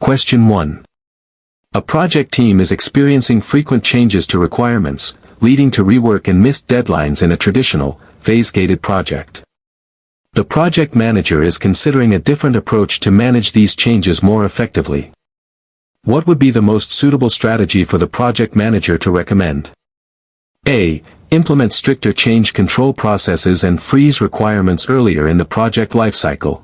Question 1. A project team is experiencing frequent changes to requirements, leading to rework and missed deadlines in a traditional, phase-gated project. The project manager is considering a different approach to manage these changes more effectively. What would be the most suitable strategy for the project manager to recommend? A. Implement stricter change control processes and freeze requirements earlier in the project lifecycle.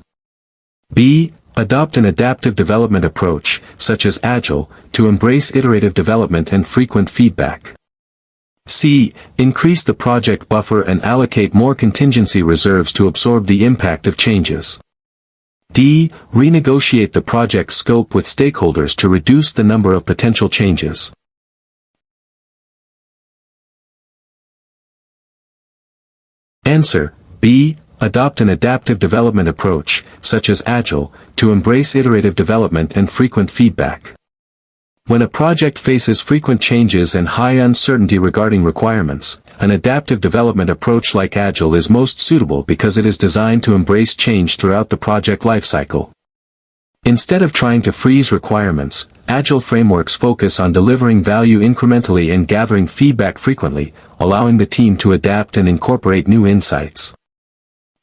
B. Adopt an adaptive development approach, such as Agile, to embrace iterative development and frequent feedback. C. Increase the project buffer and allocate more contingency reserves to absorb the impact of changes. D. Renegotiate the project scope with stakeholders to reduce the number of potential changes. Answer: B. Adopt an adaptive development approach, such as Agile, to embrace iterative development and frequent feedback. When a project faces frequent changes and high uncertainty regarding requirements, an adaptive development approach like Agile is most suitable because it is designed to embrace change throughout the project lifecycle. Instead of trying to freeze requirements, Agile frameworks focus on delivering value incrementally and gathering feedback frequently, allowing the team to adapt and incorporate new insights.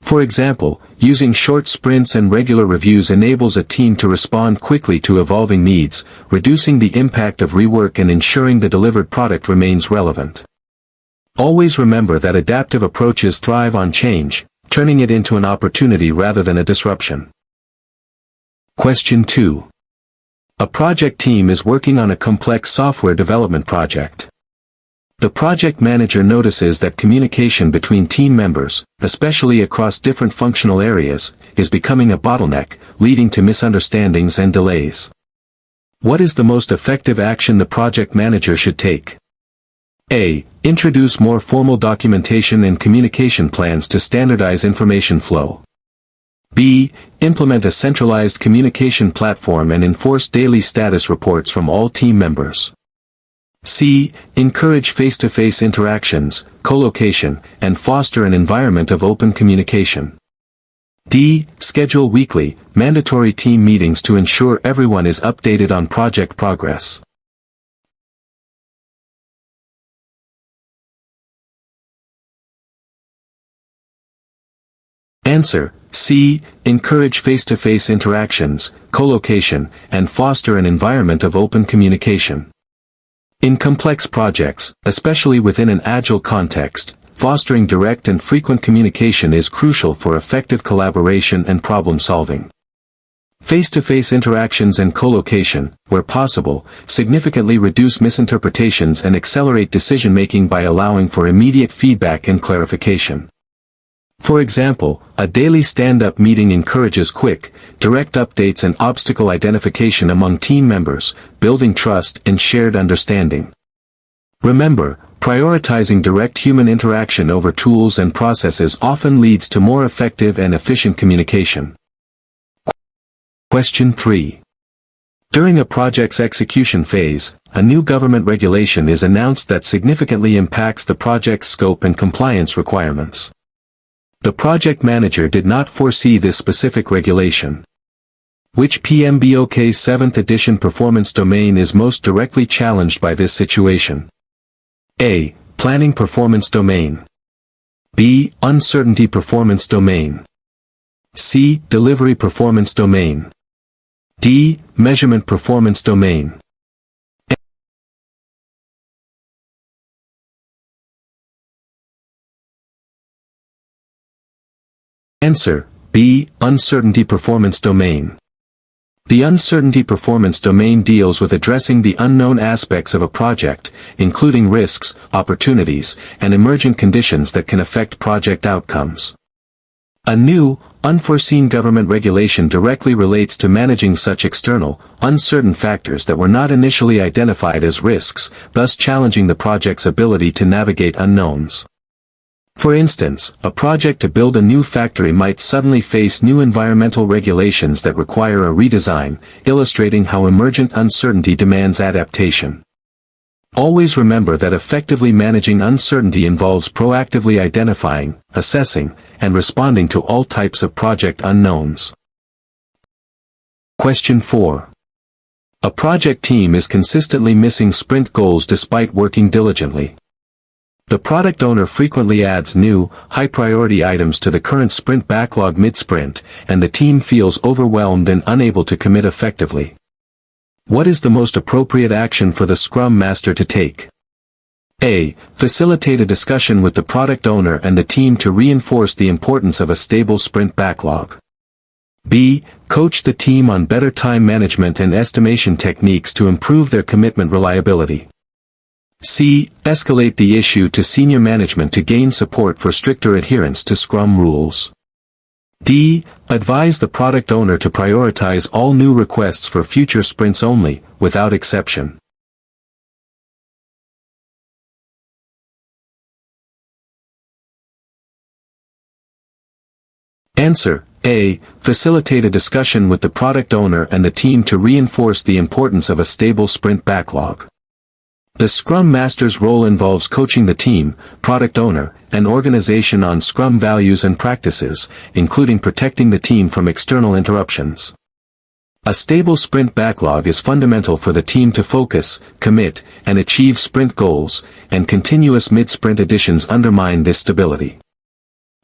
For example, using short sprints and regular reviews enables a team to respond quickly to evolving needs, reducing the impact of rework and ensuring the delivered product remains relevant. Always remember that adaptive approaches thrive on change, turning it into an opportunity rather than a disruption. Question 2. A project team is working on a complex software development project. The project manager notices that communication between team members, especially across different functional areas, is becoming a bottleneck, leading to misunderstandings and delays. What is the most effective action the project manager should take? A. Introduce more formal documentation and communication plans to standardize information flow. B. Implement a centralized communication platform and enforce daily status reports from all team members. C. Encourage face-to-face interactions, co-location, and foster an environment of open communication. D. Schedule weekly, mandatory team meetings to ensure everyone is updated on project progress. Answer: C. Encourage face-to-face interactions, co-location, and foster an environment of open communication. In complex projects, especially within an Agile context, fostering direct and frequent communication is crucial for effective collaboration and problem-solving. Face-to-face interactions and co-location, where possible, significantly reduce misinterpretations and accelerate decision-making by allowing for immediate feedback and clarification. For example, a daily stand-up meeting encourages quick, direct updates and obstacle identification among team members, building trust and shared understanding. Remember, prioritizing direct human interaction over tools and processes often leads to more effective and efficient communication. Question 3. During a project's execution phase, a new government regulation is announced that significantly impacts the project's scope and compliance requirements. The project manager did not foresee this specific regulation. Which PMBOK 7th edition performance domain is most directly challenged by this situation? A. Planning performance domain. B. Uncertainty performance domain. C. Delivery performance domain. D. Measurement performance domain. Answer: B. Uncertainty performance domain. The uncertainty performance domain deals with addressing the unknown aspects of a project, including risks, opportunities, and emergent conditions that can affect project outcomes. A new, unforeseen government regulation directly relates to managing such external, uncertain factors that were not initially identified as risks, thus challenging the project's ability to navigate unknowns. For instance, a project to build a new factory might suddenly face new environmental regulations that require a redesign, illustrating how emergent uncertainty demands adaptation. Always remember that effectively managing uncertainty involves proactively identifying, assessing, and responding to all types of project unknowns. Question 4. A project team is consistently missing sprint goals despite working diligently. The product owner frequently adds new, high-priority items to the current sprint backlog mid-sprint, and the team feels overwhelmed and unable to commit effectively. What is the most appropriate action for the Scrum Master to take? A. Facilitate a discussion with the product owner and the team to reinforce the importance of a stable sprint backlog. B. Coach the team on better time management and estimation techniques to improve their commitment reliability. C. Escalate the issue to senior management to gain support for stricter adherence to Scrum rules. D. Advise the product owner to prioritize all new requests for future sprints only, without exception. Answer: A. Facilitate a discussion with the product owner and the team to reinforce the importance of a stable sprint backlog. The Scrum Master's role involves coaching the team, product owner, and organization on Scrum values and practices, including protecting the team from external interruptions. A stable sprint backlog is fundamental for the team to focus, commit, and achieve sprint goals, and continuous mid-sprint additions undermine this stability.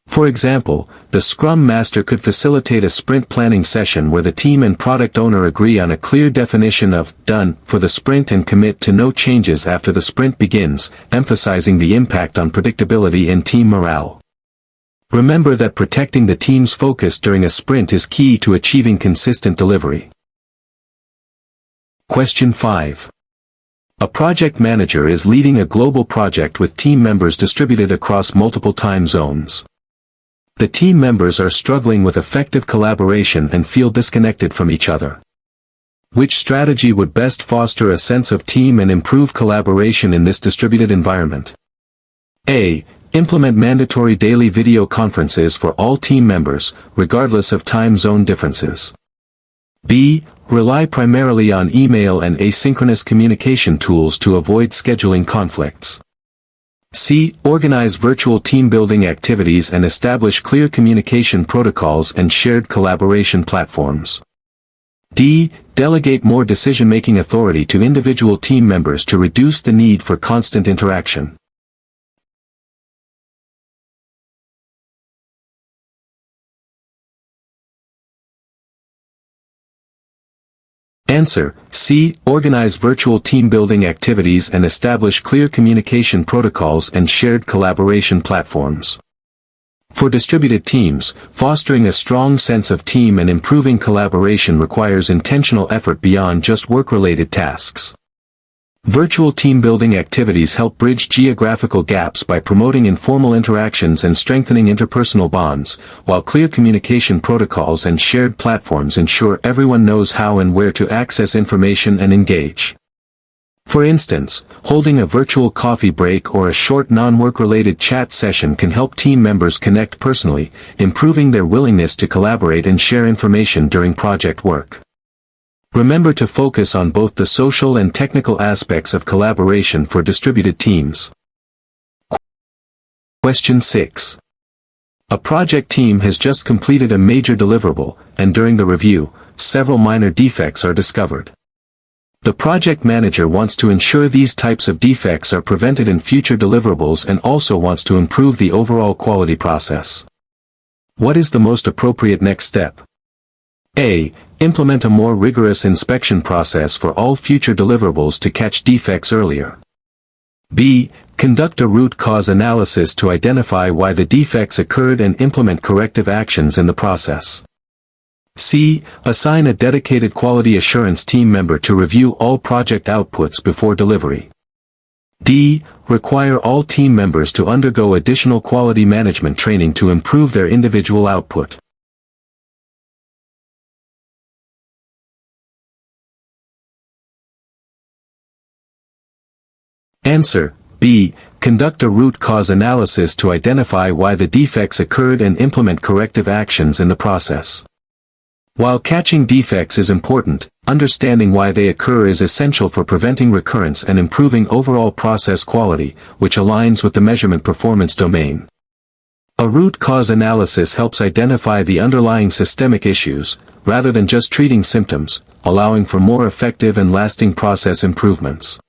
For example, the Scrum Master could facilitate a sprint planning session where the team and product owner agree on a clear definition of "done" for the sprint and commit to no changes after the sprint begins, emphasizing the impact on predictability and team morale. Remember that protecting the team's focus during a sprint is key to achieving consistent delivery. Question 5. A project manager is leading a global project with team members distributed across multiple time zones. The team members are struggling with effective collaboration and feel disconnected from each other. Which strategy would best foster a sense of team and improve collaboration in this distributed environment? A. Implement mandatory daily video conferences for all team members, regardless of time zone differences. B. Rely primarily on email and asynchronous communication tools to avoid scheduling conflicts. C. Organize virtual team-building activities and establish clear communication protocols and shared collaboration platforms. D. Delegate more decision-making authority to individual team members to reduce the need for constant interaction. Answer: C. Organize virtual team-building activities and establish clear communication protocols and shared collaboration platforms. For distributed teams, fostering a strong sense of team and improving collaboration requires intentional effort beyond just work-related tasks. Virtual team-building activities help bridge geographical gaps by promoting informal interactions and strengthening interpersonal bonds, while clear communication protocols and shared platforms ensure everyone knows how and where to access information and engage. For instance, holding a virtual coffee break or a short non-work-related chat session can help team members connect personally, improving their willingness to collaborate and share information during project work. Remember to focus on both the social and technical aspects of collaboration for distributed teams. Question 6. A project team has just completed a major deliverable, and during the review, several minor defects are discovered. The project manager wants to ensure these types of defects are prevented in future deliverables and also wants to improve the overall quality process. What is the most appropriate next step? A. Implement a more rigorous inspection process for all future deliverables to catch defects earlier. B. Conduct a root cause analysis to identify why the defects occurred and implement corrective actions in the process. C. Assign a dedicated quality assurance team member to review all project outputs before delivery. D. Require all team members to undergo additional quality management training to improve their individual output. Answer: B. Conduct a root cause analysis to identify why the defects occurred and implement corrective actions in the process. While catching defects is important, understanding why they occur is essential for preventing recurrence and improving overall process quality, which aligns with the measurement performance domain. A root cause analysis helps identify the underlying systemic issues, rather than just treating symptoms, allowing for more effective and lasting process improvements.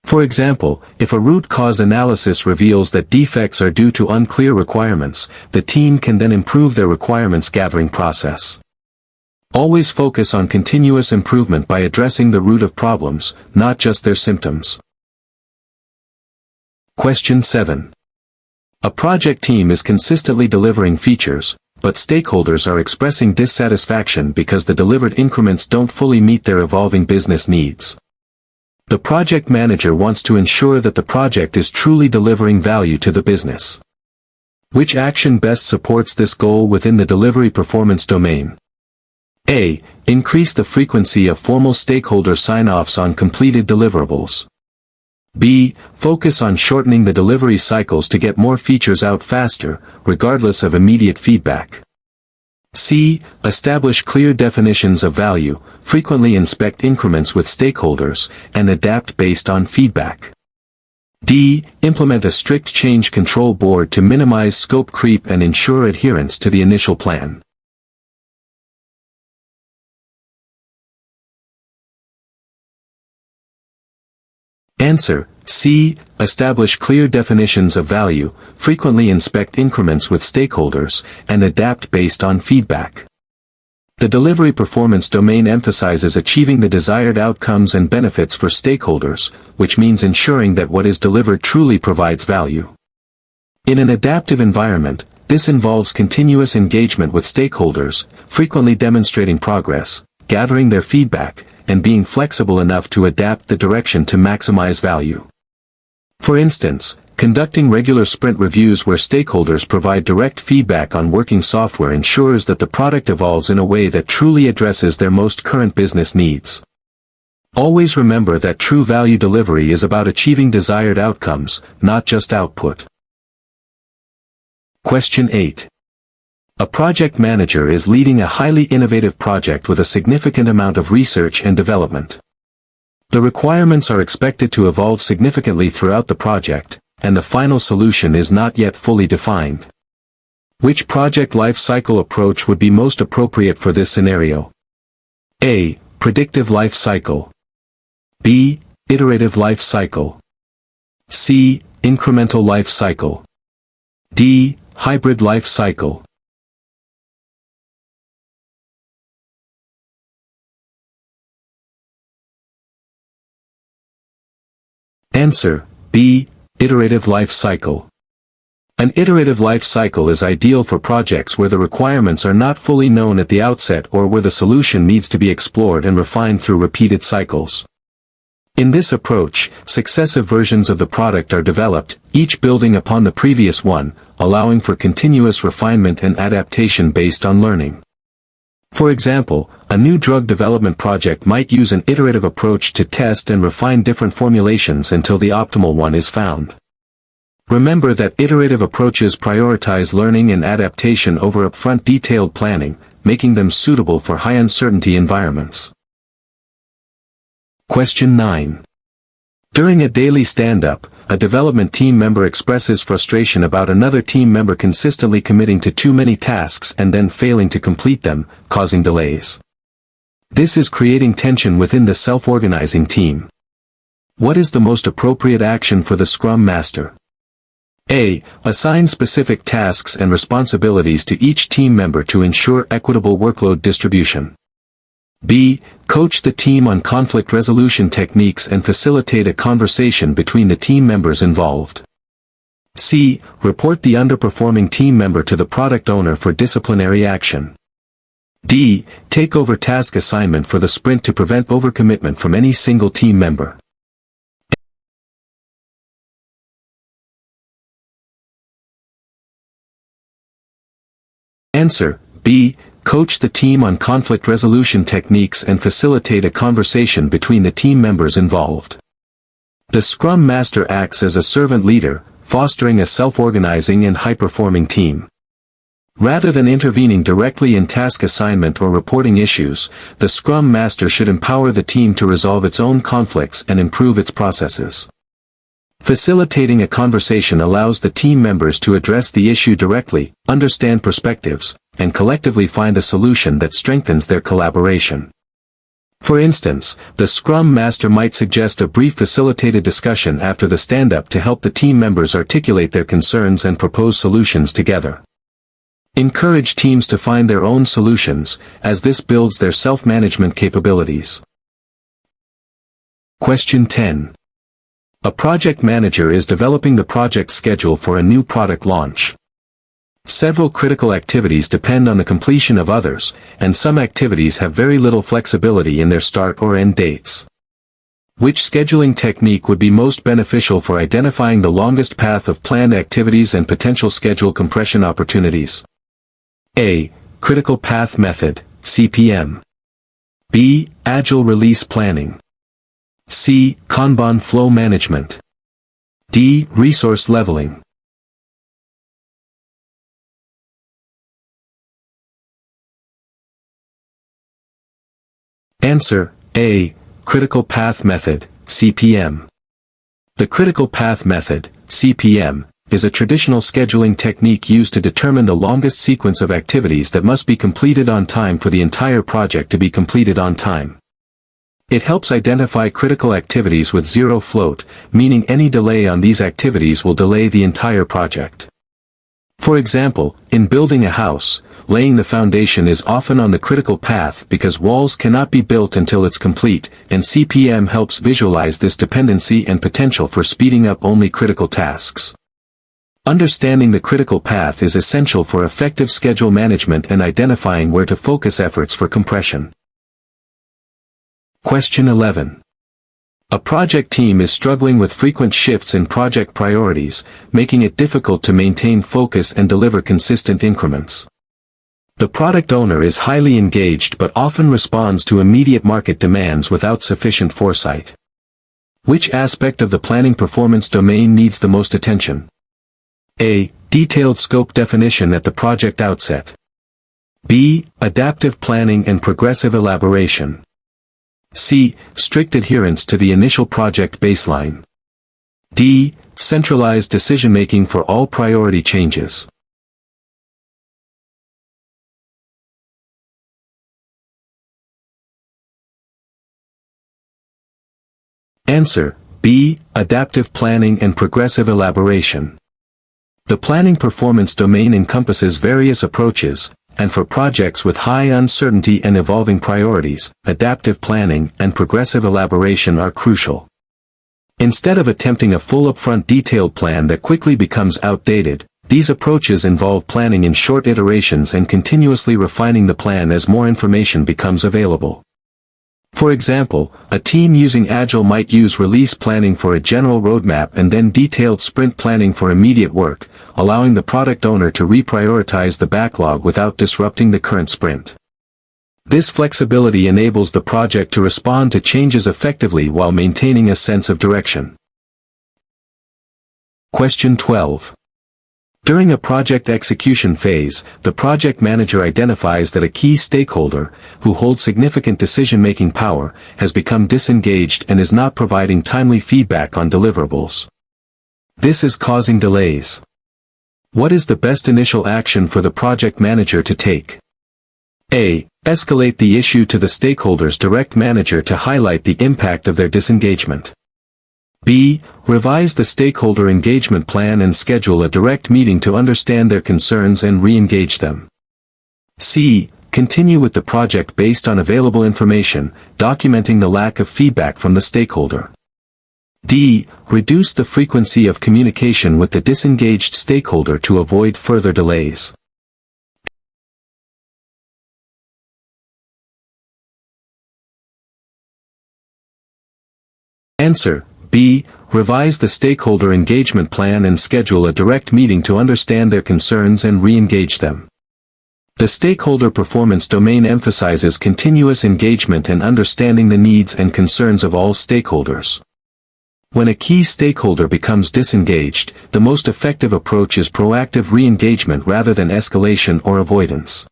For example, if a root cause analysis reveals that defects are due to unclear requirements, the team can then improve their requirements gathering process. Always focus on continuous improvement by addressing the root of problems, not just their symptoms. Question 7. A project team is consistently delivering features, but stakeholders are expressing dissatisfaction because the delivered increments don't fully meet their evolving business needs. The project manager wants to ensure that the project is truly delivering value to the business. Which action best supports this goal within the delivery performance domain? A. Increase the frequency of formal stakeholder sign-offs on completed deliverables. B. Focus on shortening the delivery cycles to get more features out faster, regardless of immediate feedback. C. Establish clear definitions of value, frequently inspect increments with stakeholders, and adapt based on feedback. D. Implement a strict change control board to minimize scope creep and ensure adherence to the initial plan. Answer: C. Establish clear definitions of value, frequently inspect increments with stakeholders, and adapt based on feedback. The delivery performance domain emphasizes achieving the desired outcomes and benefits for stakeholders, which means ensuring that what is delivered truly provides value. In an adaptive environment, this involves continuous engagement with stakeholders, frequently demonstrating progress, gathering their feedback, and being flexible enough to adapt the direction to maximize value. For instance, conducting regular sprint reviews where stakeholders provide direct feedback on working software ensures that the product evolves in a way that truly addresses their most current business needs. Always remember that true value delivery is about achieving desired outcomes, not just output. Question 8. A project manager is leading a highly innovative project with a significant amount of research and development. The requirements are expected to evolve significantly throughout the project, and the final solution is not yet fully defined. Which project life cycle approach would be most appropriate for this scenario? A. Predictive life cycle. B. Iterative life cycle. C. Incremental life cycle. D. Hybrid life cycle. Answer: B. Iterative life cycle. An iterative life cycle is ideal for projects where the requirements are not fully known at the outset or where the solution needs to be explored and refined through repeated cycles. In this approach, successive versions of the product are developed, each building upon the previous one, allowing for continuous refinement and adaptation based on learning. For example, a new drug development project might use an iterative approach to test and refine different formulations until the optimal one is found. Remember that iterative approaches prioritize learning and adaptation over upfront detailed planning, making them suitable for high uncertainty environments. Question 9. During a daily stand-up, a development team member expresses frustration about another team member consistently committing to too many tasks and then failing to complete them, causing delays. This is creating tension within the self-organizing team. What is the most appropriate action for the Scrum Master? A. Assign specific tasks and responsibilities to each team member to ensure equitable workload distribution. B. Coach the team on conflict resolution techniques and facilitate a conversation between the team members involved. C. Report the underperforming team member to the product owner for disciplinary action. D. Take over task assignment for the sprint to prevent overcommitment from any single team member. Answer: B. Coach the team on conflict resolution techniques and facilitate a conversation between the team members involved. The Scrum Master acts as a servant leader, fostering a self-organizing and high-performing team. Rather than intervening directly in task assignment or reporting issues, the Scrum Master should empower the team to resolve its own conflicts and improve its processes. Facilitating a conversation allows the team members to address the issue directly, understand perspectives, and collectively find a solution that strengthens their collaboration. For instance, the Scrum Master might suggest a brief facilitated discussion after the stand-up to help the team members articulate their concerns and propose solutions together. Encourage teams to find their own solutions, as this builds their self-management capabilities. Question 10. A project manager is developing the project schedule for a new product launch. Several critical activities depend on the completion of others, and some activities have very little flexibility in their start or end dates. Which scheduling technique would be most beneficial for identifying the longest path of planned activities and potential schedule compression opportunities? A. Critical Path Method, CPM. B. Agile Release Planning. C. Kanban Flow Management. D. Resource Leveling. Answer: A. Critical Path Method, CPM. The Critical Path Method, CPM, is a traditional scheduling technique used to determine the longest sequence of activities that must be completed on time for the entire project to be completed on time. It helps identify critical activities with zero float, meaning any delay on these activities will delay the entire project. For example, in building a house, laying the foundation is often on the critical path because walls cannot be built until it's complete, and CPM helps visualize this dependency and potential for speeding up only critical tasks. Understanding the critical path is essential for effective schedule management and identifying where to focus efforts for compression. Question 11. A project team is struggling with frequent shifts in project priorities, making it difficult to maintain focus and deliver consistent increments. The product owner is highly engaged but often responds to immediate market demands without sufficient foresight. Which aspect of the planning performance domain needs the most attention? A. Detailed scope definition at the project outset. B. Adaptive planning and progressive elaboration. C. Strict adherence to the initial project baseline. D. Centralized decision-making for all priority changes. Answer: B. Adaptive planning and progressive elaboration. The planning performance domain encompasses various approaches, and for projects with high uncertainty and evolving priorities, adaptive planning and progressive elaboration are crucial. Instead of attempting a full upfront detailed plan that quickly becomes outdated, these approaches involve planning in short iterations and continuously refining the plan as more information becomes available. For example, a team using Agile might use release planning for a general roadmap and then detailed sprint planning for immediate work, allowing the product owner to reprioritize the backlog without disrupting the current sprint. This flexibility enables the project to respond to changes effectively while maintaining a sense of direction. Question 12. During a project execution phase, the project manager identifies that a key stakeholder, who holds significant decision-making power, has become disengaged and is not providing timely feedback on deliverables. This is causing delays. What is the best initial action for the project manager to take? A. Escalate the issue to the stakeholder's direct manager to highlight the impact of their disengagement. B. Revise the stakeholder engagement plan and schedule a direct meeting to understand their concerns and re-engage them. C. Continue with the project based on available information, documenting the lack of feedback from the stakeholder. D. Reduce the frequency of communication with the disengaged stakeholder to avoid further delays. Answer: B. Revise the stakeholder engagement plan and schedule a direct meeting to understand their concerns and re-engage them. The stakeholder performance domain emphasizes continuous engagement and understanding the needs and concerns of all stakeholders. When a key stakeholder becomes disengaged, the most effective approach is proactive re-engagement rather than escalation or avoidance.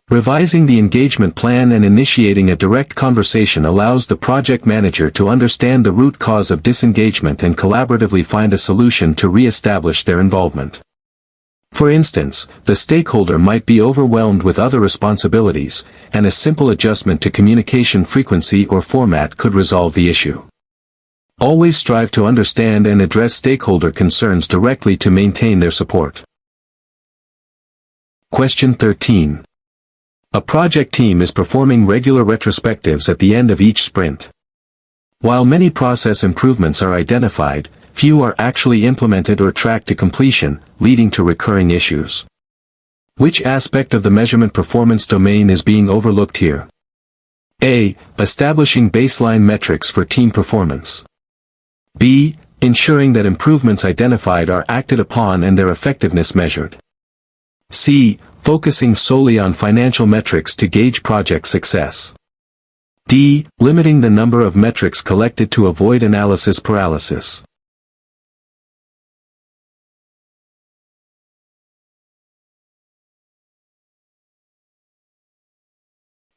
Revising the engagement plan and initiating a direct conversation allows the project manager to understand the root cause of disengagement and collaboratively find a solution to re-establish their involvement. For instance, the stakeholder might be overwhelmed with other responsibilities, and a simple adjustment to communication frequency or format could resolve the issue. Always strive to understand and address stakeholder concerns directly to maintain their support. Question 13. A project team is performing regular retrospectives at the end of each sprint. While many process improvements are identified, few are actually implemented or tracked to completion, leading to recurring issues. Which aspect of the measurement performance domain is being overlooked here? A. Establishing baseline metrics for team performance. B. Ensuring that improvements identified are acted upon and their effectiveness measured. C. Focusing solely on financial metrics to gauge project success. D. Limiting the number of metrics collected to avoid analysis paralysis.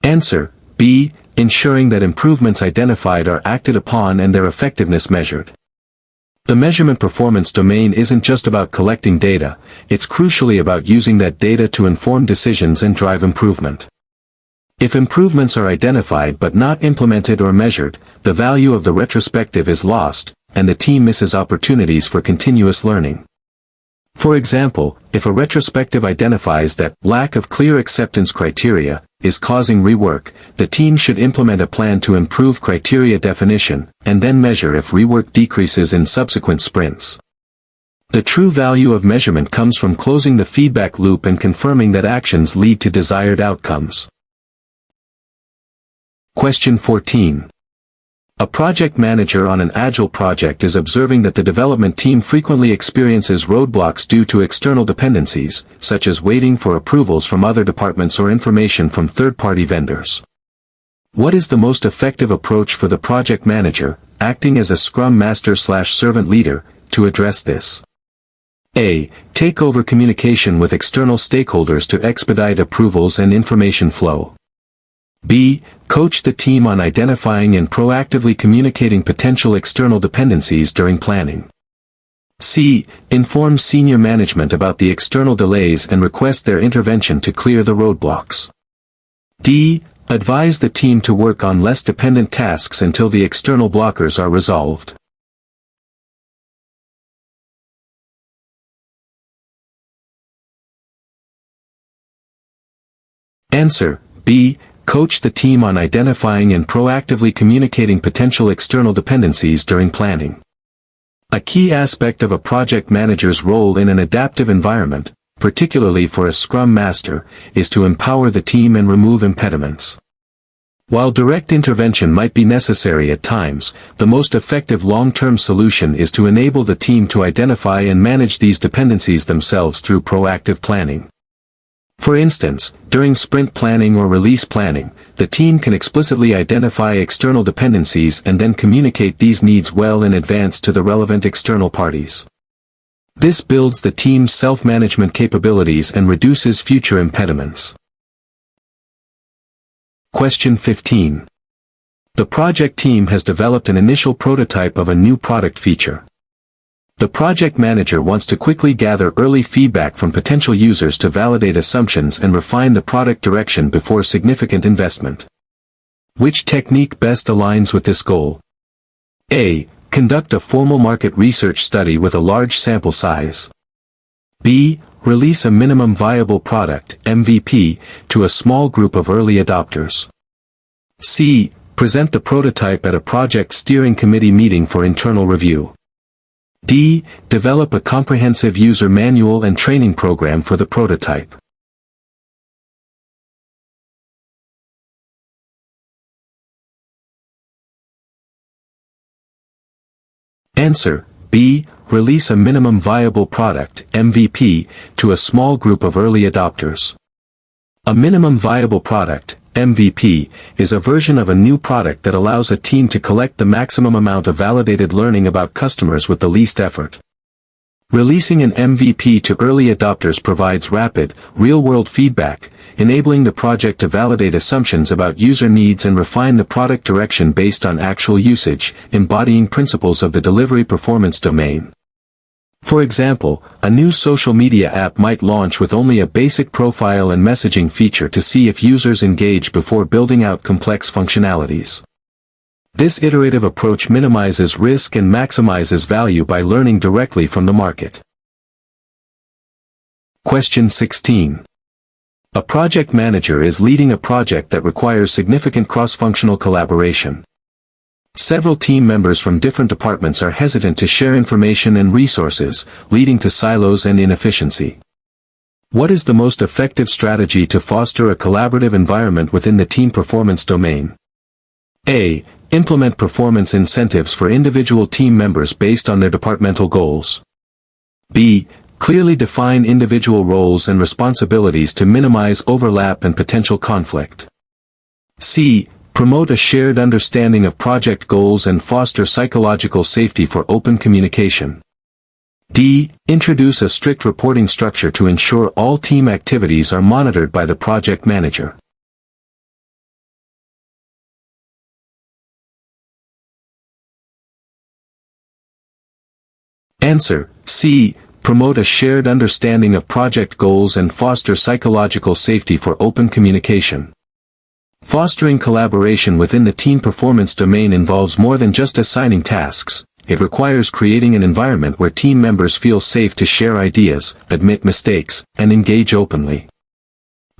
Answer: B. Ensuring that improvements identified are acted upon and their effectiveness measured. The measurement performance domain isn't just about collecting data, it's crucially about using that data to inform decisions and drive improvement. If improvements are identified but not implemented or measured, the value of the retrospective is lost, and the team misses opportunities for continuous learning. For example, if a retrospective identifies that lack of clear acceptance criteria is causing rework, the team should implement a plan to improve criteria definition, and then measure if rework decreases in subsequent sprints. The true value of measurement comes from closing the feedback loop and confirming that actions lead to desired outcomes. Question 14. A project manager on an Agile project is observing that the development team frequently experiences roadblocks due to external dependencies, such as waiting for approvals from other departments or information from third-party vendors. What is the most effective approach for the project manager, acting as a Scrum Master/servant leader, to address this? A. Take over communication with external stakeholders to expedite approvals and information flow. B. Coach the team on identifying and proactively communicating potential external dependencies during planning. C. Inform senior management about the external delays and request their intervention to clear the roadblocks. D. Advise the team to work on less dependent tasks until the external blockers are resolved. Answer: B. Coach the team on identifying and proactively communicating potential external dependencies during planning. A key aspect of a project manager's role in an adaptive environment, particularly for a Scrum Master, is to empower the team and remove impediments. While direct intervention might be necessary at times, the most effective long-term solution is to enable the team to identify and manage these dependencies themselves through proactive planning. For instance, during sprint planning or release planning, the team can explicitly identify external dependencies and then communicate these needs well in advance to the relevant external parties. This builds the team's self-management capabilities and reduces future impediments. Question 15. The project team has developed an initial prototype of a new product feature. The project manager wants to quickly gather early feedback from potential users to validate assumptions and refine the product direction before significant investment. Which technique best aligns with this goal? A. Conduct a formal market research study with a large sample size. B. Release a minimum viable product (MVP) to a small group of early adopters. C. Present the prototype at a project steering committee meeting for internal review. D. Develop a comprehensive user manual and training program for the prototype. Answer: B. Release a minimum viable product (MVP) to a small group of early adopters. A minimum viable product (MVP) is a version of a new product that allows a team to collect the maximum amount of validated learning about customers with the least effort. Releasing an MVP to early adopters provides rapid, real-world feedback, enabling the project to validate assumptions about user needs and refine the product direction based on actual usage, embodying principles of the delivery performance domain. For example, a new social media app might launch with only a basic profile and messaging feature to see if users engage before building out complex functionalities. This iterative approach minimizes risk and maximizes value by learning directly from the market. Question 16. A project manager is leading a project that requires significant cross-functional collaboration. Several team members from different departments are hesitant to share information and resources, leading to silos and inefficiency. What is the most effective strategy to foster a collaborative environment within the team performance domain? A. Implement performance incentives for individual team members based on their departmental goals. B. Clearly define individual roles and responsibilities to minimize overlap and potential conflict. C. Promote a shared understanding of project goals and foster psychological safety for open communication. D. Introduce a strict reporting structure to ensure all team activities are monitored by the project manager. Answer: C. Promote a shared understanding of project goals and foster psychological safety for open communication. Fostering collaboration within the team performance domain involves more than just assigning tasks. It requires creating an environment where team members feel safe to share ideas, admit mistakes, and engage openly.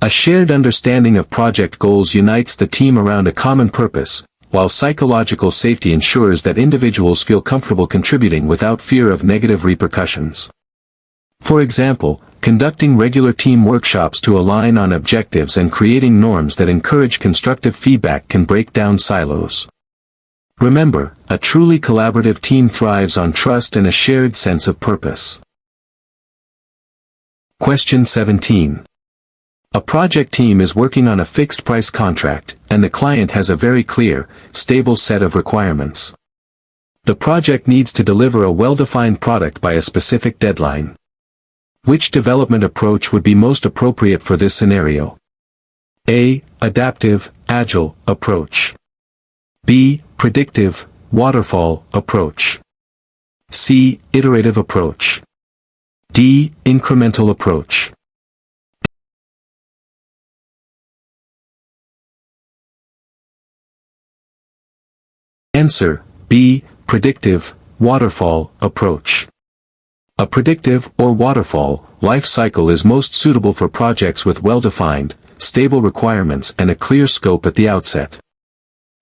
A shared understanding of project goals unites the team around a common purpose, while psychological safety ensures that individuals feel comfortable contributing without fear of negative repercussions. For example, conducting regular team workshops to align on objectives and creating norms that encourage constructive feedback can break down silos. Remember, a truly collaborative team thrives on trust and a shared sense of purpose. Question 17. A project team is working on a fixed-price contract, and the client has a very clear, stable set of requirements. The project needs to deliver a well-defined product by a specific deadline. Which development approach would be most appropriate for this scenario? A. Adaptive, Agile, approach. B. Predictive, Waterfall, approach. C. Iterative approach. D. Incremental approach. Answer: B. Predictive, Waterfall, approach. A predictive, or waterfall, life cycle is most suitable for projects with well-defined, stable requirements and a clear scope at the outset.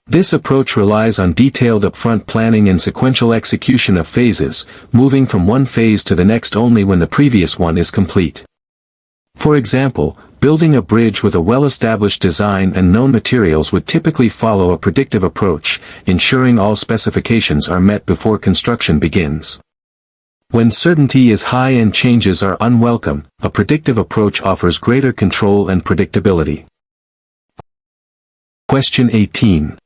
This approach relies on detailed upfront planning and sequential execution of phases, moving from one phase to the next only when the previous one is complete. For example, building a bridge with a well-established design and known materials would typically follow a predictive approach, ensuring all specifications are met before construction begins. When certainty is high and changes are unwelcome, a predictive approach offers greater control and predictability. Question 18.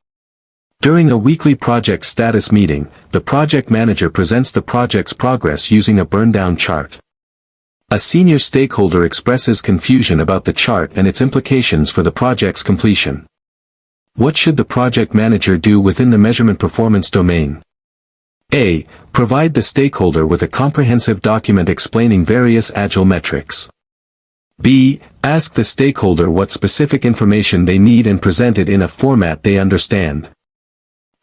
During a weekly project status meeting, the project manager presents the project's progress using a burn-down chart. A senior stakeholder expresses confusion about the chart and its implications for the project's completion. What should the project manager do within the measurement performance domain? A. Provide the stakeholder with a comprehensive document explaining various Agile metrics. B. Ask the stakeholder what specific information they need and present it in a format they understand.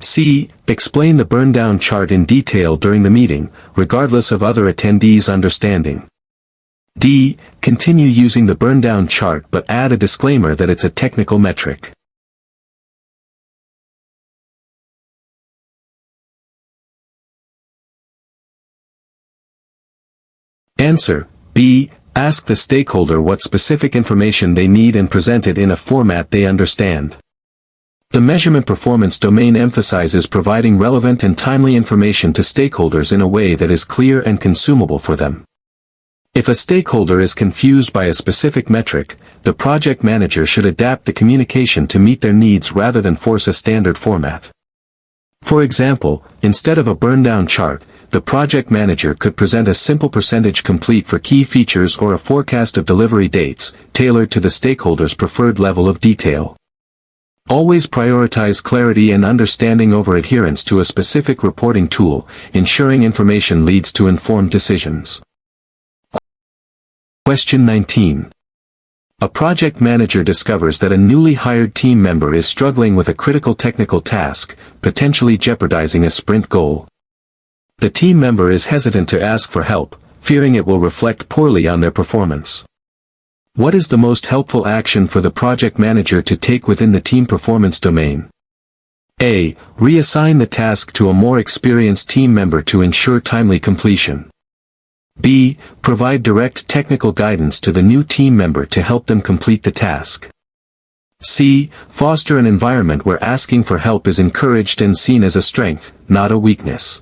C. Explain the burn-down chart in detail during the meeting, regardless of other attendees' understanding. D. Continue using the burn-down chart but add a disclaimer that it's a technical metric. Answer: B. Ask the stakeholder what specific information they need and present it in a format they understand. The measurement performance domain emphasizes providing relevant and timely information to stakeholders in a way that is clear and consumable for them. If a stakeholder is confused by a specific metric, the project manager should adapt the communication to meet their needs rather than force a standard format. For example, instead of a burn-down chart, the project manager could present a simple percentage complete for key features or a forecast of delivery dates, tailored to the stakeholder's preferred level of detail. Always prioritize clarity and understanding over adherence to a specific reporting tool, ensuring information leads to informed decisions. Question 19. A project manager discovers that a newly hired team member is struggling with a critical technical task, potentially jeopardizing a sprint goal. The team member is hesitant to ask for help, fearing it will reflect poorly on their performance. What is the most helpful action for the project manager to take within the team performance domain? A. Reassign the task to a more experienced team member to ensure timely completion. B. Provide direct technical guidance to the new team member to help them complete the task. C. Foster an environment where asking for help is encouraged and seen as a strength, not a weakness.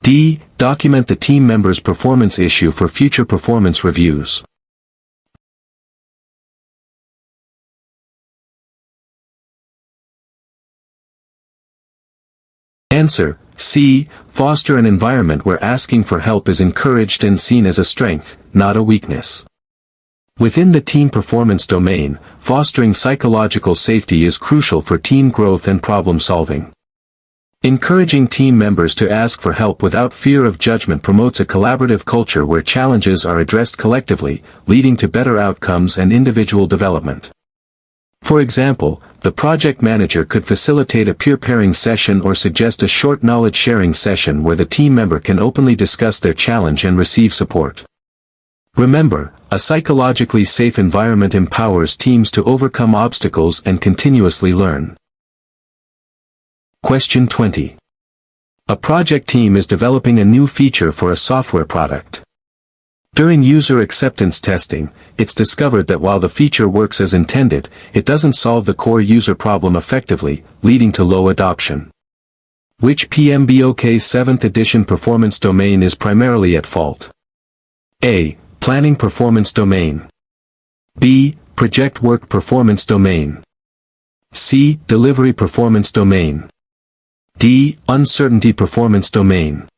D. Document the team member's performance issue for future performance reviews. Answer: C. Foster an environment where asking for help is encouraged and seen as a strength, not a weakness. Within the team performance domain, fostering psychological safety is crucial for team growth and problem solving. Encouraging team members to ask for help without fear of judgment promotes a collaborative culture where challenges are addressed collectively, leading to better outcomes and individual development. For example, the project manager could facilitate a peer pairing session or suggest a short knowledge sharing session where the team member can openly discuss their challenge and receive support. Remember, a psychologically safe environment empowers teams to overcome obstacles and continuously learn. Question 20. A project team is developing a new feature for a software product. During user acceptance testing, it's discovered that while the feature works as intended, it doesn't solve the core user problem effectively, leading to low adoption. Which PMBOK 7th edition performance domain is primarily at fault? A. Planning performance domain. B. Project work performance domain. C. Delivery performance domain. D. Uncertainty performance domain.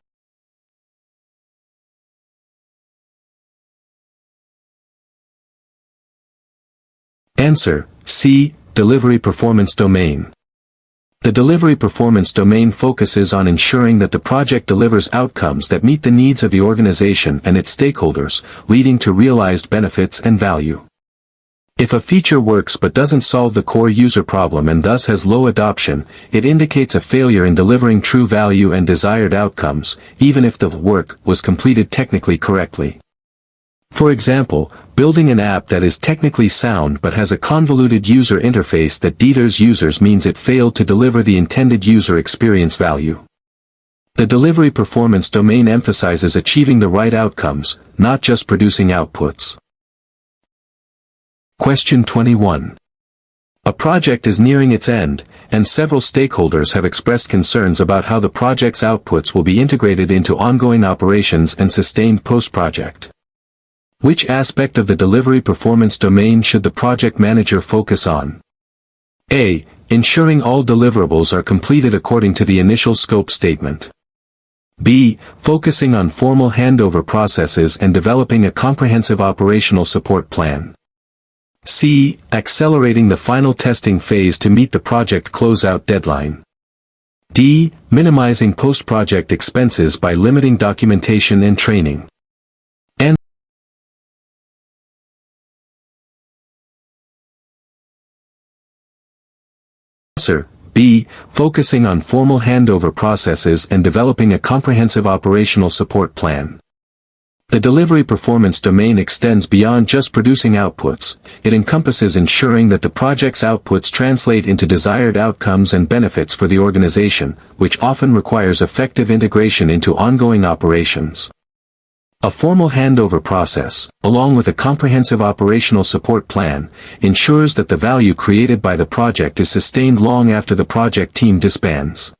Answer: C. Delivery performance domain. The delivery performance domain focuses on ensuring that the project delivers outcomes that meet the needs of the organization and its stakeholders, leading to realized benefits and value. If a feature works but doesn't solve the core user problem and thus has low adoption, it indicates a failure in delivering true value and desired outcomes, even if the work was completed technically correctly. For example, building an app that is technically sound but has a convoluted user interface that deters users means it failed to deliver the intended user experience value. The delivery performance domain emphasizes achieving the right outcomes, not just producing outputs. Question 21. A project is nearing its end, and several stakeholders have expressed concerns about how the project's outputs will be integrated into ongoing operations and sustained post-project. Which aspect of the delivery performance domain should the project manager focus on? A. Ensuring all deliverables are completed according to the initial scope statement. B. Focusing on formal handover processes and developing a comprehensive operational support plan. C. Accelerating the final testing phase to meet the project closeout deadline. D. Minimizing post-project expenses by limiting documentation and training. Answer: B. Focusing on formal handover processes and developing a comprehensive operational support plan. The delivery performance domain extends beyond just producing outputs. It encompasses ensuring that the project's outputs translate into desired outcomes and benefits for the organization, which often requires effective integration into ongoing operations. A formal handover process, along with a comprehensive operational support plan, ensures that the value created by the project is sustained long after the project team disbands.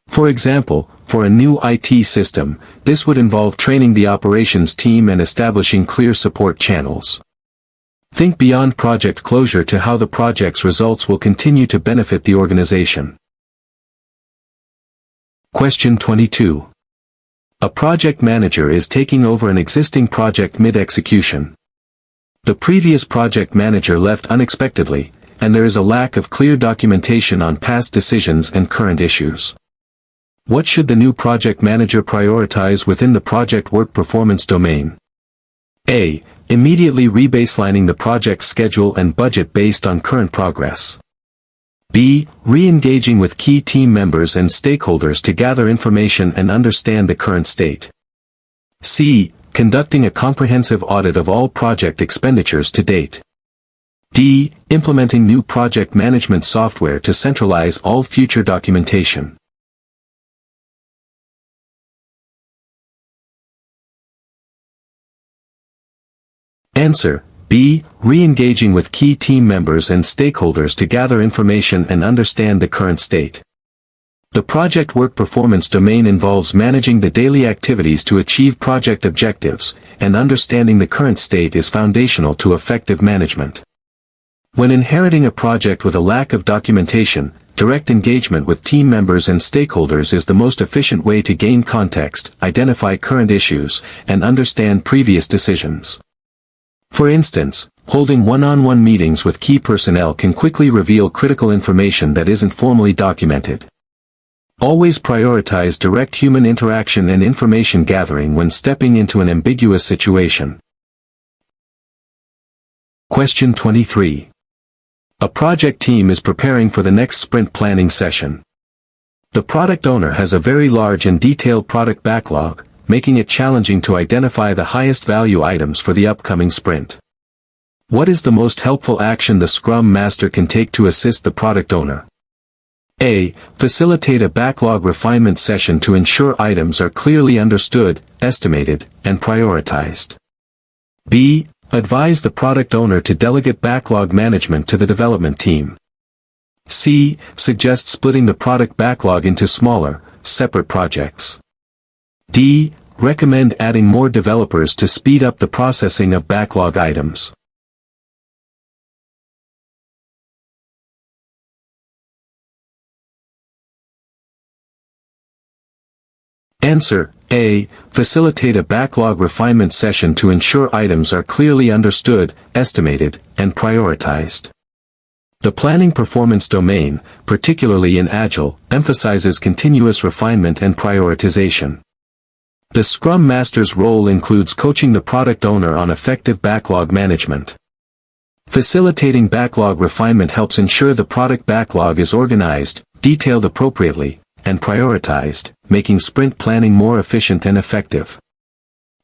For example, for a new IT system, this would involve training the operations team and establishing clear support channels. Think beyond project closure to how the project's results will continue to benefit the organization. Question 22. A project manager is taking over an existing project mid-execution. The previous project manager left unexpectedly, and there is a lack of clear documentation on past decisions and current issues. What should the new project manager prioritize within the project work performance domain? A. Immediately rebaselining the project schedule and budget based on current progress. B. Re-engaging with key team members and stakeholders to gather information and understand the current state. C. Conducting a comprehensive audit of all project expenditures to date. D. Implementing new project management software to centralize all future documentation. Answer: B. Re-engaging with key team members and stakeholders to gather information and understand the current state. The project work performance domain involves managing the daily activities to achieve project objectives, and understanding the current state is foundational to effective management. When inheriting a project with a lack of documentation, direct engagement with team members and stakeholders is the most efficient way to gain context, identify current issues, and understand previous decisions. For instance, holding one-on-one meetings with key personnel can quickly reveal critical information that isn't formally documented. Always prioritize direct human interaction and information gathering when stepping into an ambiguous situation. Question 23. A project team is preparing for the next sprint planning session. The product owner has a very large and detailed product backlog, making it challenging to identify the highest value items for the upcoming sprint. What is the most helpful action the Scrum Master can take to assist the product owner? A. Facilitate a backlog refinement session to ensure items are clearly understood, estimated, and prioritized. B. Advise the product owner to delegate backlog management to the development team. C. Suggest splitting the product backlog into smaller, separate projects. D. Recommend adding more developers to speed up the processing of backlog items. Answer: A. Facilitate a backlog refinement session to ensure items are clearly understood, estimated, and prioritized. The planning performance domain, particularly in Agile, emphasizes continuous refinement and prioritization. The Scrum Master's role includes coaching the product owner on effective backlog management. Facilitating backlog refinement helps ensure the product backlog is organized, detailed appropriately, and prioritized, making sprint planning more efficient and effective.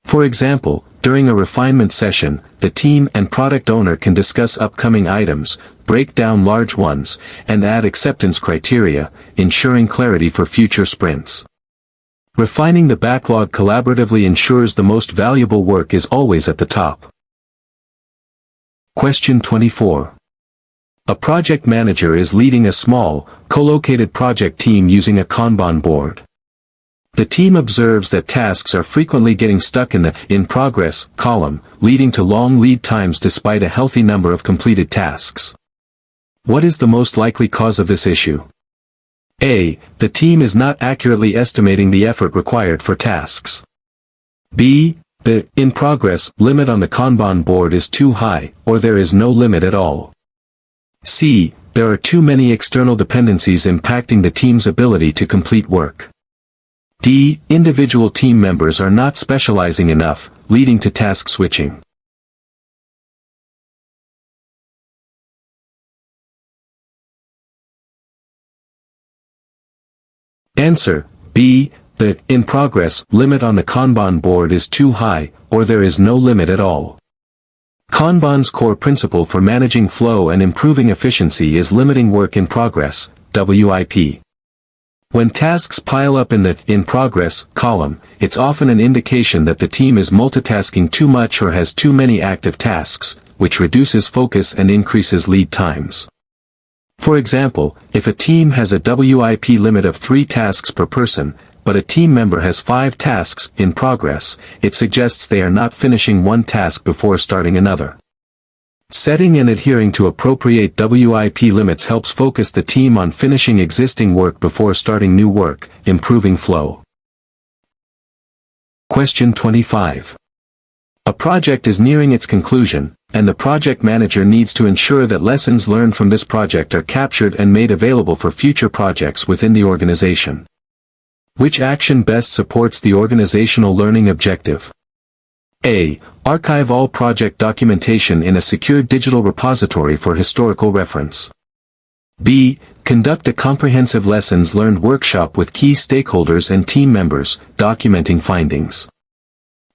For example, during a refinement session, the team and product owner can discuss upcoming items, break down large ones, and add acceptance criteria, ensuring clarity for future sprints. Refining the backlog collaboratively ensures the most valuable work is always at the top. Question 24. A project manager is leading a small, co-located project team using a Kanban board. The team observes that tasks are frequently getting stuck in the "in progress" column, leading to long lead times despite a healthy number of completed tasks. What is the most likely cause of this issue? A. The team is not accurately estimating the effort required for tasks. B. The "in progress" limit on the Kanban board is too high, or there is no limit at all. C. There are too many external dependencies impacting the team's ability to complete work. D. Individual team members are not specializing enough, leading to task switching. Answer: B. The "in progress" limit on the Kanban board is too high, or there is no limit at all. Kanban's core principle for managing flow and improving efficiency is limiting work in progress, WIP. When tasks pile up in the "in progress" column, it's often an indication that the team is multitasking too much or has too many active tasks, which reduces focus and increases lead times. For example, if a team has a WIP limit of 3 tasks per person, but a team member has 5 tasks in progress, it suggests they are not finishing one task before starting another. Setting and adhering to appropriate WIP limits helps focus the team on finishing existing work before starting new work, improving flow. Question 25. A project is nearing its conclusion, and the project manager needs to ensure that lessons learned from this project are captured and made available for future projects within the organization. Which action best supports the organizational learning objective? A. Archive all project documentation in a secure digital repository for historical reference. B. Conduct a comprehensive lessons learned workshop with key stakeholders and team members, documenting findings.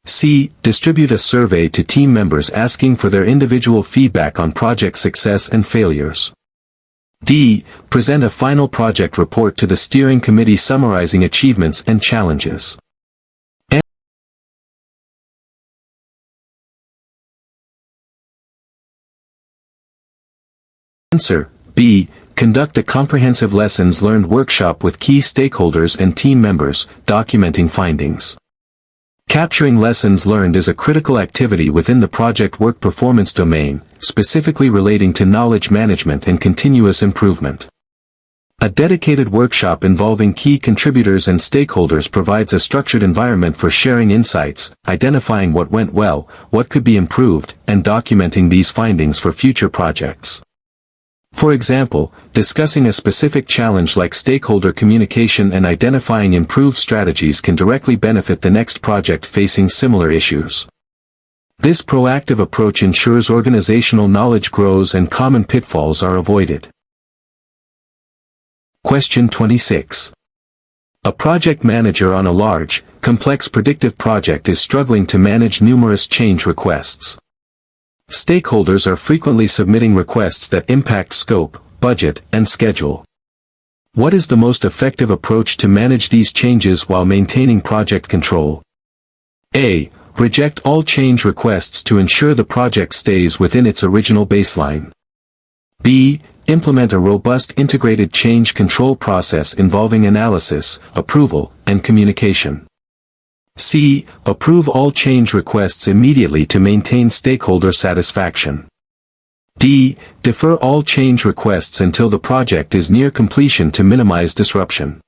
C. Distribute a survey to team members asking for their individual feedback on project success and failures. D. Present a final project report to the steering committee summarizing achievements and challenges. Answer. B. Conduct a comprehensive lessons learned workshop with key stakeholders and team members, documenting findings. Capturing lessons learned is a critical activity within the project work performance domain, specifically relating to knowledge management and continuous improvement. A dedicated workshop involving key contributors and stakeholders provides a structured environment for sharing insights, identifying what went well, what could be improved, and documenting these findings for future projects. For example, discussing a specific challenge like stakeholder communication and identifying improved strategies can directly benefit the next project facing similar issues. This proactive approach ensures organizational knowledge grows and common pitfalls are avoided. Question 26. A project manager on a large, complex predictive project is struggling to manage numerous change requests. Stakeholders are frequently submitting requests that impact scope, budget, and schedule. What is the most effective approach to manage these changes while maintaining project control? A. Reject all change requests to ensure the project stays within its original baseline. B. Implement a robust integrated change control process involving analysis, approval, and communication. C. Approve all change requests immediately to maintain stakeholder satisfaction. D. Defer all change requests until the project is near completion to minimize disruption.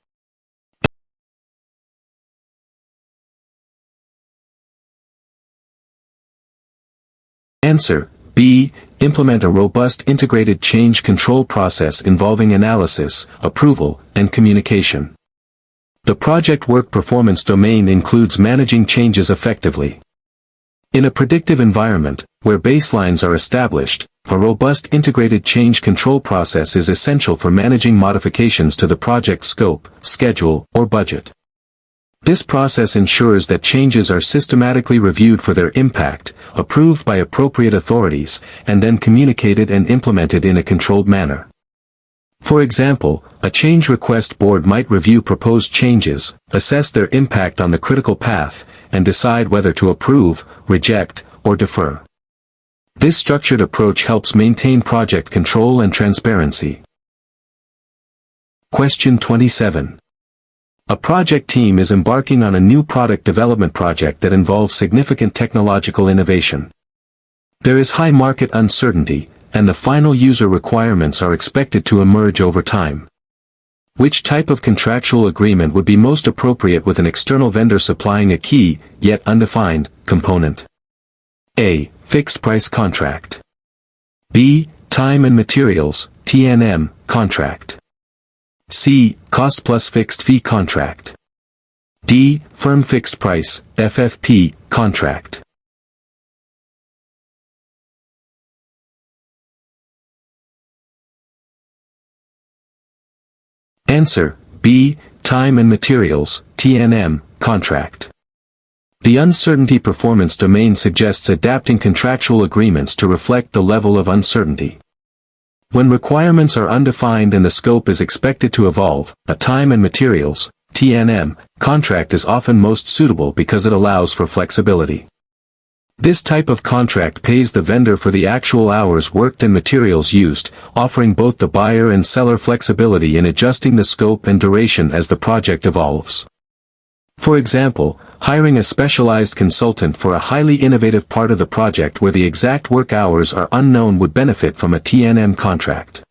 Answer. B. Implement a robust integrated change control process involving analysis, approval, and communication. The project work performance domain includes managing changes effectively. In a predictive environment, where baselines are established, a robust integrated change control process is essential for managing modifications to the project scope, schedule, or budget. This process ensures that changes are systematically reviewed for their impact, approved by appropriate authorities, and then communicated and implemented in a controlled manner. For example, a change request board might review proposed changes, assess their impact on the critical path, and decide whether to approve, reject, or defer. This structured approach helps maintain project control and transparency. Question 27. A project team is embarking on a new product development project that involves significant technological innovation. There is high market uncertainty, and the final user requirements are expected to emerge over time. Which type of contractual agreement would be most appropriate with an external vendor supplying a key, yet undefined, component? A. Fixed price contract. B. Time and materials, T&M, contract. C. Cost plus fixed fee contract. D. Firm fixed price, FFP, contract. Answer. B. Time and materials, T&M, contract. The uncertainty performance domain suggests adapting contractual agreements to reflect the level of uncertainty. When requirements are undefined and the scope is expected to evolve, a time and materials, T&M, contract is often most suitable because it allows for flexibility. This type of contract pays the vendor for the actual hours worked and materials used, offering both the buyer and seller flexibility in adjusting the scope and duration as the project evolves. For example, hiring a specialized consultant for a highly innovative part of the project where the exact work hours are unknown would benefit from a T&M contract.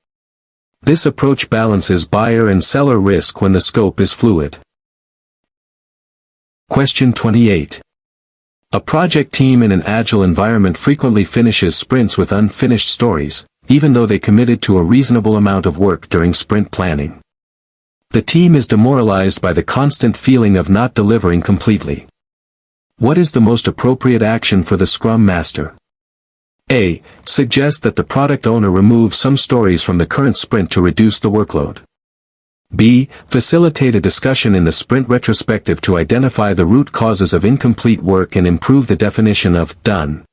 This approach balances buyer and seller risk when the scope is fluid. Question 28. A project team in an Agile environment frequently finishes sprints with unfinished stories, even though they committed to a reasonable amount of work during sprint planning. The team is demoralized by the constant feeling of not delivering completely. What is the most appropriate action for the Scrum Master? A. Suggest that the product owner remove some stories from the current sprint to reduce the workload. B. Facilitate a discussion in the sprint retrospective to identify the root causes of incomplete work and improve the definition of done.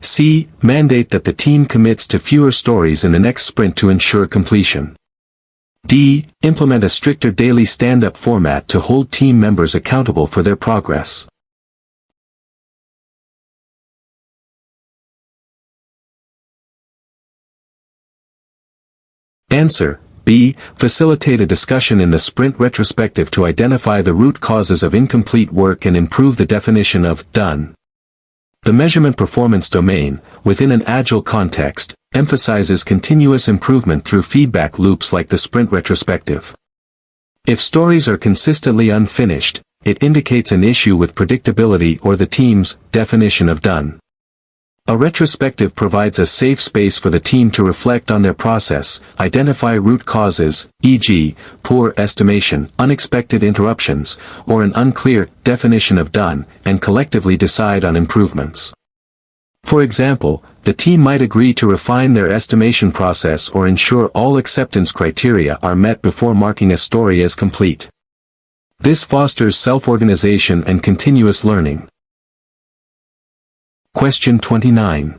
C. Mandate that the team commits to fewer stories in the next sprint to ensure completion. D. Implement a stricter daily stand-up format to hold team members accountable for their progress. Answer. B. Facilitate a discussion in the sprint retrospective to identify the root causes of incomplete work and improve the definition of done. The measurement performance domain, within an Agile context, emphasizes continuous improvement through feedback loops like the sprint retrospective. If stories are consistently unfinished, it indicates an issue with predictability or the team's definition of done. A retrospective provides a safe space for the team to reflect on their process, identify root causes, e.g., poor estimation, unexpected interruptions, or an unclear definition of done, and collectively decide on improvements. For example, the team might agree to refine their estimation process or ensure all acceptance criteria are met before marking a story as complete. This fosters self-organization and continuous learning. Question 29.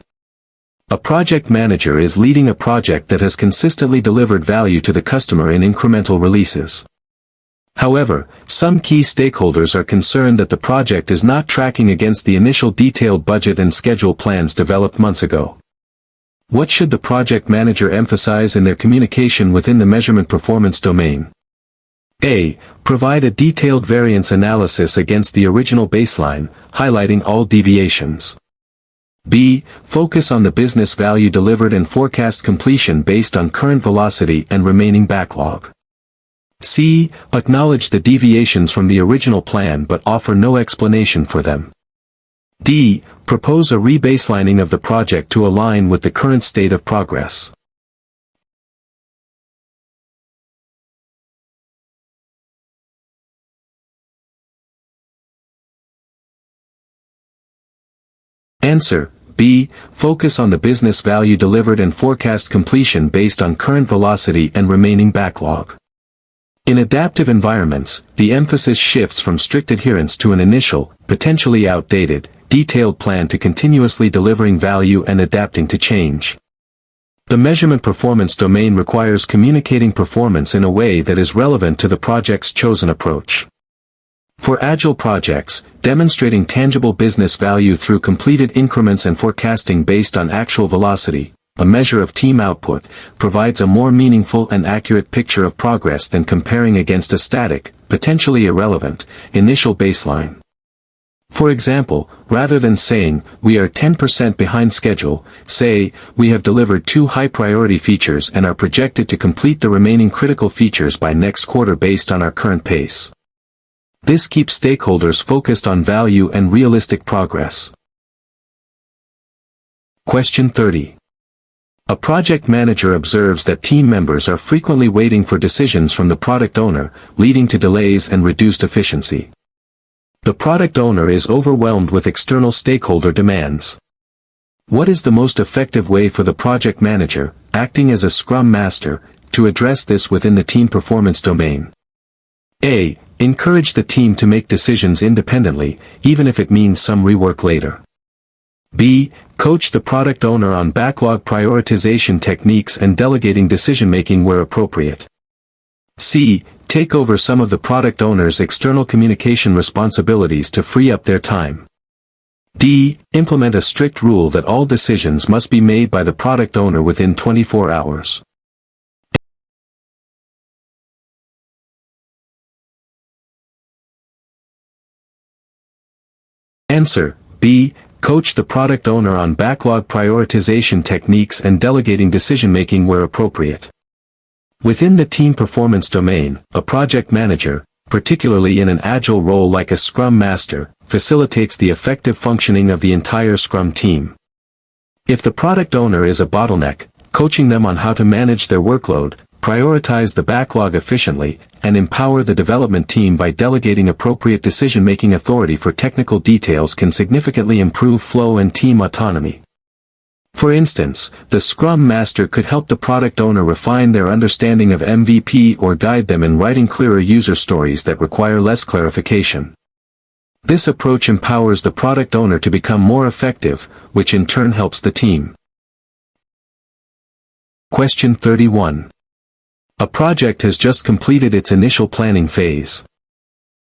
A project manager is leading a project that has consistently delivered value to the customer in incremental releases. However, some key stakeholders are concerned that the project is not tracking against the initial detailed budget and schedule plans developed months ago. What should the project manager emphasize in their communication within the measurement performance domain? A. Provide a detailed variance analysis against the original baseline, highlighting all deviations. B. Focus on the business value delivered and forecast completion based on current velocity and remaining backlog. C. Acknowledge the deviations from the original plan but offer no explanation for them. D. Propose a rebaselining of the project to align with the current state of progress. Answer. B. Focus on the business value delivered and forecast completion based on current velocity and remaining backlog. In adaptive environments, the emphasis shifts from strict adherence to an initial, potentially outdated, detailed plan to continuously delivering value and adapting to change. The measurement performance domain requires communicating performance in a way that is relevant to the project's chosen approach. For Agile projects, demonstrating tangible business value through completed increments and forecasting based on actual velocity, a measure of team output, provides a more meaningful and accurate picture of progress than comparing against a static, potentially irrelevant, initial baseline. For example, rather than saying, "We are 10% behind schedule," say, "We have delivered 2 high-priority features and are projected to complete the remaining critical features by next quarter based on our current pace." This keeps stakeholders focused on value and realistic progress. Question 30. A project manager observes that team members are frequently waiting for decisions from the product owner, leading to delays and reduced efficiency. The product owner is overwhelmed with external stakeholder demands. What is the most effective way for the project manager, acting as a Scrum Master, to address this within the team performance domain? A. Encourage the team to make decisions independently, even if it means some rework later. B. Coach the product owner on backlog prioritization techniques and delegating decision-making where appropriate. C. Take over some of the product owner's external communication responsibilities to free up their time. D. Implement a strict rule that all decisions must be made by the product owner within 24 hours. Answer. B. Coach the product owner on backlog prioritization techniques and delegating decision-making where appropriate. Within the team performance domain, a project manager, particularly in an Agile role like a Scrum Master, facilitates the effective functioning of the entire Scrum team. If the product owner is a bottleneck, coaching them on how to manage their workload, prioritize the backlog efficiently, and empower the development team by delegating appropriate decision-making authority for technical details can significantly improve flow and team autonomy. For instance, the Scrum Master could help the product owner refine their understanding of MVP or guide them in writing clearer user stories that require less clarification. This approach empowers the product owner to become more effective, which in turn helps the team. Question 31. A project has just completed its initial planning phase.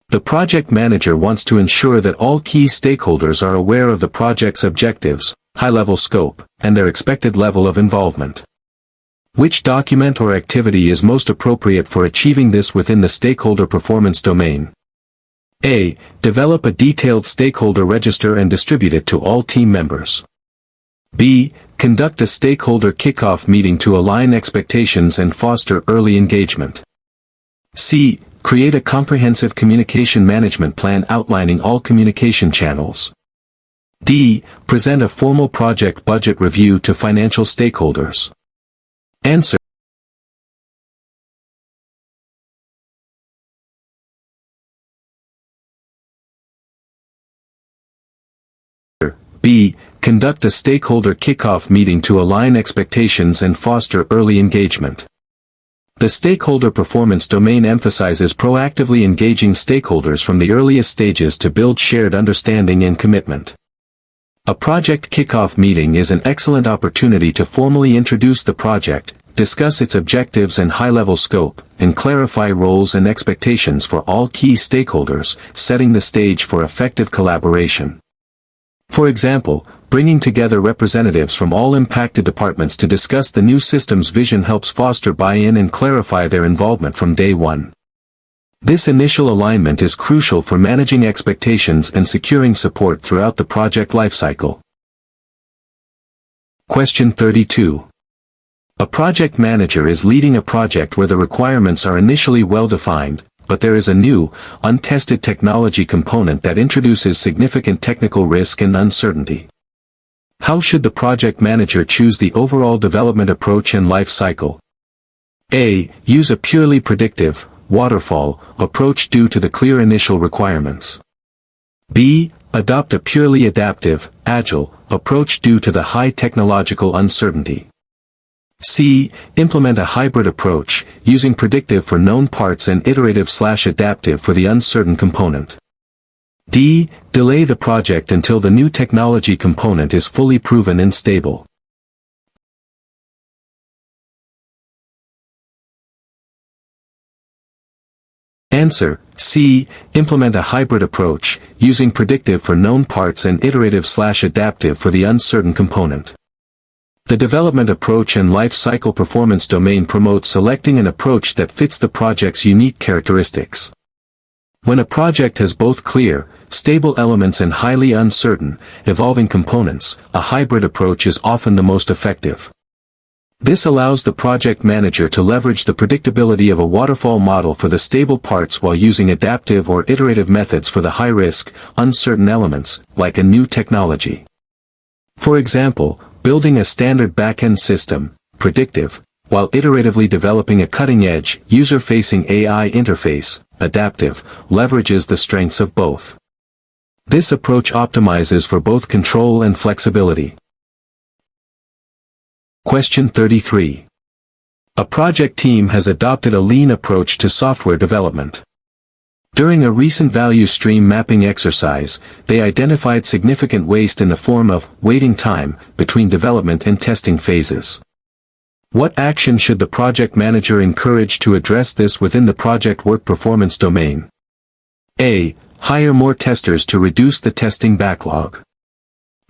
The project manager wants to ensure that all key stakeholders are aware of the project's objectives, high-level scope, and their expected level of involvement. Which document or activity is most appropriate for achieving this within the stakeholder performance domain? A. Develop a detailed stakeholder register and distribute it to all team members. B. Conduct a stakeholder kickoff meeting to align expectations and foster early engagement. C. Create a comprehensive communication management plan outlining all communication channels. D. Present a formal project budget review to financial stakeholders. Answer. B. Conduct a stakeholder kickoff meeting to align expectations and foster early engagement. The stakeholder performance domain emphasizes proactively engaging stakeholders from the earliest stages to build shared understanding and commitment. A project kickoff meeting is an excellent opportunity to formally introduce the project, discuss its objectives and high-level scope, and clarify roles and expectations for all key stakeholders, setting the stage for effective collaboration. For example, bringing together representatives from all impacted departments to discuss the new system's vision helps foster buy-in and clarify their involvement from day one. This initial alignment is crucial for managing expectations and securing support throughout the project lifecycle. Question 32. A project manager is leading a project where the requirements are initially well-defined, but there is a new, untested technology component that introduces significant technical risk and uncertainty. How should the project manager choose the overall development approach and life cycle? A. Use a purely predictive, waterfall, approach due to the clear initial requirements. B. Adopt a purely adaptive, agile, approach due to the high technological uncertainty. C. Implement a hybrid approach, using predictive for known parts and iterative/adaptive for the uncertain component. D. Delay the project until the new technology component is fully proven and stable. Answer. C. Implement a hybrid approach, using predictive for known parts and iterative/adaptive for the uncertain component. The development approach and life cycle performance domain promotes selecting an approach that fits the project's unique characteristics. When a project has both clear, stable elements and highly uncertain, evolving components, a hybrid approach is often the most effective. This allows the project manager to leverage the predictability of a waterfall model for the stable parts while using adaptive or iterative methods for the high-risk, uncertain elements, like a new technology. For example, building a standard back-end system, predictive, while iteratively developing a cutting-edge, user-facing AI interface, adaptive, leverages the strengths of both. This approach optimizes for both control and flexibility. Question 33. A project team has adopted a lean approach to software development. During a recent value stream mapping exercise, they identified significant waste in the form of waiting time between development and testing phases. What action should the project manager encourage to address this within the project work performance domain? A. Hire more testers to reduce the testing backlog.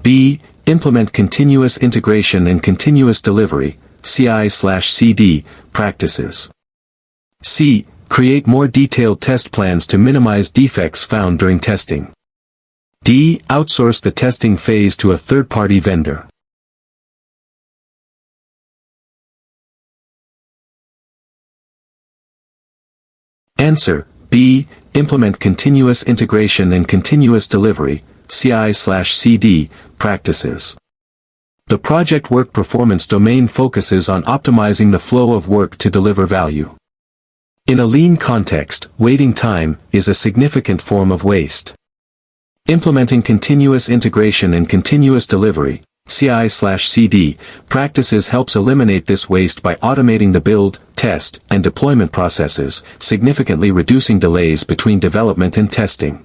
B. Implement continuous integration and continuous delivery, CI/CD, practices. C. Create more detailed test plans to minimize defects found during testing. D. Outsource the testing phase to a third-party vendor. Answer. B. implement continuous integration and continuous delivery, CI/CD, practices. The project work performance domain focuses on optimizing the flow of work to deliver value. In a lean context, waiting time is a significant form of waste. Implementing continuous integration and continuous delivery, CI/CD, practices helps eliminate this waste by automating the build, test, and deployment processes, significantly reducing delays between development and testing.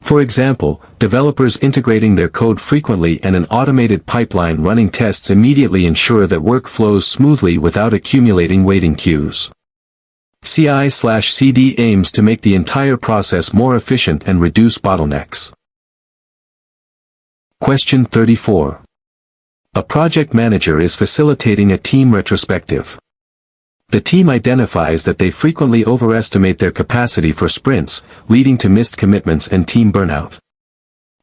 For example, developers integrating their code frequently and an automated pipeline running tests immediately ensure that work flows smoothly without accumulating waiting queues. CI/CD aims to make the entire process more efficient and reduce bottlenecks. Question 34. A project manager is facilitating a team retrospective. The team identifies that they frequently overestimate their capacity for sprints, leading to missed commitments and team burnout.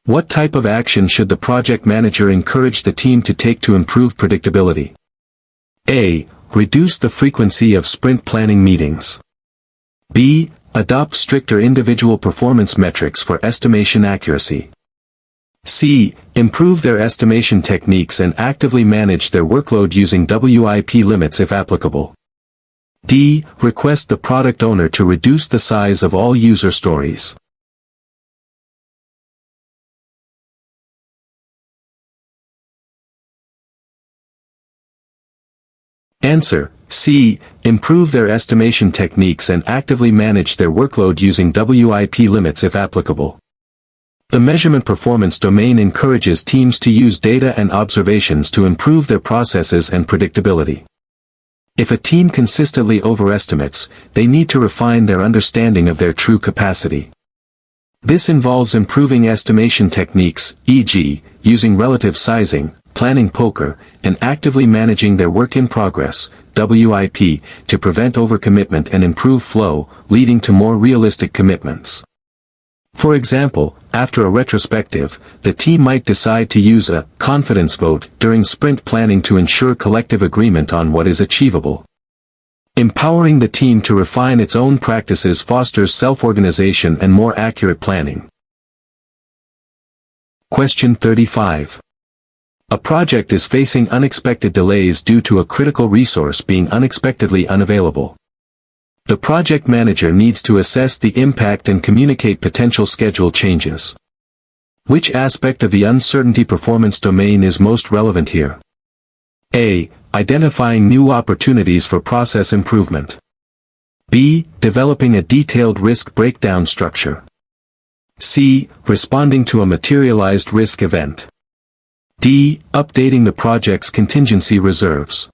What type of action should the project manager encourage the team to take to improve predictability? A. Reduce the frequency of sprint planning meetings. B. Adopt stricter individual performance metrics for estimation accuracy. C. Improve their estimation techniques and actively manage their workload using WIP limits if applicable. D. Request the product owner to reduce the size of all user stories. Answer: C. Improve their estimation techniques and actively manage their workload using WIP limits if applicable. The measurement performance domain encourages teams to use data and observations to improve their processes and predictability. If a team consistently overestimates, they need to refine their understanding of their true capacity. This involves improving estimation techniques, e.g., using relative sizing, planning poker, and actively managing their work in progress, WIP, to prevent overcommitment and improve flow, leading to more realistic commitments. For example, after a retrospective, the team might decide to use a confidence vote during sprint planning to ensure collective agreement on what is achievable. Empowering the team to refine its own practices fosters self-organization and more accurate planning. Question 35. A project is facing unexpected delays due to a critical resource being unexpectedly unavailable. The project manager needs to assess the impact and communicate potential schedule changes. Which aspect of the uncertainty performance domain is most relevant here? A. Identifying new opportunities for process improvement. B. Developing a detailed risk breakdown structure. C. Responding to a materialized risk event. D. Updating the project's contingency reserves.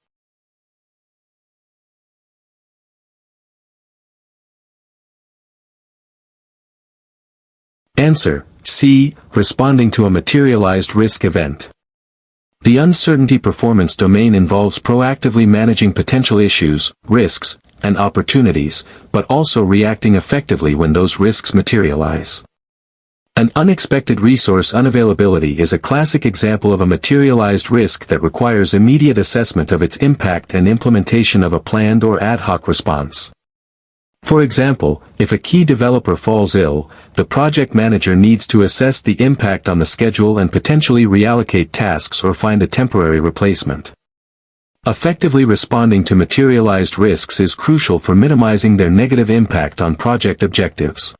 Answer: C. Responding to a materialized risk event. The uncertainty performance domain involves proactively managing potential issues, risks, and opportunities, but also reacting effectively when those risks materialize. An unexpected resource unavailability is a classic example of a materialized risk that requires immediate assessment of its impact and implementation of a planned or ad hoc response. For example, if a key developer falls ill, the project manager needs to assess the impact on the schedule and potentially reallocate tasks or find a temporary replacement. Effectively responding to materialized risks is crucial for minimizing their negative impact on project objectives.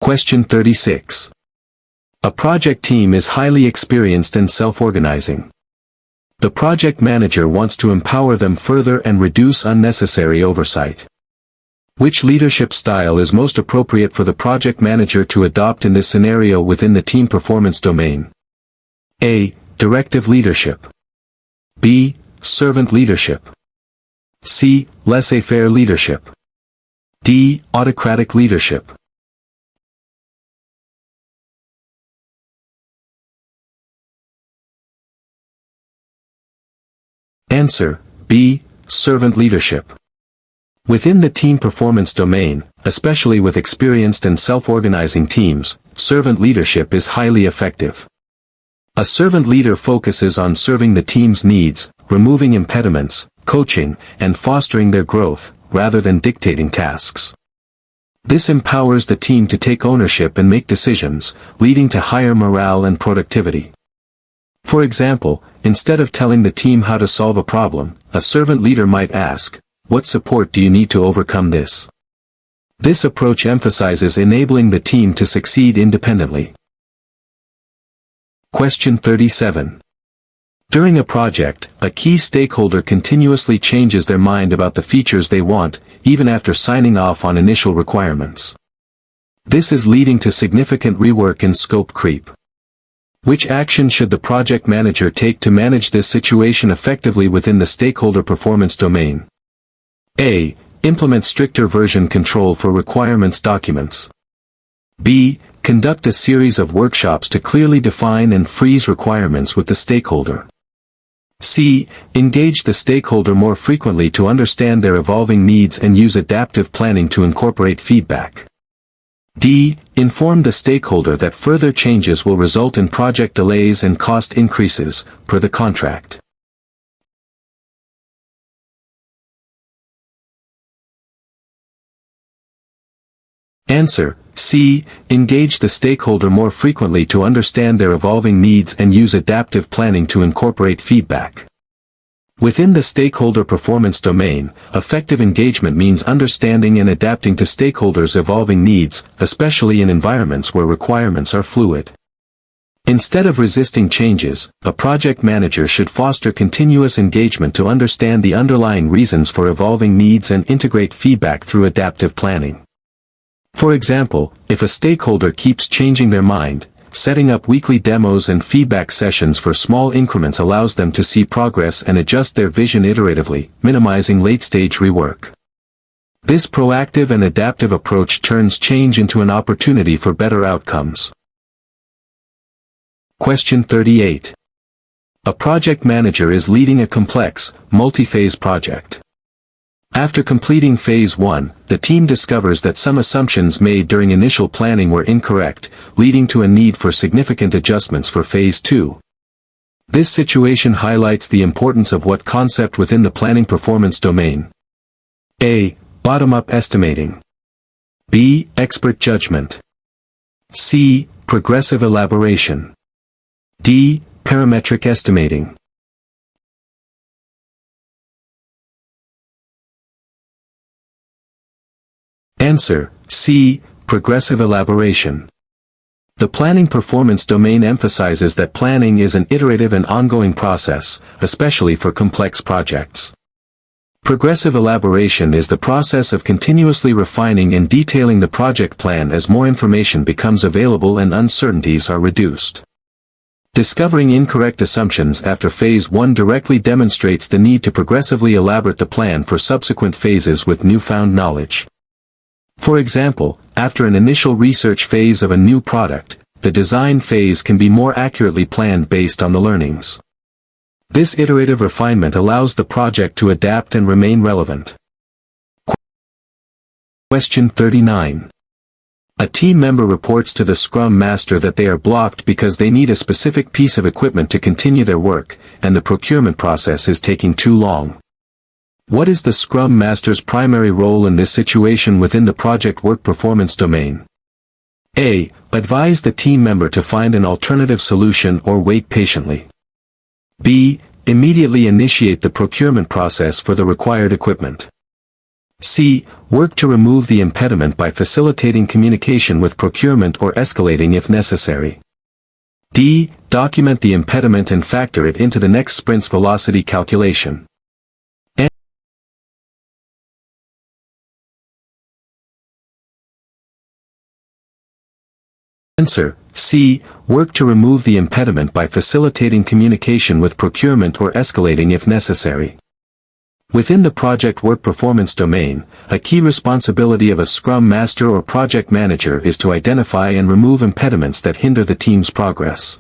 Question 36. A project team is highly experienced and self-organizing. The project manager wants to empower them further and reduce unnecessary oversight. Which leadership style is most appropriate for the project manager to adopt in this scenario within the team performance domain? A. Directive leadership. B. Servant leadership. C. Laissez-faire leadership. D. Autocratic leadership. Answer: B. Servant leadership. Within the team performance domain, especially with experienced and self-organizing teams, servant leadership is highly effective. A servant leader focuses on serving the team's needs, removing impediments, coaching, and fostering their growth, rather than dictating tasks. This empowers the team to take ownership and make decisions, leading to higher morale and productivity. For example, instead of telling the team how to solve a problem, a servant leader might ask, "What support do you need to overcome this?" This approach emphasizes enabling the team to succeed independently. Question 37. During a project, a key stakeholder continuously changes their mind about the features they want, even after signing off on initial requirements. This is leading to significant rework and scope creep. Which action should the project manager take to manage this situation effectively within the stakeholder performance domain? A. Implement stricter version control for requirements documents. B. Conduct a series of workshops to clearly define and freeze requirements with the stakeholder. C. Engage the stakeholder more frequently to understand their evolving needs and use adaptive planning to incorporate feedback. D. Inform the stakeholder that further changes will result in project delays and cost increases, per the contract. Answer: C. Engage the stakeholder more frequently to understand their evolving needs and use adaptive planning to incorporate feedback. Within the stakeholder performance domain, effective engagement means understanding and adapting to stakeholders' evolving needs, especially in environments where requirements are fluid. Instead of resisting changes, a project manager should foster continuous engagement to understand the underlying reasons for evolving needs and integrate feedback through adaptive planning. For example, if a stakeholder keeps changing their mind, setting up weekly demos and feedback sessions for small increments allows them to see progress and adjust their vision iteratively, minimizing late-stage rework. This proactive and adaptive approach turns change into an opportunity for better outcomes. Question 38. A project manager is leading a complex, multi-phase project. After completing Phase 1, the team discovers that some assumptions made during initial planning were incorrect, leading to a need for significant adjustments for Phase 2. This situation highlights the importance of what concept within the planning performance domain. A. Bottom-up estimating. B. Expert judgment. C. Progressive elaboration. D. Parametric estimating. Answer: C. Progressive elaboration. The planning performance domain emphasizes that planning is an iterative and ongoing process, especially for complex projects. Progressive elaboration is the process of continuously refining and detailing the project plan as more information becomes available and uncertainties are reduced. Discovering incorrect assumptions after Phase 1 directly demonstrates the need to progressively elaborate the plan for subsequent phases with newfound knowledge. For example, after an initial research phase of a new product, the design phase can be more accurately planned based on the learnings. This iterative refinement allows the project to adapt and remain relevant. Question 39. A team member reports to the Scrum Master that they are blocked because they need a specific piece of equipment to continue their work, and the procurement process is taking too long. What is the Scrum Master's primary role in this situation within the project work performance domain? A. Advise the team member to find an alternative solution or wait patiently. B. Immediately initiate the procurement process for the required equipment. C. Work to remove the impediment by facilitating communication with procurement or escalating if necessary. D. Document the impediment and factor it into the next sprint's velocity calculation. Answer: C. Work to remove the impediment by facilitating communication with procurement or escalating if necessary. Within the project work performance domain, a key responsibility of a Scrum Master or project manager is to identify and remove impediments that hinder the team's progress.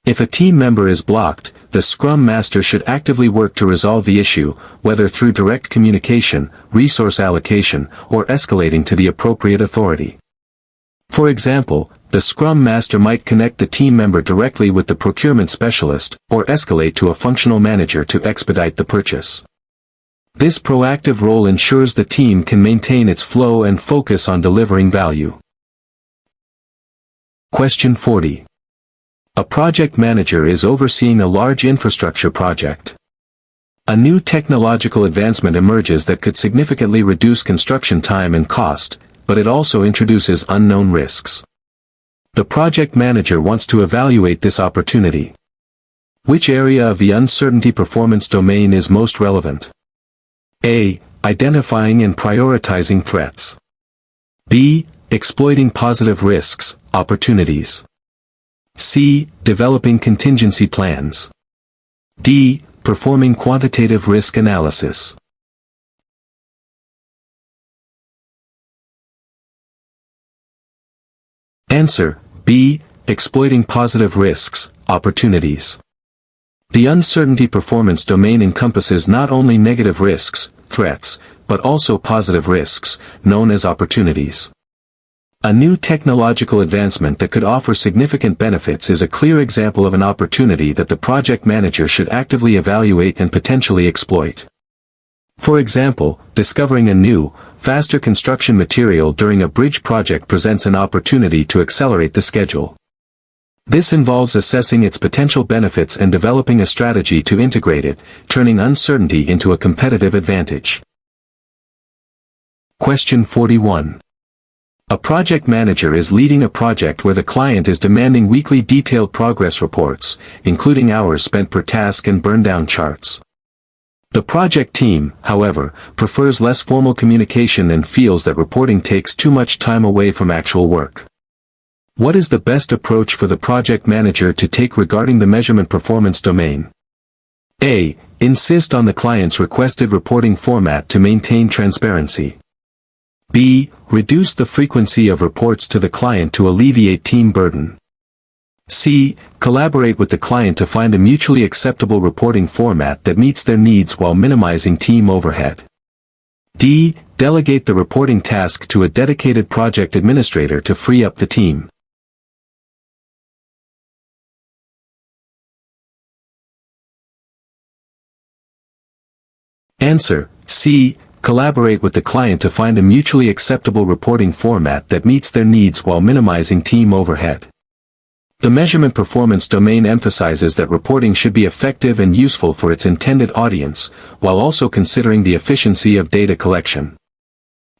If a team member is blocked, the Scrum Master should actively work to resolve the issue, whether through direct communication, resource allocation, or escalating to the appropriate authority. For example, the Scrum Master might connect the team member directly with the procurement specialist, or escalate to a functional manager to expedite the purchase. This proactive role ensures the team can maintain its flow and focus on delivering value. Question 40. A project manager is overseeing a large infrastructure project. A new technological advancement emerges that could significantly reduce construction time and cost, but it also introduces unknown risks. The project manager wants to evaluate this opportunity. Which area of the uncertainty performance domain is most relevant? A. Identifying and prioritizing threats. B. Exploiting positive risks, opportunities. C. Developing contingency plans. D. Performing quantitative risk analysis. Answer: B. Exploiting positive risks, opportunities. The uncertainty performance domain encompasses not only negative risks, threats, but also positive risks, known as opportunities. A new technological advancement that could offer significant benefits is a clear example of an opportunity that the project manager should actively evaluate and potentially exploit. For example, discovering a new, faster construction material during a bridge project presents an opportunity to accelerate the schedule. This involves assessing its potential benefits and developing a strategy to integrate it, turning uncertainty into a competitive advantage. Question 41. A project manager is leading a project where the client is demanding weekly detailed progress reports, including hours spent per task and burn-down charts. The project team, however, prefers less formal communication and feels that reporting takes too much time away from actual work. What is the best approach for the project manager to take regarding the measurement performance domain? A. Insist on the client's requested reporting format to maintain transparency. B. Reduce the frequency of reports to the client to alleviate team burden. C. Collaborate with the client to find a mutually acceptable reporting format that meets their needs while minimizing team overhead. D. Delegate the reporting task to a dedicated project administrator to free up the team. Answer: C. Collaborate with the client to find a mutually acceptable reporting format that meets their needs while minimizing team overhead. The measurement performance domain emphasizes that reporting should be effective and useful for its intended audience, while also considering the efficiency of data collection.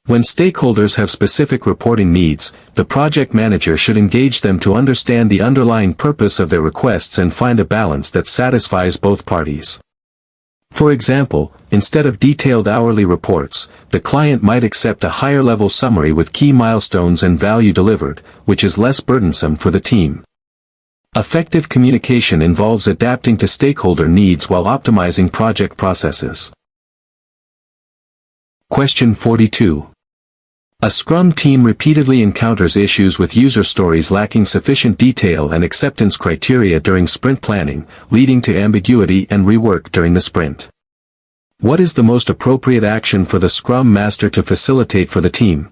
When stakeholders have specific reporting needs, the project manager should engage them to understand the underlying purpose of their requests and find a balance that satisfies both parties. For example, instead of detailed hourly reports, the client might accept a higher-level summary with key milestones and value delivered, which is less burdensome for the team. Effective communication involves adapting to stakeholder needs while optimizing project processes. Question 42. A Scrum team repeatedly encounters issues with user stories lacking sufficient detail and acceptance criteria during sprint planning, leading to ambiguity and rework during the sprint. What is the most appropriate action for the Scrum Master to facilitate for the team?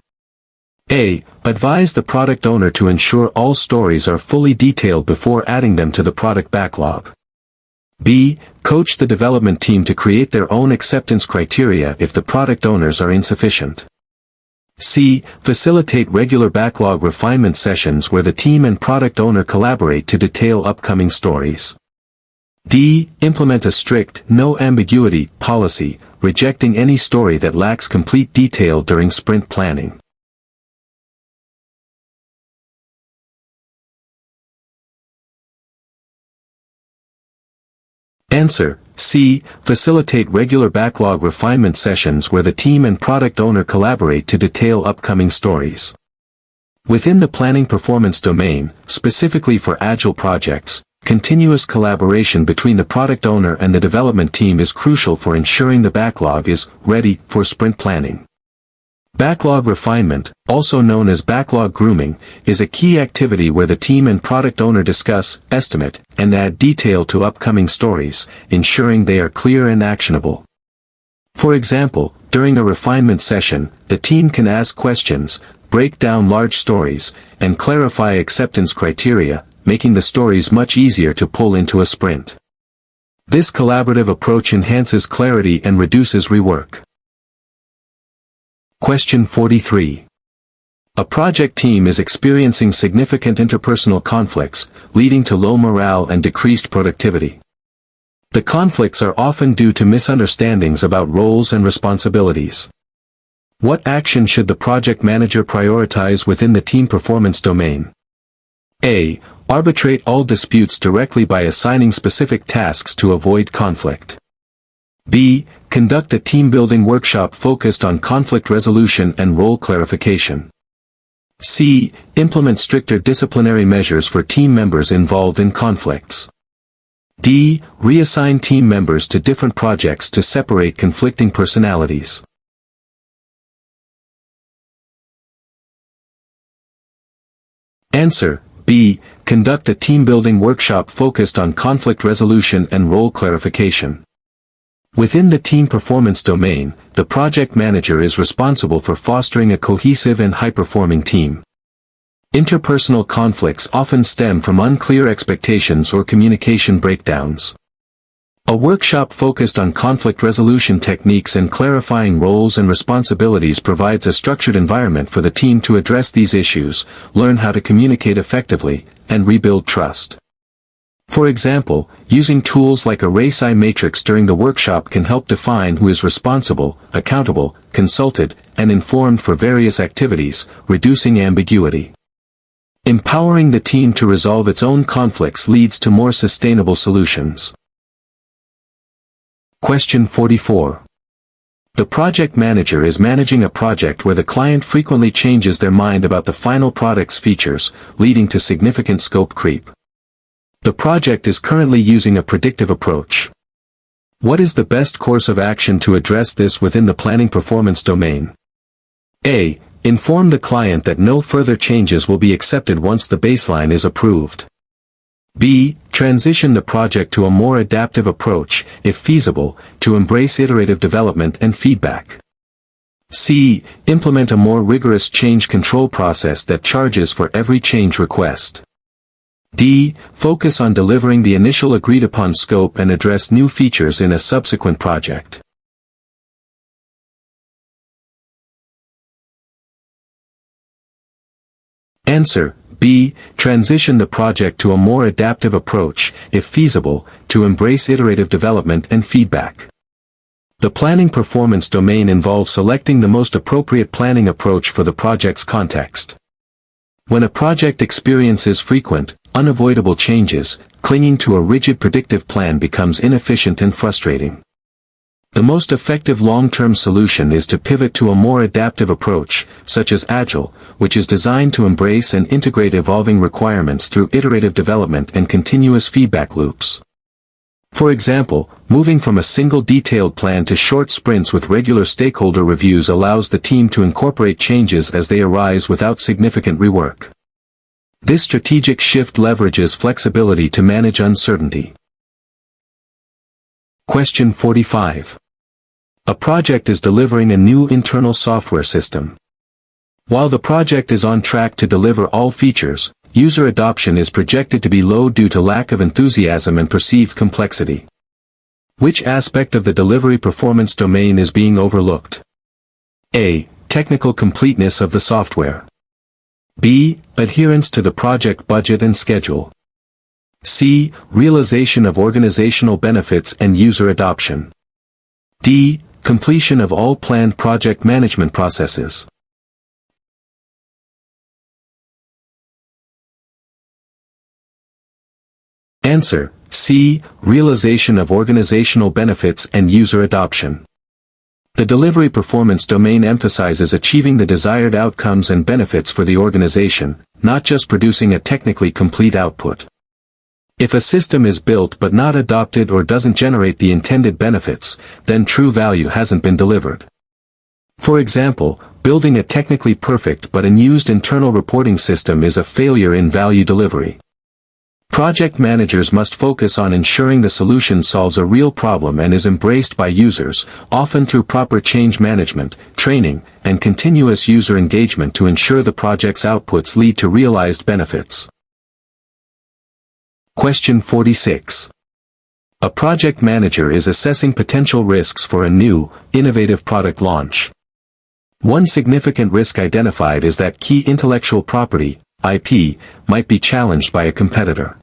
A. Advise the product owner to ensure all stories are fully detailed before adding them to the product backlog. B. Coach the development team to create their own acceptance criteria if the product owners are insufficient. C. Facilitate regular backlog refinement sessions where the team and product owner collaborate to detail upcoming stories. D. Implement a strict, no ambiguity policy, rejecting any story that lacks complete detail during sprint planning. Answer: C. Facilitate regular backlog refinement sessions where the team and product owner collaborate to detail upcoming stories. Within the planning performance domain, specifically for Agile projects, continuous collaboration between the product owner and the development team is crucial for ensuring the backlog is ready for sprint planning. Backlog refinement, also known as backlog grooming, is a key activity where the team and product owner discuss, estimate, and add detail to upcoming stories, ensuring they are clear and actionable. For example, during a refinement session, the team can ask questions, break down large stories, and clarify acceptance criteria, making the stories much easier to pull into a sprint. This collaborative approach enhances clarity and reduces rework. Question 43. A project team is experiencing significant interpersonal conflicts, leading to low morale and decreased productivity. The conflicts are often due to misunderstandings about roles and responsibilities. What action should the project manager prioritize within the team performance domain? A. Arbitrate all disputes directly by assigning specific tasks to avoid conflict. B. Conduct a team-building workshop focused on conflict resolution and role clarification. C. Implement stricter disciplinary measures for team members involved in conflicts. D. Reassign team members to different projects to separate conflicting personalities. Answer: B. Conduct a team-building workshop focused on conflict resolution and role clarification. Within the team performance domain, the project manager is responsible for fostering a cohesive and high-performing team. Interpersonal conflicts often stem from unclear expectations or communication breakdowns. A workshop focused on conflict resolution techniques and clarifying roles and responsibilities provides a structured environment for the team to address these issues, learn how to communicate effectively, and rebuild trust. For example, using tools like a RACI matrix during the workshop can help define who is responsible, accountable, consulted, and informed for various activities, reducing ambiguity. Empowering the team to resolve its own conflicts leads to more sustainable solutions. Question 44. The project manager is managing a project where the client frequently changes their mind about the final product's features, leading to significant scope creep. The project is currently using a predictive approach. What is the best course of action to address this within the planning performance domain? A. Inform the client that no further changes will be accepted once the baseline is approved. B. Transition the project to a more adaptive approach, if feasible, to embrace iterative development and feedback. C. Implement a more rigorous change control process that charges for every change request. D. Focus on delivering the initial agreed-upon scope and address new features in a subsequent project. Answer: B. Transition the project to a more adaptive approach, if feasible, to embrace iterative development and feedback. The planning performance domain involves selecting the most appropriate planning approach for the project's context. When a project experiences frequent, unavoidable changes, clinging to a rigid predictive plan becomes inefficient and frustrating. The most effective long-term solution is to pivot to a more adaptive approach, such as Agile, which is designed to embrace and integrate evolving requirements through iterative development and continuous feedback loops. For example, moving from a single detailed plan to short sprints with regular stakeholder reviews allows the team to incorporate changes as they arise without significant rework. This strategic shift leverages flexibility to manage uncertainty. Question 45. A project is delivering a new internal software system. While the project is on track to deliver all features, user adoption is projected to be low due to lack of enthusiasm and perceived complexity. Which aspect of the delivery performance domain is being overlooked? A. Technical completeness of the software. B. Adherence to the project budget and schedule. C. Realization of organizational benefits and user adoption. D. Completion of all planned project management processes. Answer: C. Realization of organizational benefits and user adoption. The delivery performance domain emphasizes achieving the desired outcomes and benefits for the organization, not just producing a technically complete output. If a system is built but not adopted or doesn't generate the intended benefits, then true value hasn't been delivered. For example, building a technically perfect but unused internal reporting system is a failure in value delivery. Project managers must focus on ensuring the solution solves a real problem and is embraced by users, often through proper change management, training, and continuous user engagement to ensure the project's outputs lead to realized benefits. Question 46. A project manager is assessing potential risks for a new, innovative product launch. One significant risk identified is that key intellectual property, IP, might be challenged by a competitor.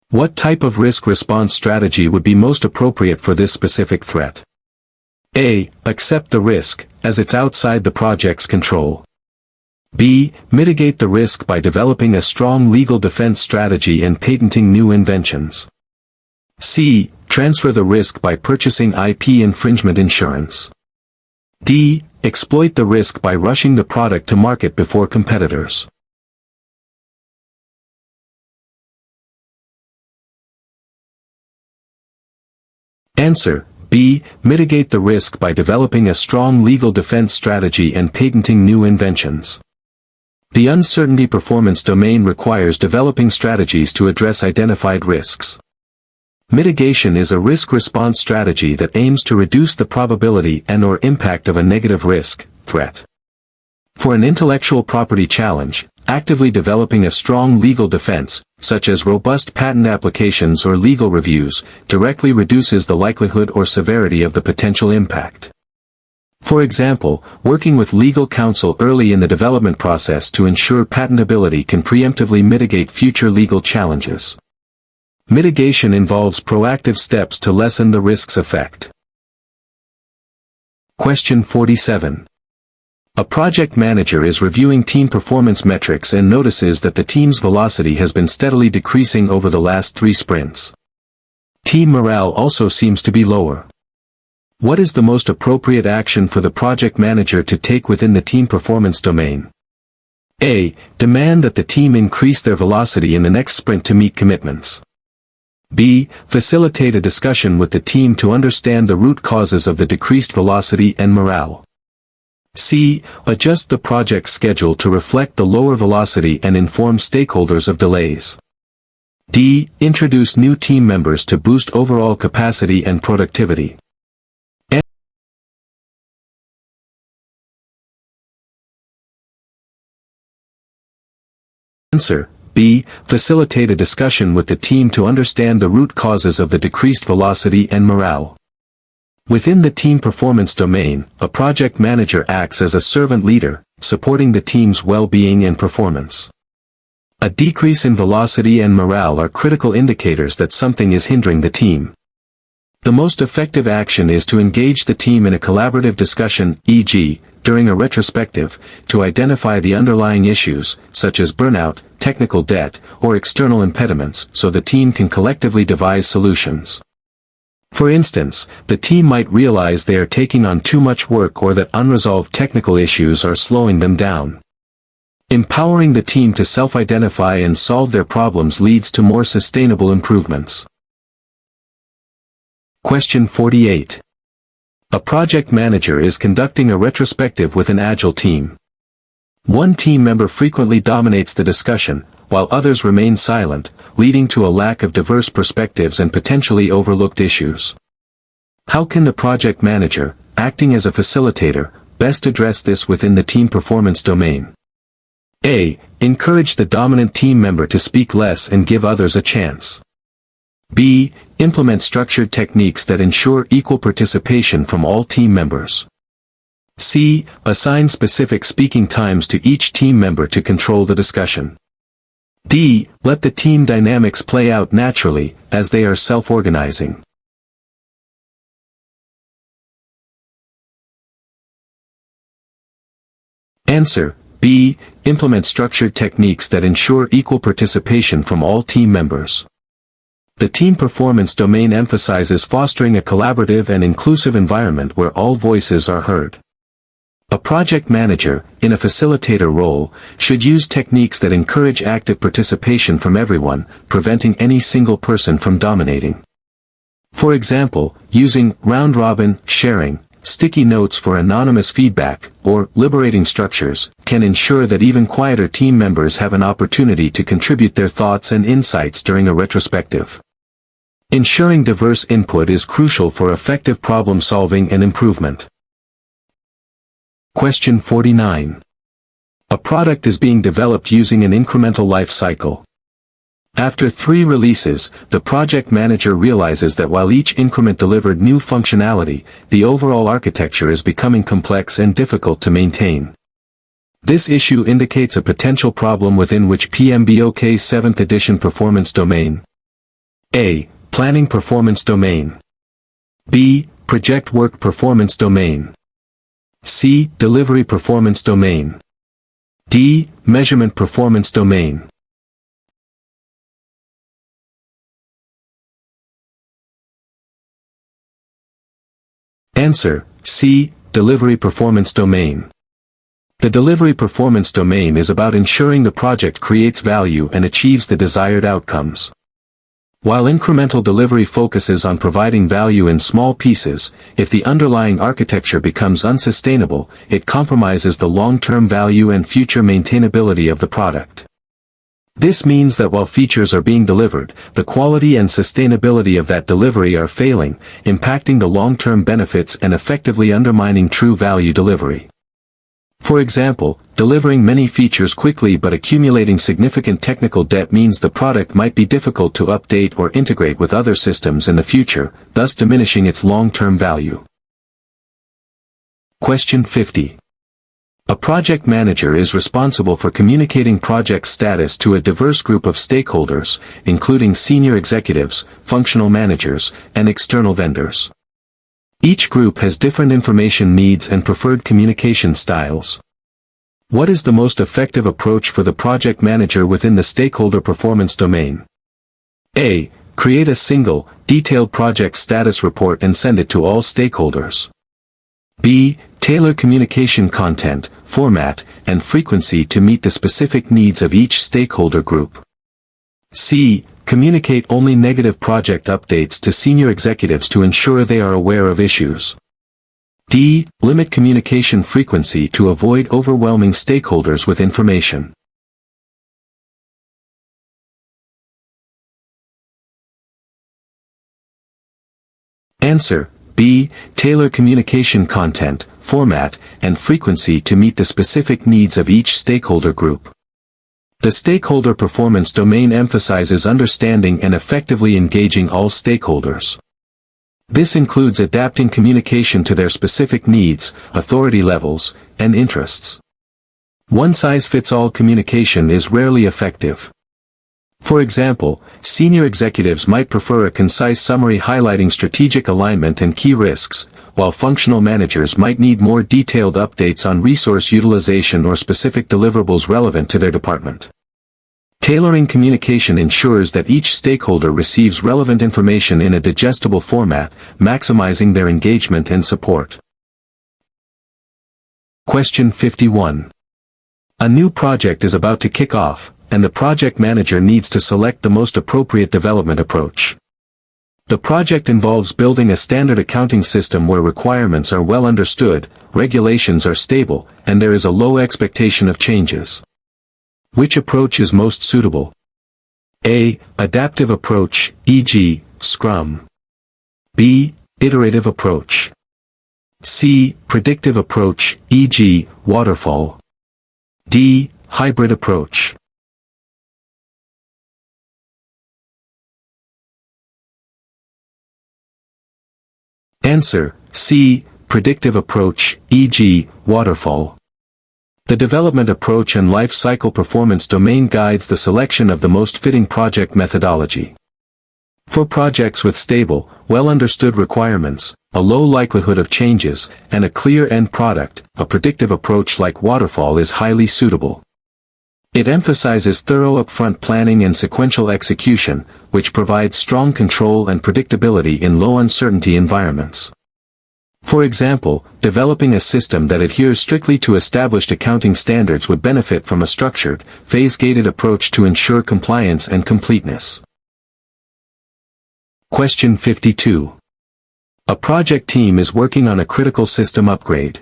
What type of risk response strategy would be most appropriate for this specific threat? A. Accept the risk, as it's outside the project's control. B. Mitigate the risk by developing a strong legal defense strategy and patenting new inventions. C. Transfer the risk by purchasing IP infringement insurance. D. Exploit the risk by rushing the product to market before competitors. Answer: B. Mitigate the risk by developing a strong legal defense strategy and patenting new inventions. The uncertainty performance domain requires developing strategies to address identified risks. Mitigation is a risk response strategy that aims to reduce the probability and/or impact of a negative risk, threat. For an intellectual property challenge, actively developing a strong legal defense, such as robust patent applications or legal reviews, directly reduces the likelihood or severity of the potential impact. For example, working with legal counsel early in the development process to ensure patentability can preemptively mitigate future legal challenges. Mitigation involves proactive steps to lessen the risk's effect. Question 47. A project manager is reviewing team performance metrics and notices that the team's velocity has been steadily decreasing over the last 3 sprints. Team morale also seems to be lower. What is the most appropriate action for the project manager to take within the team performance domain? A. Demand that the team increase their velocity in the next sprint to meet commitments. B. Facilitate a discussion with the team to understand the root causes of the decreased velocity and morale. C. Adjust the project schedule to reflect the lower velocity and inform stakeholders of delays. D. Introduce new team members to boost overall capacity and productivity. Answer: B. Facilitate a discussion with the team to understand the root causes of the decreased velocity and morale. Within the team performance domain, a project manager acts as a servant leader, supporting the team's well-being and performance. A decrease in velocity and morale are critical indicators that something is hindering the team. The most effective action is to engage the team in a collaborative discussion, e.g., during a retrospective, to identify the underlying issues, such as burnout, technical debt, or external impediments, so the team can collectively devise solutions. For instance, the team might realize they are taking on too much work or that unresolved technical issues are slowing them down. Empowering the team to self-identify and solve their problems leads to more sustainable improvements. Question 48. A project manager is conducting a retrospective with an Agile team. One team member frequently dominates the discussion, while others remain silent, leading to a lack of diverse perspectives and potentially overlooked issues. How can the project manager, acting as a facilitator, best address this within the team performance domain? A. Encourage the dominant team member to speak less and give others a chance. B. Implement structured techniques that ensure equal participation from all team members. C. Assign specific speaking times to each team member to control the discussion. D. Let the team dynamics play out naturally, as they are self-organizing. Answer: B. Implement structured techniques that ensure equal participation from all team members. The team performance domain emphasizes fostering a collaborative and inclusive environment where all voices are heard. A project manager, in a facilitator role, should use techniques that encourage active participation from everyone, preventing any single person from dominating. For example, using round-robin sharing, sticky notes for anonymous feedback, or liberating structures, can ensure that even quieter team members have an opportunity to contribute their thoughts and insights during a retrospective. Ensuring diverse input is crucial for effective problem-solving and improvement. Question 49. A product is being developed using an incremental life cycle. After 3 releases, the project manager realizes that while each increment delivered new functionality, the overall architecture is becoming complex and difficult to maintain. This issue indicates a potential problem within which PMBOK's 7th edition performance domain. A. Planning performance domain. B. Project work performance domain. C. Delivery performance domain. D. Measurement performance domain. Answer: C. Delivery performance domain. The delivery performance domain is about ensuring the project creates value and achieves the desired outcomes. While incremental delivery focuses on providing value in small pieces, if the underlying architecture becomes unsustainable, it compromises the long-term value and future maintainability of the product. This means that while features are being delivered, the quality and sustainability of that delivery are failing, impacting the long-term benefits and effectively undermining true value delivery. For example, delivering many features quickly but accumulating significant technical debt means the product might be difficult to update or integrate with other systems in the future, thus diminishing its long-term value. Question 50. A project manager is responsible for communicating project status to a diverse group of stakeholders, including senior executives, functional managers, and external vendors. Each group has different information needs and preferred communication styles. What is the most effective approach for the project manager within the stakeholder performance domain? A. Create a single, detailed project status report and send it to all stakeholders. B. Tailor communication content, format, and frequency to meet the specific needs of each stakeholder group. C. Communicate only negative project updates to senior executives to ensure they are aware of issues. D. Limit communication frequency to avoid overwhelming stakeholders with information. Answer: B. Tailor communication content, format, and frequency to meet the specific needs of each stakeholder group. The stakeholder performance domain emphasizes understanding and effectively engaging all stakeholders. This includes adapting communication to their specific needs, authority levels, and interests. One-size-fits-all communication is rarely effective. For example, senior executives might prefer a concise summary highlighting strategic alignment and key risks, while functional managers might need more detailed updates on resource utilization or specific deliverables relevant to their department. Tailoring communication ensures that each stakeholder receives relevant information in a digestible format, maximizing their engagement and support. Question 51. A new project is about to kick off, and the project manager needs to select the most appropriate development approach. The project involves building a standard accounting system where requirements are well understood, regulations are stable, and there is a low expectation of changes. Which approach is most suitable? A. Adaptive approach, e.g., Scrum. B. Iterative approach. C. Predictive approach, e.g., Waterfall. D. Hybrid approach. Answer: C. Predictive approach, e.g., Waterfall. The development approach and life cycle performance domain guides the selection of the most fitting project methodology. For projects with stable, well-understood requirements, a low likelihood of changes, and a clear end product, a predictive approach like Waterfall is highly suitable. It emphasizes thorough upfront planning and sequential execution, which provides strong control and predictability in low uncertainty environments. For example, developing a system that adheres strictly to established accounting standards would benefit from a structured, phase-gated approach to ensure compliance and completeness. Question 52. A project team is working on a critical system upgrade.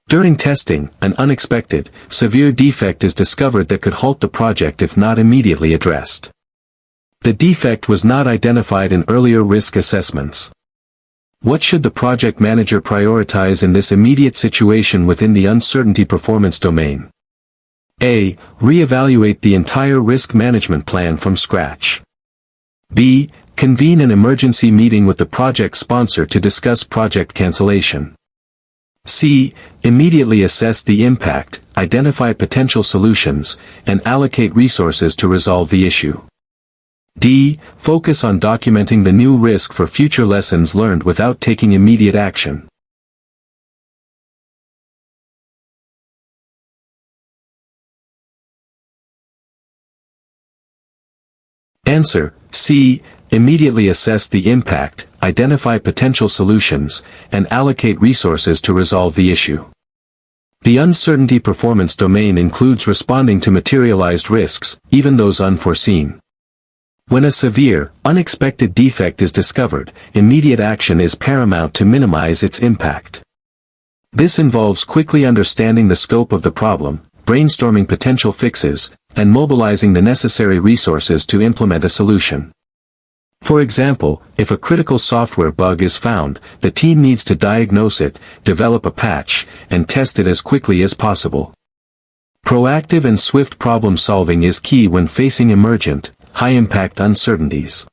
During testing, an unexpected, severe defect is discovered that could halt the project if not immediately addressed. The defect was not identified in earlier risk assessments. What should the project manager prioritize in this immediate situation within the uncertainty performance domain? A. Reevaluate the entire risk management plan from scratch. B. Convene an emergency meeting with the project sponsor to discuss project cancellation. C. Immediately assess the impact, identify potential solutions, and allocate resources to resolve the issue. D. Focus on documenting the new risk for future lessons learned without taking immediate action. Answer: C. Immediately assess the impact, identify potential solutions, and allocate resources to resolve the issue. The uncertainty performance domain includes responding to materialized risks, even those unforeseen. When a severe, unexpected defect is discovered, immediate action is paramount to minimize its impact. This involves quickly understanding the scope of the problem, brainstorming potential fixes, and mobilizing the necessary resources to implement a solution. For example, if a critical software bug is found, the team needs to diagnose it, develop a patch, and test it as quickly as possible. Proactive and swift problem solving is key when facing emergent, high-impact uncertainties.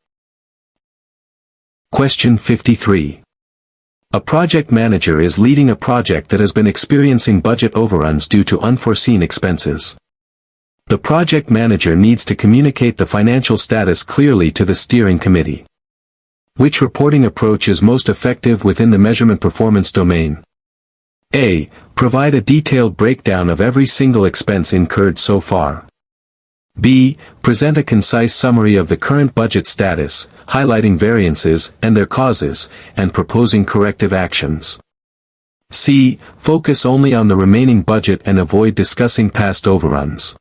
Question 53. A project manager is leading a project that has been experiencing budget overruns due to unforeseen expenses. The project manager needs to communicate the financial status clearly to the steering committee. Which reporting approach is most effective within the measurement performance domain? A. Provide a detailed breakdown of every single expense incurred so far. B. Present a concise summary of the current budget status, highlighting variances and their causes, and proposing corrective actions. C. Focus only on the remaining budget and avoid discussing past overruns.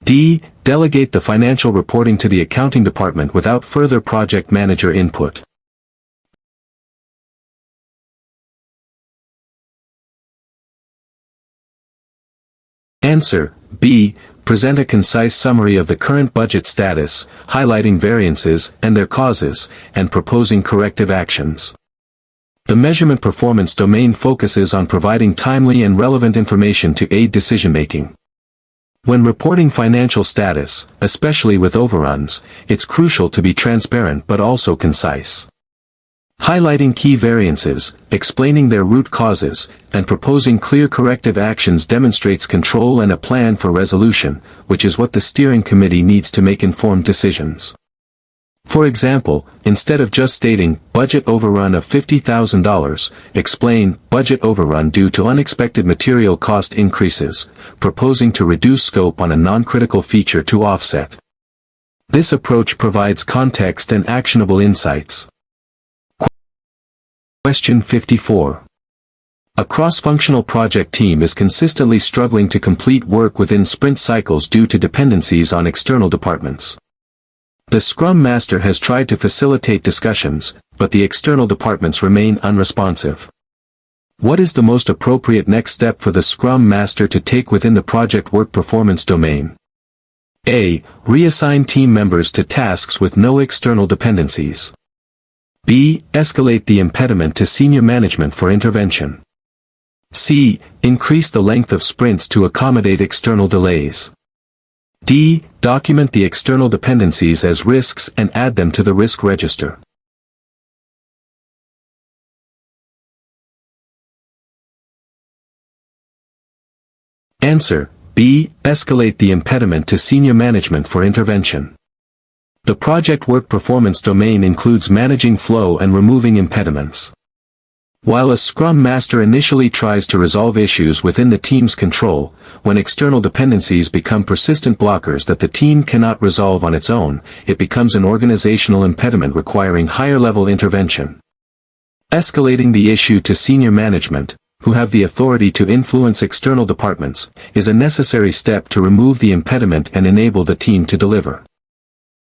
D. Delegate the financial reporting to the accounting department without further project manager input. Answer: B. Present a concise summary of the current budget status, highlighting variances and their causes, and proposing corrective actions. The measurement performance domain focuses on providing timely and relevant information to aid decision-making. When reporting financial status, especially with overruns, it's crucial to be transparent but also concise. Highlighting key variances, explaining their root causes, and proposing clear corrective actions demonstrates control and a plan for resolution, which is what the steering committee needs to make informed decisions. For example, instead of just stating, budget overrun of $50,000, explain, budget overrun due to unexpected material cost increases, proposing to reduce scope on a non-critical feature to offset. This approach provides context and actionable insights. Question 54. A cross-functional project team is consistently struggling to complete work within sprint cycles due to dependencies on external departments. The Scrum Master has tried to facilitate discussions, but the external departments remain unresponsive. What is the most appropriate next step for the Scrum Master to take within the project work performance domain? A. Reassign team members to tasks with no external dependencies. B. Escalate the impediment to senior management for intervention. C. Increase the length of sprints to accommodate external delays. D. Document the external dependencies as risks and add them to the risk register. Answer: B. Escalate the impediment to senior management for intervention. The project work performance domain includes managing flow and removing impediments. While a Scrum Master initially tries to resolve issues within the team's control, when external dependencies become persistent blockers that the team cannot resolve on its own, it becomes an organizational impediment requiring higher-level intervention. Escalating the issue to senior management, who have the authority to influence external departments, is a necessary step to remove the impediment and enable the team to deliver.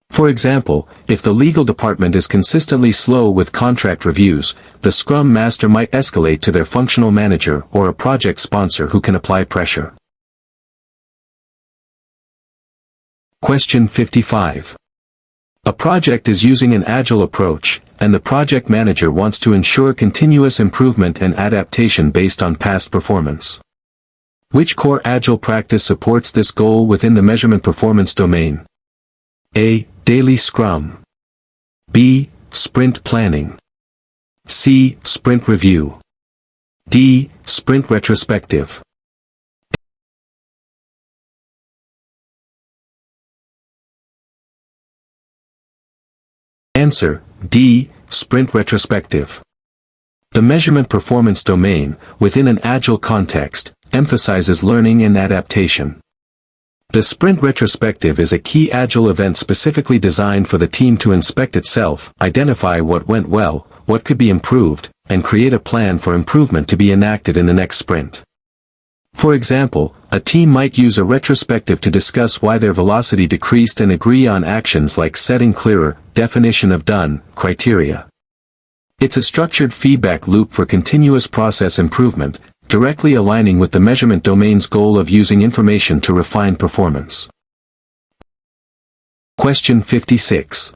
For example, if the legal department is consistently slow with contract reviews, the Scrum Master might escalate to their functional manager or a project sponsor who can apply pressure. Question 55. A project is using an Agile approach, and the project manager wants to ensure continuous improvement and adaptation based on past performance. Which core Agile practice supports this goal within the measurement performance domain? A. Daily Scrum. B. Sprint planning. C. Sprint review. D. Sprint retrospective. Answer: D. Sprint retrospective. The measurement performance domain, within an Agile context, emphasizes learning and adaptation. The sprint retrospective is a key Agile event specifically designed for the team to inspect itself, identify what went well, what could be improved, and create a plan for improvement to be enacted in the next sprint. For example, a team might use a retrospective to discuss why their velocity decreased and agree on actions like setting clearer, definition of done, criteria. It's a structured feedback loop for continuous process improvement, directly aligning with the measurement domain's goal of using information to refine performance. Question 56.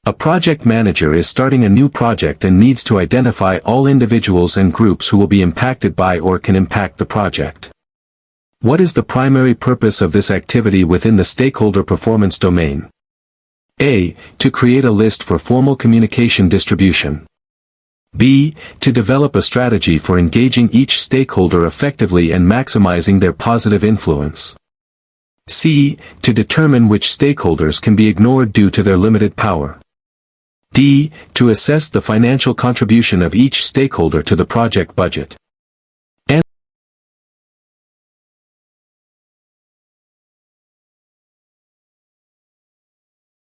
A project manager is starting a new project and needs to identify all individuals and groups who will be impacted by or can impact the project. What is the primary purpose of this activity within the stakeholder performance domain? A. To create a list for formal communication distribution. B. To develop a strategy for engaging each stakeholder effectively and maximizing their positive influence. C. To determine which stakeholders can be ignored due to their limited power. D. To assess the financial contribution of each stakeholder to the project budget.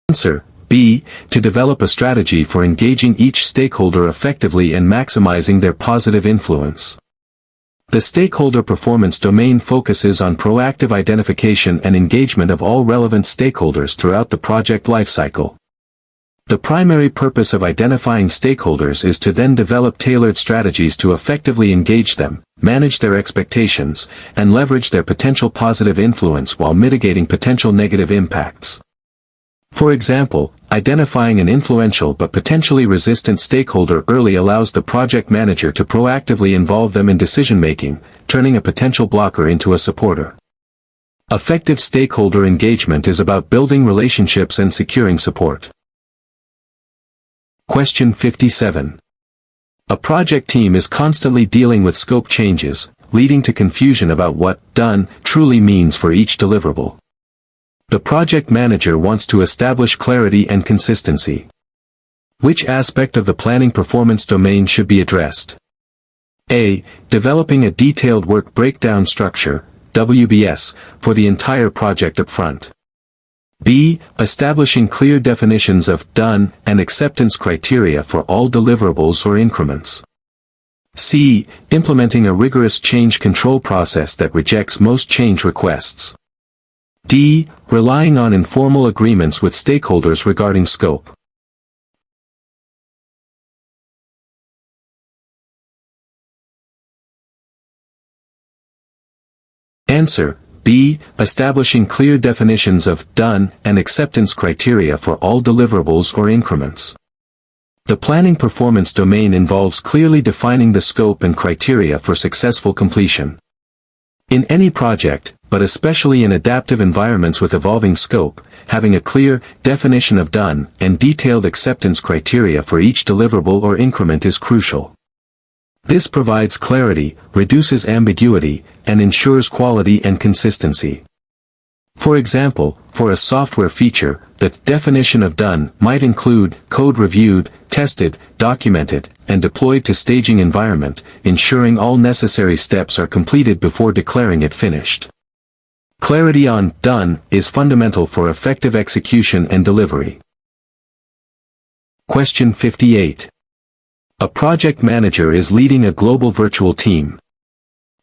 Answer: B. To develop a strategy for engaging each stakeholder effectively and maximizing their positive influence. The stakeholder performance domain focuses on proactive identification and engagement of all relevant stakeholders throughout the project lifecycle. The primary purpose of identifying stakeholders is to then develop tailored strategies to effectively engage them, manage their expectations, and leverage their potential positive influence while mitigating potential negative impacts. For example, identifying an influential but potentially resistant stakeholder early allows the project manager to proactively involve them in decision-making, turning a potential blocker into a supporter. Effective stakeholder engagement is about building relationships and securing support. Question 57. A project team is constantly dealing with scope changes, leading to confusion about what "done" truly means for each deliverable. The project manager wants to establish clarity and consistency. Which aspect of the planning performance domain should be addressed? A. Developing a detailed work breakdown structure, WBS, for the entire project upfront. B. Establishing clear definitions of "done" and acceptance criteria for all deliverables or increments. C. Implementing a rigorous change control process that rejects most change requests. D. Relying on informal agreements with stakeholders regarding scope. Answer: B. Establishing clear definitions of "done" and acceptance criteria for all deliverables or increments. The planning performance domain involves clearly defining the scope and criteria for successful completion. In any project, but especially in adaptive environments with evolving scope, having a clear definition of "done" and detailed acceptance criteria for each deliverable or increment is crucial. This provides clarity, reduces ambiguity, and ensures quality and consistency. For example, for a software feature, the definition of "done" might include code reviewed, tested, documented, and deployed to staging environment, ensuring all necessary steps are completed before declaring it finished. Clarity on "done" is fundamental for effective execution and delivery. Question 58. A project manager is leading a global virtual team.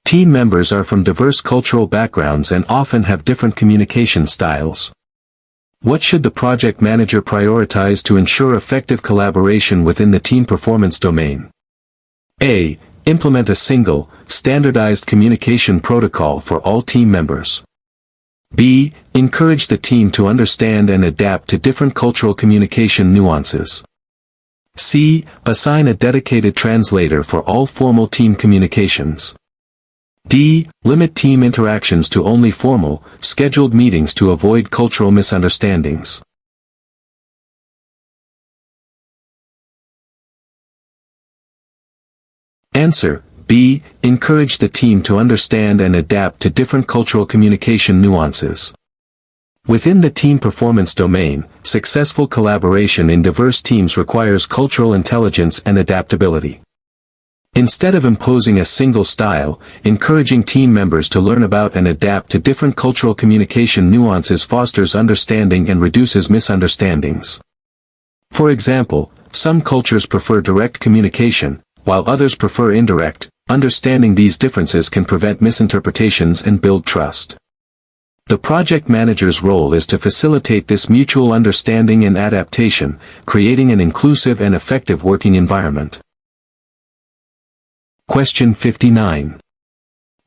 Team members are from diverse cultural backgrounds and often have different communication styles. What should the project manager prioritize to ensure effective collaboration within the team performance domain? A. Implement a single, standardized communication protocol for all team members. B. Encourage the team to understand and adapt to different cultural communication nuances. C. Assign a dedicated translator for all formal team communications. D. Limit team interactions to only formal, scheduled meetings to avoid cultural misunderstandings. Answer: B. Encourage the team to understand and adapt to different cultural communication nuances. Within the team performance domain, successful collaboration in diverse teams requires cultural intelligence and adaptability. Instead of imposing a single style, encouraging team members to learn about and adapt to different cultural communication nuances fosters understanding and reduces misunderstandings. For example, some cultures prefer direct communication, while others prefer indirect. Understanding these differences can prevent misinterpretations and build trust. The project manager's role is to facilitate this mutual understanding and adaptation, creating an inclusive and effective working environment. Question 59.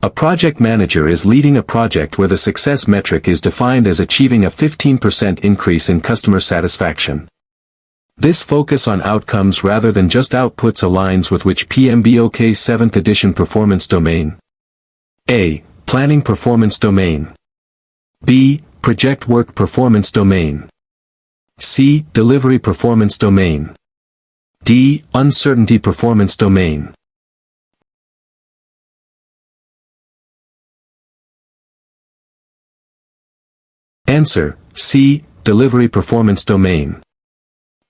A project manager is leading a project where the success metric is defined as achieving a 15% increase in customer satisfaction. This focus on outcomes rather than just outputs aligns with which PMBOK's 7th edition performance domain? A. Planning performance domain. B. Project work performance domain. C. Delivery performance domain. D. Uncertainty performance domain. Answer: C. Delivery performance domain.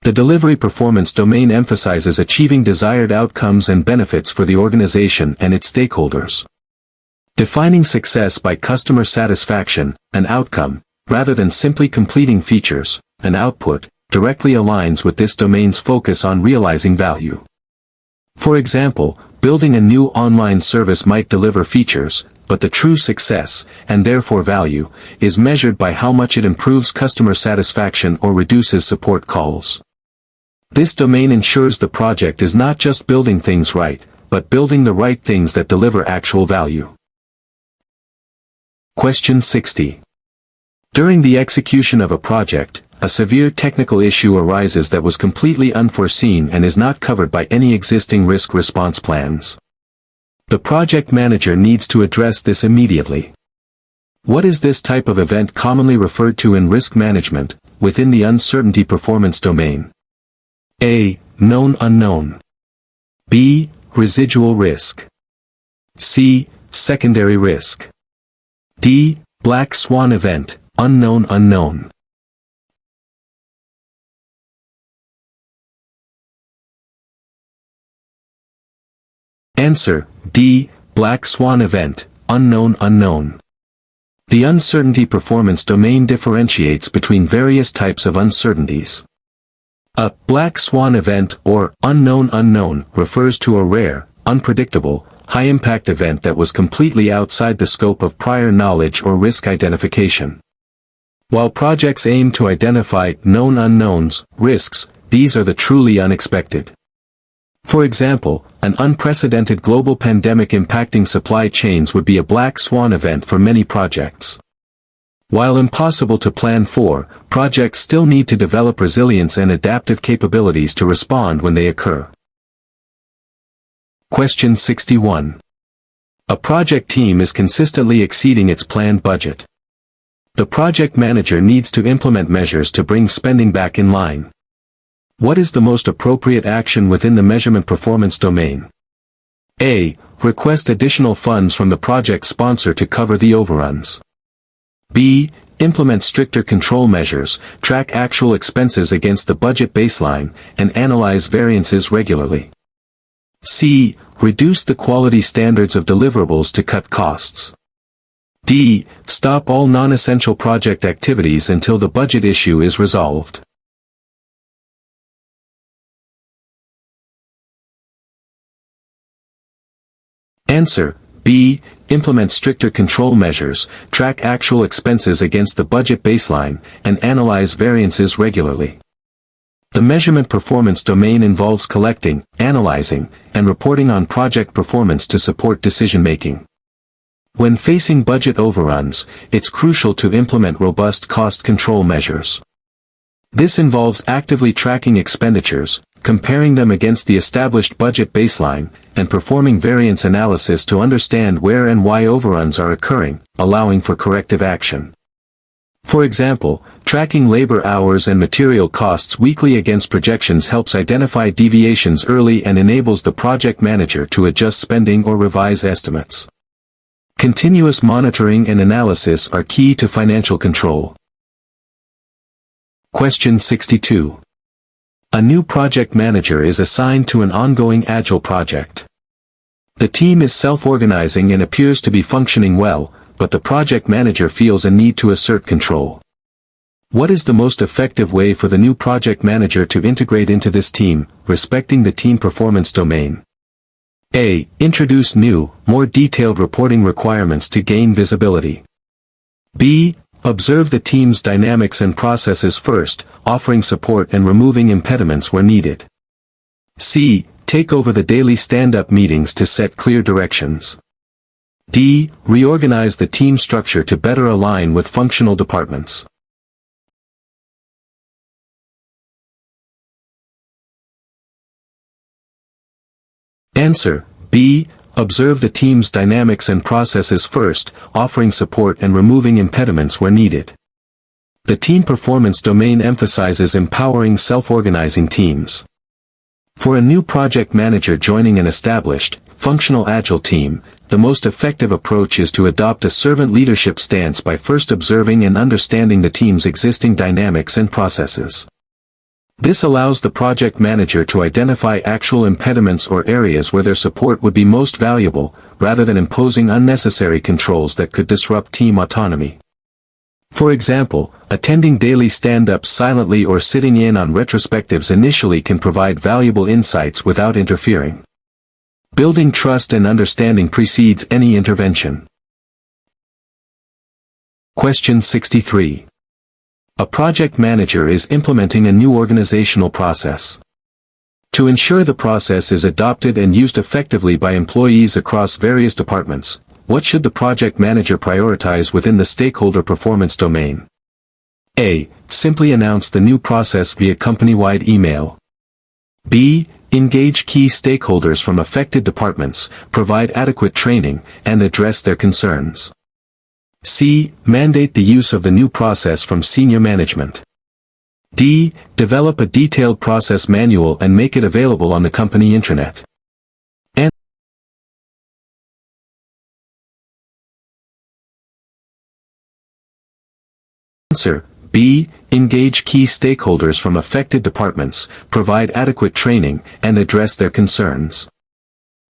The delivery performance domain emphasizes achieving desired outcomes and benefits for the organization and its stakeholders. Defining success by customer satisfaction, an outcome, rather than simply completing features, an output, directly aligns with this domain's focus on realizing value. For example, building a new online service might deliver features, but the true success, and therefore value, is measured by how much it improves customer satisfaction or reduces support calls. This domain ensures the project is not just building things right, but building the right things that deliver actual value. Question 60. During the execution of a project, a severe technical issue arises that was completely unforeseen and is not covered by any existing risk response plans. The project manager needs to address this immediately. What is this type of event commonly referred to in risk management, within the uncertainty performance domain? A. Known unknown. B. Residual risk. C. Secondary risk. D. Black swan event, unknown unknown. Answer: D. Black swan event, unknown unknown. The uncertainty performance domain differentiates between various types of uncertainties. A black swan event or unknown unknown refers to a rare, unpredictable, high-impact event that was completely outside the scope of prior knowledge or risk identification. While projects aim to identify known unknowns, risks, these are the truly unexpected. For example, an unprecedented global pandemic impacting supply chains would be a black swan event for many projects. While impossible to plan for, projects still need to develop resilience and adaptive capabilities to respond when they occur. Question 61. A project team is consistently exceeding its planned budget. The project manager needs to implement measures to bring spending back in line. What is the most appropriate action within the measurement performance domain? A. Request additional funds from the project sponsor to cover the overruns. B. Implement stricter control measures, track actual expenses against the budget baseline, and analyze variances regularly. C. Reduce the quality standards of deliverables to cut costs. D. Stop all non-essential project activities until the budget issue is resolved. Answer: B. Implement stricter control measures, track actual expenses against the budget baseline, and analyze variances regularly. The measurement performance domain involves collecting, analyzing, and reporting on project performance to support decision-making. When facing budget overruns, it's crucial to implement robust cost control measures. This involves actively tracking expenditures, comparing them against the established budget baseline, and performing variance analysis to understand where and why overruns are occurring, allowing for corrective action. For example, tracking labor hours and material costs weekly against projections helps identify deviations early and enables the project manager to adjust spending or revise estimates. Continuous monitoring and analysis are key to financial control. Question 62. A new project manager is assigned to an ongoing Agile project. The team is self-organizing and appears to be functioning well, but the project manager feels a need to assert control. What is the most effective way for the new project manager to integrate into this team, respecting the team performance domain? A. Introduce new, more detailed reporting requirements to gain visibility. B. Observe the team's dynamics and processes first, offering support and removing impediments where needed. C. Take over the daily stand-up meetings to set clear directions. D. Reorganize the team structure to better align with functional departments. Answer: B. Observe the team's dynamics and processes first, offering support and removing impediments where needed. The team performance domain emphasizes empowering self-organizing teams. For a new project manager joining an established, functional Agile team, the most effective approach is to adopt a servant leadership stance by first observing and understanding the team's existing dynamics and processes. This allows the project manager to identify actual impediments or areas where their support would be most valuable, rather than imposing unnecessary controls that could disrupt team autonomy. For example, attending daily stand-ups silently or sitting in on retrospectives initially can provide valuable insights without interfering. Building trust and understanding precedes any intervention. Question 63. A project manager is implementing a new organizational process. To ensure the process is adopted and used effectively by employees across various departments, what should the project manager prioritize within the stakeholder performance domain? A. Simply announce the new process via company-wide email. B. Engage key stakeholders from affected departments, provide adequate training, and address their concerns. C. Mandate the use of the new process from senior management. D. Develop a detailed process manual and make it available on the company intranet. Answer: B. Engage key stakeholders from affected departments, provide adequate training, and address their concerns.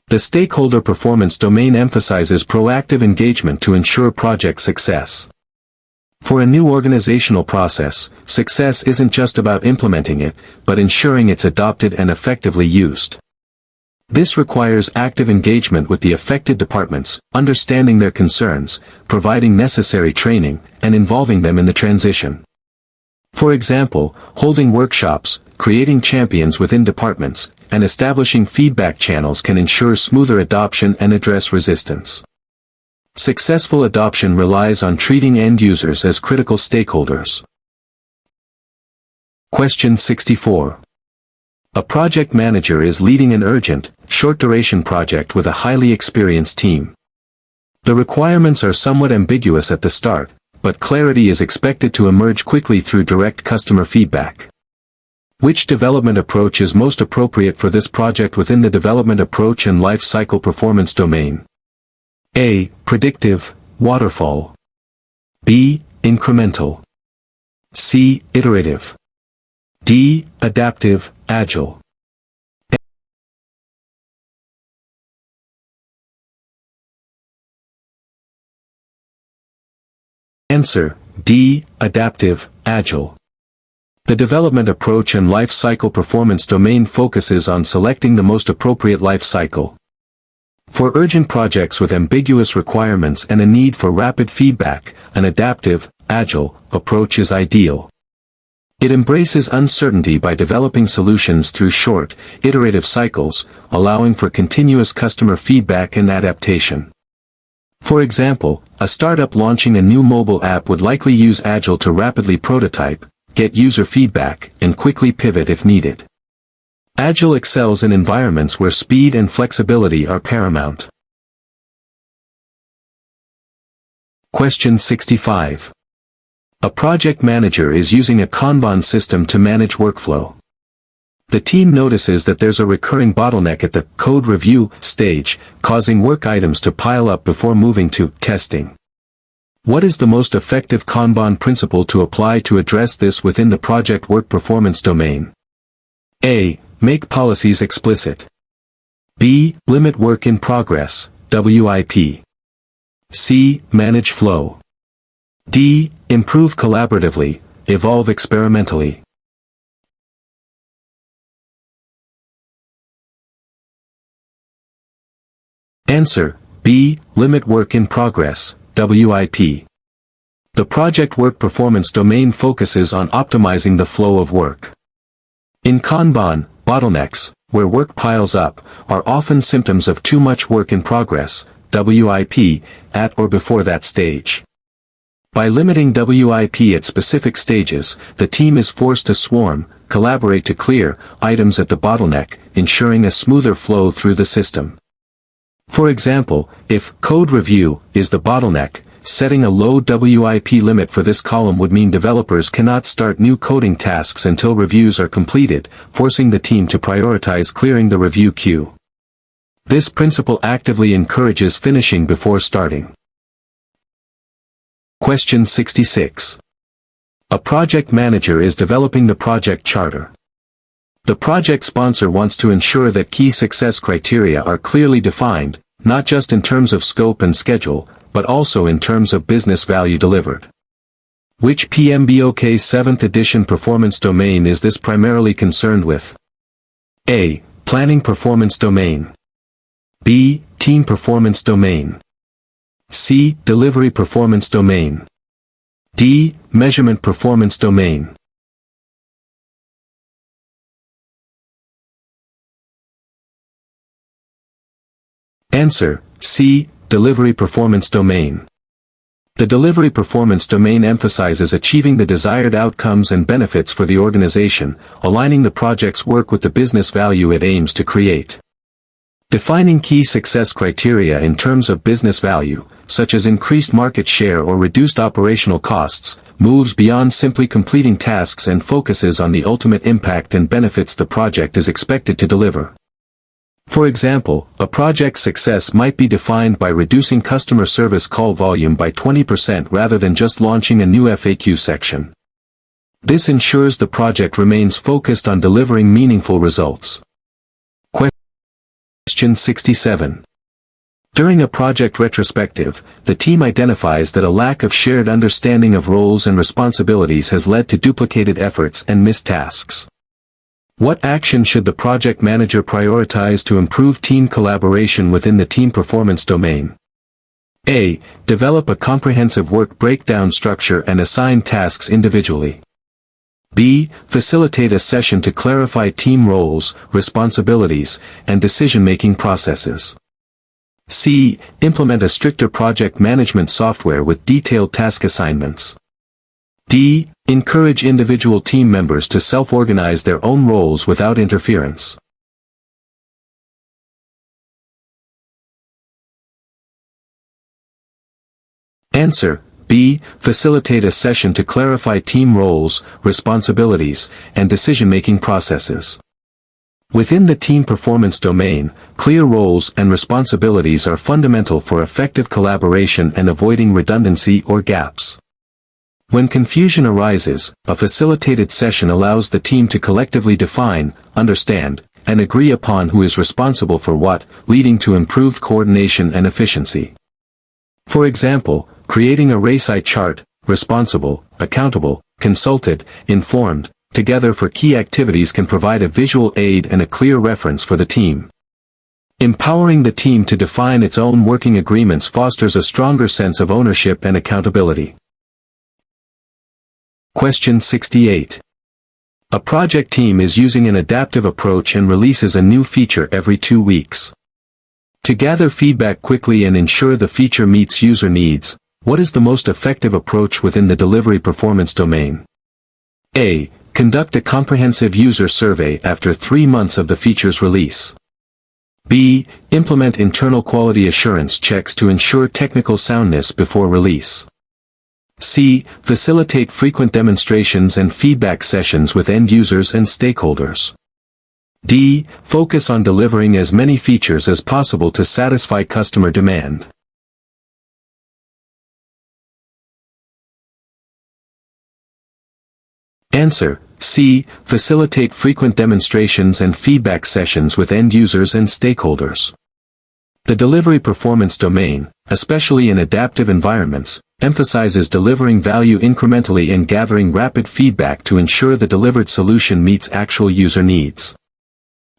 The stakeholder performance domain emphasizes proactive engagement to ensure project success. For a new organizational process, success isn't just about implementing it, but ensuring it's adopted and effectively used. This requires active engagement with the affected departments, understanding their concerns, providing necessary training, and involving them in the transition. For example, holding workshops, creating champions within departments, and establishing feedback channels can ensure smoother adoption and address resistance. Successful adoption relies on treating end users as critical stakeholders. Question 64. A project manager is leading an urgent, short-duration project with a highly experienced team. The requirements are somewhat ambiguous at the start, but clarity is expected to emerge quickly through direct customer feedback. Which development approach is most appropriate for this project within the development approach and life cycle performance domain? A. Predictive, waterfall. B. Incremental. C. Iterative. D. Adaptive, agile. Answer: D. Adaptive, agile. The development approach and life cycle performance domain focuses on selecting the most appropriate life cycle. For urgent projects with ambiguous requirements and a need for rapid feedback, an adaptive, agile approach is ideal. It embraces uncertainty by developing solutions through short, iterative cycles, allowing for continuous customer feedback and adaptation. For example, a startup launching a new mobile app would likely use Agile to rapidly prototype, get user feedback, and quickly pivot if needed. Agile excels in environments where speed and flexibility are paramount. Question 65. A project manager is using a Kanban system to manage workflow. The team notices that there's a recurring bottleneck at the code review stage, causing work items to pile up before moving to testing. What is the most effective Kanban principle to apply to address this within the project work performance domain? A. Make policies explicit. B. Limit work in progress, WIP. C. Manage flow. D. Improve collaboratively, evolve experimentally. Answer: B. Limit work in progress, WIP. The project work performance domain focuses on optimizing the flow of work. In Kanban, bottlenecks, where work piles up, are often symptoms of too much work in progress, WIP, at or before that stage. By limiting WIP at specific stages, the team is forced to swarm, collaborate to clear items at the bottleneck, ensuring a smoother flow through the system. For example, if code review is the bottleneck, setting a low WIP limit for this column would mean developers cannot start new coding tasks until reviews are completed, forcing the team to prioritize clearing the review queue. This principle actively encourages finishing before starting. Question 66. A project manager is developing the project charter. The project sponsor wants to ensure that key success criteria are clearly defined, not just in terms of scope and schedule, but also in terms of business value delivered. Which PMBOK 7th edition performance domain is this primarily concerned with? A. Planning performance domain. B. Team performance domain. C. Delivery performance domain. D. Measurement performance domain. Answer: C. Delivery performance domain. The delivery performance domain emphasizes achieving the desired outcomes and benefits for the organization, aligning the project's work with the business value it aims to create. Defining key success criteria in terms of business value, such as increased market share or reduced operational costs, moves beyond simply completing tasks and focuses on the ultimate impact and benefits the project is expected to deliver. For example, a project's success might be defined by reducing customer service call volume by 20% rather than just launching a new FAQ section. This ensures the project remains focused on delivering meaningful results. Question 67. During a project retrospective, the team identifies that a lack of shared understanding of roles and responsibilities has led to duplicated efforts and missed tasks. What action should the project manager prioritize to improve team collaboration within the team performance domain? A. Develop a comprehensive work breakdown structure and assign tasks individually. B. Facilitate a session to clarify team roles, responsibilities, and decision-making processes. C. Implement a stricter project management software with detailed task assignments. D. Encourage individual team members to self-organize their own roles without interference. Answer: B. Facilitate a session to clarify team roles, responsibilities, and decision-making processes. Within the team performance domain, clear roles and responsibilities are fundamental for effective collaboration and avoiding redundancy or gaps. When confusion arises, a facilitated session allows the team to collectively define, understand, and agree upon who is responsible for what, leading to improved coordination and efficiency. For example, creating a RACI chart, responsible, accountable, consulted, informed, together for key activities can provide a visual aid and a clear reference for the team. Empowering the team to define its own working agreements fosters a stronger sense of ownership and accountability. Question 68. A project team is using an adaptive approach and releases a new feature every 2 weeks. To gather feedback quickly and ensure the feature meets user needs, what is the most effective approach within the delivery performance domain? A. Conduct a comprehensive user survey after 3 months of the feature's release. B. Implement internal quality assurance checks to ensure technical soundness before release. C. Facilitate frequent demonstrations and feedback sessions with end users and stakeholders. D. Focus on delivering as many features as possible to satisfy customer demand. Answer: C. Facilitate frequent demonstrations and feedback sessions with end users and stakeholders. The delivery performance domain, especially in adaptive environments, emphasizes delivering value incrementally and gathering rapid feedback to ensure the delivered solution meets actual user needs.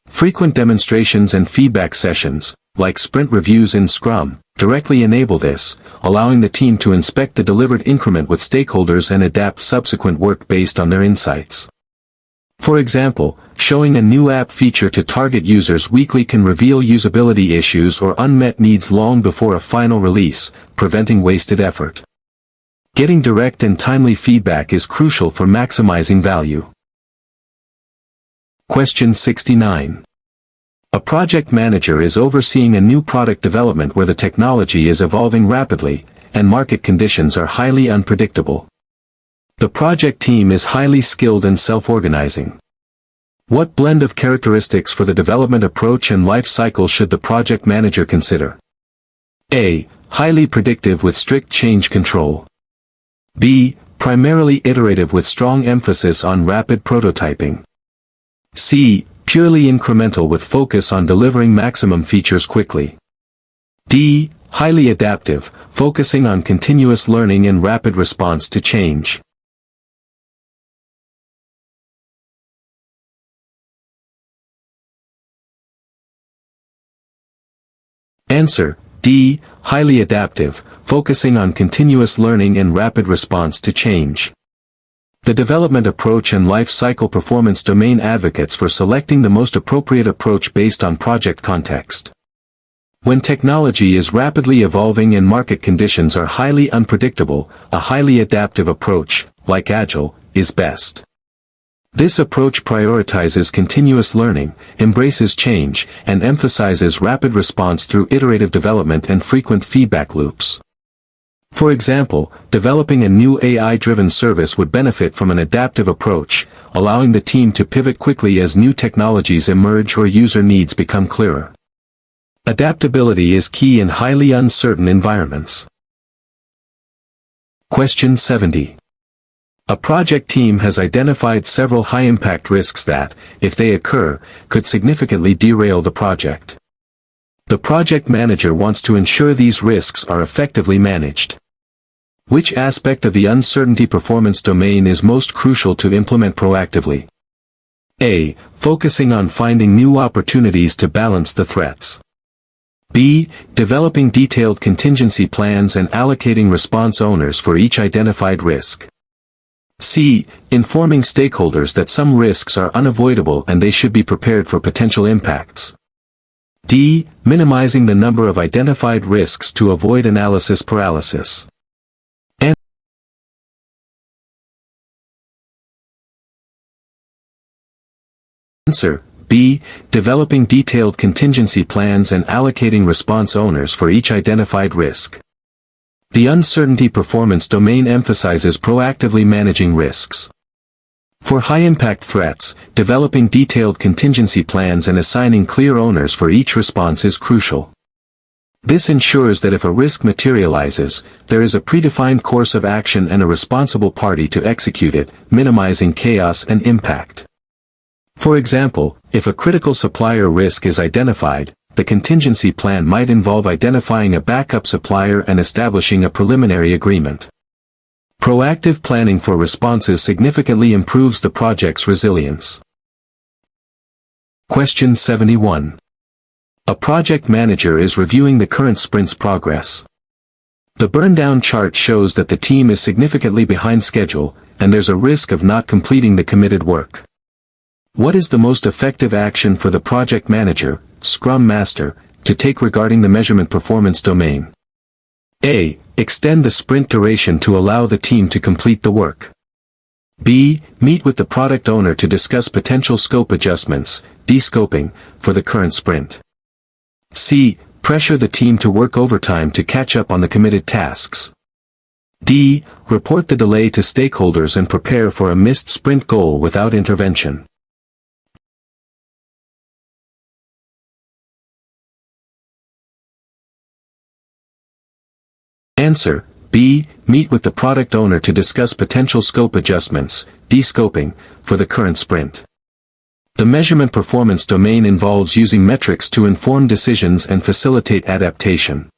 Frequent demonstrations and feedback sessions, like sprint reviews in Scrum, directly enable this, allowing the team to inspect the delivered increment with stakeholders and adapt subsequent work based on their insights. For example, showing a new app feature to target users weekly can reveal usability issues or unmet needs long before a final release, preventing wasted effort. Getting direct and timely feedback is crucial for maximizing value. Question 69. A project manager is overseeing a new product development where the technology is evolving rapidly, and market conditions are highly unpredictable. The project team is highly skilled and self-organizing. What blend of characteristics for the development approach and life cycle should the project manager consider? A. Highly predictive with strict change control. B. Primarily iterative with strong emphasis on rapid prototyping. C. Purely incremental with focus on delivering maximum features quickly. D. Highly adaptive, focusing on continuous learning and rapid response to change. Answer: D. Highly adaptive, focusing on continuous learning and rapid response to change. The development approach and life cycle performance domain advocates for selecting the most appropriate approach based on project context. When technology is rapidly evolving and market conditions are highly unpredictable, a highly adaptive approach, like Agile, is best. This approach prioritizes continuous learning, embraces change, and emphasizes rapid response through iterative development and frequent feedback loops. For example, developing a new AI-driven service would benefit from an adaptive approach, allowing the team to pivot quickly as new technologies emerge or user needs become clearer. Adaptability is key in highly uncertain environments. Question 70. A project team has identified several high-impact risks that, if they occur, could significantly derail the project. The project manager wants to ensure these risks are effectively managed. Which aspect of the uncertainty performance domain is most crucial to implement proactively? A. Focusing on finding new opportunities to balance the threats. B. Developing detailed contingency plans and allocating response owners for each identified risk. C. Informing stakeholders that some risks are unavoidable and they should be prepared for potential impacts. D. Minimizing the number of identified risks to avoid analysis paralysis. Answer: B. Developing detailed contingency plans and allocating response owners for each identified risk. The uncertainty performance domain emphasizes proactively managing risks. For high-impact threats, developing detailed contingency plans and assigning clear owners for each response is crucial. This ensures that if a risk materializes, there is a predefined course of action and a responsible party to execute it, minimizing chaos and impact. For example, if a critical supplier risk is identified, the contingency plan might involve identifying a backup supplier and establishing a preliminary agreement. Proactive planning for responses significantly improves the project's resilience. Question 71. A project manager is reviewing the current sprint's progress. The burn-down chart shows that the team is significantly behind schedule, and there's a risk of not completing the committed work. What is the most effective action for the project manager, Scrum Master, to take regarding the measurement performance domain? A. Extend the sprint duration to allow the team to complete the work. B. Meet with the product owner to discuss potential scope adjustments, de-scoping, for the current sprint. C. Pressure the team to work overtime to catch up on the committed tasks. D. Report the delay to stakeholders and prepare for a missed sprint goal without intervention. Answer: B. Meet with the product owner to discuss potential scope adjustments, de-scoping, for the current sprint. The measurement performance domain involves using metrics to inform decisions and facilitate adaptation.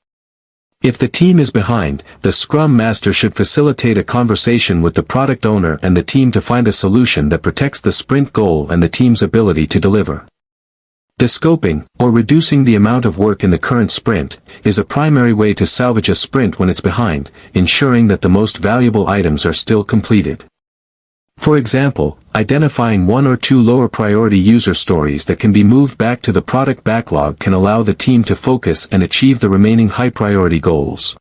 If the team is behind, the Scrum Master should facilitate a conversation with the product owner and the team to find a solution that protects the sprint goal and the team's ability to deliver. De-scoping, or reducing the amount of work in the current sprint, is a primary way to salvage a sprint when it's behind, ensuring that the most valuable items are still completed. For example, identifying one or two lower priority user stories that can be moved back to the product backlog can allow the team to focus and achieve the remaining high priority goals.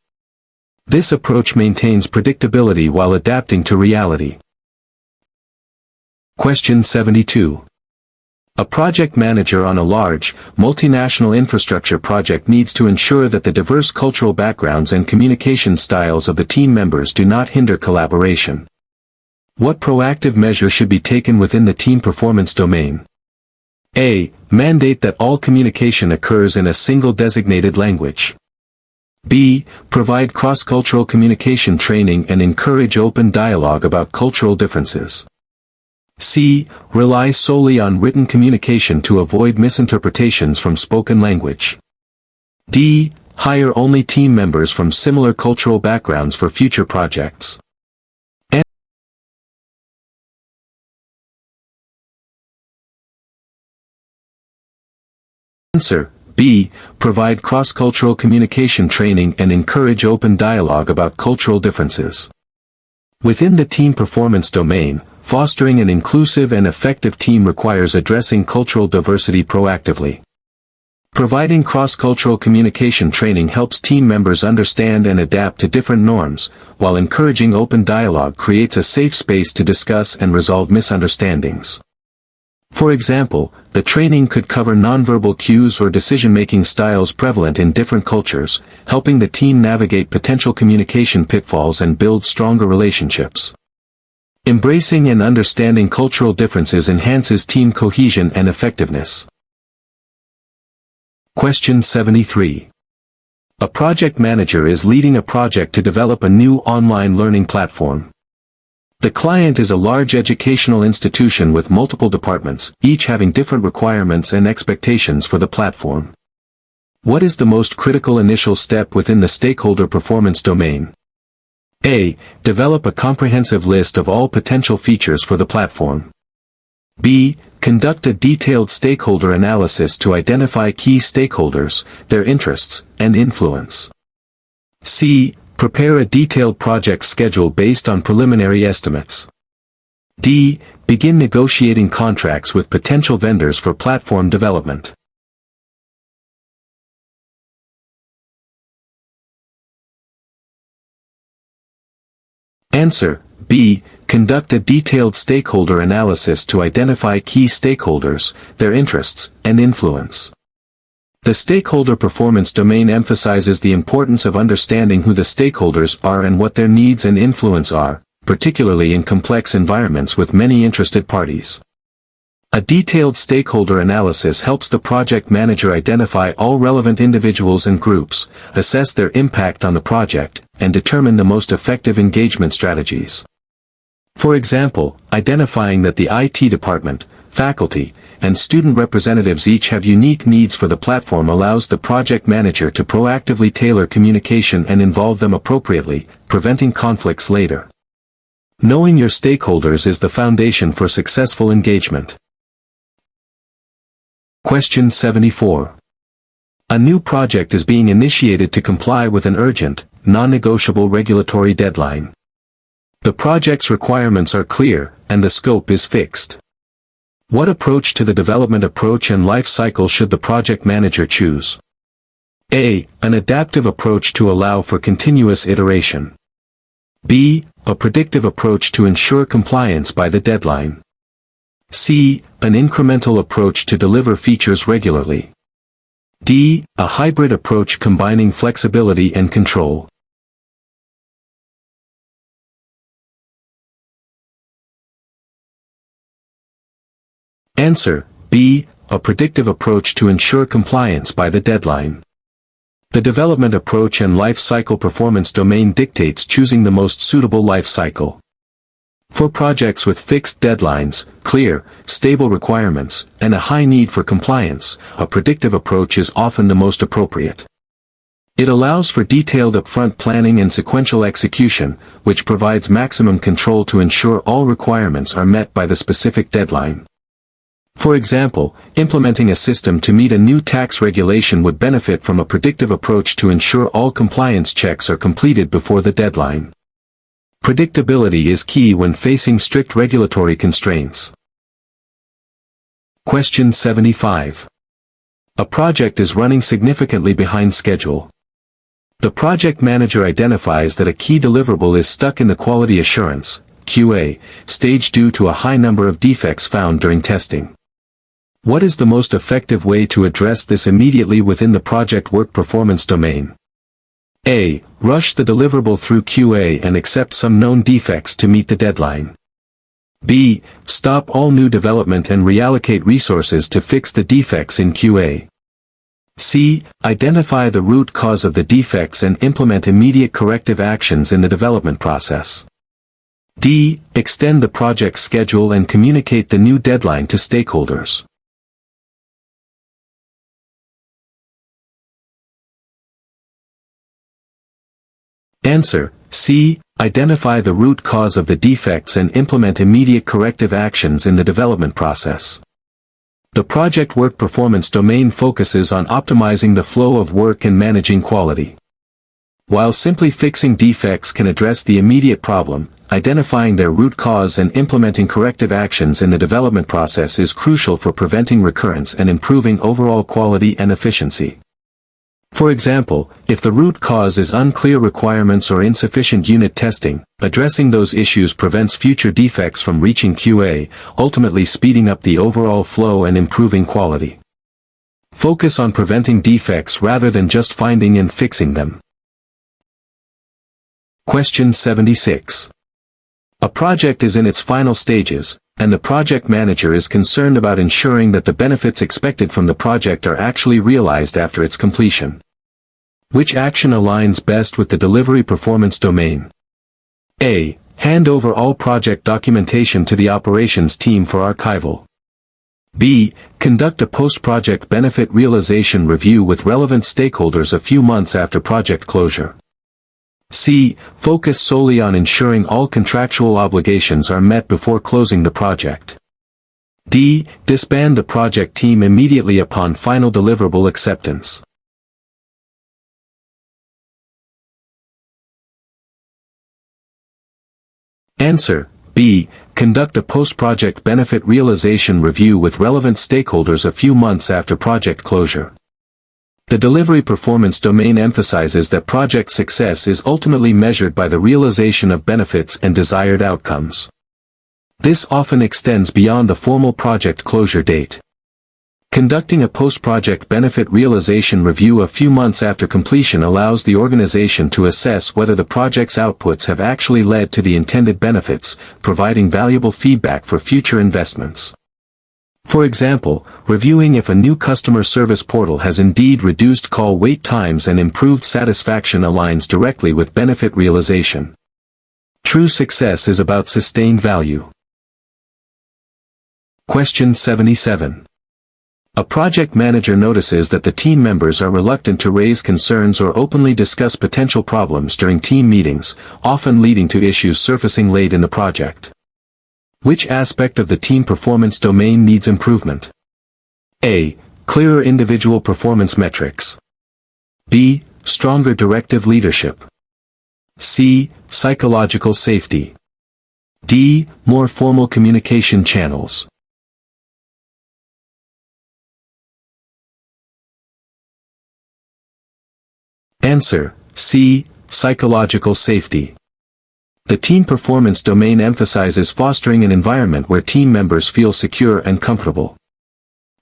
This approach maintains predictability while adapting to reality. Question 72. A project manager on a large, multinational infrastructure project needs to ensure that the diverse cultural backgrounds and communication styles of the team members do not hinder collaboration. What proactive measure should be taken within the team performance domain? A. Mandate that all communication occurs in a single designated language. B. Provide cross-cultural communication training and encourage open dialogue about cultural differences. C. Rely solely on written communication to avoid misinterpretations from spoken language. D. Hire only team members from similar cultural backgrounds for future projects. Answer: B. Provide cross-cultural communication training and encourage open dialogue about cultural differences. Within the team performance domain, fostering an inclusive and effective team requires addressing cultural diversity proactively. Providing cross-cultural communication training helps team members understand and adapt to different norms, while encouraging open dialogue creates a safe space to discuss and resolve misunderstandings. For example, the training could cover nonverbal cues or decision-making styles prevalent in different cultures, helping the team navigate potential communication pitfalls and build stronger relationships. Embracing and understanding cultural differences enhances team cohesion and effectiveness. Question 73. A project manager is leading a project to develop a new online learning platform. The client is a large educational institution with multiple departments, each having different requirements and expectations for the platform. What is the most critical initial step within the stakeholder performance domain? A. Develop a comprehensive list of all potential features for the platform. B. Conduct a detailed stakeholder analysis to identify key stakeholders, their interests, and influence. C. Prepare a detailed project schedule based on preliminary estimates. D. Begin negotiating contracts with potential vendors for platform development. Answer: B. Conduct a detailed stakeholder analysis to identify key stakeholders, their interests, and influence. The stakeholder performance domain emphasizes the importance of understanding who the stakeholders are and what their needs and influence are, particularly in complex environments with many interested parties. A detailed stakeholder analysis helps the project manager identify all relevant individuals and groups, assess their impact on the project, and determine the most effective engagement strategies. For example, identifying that the IT department, faculty, and student representatives each have unique needs for the platform allows the project manager to proactively tailor communication and involve them appropriately, preventing conflicts later. Knowing your stakeholders is the foundation for successful engagement. Question 74. A new project is being initiated to comply with an urgent, non-negotiable regulatory deadline. The project's requirements are clear, and the scope is fixed. What approach to the development approach and life cycle should the project manager choose? A. An adaptive approach to allow for continuous iteration. B. A predictive approach to ensure compliance by the deadline. C. An incremental approach to deliver features regularly. D. A hybrid approach combining flexibility and control. Answer: B. A predictive approach to ensure compliance by the deadline. The development approach and life cycle performance domain dictates choosing the most suitable life cycle. For projects with fixed deadlines, clear, stable requirements, and a high need for compliance, a predictive approach is often the most appropriate. It allows for detailed upfront planning and sequential execution, which provides maximum control to ensure all requirements are met by the specific deadline. For example, implementing a system to meet a new tax regulation would benefit from a predictive approach to ensure all compliance checks are completed before the deadline. Predictability is key when facing strict regulatory constraints. Question 75. A project is running significantly behind schedule. The project manager identifies that a key deliverable is stuck in the quality assurance (QA) stage due to a high number of defects found during testing. What is the most effective way to address this immediately within the project work performance domain? A. Rush the deliverable through QA and accept some known defects to meet the deadline. B. Stop all new development and reallocate resources to fix the defects in QA. C. Identify the root cause of the defects and implement immediate corrective actions in the development process. D. Extend the project schedule and communicate the new deadline to stakeholders. Answer: C. Identify the root cause of the defects and implement immediate corrective actions in the development process. The project work performance domain focuses on optimizing the flow of work and managing quality. While simply fixing defects can address the immediate problem, identifying their root cause and implementing corrective actions in the development process is crucial for preventing recurrence and improving overall quality and efficiency. For example, if the root cause is unclear requirements or insufficient unit testing, addressing those issues prevents future defects from reaching QA, ultimately speeding up the overall flow and improving quality. Focus on preventing defects rather than just finding and fixing them. Question 76. A project is in its final stages, and the project manager is concerned about ensuring that the benefits expected from the project are actually realized after its completion. Which action aligns best with the delivery performance domain? A. Hand over all project documentation to the operations team for archival. B. Conduct a post-project benefit realization review with relevant stakeholders a few months after project closure. C. Focus solely on ensuring all contractual obligations are met before closing the project. D. Disband the project team immediately upon final deliverable acceptance. Answer: B. Conduct a post-project benefit realization review with relevant stakeholders a few months after project closure. The delivery performance domain emphasizes that project success is ultimately measured by the realization of benefits and desired outcomes. This often extends beyond the formal project closure date. Conducting a post-project benefit realization review a few months after completion allows the organization to assess whether the project's outputs have actually led to the intended benefits, providing valuable feedback for future investments. For example, reviewing if a new customer service portal has indeed reduced call wait times and improved satisfaction aligns directly with benefit realization. True success is about sustained value. Question 77. A project manager notices that the team members are reluctant to raise concerns or openly discuss potential problems during team meetings, often leading to issues surfacing late in the project. Which aspect of the team performance domain needs improvement? A. Clearer individual performance metrics. B. Stronger directive leadership. C. Psychological safety. D. More formal communication channels. Answer: C. Psychological safety. The team performance domain emphasizes fostering an environment where team members feel secure and comfortable.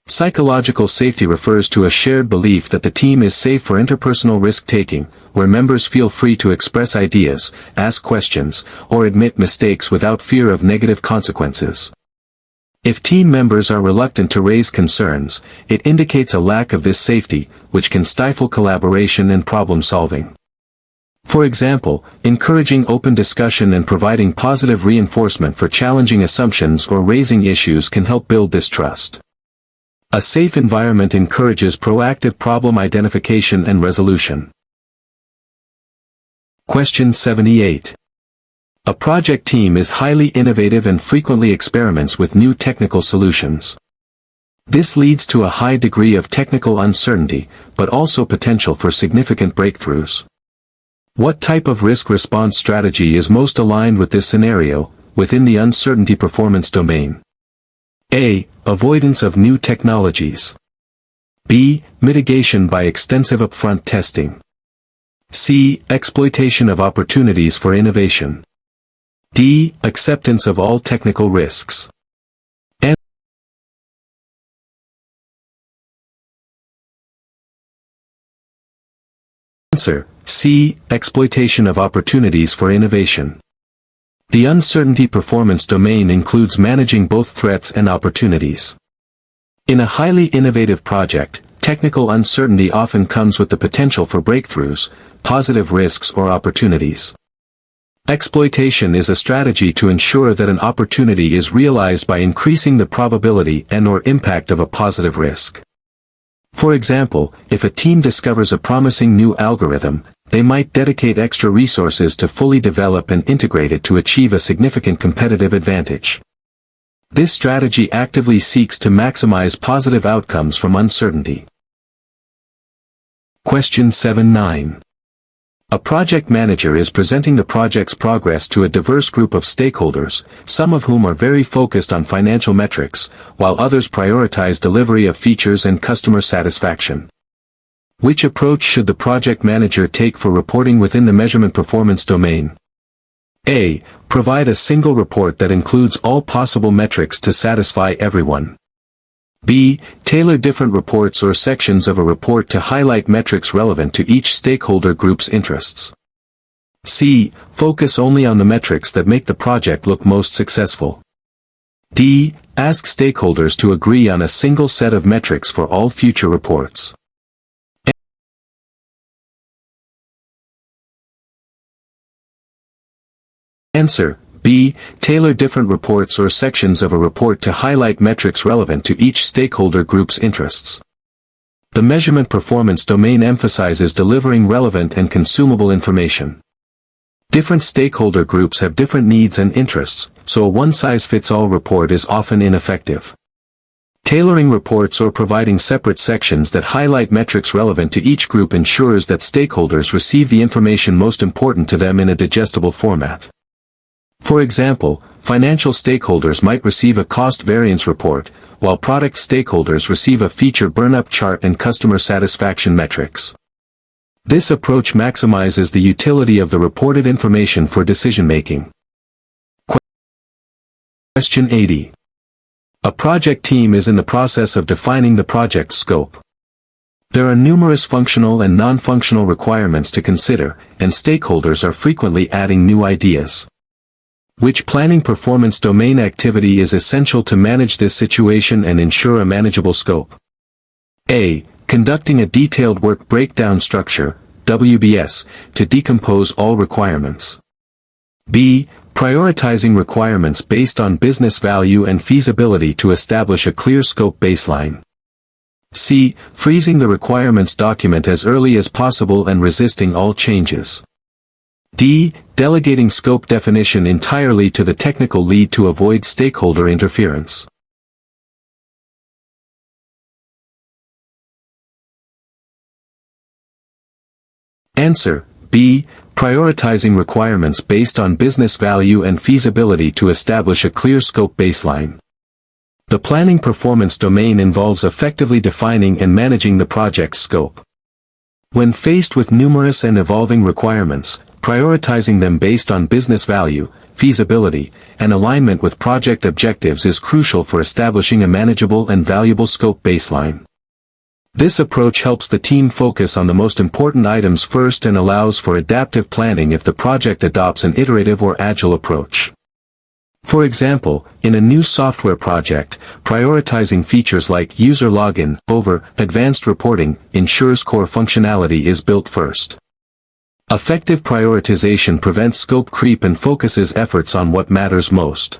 Psychological safety refers to a shared belief that the team is safe for interpersonal risk-taking, where members feel free to express ideas, ask questions, or admit mistakes without fear of negative consequences. If team members are reluctant to raise concerns, it indicates a lack of this safety, which can stifle collaboration and problem-solving. For example, encouraging open discussion and providing positive reinforcement for challenging assumptions or raising issues can help build this trust. A safe environment encourages proactive problem identification and resolution. Question 78. A project team is highly innovative and frequently experiments with new technical solutions. This leads to a high degree of technical uncertainty, but also potential for significant breakthroughs. What type of risk response strategy is most aligned with this scenario, within the uncertainty performance domain? A. Avoidance of new technologies. B. Mitigation by extensive upfront testing. C. Exploitation of opportunities for innovation. D. Acceptance of all technical risks. Answer: C. Exploitation of opportunities for innovation. The uncertainty performance domain includes managing both threats and opportunities. In a highly innovative project, technical uncertainty often comes with the potential for breakthroughs, positive risks or opportunities. Exploitation is a strategy to ensure that an opportunity is realized by increasing the probability and/or impact of a positive risk. For example, if a team discovers a promising new algorithm, they might dedicate extra resources to fully develop and integrate it to achieve a significant competitive advantage. This strategy actively seeks to maximize positive outcomes from uncertainty. Question 7-9. A project manager is presenting the project's progress to a diverse group of stakeholders, some of whom are very focused on financial metrics, while others prioritize delivery of features and customer satisfaction. Which approach should the project manager take for reporting within the measurement performance domain? A. Provide a single report that includes all possible metrics to satisfy everyone. B. Tailor different reports or sections of a report to highlight metrics relevant to each stakeholder group's interests. C. Focus only on the metrics that make the project look most successful. D. Ask stakeholders to agree on a single set of metrics for all future reports. Answer: B. Tailor different reports or sections of a report to highlight metrics relevant to each stakeholder group's interests. The measurement performance domain emphasizes delivering relevant and consumable information. Different stakeholder groups have different needs and interests, so a one-size-fits-all report is often ineffective. Tailoring reports or providing separate sections that highlight metrics relevant to each group ensures that stakeholders receive the information most important to them in a digestible format. For example, financial stakeholders might receive a cost variance report, while product stakeholders receive a feature burn-up chart and customer satisfaction metrics. This approach maximizes the utility of the reported information for decision-making. Question 80. A project team is in the process of defining the project scope. There are numerous functional and non-functional requirements to consider, and stakeholders are frequently adding new ideas. Which planning performance domain activity is essential to manage this situation and ensure a manageable scope? A. Conducting a detailed work breakdown structure, WBS, to decompose all requirements. B. Prioritizing requirements based on business value and feasibility to establish a clear scope baseline. C. Freezing the requirements document as early as possible and resisting all changes. D. Delegating scope definition entirely to the technical lead to avoid stakeholder interference. Answer: B. Prioritizing requirements based on business value and feasibility to establish a clear scope baseline. The planning performance domain involves effectively defining and managing the project's scope. When faced with numerous and evolving requirements, prioritizing them based on business value, feasibility, and alignment with project objectives is crucial for establishing a manageable and valuable scope baseline. This approach helps the team focus on the most important items first and allows for adaptive planning if the project adopts an iterative or agile approach. For example, in a new software project, prioritizing features like user login over advanced reporting ensures core functionality is built first. Effective prioritization prevents scope creep and focuses efforts on what matters most.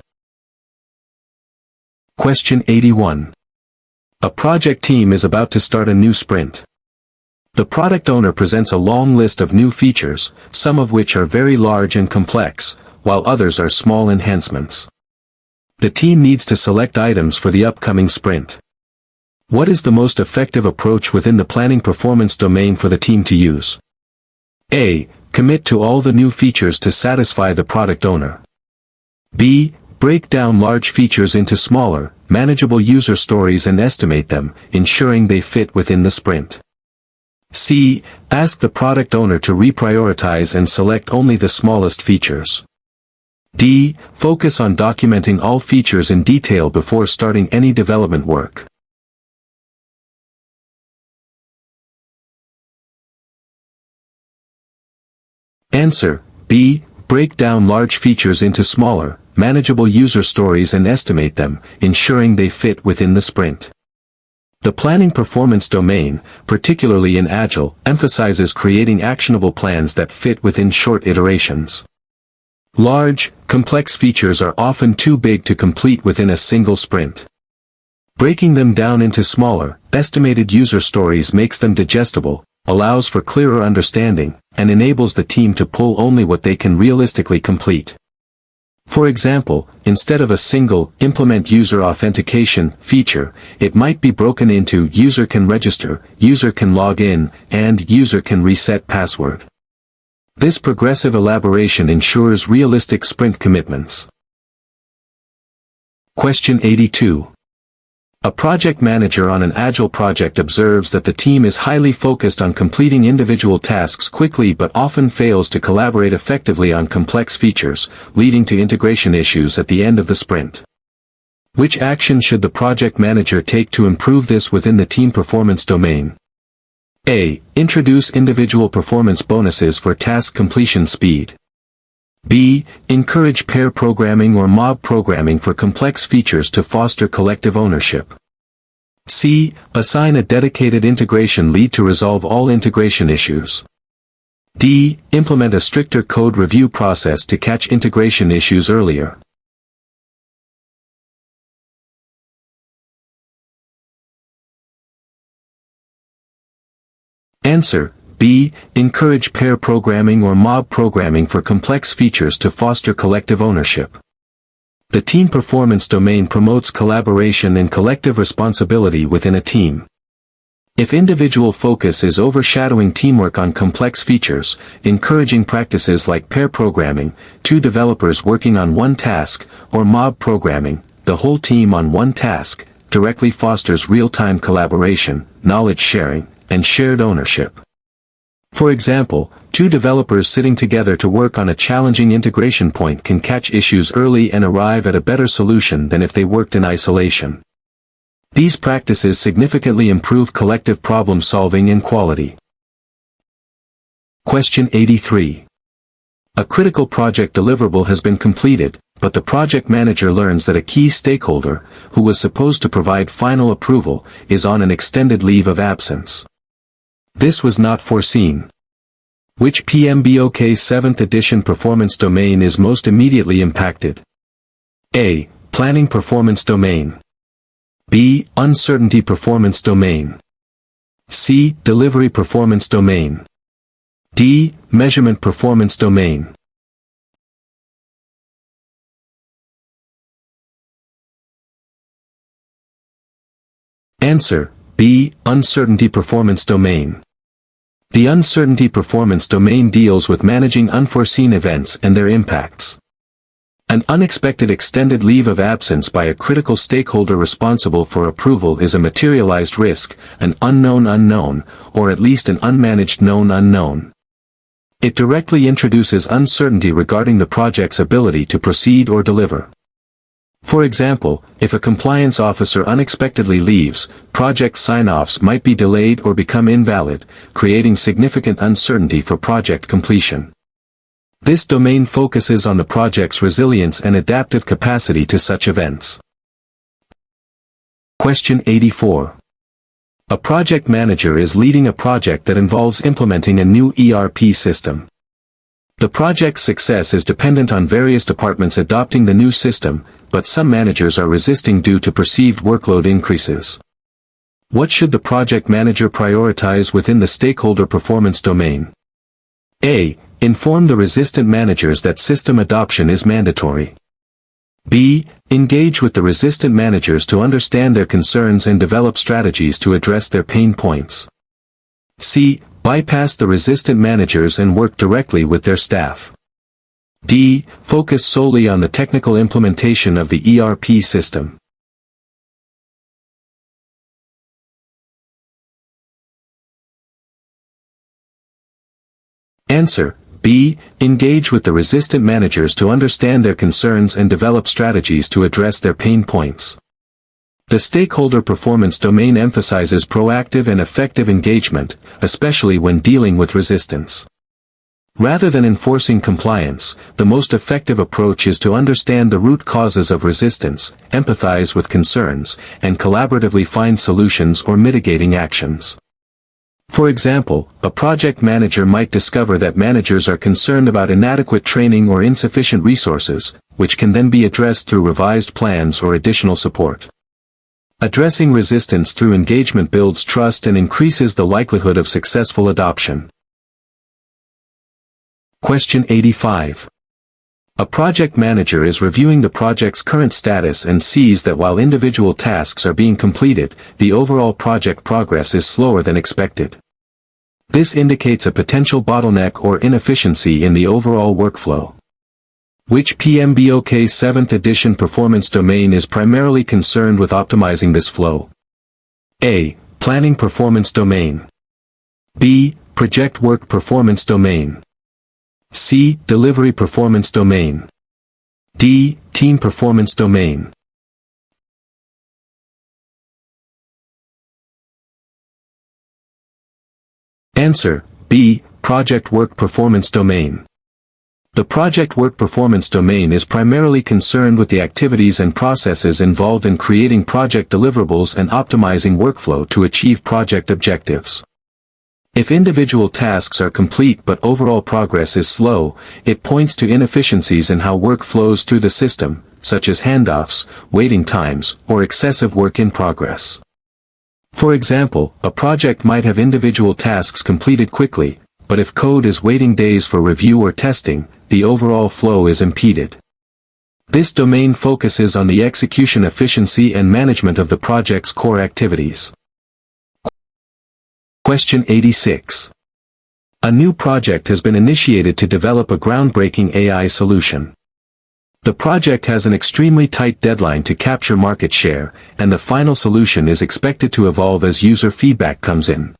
Question 81. A project team is about to start a new sprint. The product owner presents a long list of new features, some of which are very large and complex, while others are small enhancements. The team needs to select items for the upcoming sprint. What is the most effective approach within the planning performance domain for the team to use? A. Commit to all the new features to satisfy the product owner. B. Break down large features into smaller, manageable user stories and estimate them, ensuring they fit within the sprint. C. Ask the product owner to reprioritize and select only the smallest features. D. Focus on documenting all features in detail before starting any development work. Answer: B. Break down large features into smaller, manageable user stories and estimate them, ensuring they fit within the sprint. The planning performance domain, particularly in Agile, emphasizes creating actionable plans that fit within short iterations. Large, complex features are often too big to complete within a single sprint. Breaking them down into smaller, estimated user stories makes them digestible, allows for clearer understanding, and enables the team to pull only what they can realistically complete. For example, instead of a single implement user authentication feature, it might be broken into user can register, user can log in, and user can reset password. This progressive elaboration ensures realistic sprint commitments. Question 82. A project manager on an Agile project observes that the team is highly focused on completing individual tasks quickly but often fails to collaborate effectively on complex features, leading to integration issues at the end of the sprint. Which action should the project manager take to improve this within the team performance domain? A. Introduce individual performance bonuses for task completion speed. B. Encourage pair programming or mob programming for complex features to foster collective ownership. C. Assign a dedicated integration lead to resolve all integration issues. D. Implement a stricter code review process to catch integration issues earlier. Answer: B. Encourage pair programming or mob programming for complex features to foster collective ownership. The team performance domain promotes collaboration and collective responsibility within a team. If individual focus is overshadowing teamwork on complex features, encouraging practices like pair programming, two developers working on one task, or mob programming, the whole team on one task, directly fosters real-time collaboration, knowledge sharing, and shared ownership. For example, two developers sitting together to work on a challenging integration point can catch issues early and arrive at a better solution than if they worked in isolation. These practices significantly improve collective problem solving and quality. Question 83. A critical project deliverable has been completed, but the project manager learns that a key stakeholder, who was supposed to provide final approval, is on an extended leave of absence. This was not foreseen. Which PMBOK 7th edition performance domain is most immediately impacted? A. Planning performance domain. B. Uncertainty performance domain. C. Delivery performance domain. D. Measurement performance domain. Answer: B. Uncertainty performance domain. The uncertainty performance domain deals with managing unforeseen events and their impacts. An unexpected extended leave of absence by a critical stakeholder responsible for approval is a materialized risk, an unknown unknown, or at least an unmanaged known unknown. It directly introduces uncertainty regarding the project's ability to proceed or deliver. For example, if a compliance officer unexpectedly leaves, project sign-offs might be delayed or become invalid, creating significant uncertainty for project completion. This domain focuses on the project's resilience and adaptive capacity to such events. Question 84. A project manager is leading a project that involves implementing a new ERP system. The project's success is dependent on various departments adopting the new system, but some managers are resisting due to perceived workload increases. What should the project manager prioritize within the stakeholder performance domain? A. Inform the resistant managers that system adoption is mandatory. B. Engage with the resistant managers to understand their concerns and develop strategies to address their pain points. C. Bypass the resistant managers and work directly with their staff. D. Focus solely on the technical implementation of the ERP system. Answer: B. Engage with the resistant managers to understand their concerns and develop strategies to address their pain points. The stakeholder performance domain emphasizes proactive and effective engagement, especially when dealing with resistance. Rather than enforcing compliance, the most effective approach is to understand the root causes of resistance, empathize with concerns, and collaboratively find solutions or mitigating actions. For example, a project manager might discover that managers are concerned about inadequate training or insufficient resources, which can then be addressed through revised plans or additional support. Addressing resistance through engagement builds trust and increases the likelihood of successful adoption. Question 85. A project manager is reviewing the project's current status and sees that while individual tasks are being completed, the overall project progress is slower than expected. This indicates a potential bottleneck or inefficiency in the overall workflow. Which PMBOK 7th edition performance domain is primarily concerned with optimizing this flow? A. Planning performance domain. B. Project work performance domain. C. Delivery performance domain. D. Team performance domain. Answer: B. Project work performance domain. The project work performance domain is primarily concerned with the activities and processes involved in creating project deliverables and optimizing workflow to achieve project objectives. If individual tasks are complete but overall progress is slow, it points to inefficiencies in how work flows through the system, such as handoffs, waiting times, or excessive work in progress. For example, a project might have individual tasks completed quickly, but if code is waiting days for review or testing, the overall flow is impeded. This domain focuses on the execution efficiency and management of the project's core activities. Question 86. A new project has been initiated to develop a groundbreaking AI solution. The project has an extremely tight deadline to capture market share, and the final solution is expected to evolve as user feedback comes in.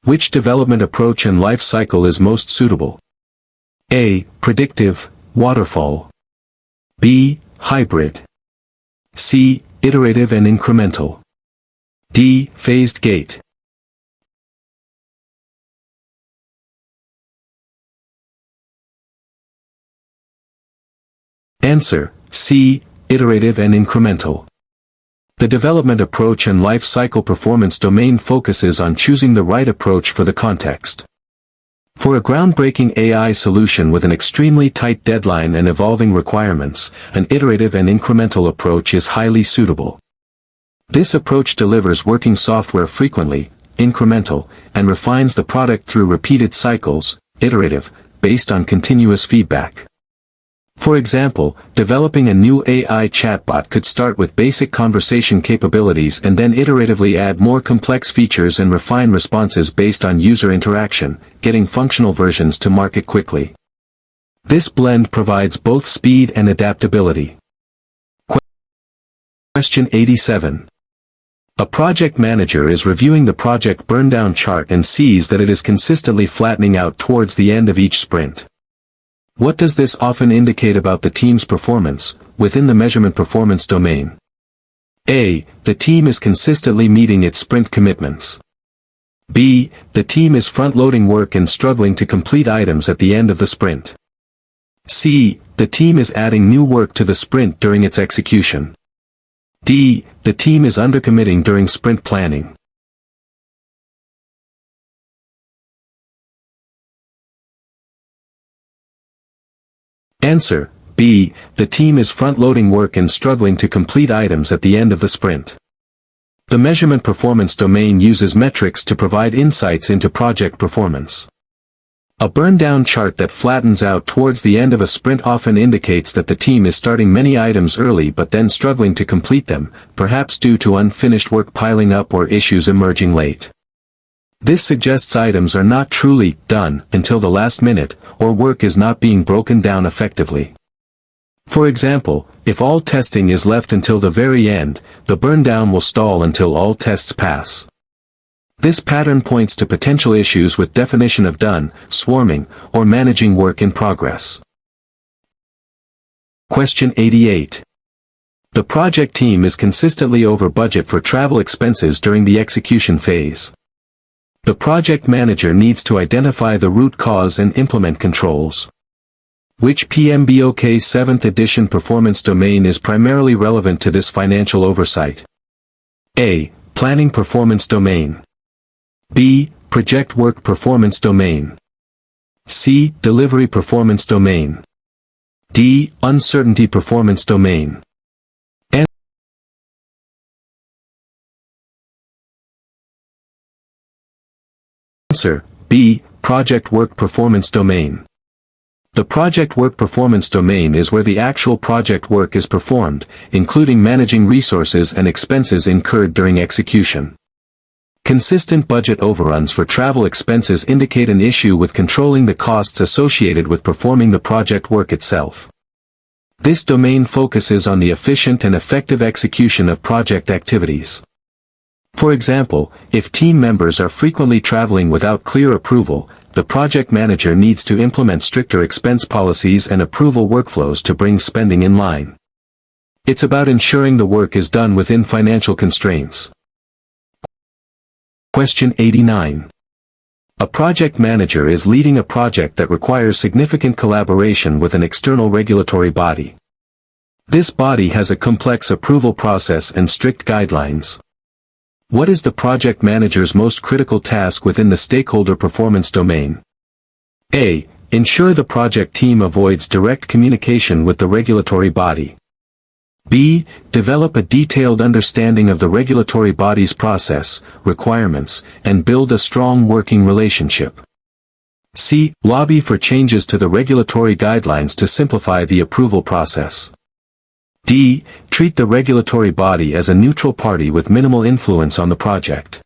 Which development approach and life cycle is most suitable? A. Predictive, waterfall. B. Hybrid. C. Iterative and incremental. D. Phased gate. Answer: C. Iterative and incremental. The development approach and life cycle performance domain focuses on choosing the right approach for the context. For a groundbreaking AI solution with an extremely tight deadline and evolving requirements, an iterative and incremental approach is highly suitable. This approach delivers working software frequently, incremental, and refines the product through repeated cycles, iterative, based on continuous feedback. For example, developing a new AI chatbot could start with basic conversation capabilities and then iteratively add more complex features and refine responses based on user interaction, getting functional versions to market quickly. This blend provides both speed and adaptability. Question 87. A project manager is reviewing the project burn-down chart and sees that it is consistently flattening out towards the end of each sprint. What does this often indicate about the team's performance, within the measurement performance domain? A. The team is consistently meeting its sprint commitments. B. The team is front-loading work and struggling to complete items at the end of the sprint. C. The team is adding new work to the sprint during its execution. D. The team is undercommitting during sprint planning. Answer: B. The team is front-loading work and struggling to complete items at the end of the sprint. The measurement performance domain uses metrics to provide insights into project performance. A burn-down chart that flattens out towards the end of a sprint often indicates that the team is starting many items early but then struggling to complete them, perhaps due to unfinished work piling up or issues emerging late. This suggests items are not truly done until the last minute, or work is not being broken down effectively. For example, if all testing is left until the very end, the burn-down will stall until all tests pass. This pattern points to potential issues with definition of done, swarming, or managing work in progress. Question 88. The project team is consistently over budget for travel expenses during the execution phase. The project manager needs to identify the root cause and implement controls. Which PMBOK 7th edition performance domain is primarily relevant to this financial oversight? A. Planning performance domain. B. Project work performance domain. C. Delivery performance domain. D. Uncertainty performance domain. Answer: B. Project work performance domain. The project work performance domain is where the actual project work is performed, including managing resources and expenses incurred during execution. Consistent budget overruns for travel expenses indicate an issue with controlling the costs associated with performing the project work itself. This domain focuses on the efficient and effective execution of project activities. For example, if team members are frequently traveling without clear approval, the project manager needs to implement stricter expense policies and approval workflows to bring spending in line. It's about ensuring the work is done within financial constraints. Question 89. A project manager is leading a project that requires significant collaboration with an external regulatory body. This body has a complex approval process and strict guidelines. What is the project manager's most critical task within the stakeholder performance domain? A. Ensure the project team avoids direct communication with the regulatory body. B. Develop a detailed understanding of the regulatory body's process, requirements, and build a strong working relationship. C. Lobby for changes to the regulatory guidelines to simplify the approval process. D. Treat the regulatory body as a neutral party with minimal influence on the project.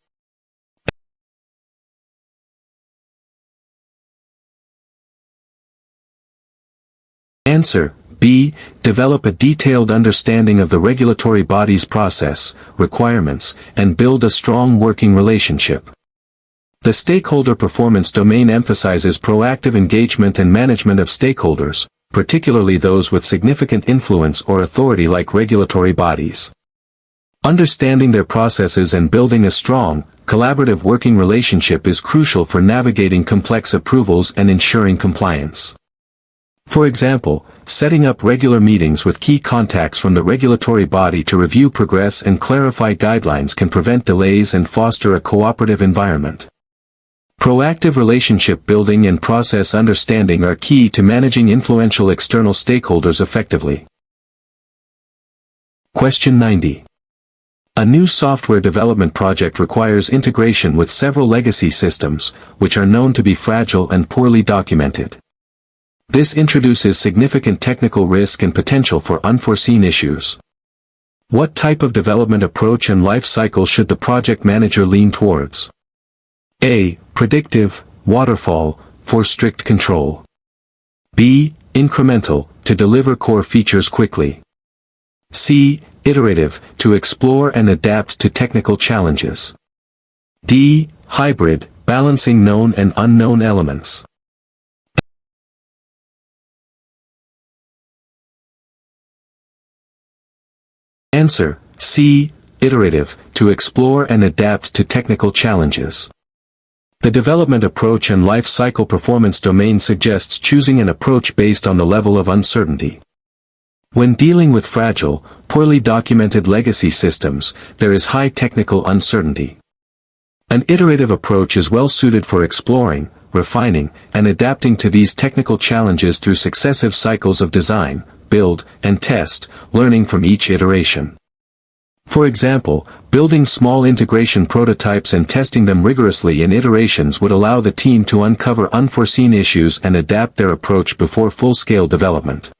Answer: B. Develop a detailed understanding of the regulatory body's process, requirements, and build a strong working relationship. The stakeholder performance domain emphasizes proactive engagement and management of stakeholders, particularly those with significant influence or authority like regulatory bodies. Understanding their processes and building a strong, collaborative working relationship is crucial for navigating complex approvals and ensuring compliance. For example, setting up regular meetings with key contacts from the regulatory body to review progress and clarify guidelines can prevent delays and foster a cooperative environment. Proactive relationship building and process understanding are key to managing influential external stakeholders effectively. Question 90. A new software development project requires integration with several legacy systems, which are known to be fragile and poorly documented. This introduces significant technical risk and potential for unforeseen issues. What type of development approach and life cycle should the project manager lean towards? A. Predictive, waterfall, for strict control. B. Incremental, to deliver core features quickly. C. Iterative, to explore and adapt to technical challenges. D. Hybrid, balancing known and unknown elements. Answer: C. Iterative, to explore and adapt to technical challenges. The development approach and life cycle performance domain suggests choosing an approach based on the level of uncertainty. When dealing with fragile, poorly documented legacy systems, there is high technical uncertainty. An iterative approach is well suited for exploring, refining, and adapting to these technical challenges through successive cycles of design, build, and test, learning from each iteration. For example, building small integration prototypes and testing them rigorously in iterations would allow the team to uncover unforeseen issues and adapt their approach before full-scale development.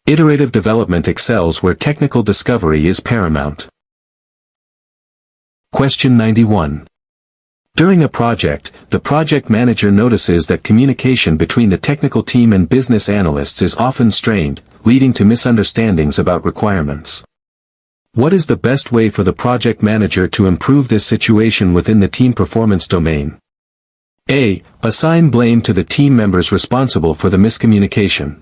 Iterative development excels where technical discovery is paramount. Question 91. During a project, the project manager notices that communication between the technical team and business analysts is often strained, leading to misunderstandings about requirements. What is the best way for the project manager to improve this situation within the team performance domain? A. Assign blame to the team members responsible for the miscommunication.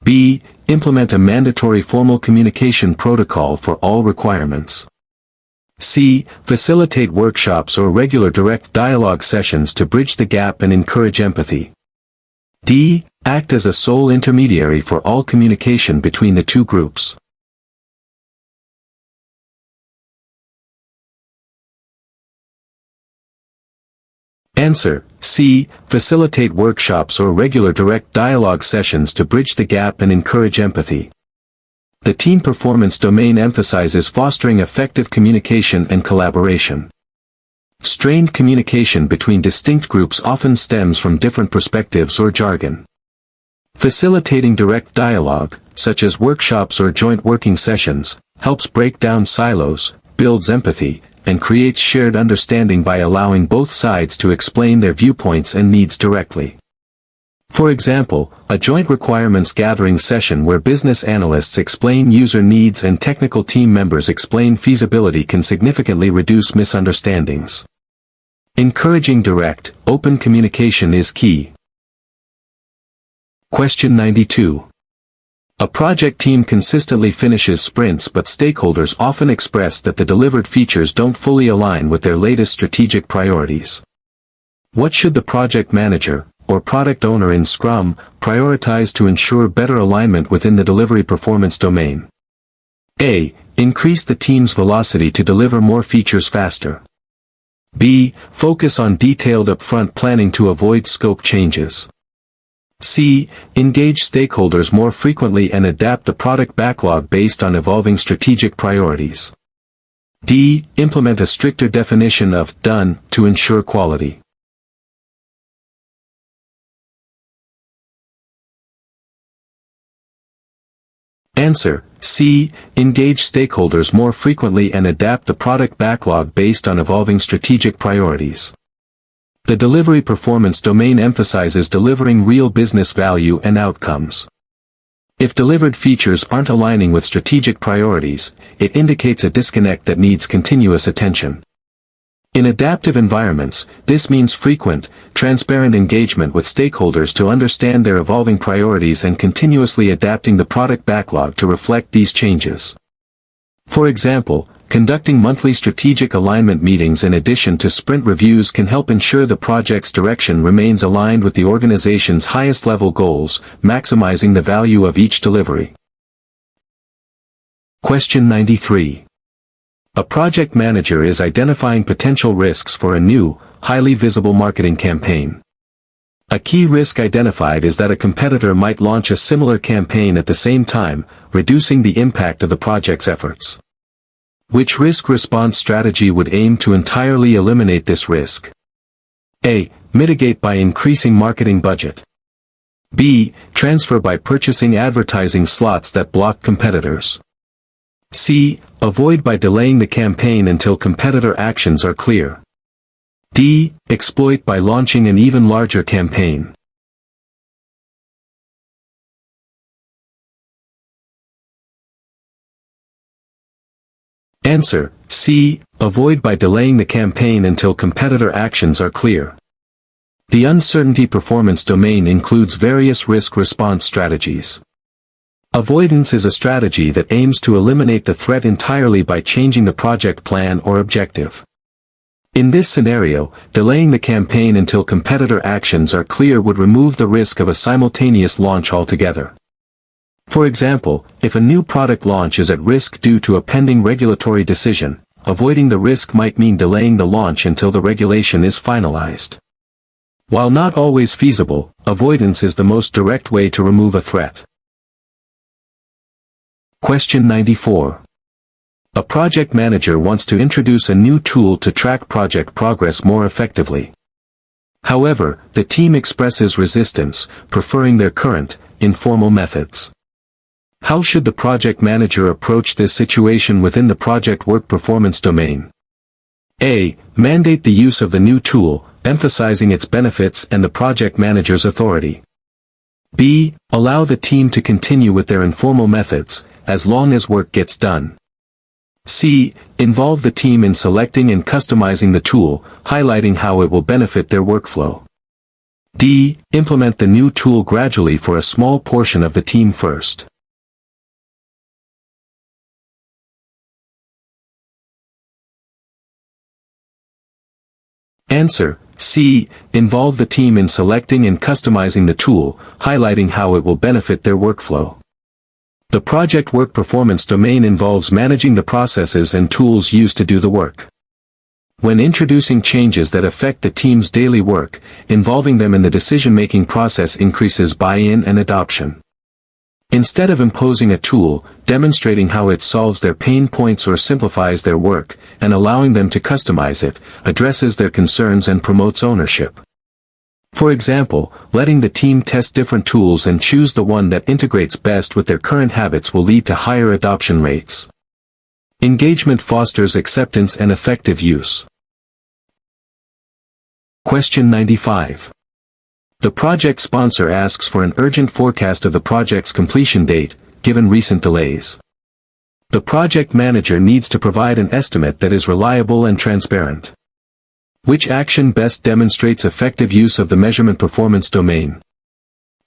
B. Implement a mandatory formal communication protocol for all requirements. C. Facilitate workshops or regular direct dialogue sessions to bridge the gap and encourage empathy. D. Act as a sole intermediary for all communication between the two groups. Answer: C. Facilitate workshops or regular direct dialogue sessions to bridge the gap and encourage empathy. The team performance domain emphasizes fostering effective communication and collaboration. Strained communication between distinct groups often stems from different perspectives or jargon. Facilitating direct dialogue, such as workshops or joint working sessions, helps break down silos, builds empathy, and creates shared understanding by allowing both sides to explain their viewpoints and needs directly. For example, a joint requirements gathering session where business analysts explain user needs and technical team members explain feasibility can significantly reduce misunderstandings. Encouraging direct, open communication is key. Question 92. A project team consistently finishes sprints, but stakeholders often express that the delivered features don't fully align with their latest strategic priorities. What should the project manager, or product owner in Scrum, prioritize to ensure better alignment within the delivery performance domain? A. Increase the team's velocity to deliver more features faster. B. Focus on detailed upfront planning to avoid scope changes. C. Engage stakeholders more frequently and adapt the product backlog based on evolving strategic priorities. D. Implement a stricter definition of done to ensure quality. Answer: C. Engage stakeholders more frequently and adapt the product backlog based on evolving strategic priorities. The delivery performance domain emphasizes delivering real business value and outcomes. If delivered features aren't aligning with strategic priorities, it indicates a disconnect that needs continuous attention. In adaptive environments, this means frequent, transparent engagement with stakeholders to understand their evolving priorities and continuously adapting the product backlog to reflect these changes. For example, conducting monthly strategic alignment meetings in addition to sprint reviews can help ensure the project's direction remains aligned with the organization's highest level goals, maximizing the value of each delivery. Question 93. A project manager is identifying potential risks for a new, highly visible marketing campaign. A key risk identified is that a competitor might launch a similar campaign at the same time, reducing the impact of the project's efforts. Which risk response strategy would aim to entirely eliminate this risk? A. Mitigate by increasing marketing budget. B. Transfer by purchasing advertising slots that block competitors. C. Avoid by delaying the campaign until competitor actions are clear. D. Exploit by launching an even larger campaign. Answer, C. Avoid by delaying the campaign until competitor actions are clear. The uncertainty performance domain includes various risk response strategies. Avoidance is a strategy that aims to eliminate the threat entirely by changing the project plan or objective. In this scenario, delaying the campaign until competitor actions are clear would remove the risk of a simultaneous launch altogether. For example, if a new product launch is at risk due to a pending regulatory decision, avoiding the risk might mean delaying the launch until the regulation is finalized. While not always feasible, avoidance is the most direct way to remove a threat. Question 94. A project manager wants to introduce a new tool to track project progress more effectively. However, the team expresses resistance, preferring their current, informal methods. How should the project manager approach this situation within the project work performance domain? A. Mandate the use of the new tool, emphasizing its benefits and the project manager's authority. B. Allow the team to continue with their informal methods, as long as work gets done. C. Involve the team in selecting and customizing the tool, highlighting how it will benefit their workflow. D. Implement the new tool gradually for a small portion of the team first. Answer, C. Involve the team in selecting and customizing the tool, highlighting how it will benefit their workflow. The project work performance domain involves managing the processes and tools used to do the work. When introducing changes that affect the team's daily work, involving them in the decision-making process increases buy-in and adoption. Instead of imposing a tool, demonstrating how it solves their pain points or simplifies their work, and allowing them to customize it, addresses their concerns and promotes ownership. For example, letting the team test different tools and choose the one that integrates best with their current habits will lead to higher adoption rates. Engagement fosters acceptance and effective use. Question 95. The project sponsor asks for an urgent forecast of the project's completion date, given recent delays. The project manager needs to provide an estimate that is reliable and transparent. Which action best demonstrates effective use of the measurement performance domain?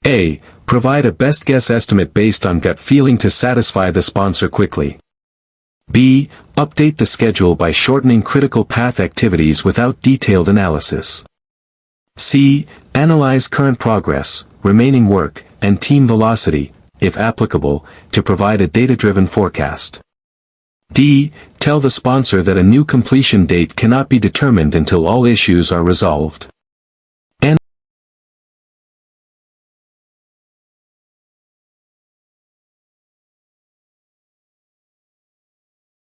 A. Provide a best guess estimate based on gut feeling to satisfy the sponsor quickly. B. Update the schedule by shortening critical path activities without detailed analysis. C. Analyze current progress, remaining work, and team velocity, if applicable, to provide a data-driven forecast. D. Tell the sponsor that a new completion date cannot be determined until all issues are resolved.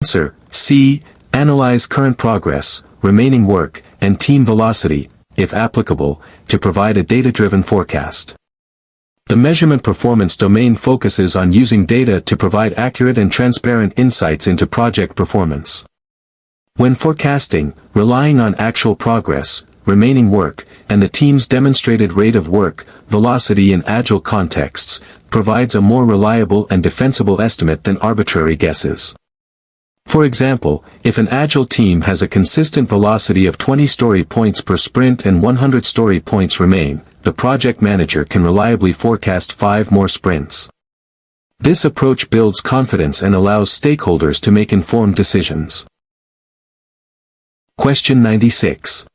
Answer, C. Analyze current progress, remaining work, and team velocity, if applicable, to provide a data-driven forecast. The measurement performance domain focuses on using data to provide accurate and transparent insights into project performance. When forecasting, relying on actual progress, remaining work, and the team's demonstrated rate of work, velocity in Agile contexts, provides a more reliable and defensible estimate than arbitrary guesses. For example, if an Agile team has a consistent velocity of 20 story points per sprint and 100 story points remain, the project manager can reliably forecast 5 more sprints. This approach builds confidence and allows stakeholders to make informed decisions. Question 96.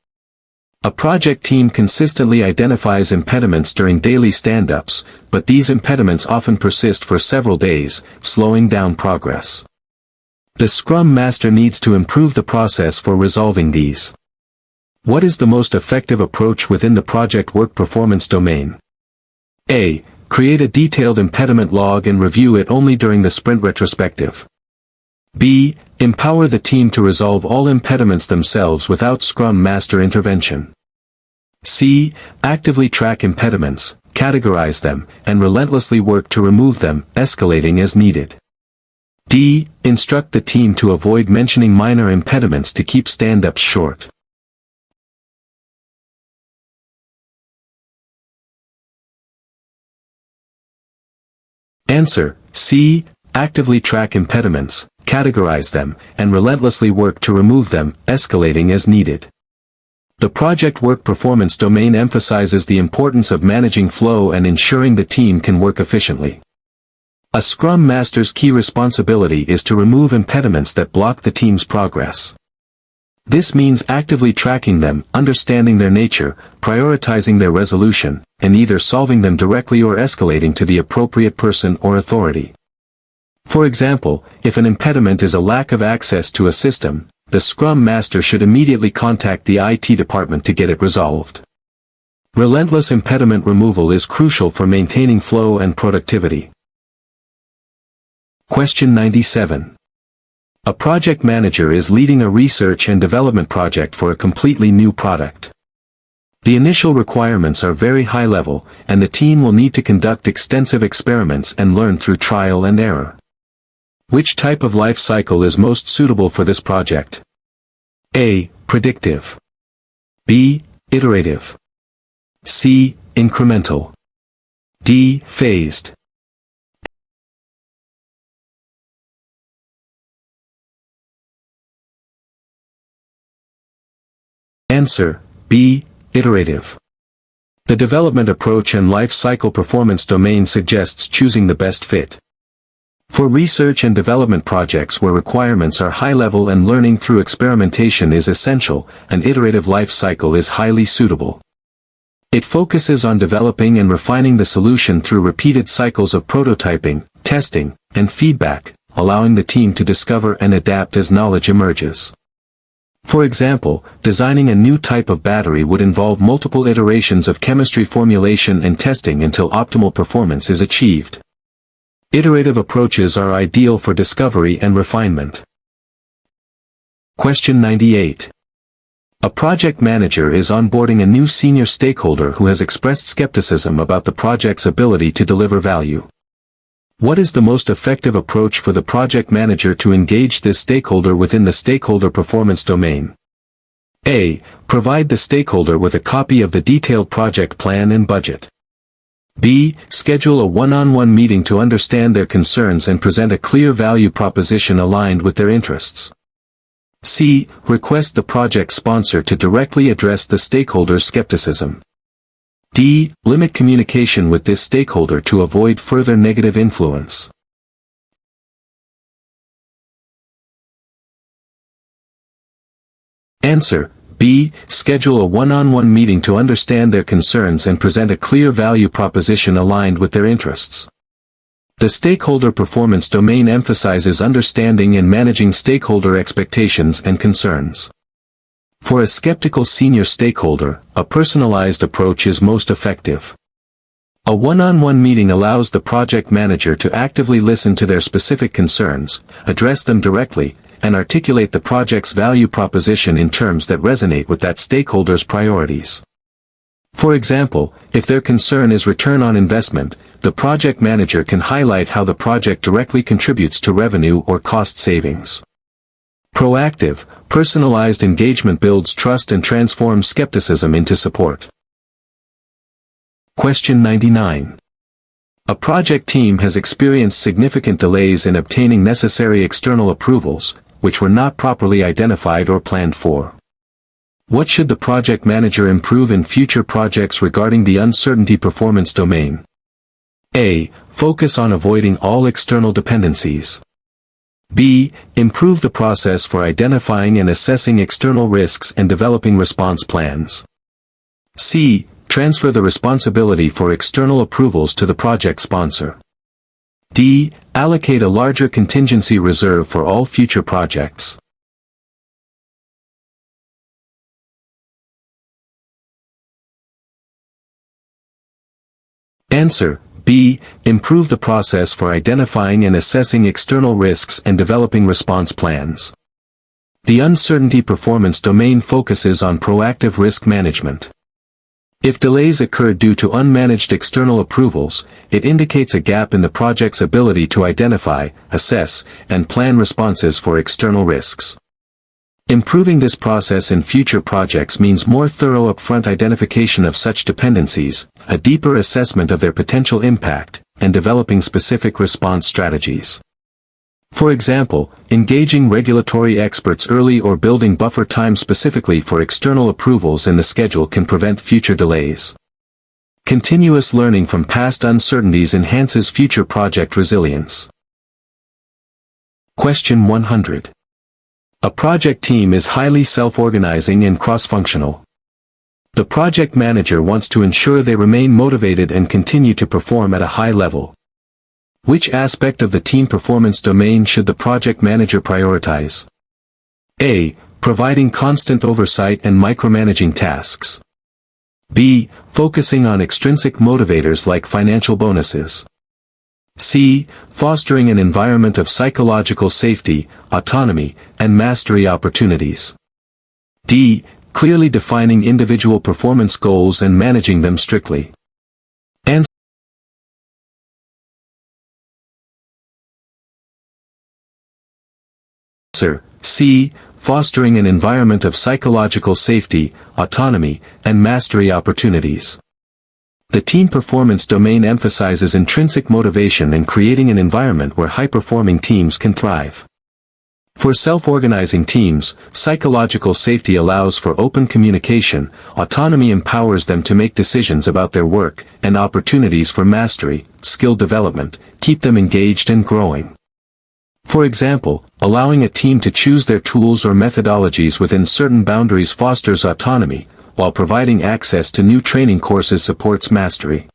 A project team consistently identifies impediments during daily stand-ups, but these impediments often persist for several days, slowing down progress. The Scrum Master needs to improve the process for resolving these. What is the most effective approach within the project work performance domain? A. Create a detailed impediment log and review it only during the sprint retrospective. B. Empower the team to resolve all impediments themselves without Scrum Master intervention. C. Actively track impediments, categorize them, and relentlessly work to remove them, escalating as needed. D. Instruct the team to avoid mentioning minor impediments to keep stand-ups short. Answer, C. Actively track impediments, categorize them, and relentlessly work to remove them, escalating as needed. The project work performance domain emphasizes the importance of managing flow and ensuring the team can work efficiently. A Scrum Master's key responsibility is to remove impediments that block the team's progress. This means actively tracking them, understanding their nature, prioritizing their resolution, and either solving them directly or escalating to the appropriate person or authority. For example, if an impediment is a lack of access to a system, the Scrum Master should immediately contact the IT department to get it resolved. Relentless impediment removal is crucial for maintaining flow and productivity. Question 97. A project manager is leading a research and development project for a completely new product. The initial requirements are very high level, and the team will need to conduct extensive experiments and learn through trial and error. Which type of life cycle is most suitable for this project? A. Predictive. B. Iterative. C. Incremental. D. Phased. Answer: B. Iterative. The development approach and life cycle performance domain suggests choosing the best fit. For research and development projects where requirements are high level and learning through experimentation is essential, an iterative life cycle is highly suitable. It focuses on developing and refining the solution through repeated cycles of prototyping, testing, and feedback, allowing the team to discover and adapt as knowledge emerges. For example, designing a new type of battery would involve multiple iterations of chemistry formulation and testing until optimal performance is achieved. Iterative approaches are ideal for discovery and refinement. Question 98. A project manager is onboarding a new senior stakeholder who has expressed skepticism about the project's ability to deliver value. What is the most effective approach for the project manager to engage this stakeholder within the stakeholder performance domain? A. Provide the stakeholder with a copy of the detailed project plan and budget. B. Schedule a one-on-one meeting to understand their concerns and present a clear value proposition aligned with their interests. C. Request the project sponsor to directly address the stakeholder's skepticism. D. Limit communication with this stakeholder to avoid further negative influence. Answer: B. Schedule a one-on-one meeting to understand their concerns and present a clear value proposition aligned with their interests. The stakeholder performance domain emphasizes understanding and managing stakeholder expectations and concerns. For a skeptical senior stakeholder, a personalized approach is most effective. A one-on-one meeting allows the project manager to actively listen to their specific concerns, address them directly, and articulate the project's value proposition in terms that resonate with that stakeholder's priorities. For example, if their concern is return on investment, the project manager can highlight how the project directly contributes to revenue or cost savings. Proactive, personalized engagement builds trust and transforms skepticism into support. Question 99. A project team has experienced significant delays in obtaining necessary external approvals, which were not properly identified or planned for. What should the project manager improve in future projects regarding the uncertainty performance domain? A. Focus on avoiding all external dependencies. B. Improve the process for identifying and assessing external risks and developing response plans. C. Transfer the responsibility for external approvals to the project sponsor. D. Allocate a larger contingency reserve for all future projects. Answer: B. Improve the process for identifying and assessing external risks and developing response plans. The uncertainty performance domain focuses on proactive risk management. If delays occur due to unmanaged external approvals, it indicates a gap in the project's ability to identify, assess, and plan responses for external risks. Improving this process in future projects means more thorough upfront identification of such dependencies, a deeper assessment of their potential impact, and developing specific response strategies. For example, engaging regulatory experts early or building buffer time specifically for external approvals in the schedule can prevent future delays. Continuous learning from past uncertainties enhances future project resilience. Question 100. A project team is highly self-organizing and cross-functional. The project manager wants to ensure they remain motivated and continue to perform at a high level. Which aspect of the team performance domain should the project manager prioritize? A. Providing constant oversight and micromanaging tasks. B. Focusing on extrinsic motivators like financial bonuses. C. Fostering an environment of psychological safety, autonomy, and mastery opportunities. D. Clearly defining individual performance goals and managing them strictly. Answer: C. Fostering an environment of psychological safety, autonomy, and mastery opportunities. The team performance domain emphasizes intrinsic motivation and creating an environment where high-performing teams can thrive. For self-organizing teams, psychological safety allows for open communication, autonomy empowers them to make decisions about their work, and opportunities for mastery, skill development, keep them engaged and growing. For example, allowing a team to choose their tools or methodologies within certain boundaries fosters autonomy, while providing access to new training courses supports mastery.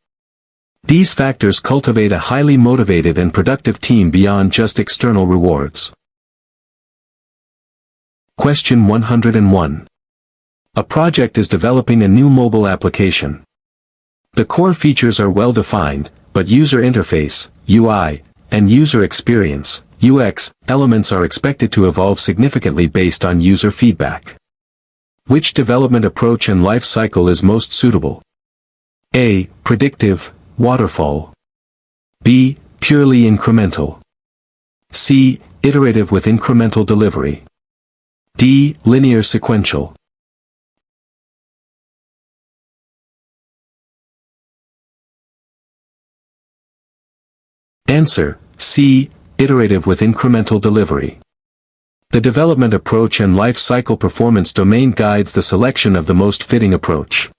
These factors cultivate a highly motivated and productive team beyond just external rewards. Question 101. A project is developing a new mobile application. The core features are well defined, but user interface, UI, and user experience, UX, elements are expected to evolve significantly based on user feedback. Which development approach and life cycle is most suitable? A. Predictive, waterfall. B. Purely incremental. C. Iterative with incremental delivery. D. Linear sequential. Answer: C. Iterative with incremental delivery. The development approach and life cycle performance domain guides the selection of the most fitting approach.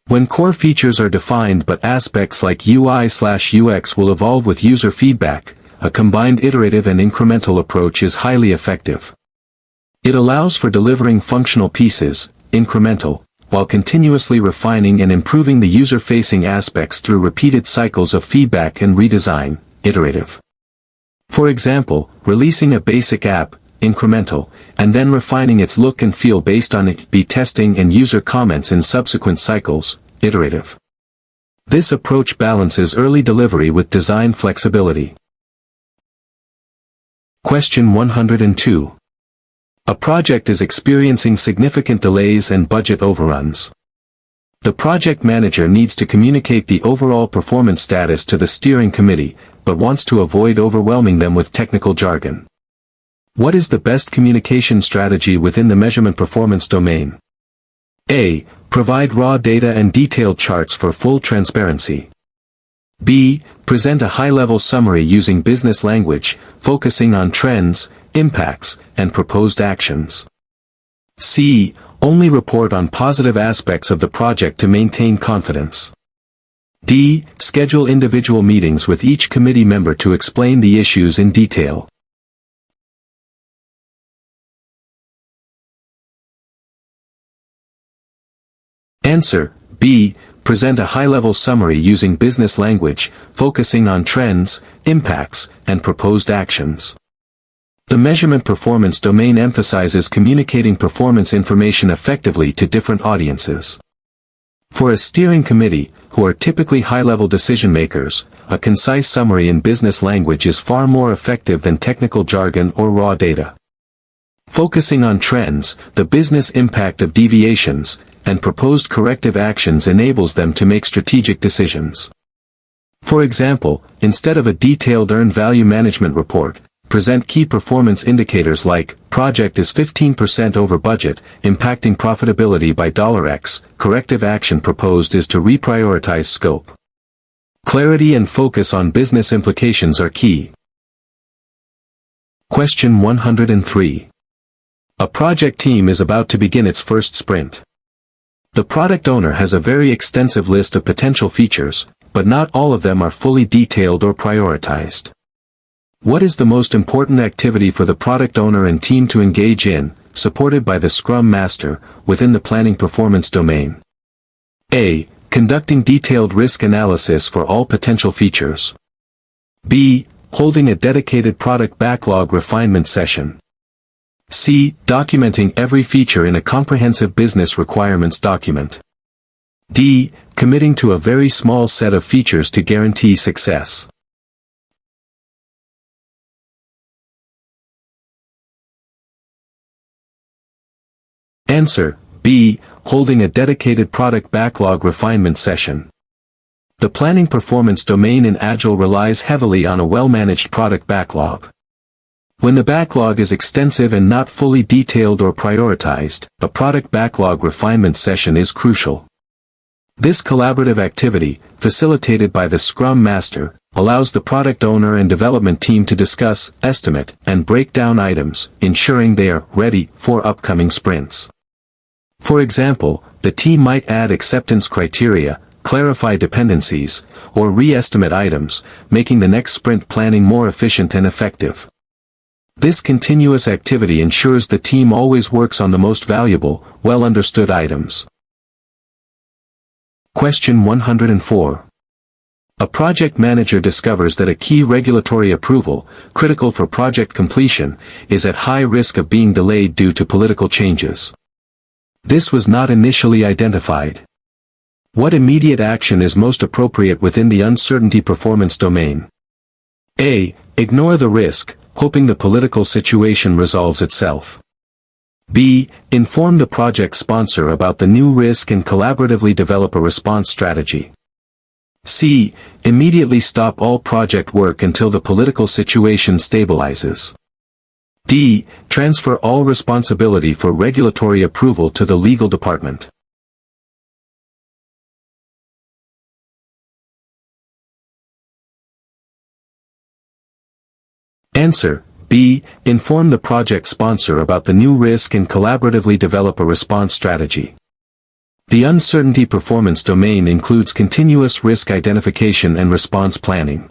When core features are defined but aspects like UI/UX will evolve with user feedback, a combined iterative and incremental approach is highly effective. It allows for delivering functional pieces, incremental, while continuously refining and improving the user-facing aspects through repeated cycles of feedback and redesign, iterative. For example, releasing a basic app, incremental, and then refining its look and feel based on A/B testing and user comments in subsequent cycles, iterative. This approach balances early delivery with design flexibility. Question 102. A project is experiencing significant delays and budget overruns. The project manager needs to communicate the overall performance status to the steering committee, but wants to avoid overwhelming them with technical jargon. What is the best communication strategy within the measurement performance domain? A. Provide raw data and detailed charts for full transparency. B. Present a high-level summary using business language, focusing on trends, impacts, and proposed actions. C. Only report on positive aspects of the project to maintain confidence. D. Schedule individual meetings with each committee member to explain the issues in detail. Answer: B. Present a high-level summary using business language, focusing on trends, impacts, and proposed actions. The measurement performance domain emphasizes communicating performance information effectively to different audiences. For a steering committee, who are typically high-level decision-makers, a concise summary in business language is far more effective than technical jargon or raw data. Focusing on trends, the business impact of deviations, and proposed corrective actions enables them to make strategic decisions. For example, instead of a detailed earned value management report, present key performance indicators like, project is 15% over budget, impacting profitability by $X, corrective action proposed is to reprioritize scope. Clarity and focus on business implications are key. Question 103. A project team is about to begin its first sprint. The product owner has a very extensive list of potential features, but not all of them are fully detailed or prioritized. What is the most important activity for the product owner and team to engage in, supported by the Scrum Master, within the planning performance domain? A. Conducting detailed risk analysis for all potential features. B. Holding a dedicated product backlog refinement session. C. Documenting every feature in a comprehensive business requirements document. D. Committing to a very small set of features to guarantee success. Answer: B. Holding a dedicated product backlog refinement session. The planning performance domain in Agile relies heavily on a well-managed product backlog. When the backlog is extensive and not fully detailed or prioritized, a product backlog refinement session is crucial. This collaborative activity, facilitated by the Scrum Master, allows the product owner and development team to discuss, estimate, and break down items, ensuring they are ready for upcoming sprints. For example, the team might add acceptance criteria, clarify dependencies, or re-estimate items, making the next sprint planning more efficient and effective. This continuous activity ensures the team always works on the most valuable, well-understood items. Question 104. A project manager discovers that a key regulatory approval, critical for project completion, is at high risk of being delayed due to political changes. This was not initially identified. What immediate action is most appropriate within the uncertainty performance domain? A. Ignore the risk, hoping the political situation resolves itself. B. Inform the project sponsor about the new risk and collaboratively develop a response strategy. C. Immediately stop all project work until the political situation stabilizes. D. Transfer all responsibility for regulatory approval to the legal department. Answer: B. Inform the project sponsor about the new risk and collaboratively develop a response strategy. The uncertainty performance domain includes continuous risk identification and response planning.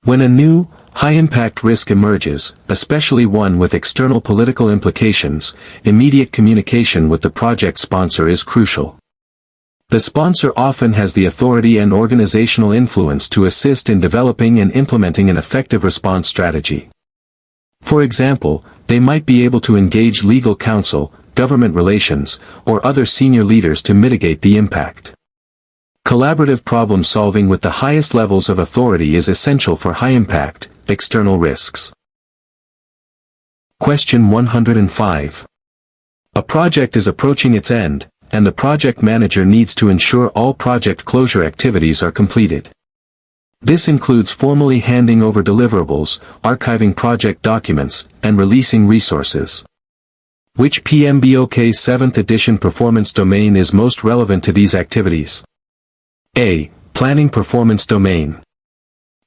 When a new, high-impact risk emerges, especially one with external political implications, immediate communication with the project sponsor is crucial. The sponsor often has the authority and organizational influence to assist in developing and implementing an effective response strategy. For example, they might be able to engage legal counsel, government relations, or other senior leaders to mitigate the impact. Collaborative problem solving with the highest levels of authority is essential for high-impact, external risks. Question 105. A project is approaching its end, and the project manager needs to ensure all project closure activities are completed. This includes formally handing over deliverables, archiving project documents, and releasing resources. Which PMBOK 7th edition performance domain is most relevant to these activities? A. Planning performance domain.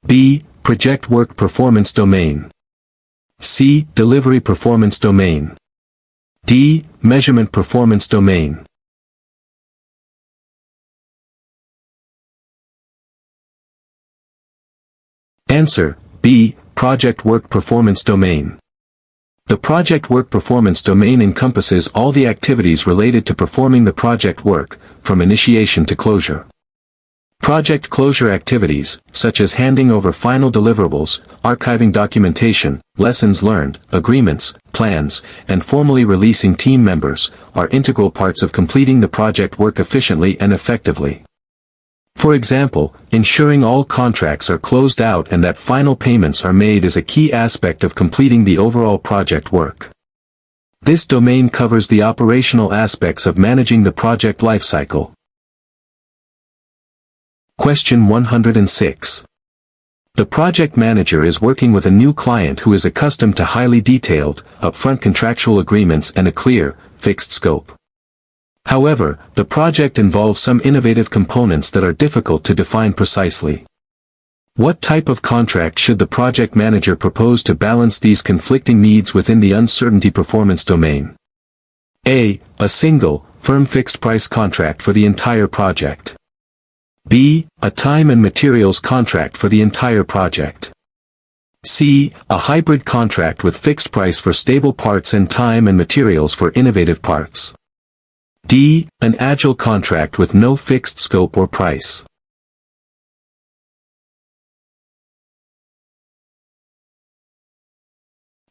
B. Project work performance domain. C. Delivery performance domain. D. Measurement performance domain. Answer: B. Project work performance domain. The project work performance domain encompasses all the activities related to performing the project work, from initiation to closure. Project closure activities, such as handing over final deliverables, archiving documentation, lessons learned, agreements, plans, and formally releasing team members, are integral parts of completing the project work efficiently and effectively. For example, ensuring all contracts are closed out and that final payments are made is a key aspect of completing the overall project work. This domain covers the operational aspects of managing the project lifecycle. Question 106. The project manager is working with a new client who is accustomed to highly detailed, upfront contractual agreements and a clear, fixed scope. However, the project involves some innovative components that are difficult to define precisely. What type of contract should the project manager propose to balance these conflicting needs within the uncertainty performance domain? A. A single, firm fixed-price contract for the entire project. B. A time and materials contract for the entire project. C. A hybrid contract with fixed price for stable parts and time and materials for innovative parts. D. An agile contract with no fixed scope or price.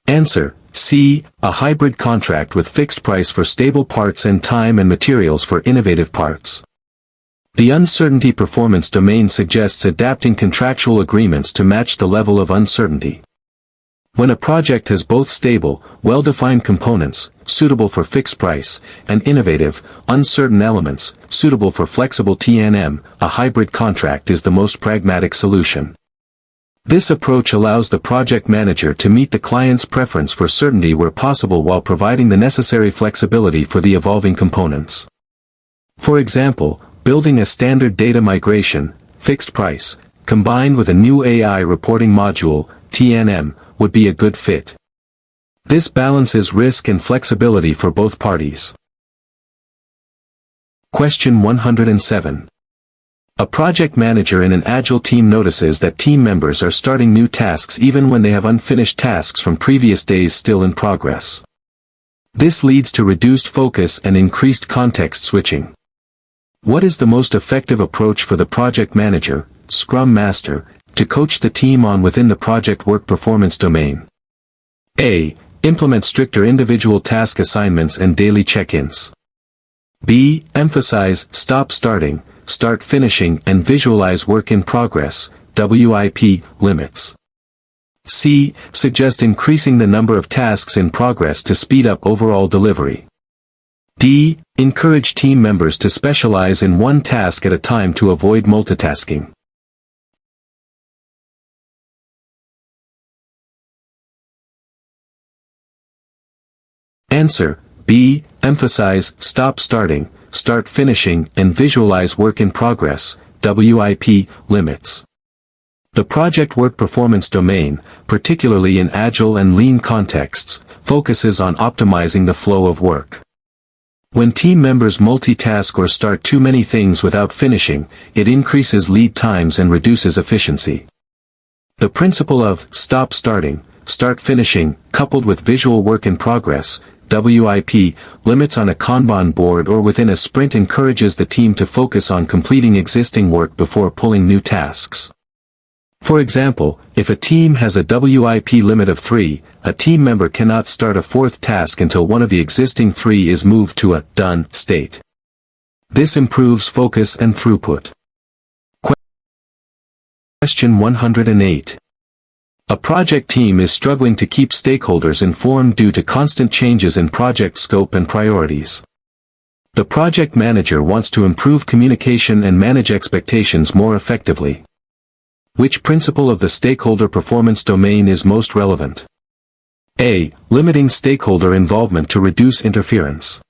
Answer: C. A hybrid contract with fixed price for stable parts and time and materials for innovative parts. The uncertainty performance domain suggests adapting contractual agreements to match the level of uncertainty. When a project has both stable, well-defined components, suitable for fixed price, and innovative, uncertain elements, suitable for flexible T&M, a hybrid contract is the most pragmatic solution. This approach allows the project manager to meet the client's preference for certainty where possible while providing the necessary flexibility for the evolving components. For example, building a standard data migration, fixed price, combined with a new AI reporting module, T&M, would be a good fit. This balances risk and flexibility for both parties. Question 107. A project manager in an agile team notices that team members are starting new tasks even when they have unfinished tasks from previous days still in progress. This leads to reduced focus and increased context switching. What is the most effective approach for the project manager, Scrum Master, to coach the team on within the project work performance domain? A. Implement stricter individual task assignments and daily check-ins. B. Emphasize stop starting, start finishing and visualize work in progress, WIP, limits. C. Suggest increasing the number of tasks in progress to speed up overall delivery. D. Encourage team members to specialize in one task at a time to avoid multitasking. Answer: B. Emphasize stop starting, start finishing and visualize work in progress, WIP, limits. The project work performance domain, particularly in agile and lean contexts, focuses on optimizing the flow of work. When team members multitask or start too many things without finishing, it increases lead times and reduces efficiency. The principle of stop starting, start finishing, coupled with visual work in progress, WIP, limits on a Kanban board or within a sprint encourages the team to focus on completing existing work before pulling new tasks. For example, if a team has a WIP limit of 3, a team member cannot start a fourth task until one of the existing 3 is moved to a done state. This improves focus and throughput. Question 108. A project team is struggling to keep stakeholders informed due to constant changes in project scope and priorities. The project manager wants to improve communication and manage expectations more effectively. Which principle of the stakeholder performance domain is most relevant? A. Limiting stakeholder involvement to reduce interference.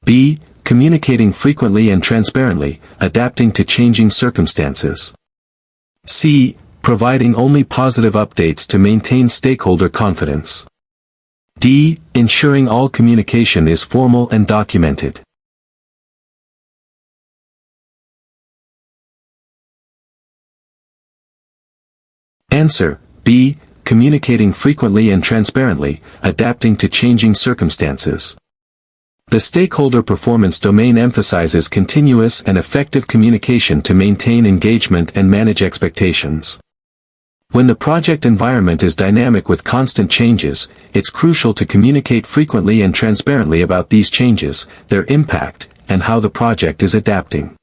B. Communicating frequently and transparently, adapting to changing circumstances. C. Providing only positive updates to maintain stakeholder confidence. D. Ensuring all communication is formal and documented. Answer: B. Communicating frequently and transparently, adapting to changing circumstances. The stakeholder performance domain emphasizes continuous and effective communication to maintain engagement and manage expectations. When the project environment is dynamic with constant changes, it's crucial to communicate frequently and transparently about these changes, their impact, and how the project is adapting.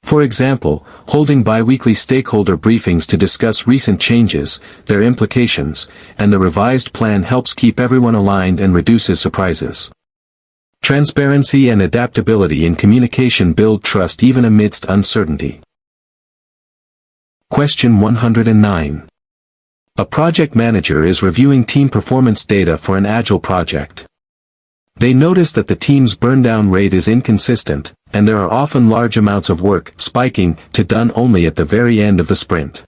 For example, holding bi-weekly stakeholder briefings to discuss recent changes, their implications, and the revised plan helps keep everyone aligned and reduces surprises. Transparency and adaptability in communication build trust even amidst uncertainty. Question 109. A project manager is reviewing team performance data for an agile project. They notice that the team's burn-down rate is inconsistent, and there are often large amounts of work spiking to done only at the very end of the sprint.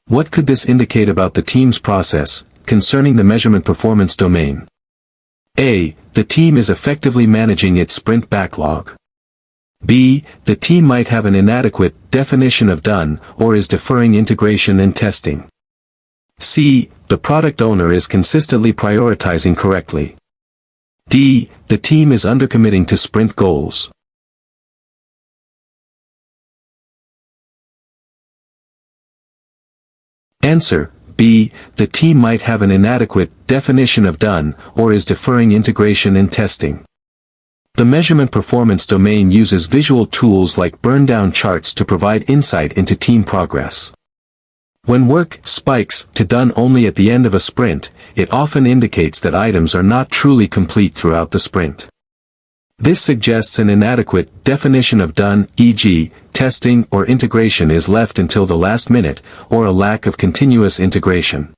What could this indicate about the team's process, concerning the measurement performance domain? A. The team is effectively managing its sprint backlog. B. The team might have an inadequate definition of done, or is deferring integration and testing. C. The product owner is consistently prioritizing correctly. D. The team is undercommitting to sprint goals. Answer: B. The team might have an inadequate definition of done, or is deferring integration and testing. The measurement performance domain uses visual tools like burn-down charts to provide insight into team progress. When work spikes to done only at the end of a sprint, it often indicates that items are not truly complete throughout the sprint. This suggests an inadequate definition of done, e.g., testing or integration is left until the last minute, or a lack of continuous integration.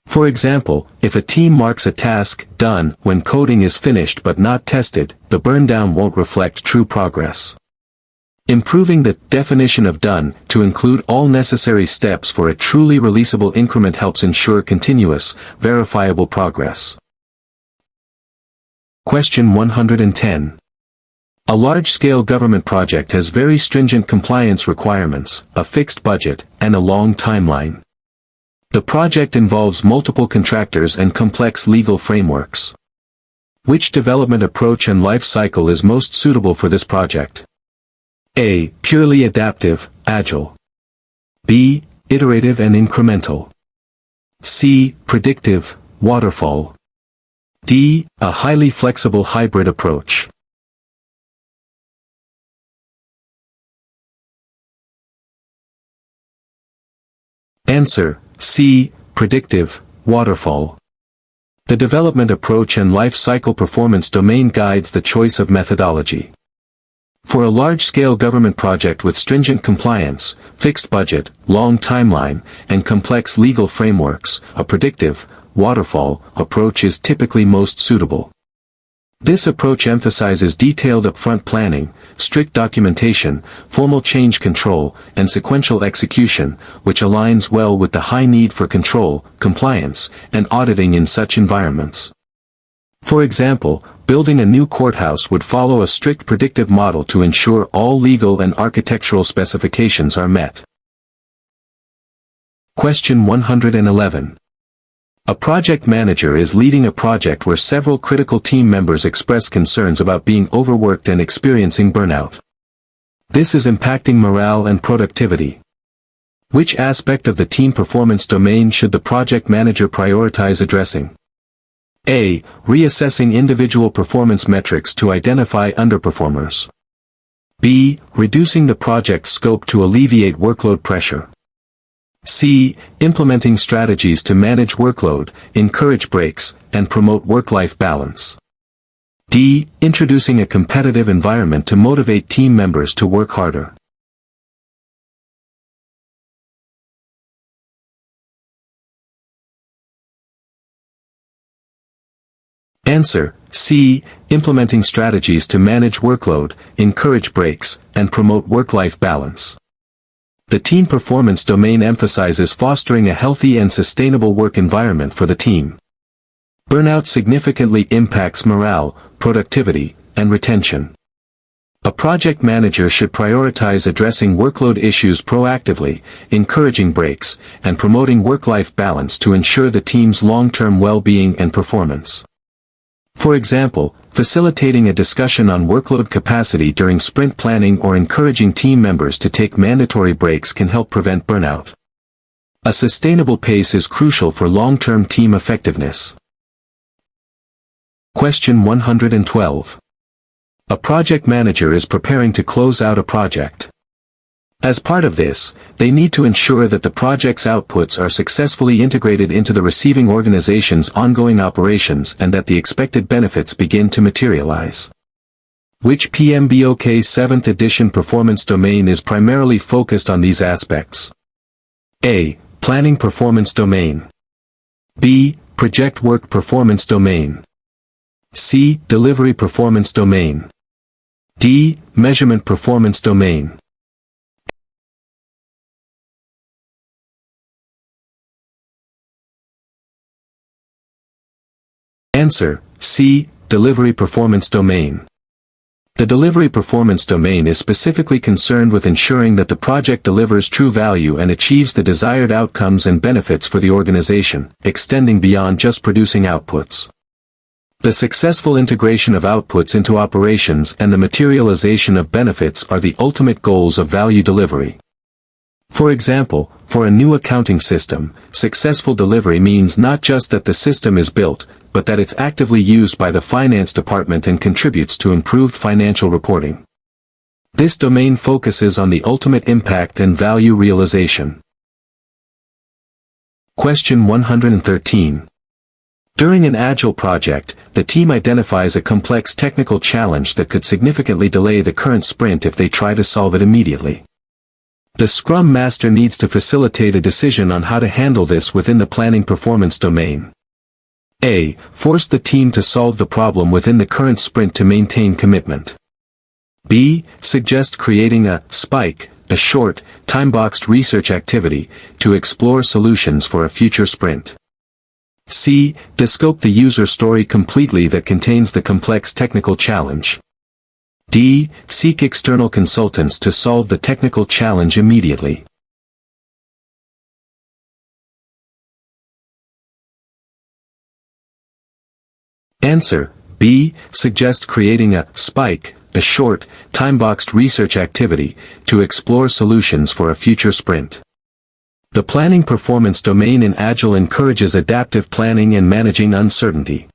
For example, if a team marks a task done when coding is finished but not tested, the burn-down won't reflect true progress. Improving the definition of done to include all necessary steps for a truly releasable increment helps ensure continuous, verifiable progress. Question 110. A large-scale government project has very stringent compliance requirements, a fixed budget, and a long timeline. The project involves multiple contractors and complex legal frameworks. Which development approach and life cycle is most suitable for this project? A. Purely adaptive, agile. B. Iterative and incremental. C. Predictive, waterfall. D. A highly flexible hybrid approach. Answer: C. Predictive, waterfall. The development approach and life cycle performance domain guides the choice of methodology. For a large-scale government project with stringent compliance, fixed budget, long timeline, and complex legal frameworks, a predictive, waterfall approach is typically most suitable. This approach emphasizes detailed upfront planning, strict documentation, formal change control, and sequential execution, which aligns well with the high need for control, compliance, and auditing in such environments. For example, building a new courthouse would follow a strict predictive model to ensure all legal and architectural specifications are met. Question 111. A project manager is leading a project where several critical team members express concerns about being overworked and experiencing burnout. This is impacting morale and productivity. Which aspect of the team performance domain should the project manager prioritize addressing? A. Reassessing individual performance metrics to identify underperformers. B. Reducing the project scope to alleviate workload pressure. C. Implementing strategies to manage workload, encourage breaks, and promote work-life balance. D. Introducing a competitive environment to motivate team members to work harder. Answer: C. Implementing strategies to manage workload, encourage breaks, and promote work-life balance. The team performance domain emphasizes fostering a healthy and sustainable work environment for the team. Burnout significantly impacts morale, productivity, and retention. A project manager should prioritize addressing workload issues proactively, encouraging breaks, and promoting work-life balance to ensure the team's long-term well-being and performance. For example, facilitating a discussion on workload capacity during sprint planning or encouraging team members to take mandatory breaks can help prevent burnout. A sustainable pace is crucial for long-term team effectiveness. Question 112. A project manager is preparing to close out a project. As part of this, they need to ensure that the project's outputs are successfully integrated into the receiving organization's ongoing operations and that the expected benefits begin to materialize. Which PMBOK 7th edition performance domain is primarily focused on these aspects? A. Planning performance domain. B. Project work performance domain. C. Delivery performance domain. D. Measurement performance domain. Answer: C. Delivery performance domain. The delivery performance domain is specifically concerned with ensuring that the project delivers true value and achieves the desired outcomes and benefits for the organization, extending beyond just producing outputs. The successful integration of outputs into operations and the materialization of benefits are the ultimate goals of value delivery. For example, for a new accounting system, successful delivery means not just that the system is built, but that it's actively used by the finance department and contributes to improved financial reporting. This domain focuses on the ultimate impact and value realization. Question 113. During an Agile project, the team identifies a complex technical challenge that could significantly delay the current sprint if they try to solve it immediately. The Scrum Master needs to facilitate a decision on how to handle this within the planning performance domain. A. Force the team to solve the problem within the current sprint to maintain commitment. B. Suggest creating a spike, a short, time-boxed research activity, to explore solutions for a future sprint. C. Descope the user story completely that contains the complex technical challenge. D. Seek external consultants to solve the technical challenge immediately. Answer: B. Suggest creating a spike, a short, time-boxed research activity, to explore solutions for a future sprint. The planning performance domain in Agile encourages adaptive planning and managing uncertainty.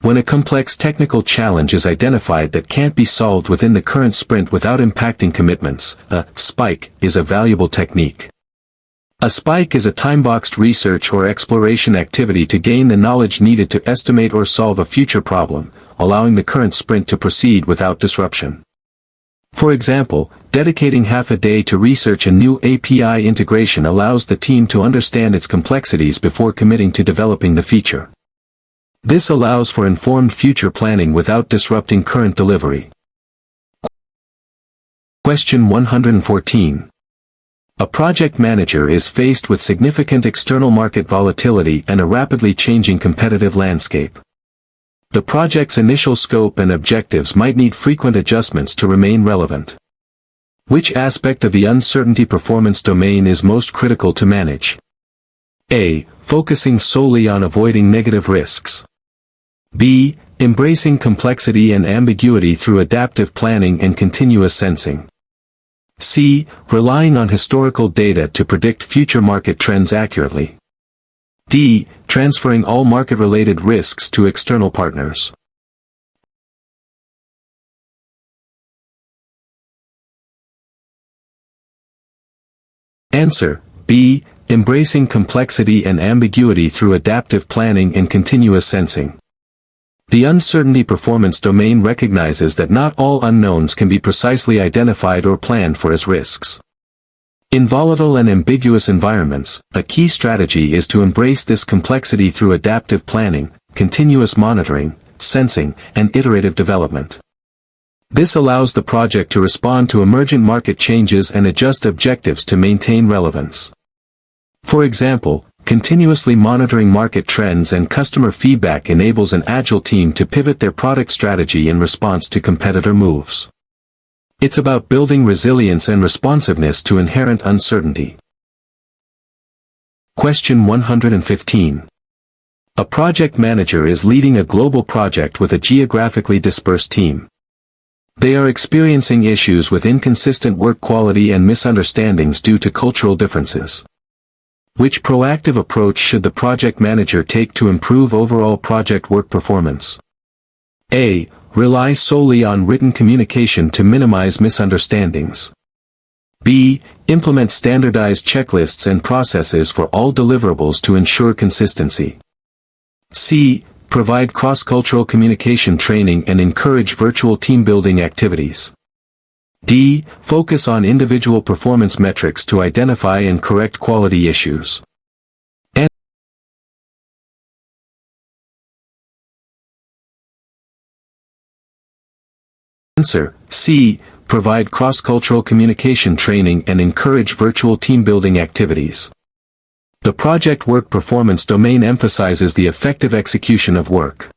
When a complex technical challenge is identified that can't be solved within the current sprint without impacting commitments, a spike is a valuable technique. A spike is a time-boxed research or exploration activity to gain the knowledge needed to estimate or solve a future problem, allowing the current sprint to proceed without disruption. For example, dedicating half a day to research a new API integration allows the team to understand its complexities before committing to developing the feature. This allows for informed future planning without disrupting current delivery. Question 114. A project manager is faced with significant external market volatility and a rapidly changing competitive landscape. The project's initial scope and objectives might need frequent adjustments to remain relevant. Which aspect of the uncertainty performance domain is most critical to manage? A. Focusing solely on avoiding negative risks. B. Embracing complexity and ambiguity through adaptive planning and continuous sensing. C. Relying on historical data to predict future market trends accurately. D. Transferring all market-related risks to external partners. Answer: B. Embracing complexity and ambiguity through adaptive planning and continuous sensing. The uncertainty performance domain recognizes that not all unknowns can be precisely identified or planned for as risks. In volatile and ambiguous environments, a key strategy is to embrace this complexity through adaptive planning, continuous monitoring, sensing, and iterative development. This allows the project to respond to emergent market changes and adjust objectives to maintain relevance. For example, continuously monitoring market trends and customer feedback enables an Agile team to pivot their product strategy in response to competitor moves. It's about building resilience and responsiveness to inherent uncertainty. Question 115. A project manager is leading a global project with a geographically dispersed team. They are experiencing issues with inconsistent work quality and misunderstandings due to cultural differences. Which proactive approach should the project manager take to improve overall project work performance? A. Rely solely on written communication to minimize misunderstandings. B. Implement standardized checklists and processes for all deliverables to ensure consistency. C. Provide cross-cultural communication training and encourage virtual team-building activities. D. Focus on individual performance metrics to identify and correct quality issues. Answer: C. Provide cross-cultural communication training and encourage virtual team-building activities. The project work performance domain emphasizes the effective execution of work.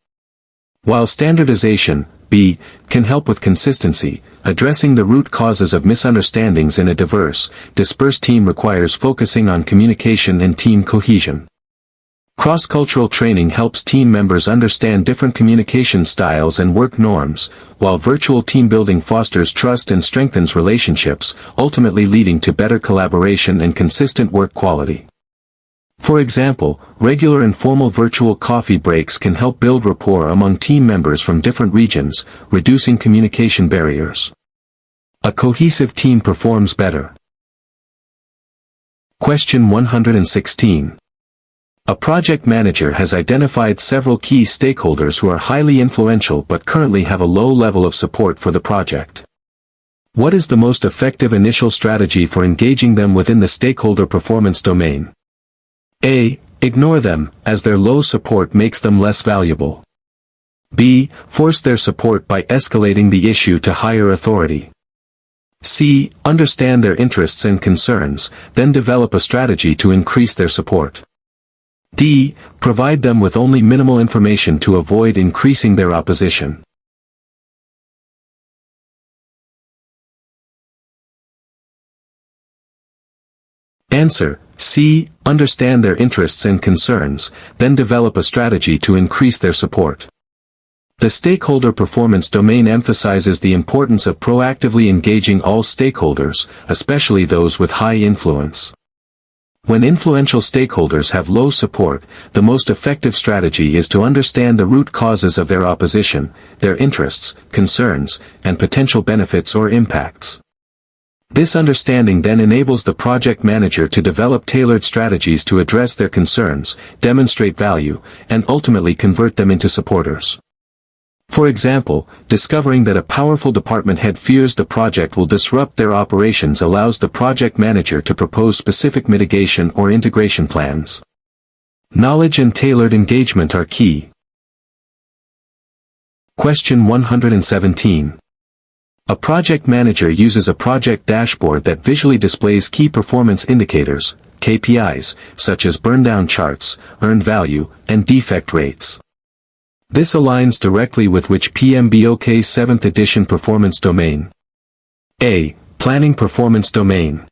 While standardization, B, can help with consistency, addressing the root causes of misunderstandings in a diverse, dispersed team requires focusing on communication and team cohesion. Cross-cultural training helps team members understand different communication styles and work norms, while virtual team building fosters trust and strengthens relationships, ultimately leading to better collaboration and consistent work quality. For example, regular informal virtual coffee breaks can help build rapport among team members from different regions, reducing communication barriers. A cohesive team performs better. Question 116. A project manager has identified several key stakeholders who are highly influential but currently have a low level of support for the project. What is the most effective initial strategy for engaging them within the stakeholder performance domain? A. Ignore them, as their low support makes them less valuable. B. Force their support by escalating the issue to higher authority. C. Understand their interests and concerns, then develop a strategy to increase their support. D. Provide them with only minimal information to avoid increasing their opposition. Answer: C. Understand their interests and concerns, then develop a strategy to increase their support. The stakeholder performance domain emphasizes the importance of proactively engaging all stakeholders, especially those with high influence. When influential stakeholders have low support, the most effective strategy is to understand the root causes of their opposition, their interests, concerns, and potential benefits or impacts. This understanding then enables the project manager to develop tailored strategies to address their concerns, demonstrate value, and ultimately convert them into supporters. For example, discovering that a powerful department head fears the project will disrupt their operations allows the project manager to propose specific mitigation or integration plans. Knowledge and tailored engagement are key. Question 117. A project manager uses a project dashboard that visually displays key performance indicators, KPIs, such as burn-down charts, earned value, and defect rates. This aligns directly with which PMBOK 7th edition performance domain? A. Planning performance domain.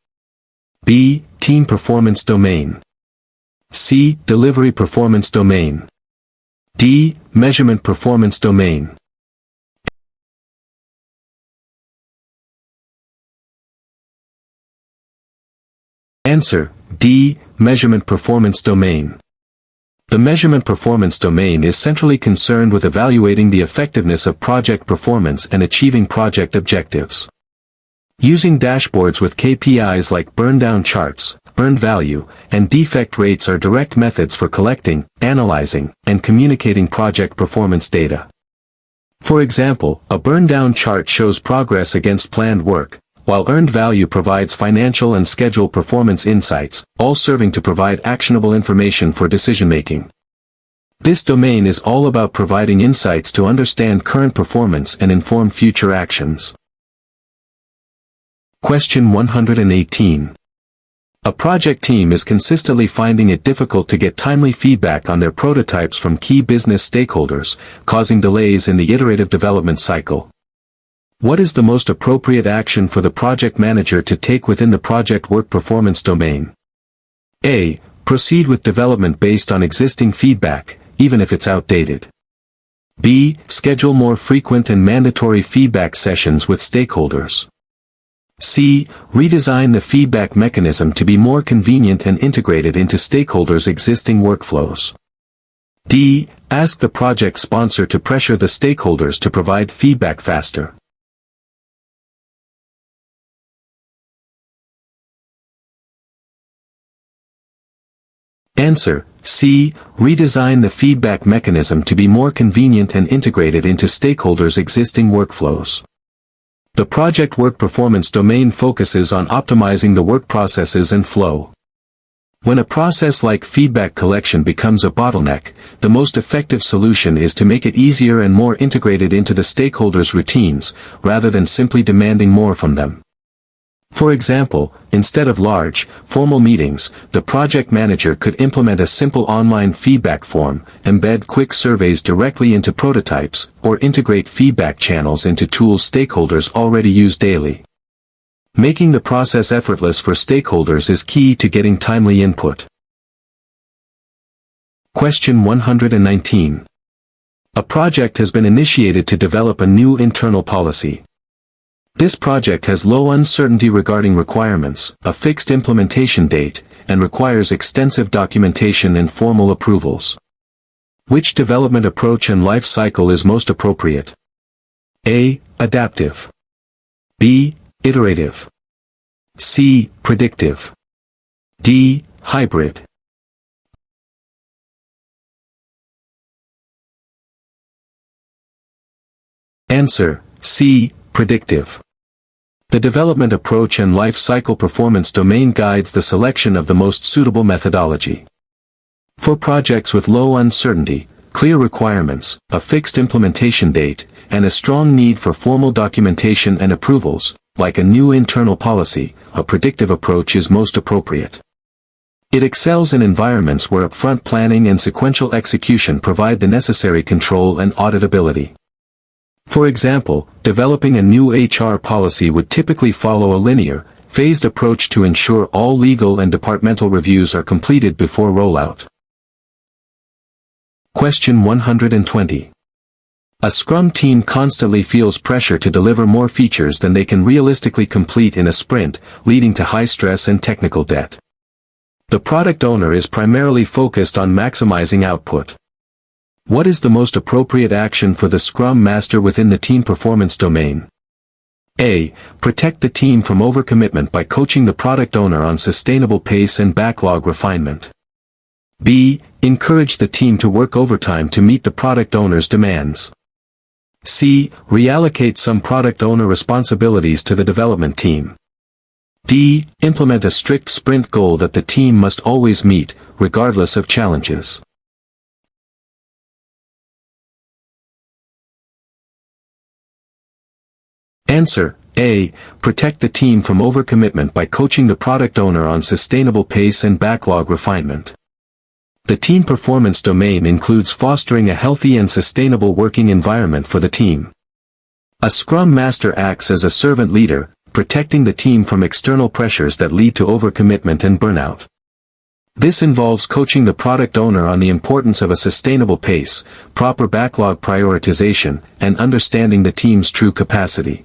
B. Team performance domain. C. Delivery performance domain. D. Measurement performance domain. Answer: D. Measurement performance domain. The measurement performance domain is centrally concerned with evaluating the effectiveness of project performance and achieving project objectives. Using dashboards with KPIs like burn-down charts, earned value, and defect rates are direct methods for collecting, analyzing, and communicating project performance data. For example, a burn-down chart shows progress against planned work, while earned value provides financial and schedule performance insights, all serving to provide actionable information for decision-making. This domain is all about providing insights to understand current performance and inform future actions. Question 118. A project team is consistently finding it difficult to get timely feedback on their prototypes from key business stakeholders, causing delays in the iterative development cycle. What is the most appropriate action for the project manager to take within the project work performance domain? A. Proceed with development based on existing feedback, even if it's outdated. B. Schedule more frequent and mandatory feedback sessions with stakeholders. C. Redesign the feedback mechanism to be more convenient and integrated into stakeholders' existing workflows. D. Ask the project sponsor to pressure the stakeholders to provide feedback faster. Answer: C. Redesign the feedback mechanism to be more convenient and integrated into stakeholders' existing workflows. The project work performance domain focuses on optimizing the work processes and flow. When a process like feedback collection becomes a bottleneck, the most effective solution is to make it easier and more integrated into the stakeholders' routines, rather than simply demanding more from them. For example, instead of large, formal meetings, the project manager could implement a simple online feedback form, embed quick surveys directly into prototypes, or integrate feedback channels into tools stakeholders already use daily. Making the process effortless for stakeholders is key to getting timely input. Question 119. A project has been initiated to develop a new internal policy. This project has low uncertainty regarding requirements, a fixed implementation date, and requires extensive documentation and formal approvals. Which development approach and life cycle is most appropriate? A. Adaptive. B. Iterative. C. Predictive. D. Hybrid. Answer: C. Predictive. The development approach and life cycle performance domain guides the selection of the most suitable methodology. For projects with low uncertainty, clear requirements, a fixed implementation date, and a strong need for formal documentation and approvals, like a new internal policy, a predictive approach is most appropriate. It excels in environments where upfront planning and sequential execution provide the necessary control and auditability. For example, developing a new HR policy would typically follow a linear, phased approach to ensure all legal and departmental reviews are completed before rollout. Question 120. A Scrum team constantly feels pressure to deliver more features than they can realistically complete in a sprint, leading to high stress and technical debt. The product owner is primarily focused on maximizing output. What is the most appropriate action for the Scrum Master within the team performance domain? A. Protect the team from overcommitment by coaching the product owner on sustainable pace and backlog refinement. B. Encourage the team to work overtime to meet the product owner's demands. C. Reallocate some product owner responsibilities to the development team. D. Implement a strict sprint goal that the team must always meet, regardless of challenges. Answer: A. Protect the team from overcommitment by coaching the product owner on sustainable pace and backlog refinement. The team performance domain includes fostering a healthy and sustainable working environment for the team. A Scrum Master acts as a servant leader, protecting the team from external pressures that lead to overcommitment and burnout. This involves coaching the product owner on the importance of a sustainable pace, proper backlog prioritization, and understanding the team's true capacity.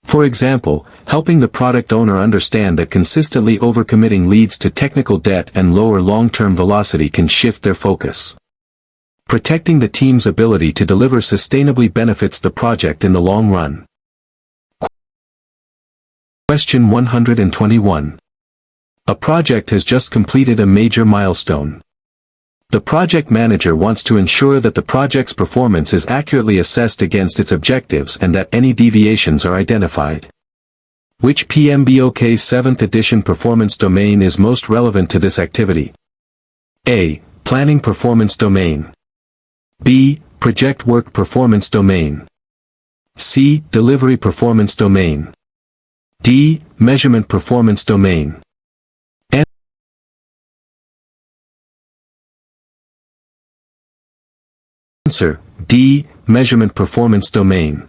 For example, helping the product owner understand that consistently overcommitting leads to technical debt and lower long-term velocity can shift their focus. Protecting the team's ability to deliver sustainably benefits the project in the long run. Question 121. A project has just completed a major milestone. The project manager wants to ensure that the project's performance is accurately assessed against its objectives and that any deviations are identified. Which PMBOK 7th edition performance domain is most relevant to this activity? A. Planning performance domain. B. Project work performance domain. C. Delivery performance domain. D. Measurement performance domain. Answer: D. Measurement performance domain.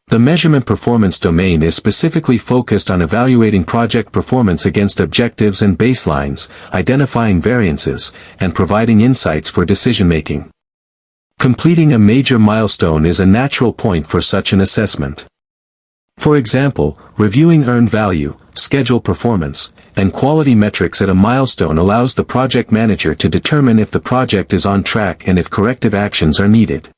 The measurement performance domain is specifically focused on evaluating project performance against objectives and baselines, identifying variances, and providing insights for decision-making. Completing a major milestone is a natural point for such an assessment. For example, reviewing earned value, schedule performance, and quality metrics at a milestone allows the project manager to determine if the project is on track and if corrective actions are needed.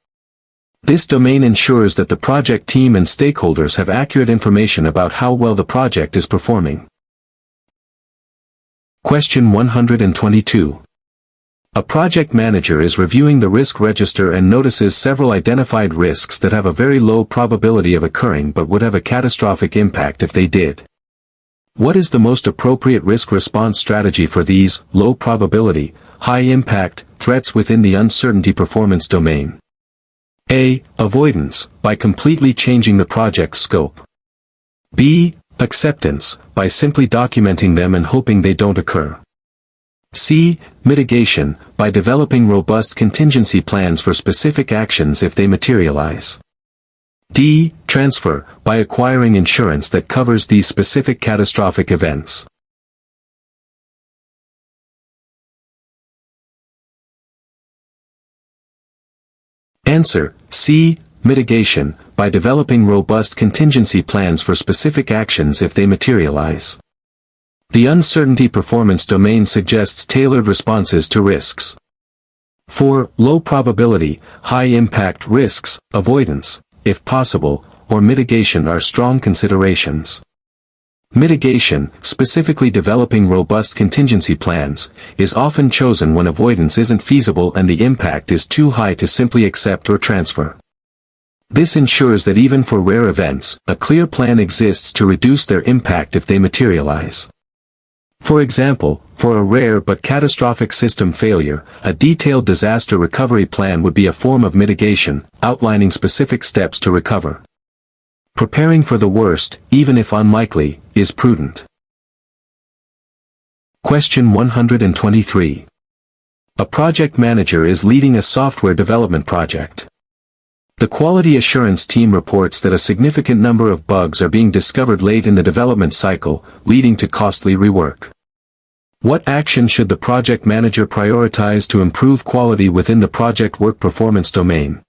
This domain ensures that the project team and stakeholders have accurate information about how well the project is performing. Question 122. A project manager is reviewing the risk register and notices several identified risks that have a very low probability of occurring but would have a catastrophic impact if they did. What is the most appropriate risk response strategy for these low probability, high impact threats within the uncertainty performance domain? A. Avoidance, by completely changing the project's scope. B. Acceptance, by simply documenting them and hoping they don't occur. C. Mitigation, by developing robust contingency plans for specific actions if they materialize. D. Transfer, by acquiring insurance that covers these specific catastrophic events. Answer: C. Mitigation, by developing robust contingency plans for specific actions if they materialize. The uncertainty performance domain suggests tailored responses to risks. For low probability, high impact risks, avoidance, if possible, or mitigation are strong considerations. Mitigation, specifically developing robust contingency plans, is often chosen when avoidance isn't feasible and the impact is too high to simply accept or transfer. This ensures that even for rare events, a clear plan exists to reduce their impact if they materialize. For example, for a rare but catastrophic system failure, a detailed disaster recovery plan would be a form of mitigation, outlining specific steps to recover. Preparing for the worst, even if unlikely, is prudent. Question 123. A project manager is leading a software development project. The quality assurance team reports that a significant number of bugs are being discovered late in the development cycle, leading to costly rework. What action should the project manager prioritize to improve quality within the project work performance domain?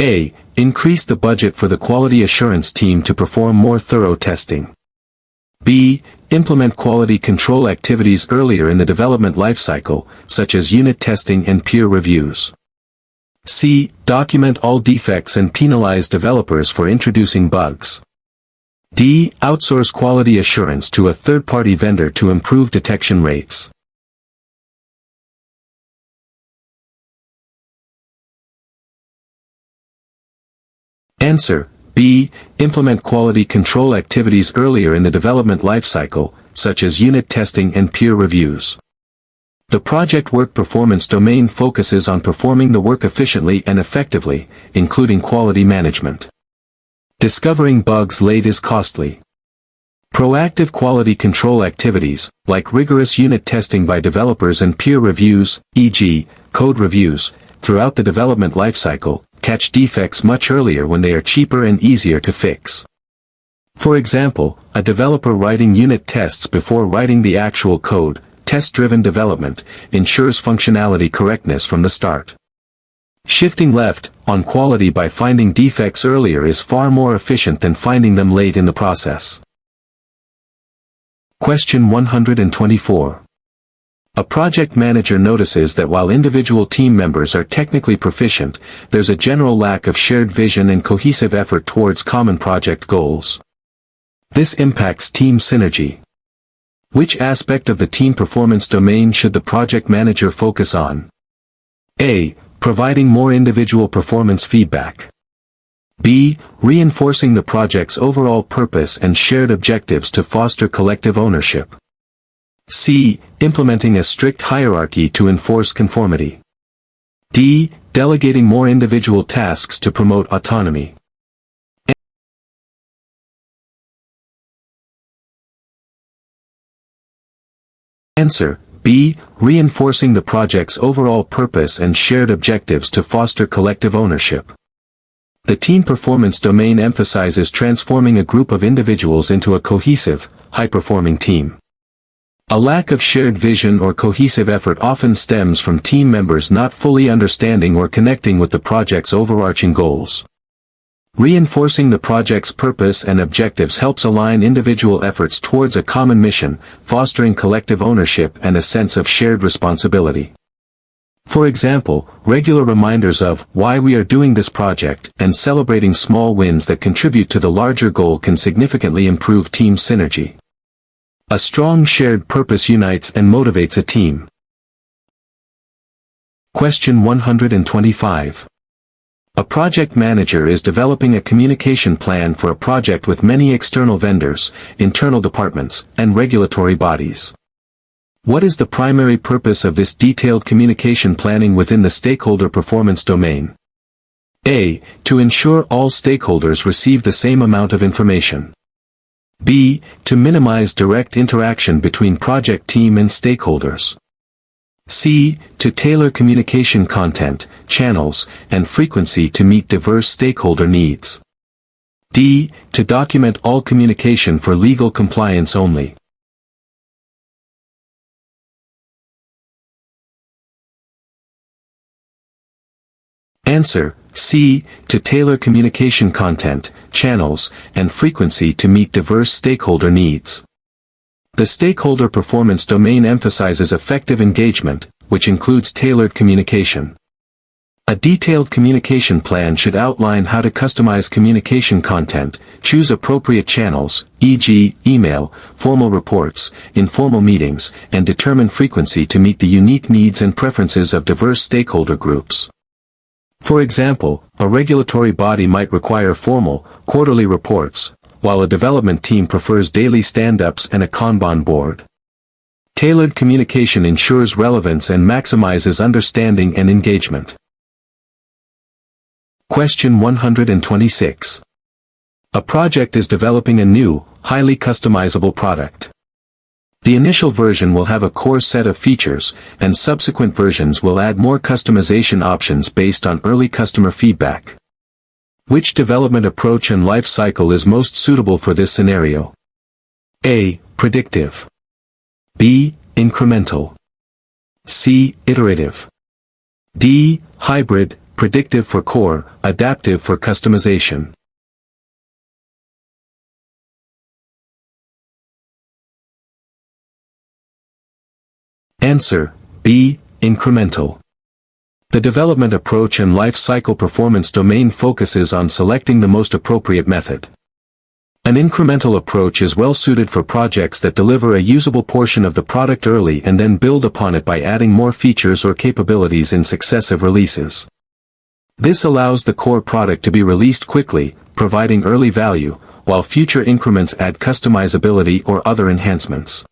A. Increase the budget for the quality assurance team to perform more thorough testing. B. Implement quality control activities earlier in the development lifecycle, such as unit testing and peer reviews. C. Document all defects and penalize developers for introducing bugs. D. Outsource quality assurance to a third-party vendor to improve detection rates. Answer: B. Implement quality control activities earlier in the development lifecycle, such as unit testing and peer reviews. The project work performance domain focuses on performing the work efficiently and effectively, including quality management. Discovering bugs late is costly. Proactive quality control activities, like rigorous unit testing by developers and peer reviews, e.g., code reviews, throughout the development lifecycle, catch defects much earlier when they are cheaper and easier to fix. For example, a developer writing unit tests before writing the actual code, test-driven development, ensures functionality correctness from the start. Shifting left on quality by finding defects earlier is far more efficient than finding them late in the process. Question 124. A project manager notices that while individual team members are technically proficient, there's a general lack of shared vision and cohesive effort towards common project goals. This impacts team synergy. Which aspect of the team performance domain should the project manager focus on? A. Providing more individual performance feedback. B. Reinforcing the project's overall purpose and shared objectives to foster collective ownership. C. Implementing a strict hierarchy to enforce conformity. D. Delegating more individual tasks to promote autonomy. Answer: B. Reinforcing the project's overall purpose and shared objectives to foster collective ownership. The team performance domain emphasizes transforming a group of individuals into a cohesive, high-performing team. A lack of shared vision or cohesive effort often stems from team members not fully understanding or connecting with the project's overarching goals. Reinforcing the project's purpose and objectives helps align individual efforts towards a common mission, fostering collective ownership and a sense of shared responsibility. For example, regular reminders of why we are doing this project and celebrating small wins that contribute to the larger goal can significantly improve team synergy. A strong shared purpose unites and motivates a team. Question 125. A project manager is developing a communication plan for a project with many external vendors, internal departments, and regulatory bodies. What is the primary purpose of this detailed communication planning within the stakeholder performance domain? A. To ensure all stakeholders receive the same amount of information. B. To minimize direct interaction between project team and stakeholders. C. To tailor communication content, channels, and frequency to meet diverse stakeholder needs. D. To document all communication for legal compliance only. Answer: C. To tailor communication content, channels, and frequency to meet diverse stakeholder needs. The stakeholder performance domain emphasizes effective engagement, which includes tailored communication. A detailed communication plan should outline how to customize communication content, choose appropriate channels, e.g., email, formal reports, informal meetings, and determine frequency to meet the unique needs and preferences of diverse stakeholder groups. For example, a regulatory body might require formal, quarterly reports, while a development team prefers daily stand-ups and a Kanban board. Tailored communication ensures relevance and maximizes understanding and engagement. Question 126. A project is developing a new, highly customizable product. The initial version will have a core set of features, and subsequent versions will add more customization options based on early customer feedback. Which development approach and life cycle is most suitable for this scenario? A. Predictive. B. Incremental. C. Iterative. D. Hybrid, predictive for core, adaptive for customization. Answer: B. Incremental. The development approach and life cycle performance domain focuses on selecting the most appropriate method. An incremental approach is well suited for projects that deliver a usable portion of the product early and then build upon it by adding more features or capabilities in successive releases. This allows the core product to be released quickly, providing early value, while future increments add customizability or other enhancements.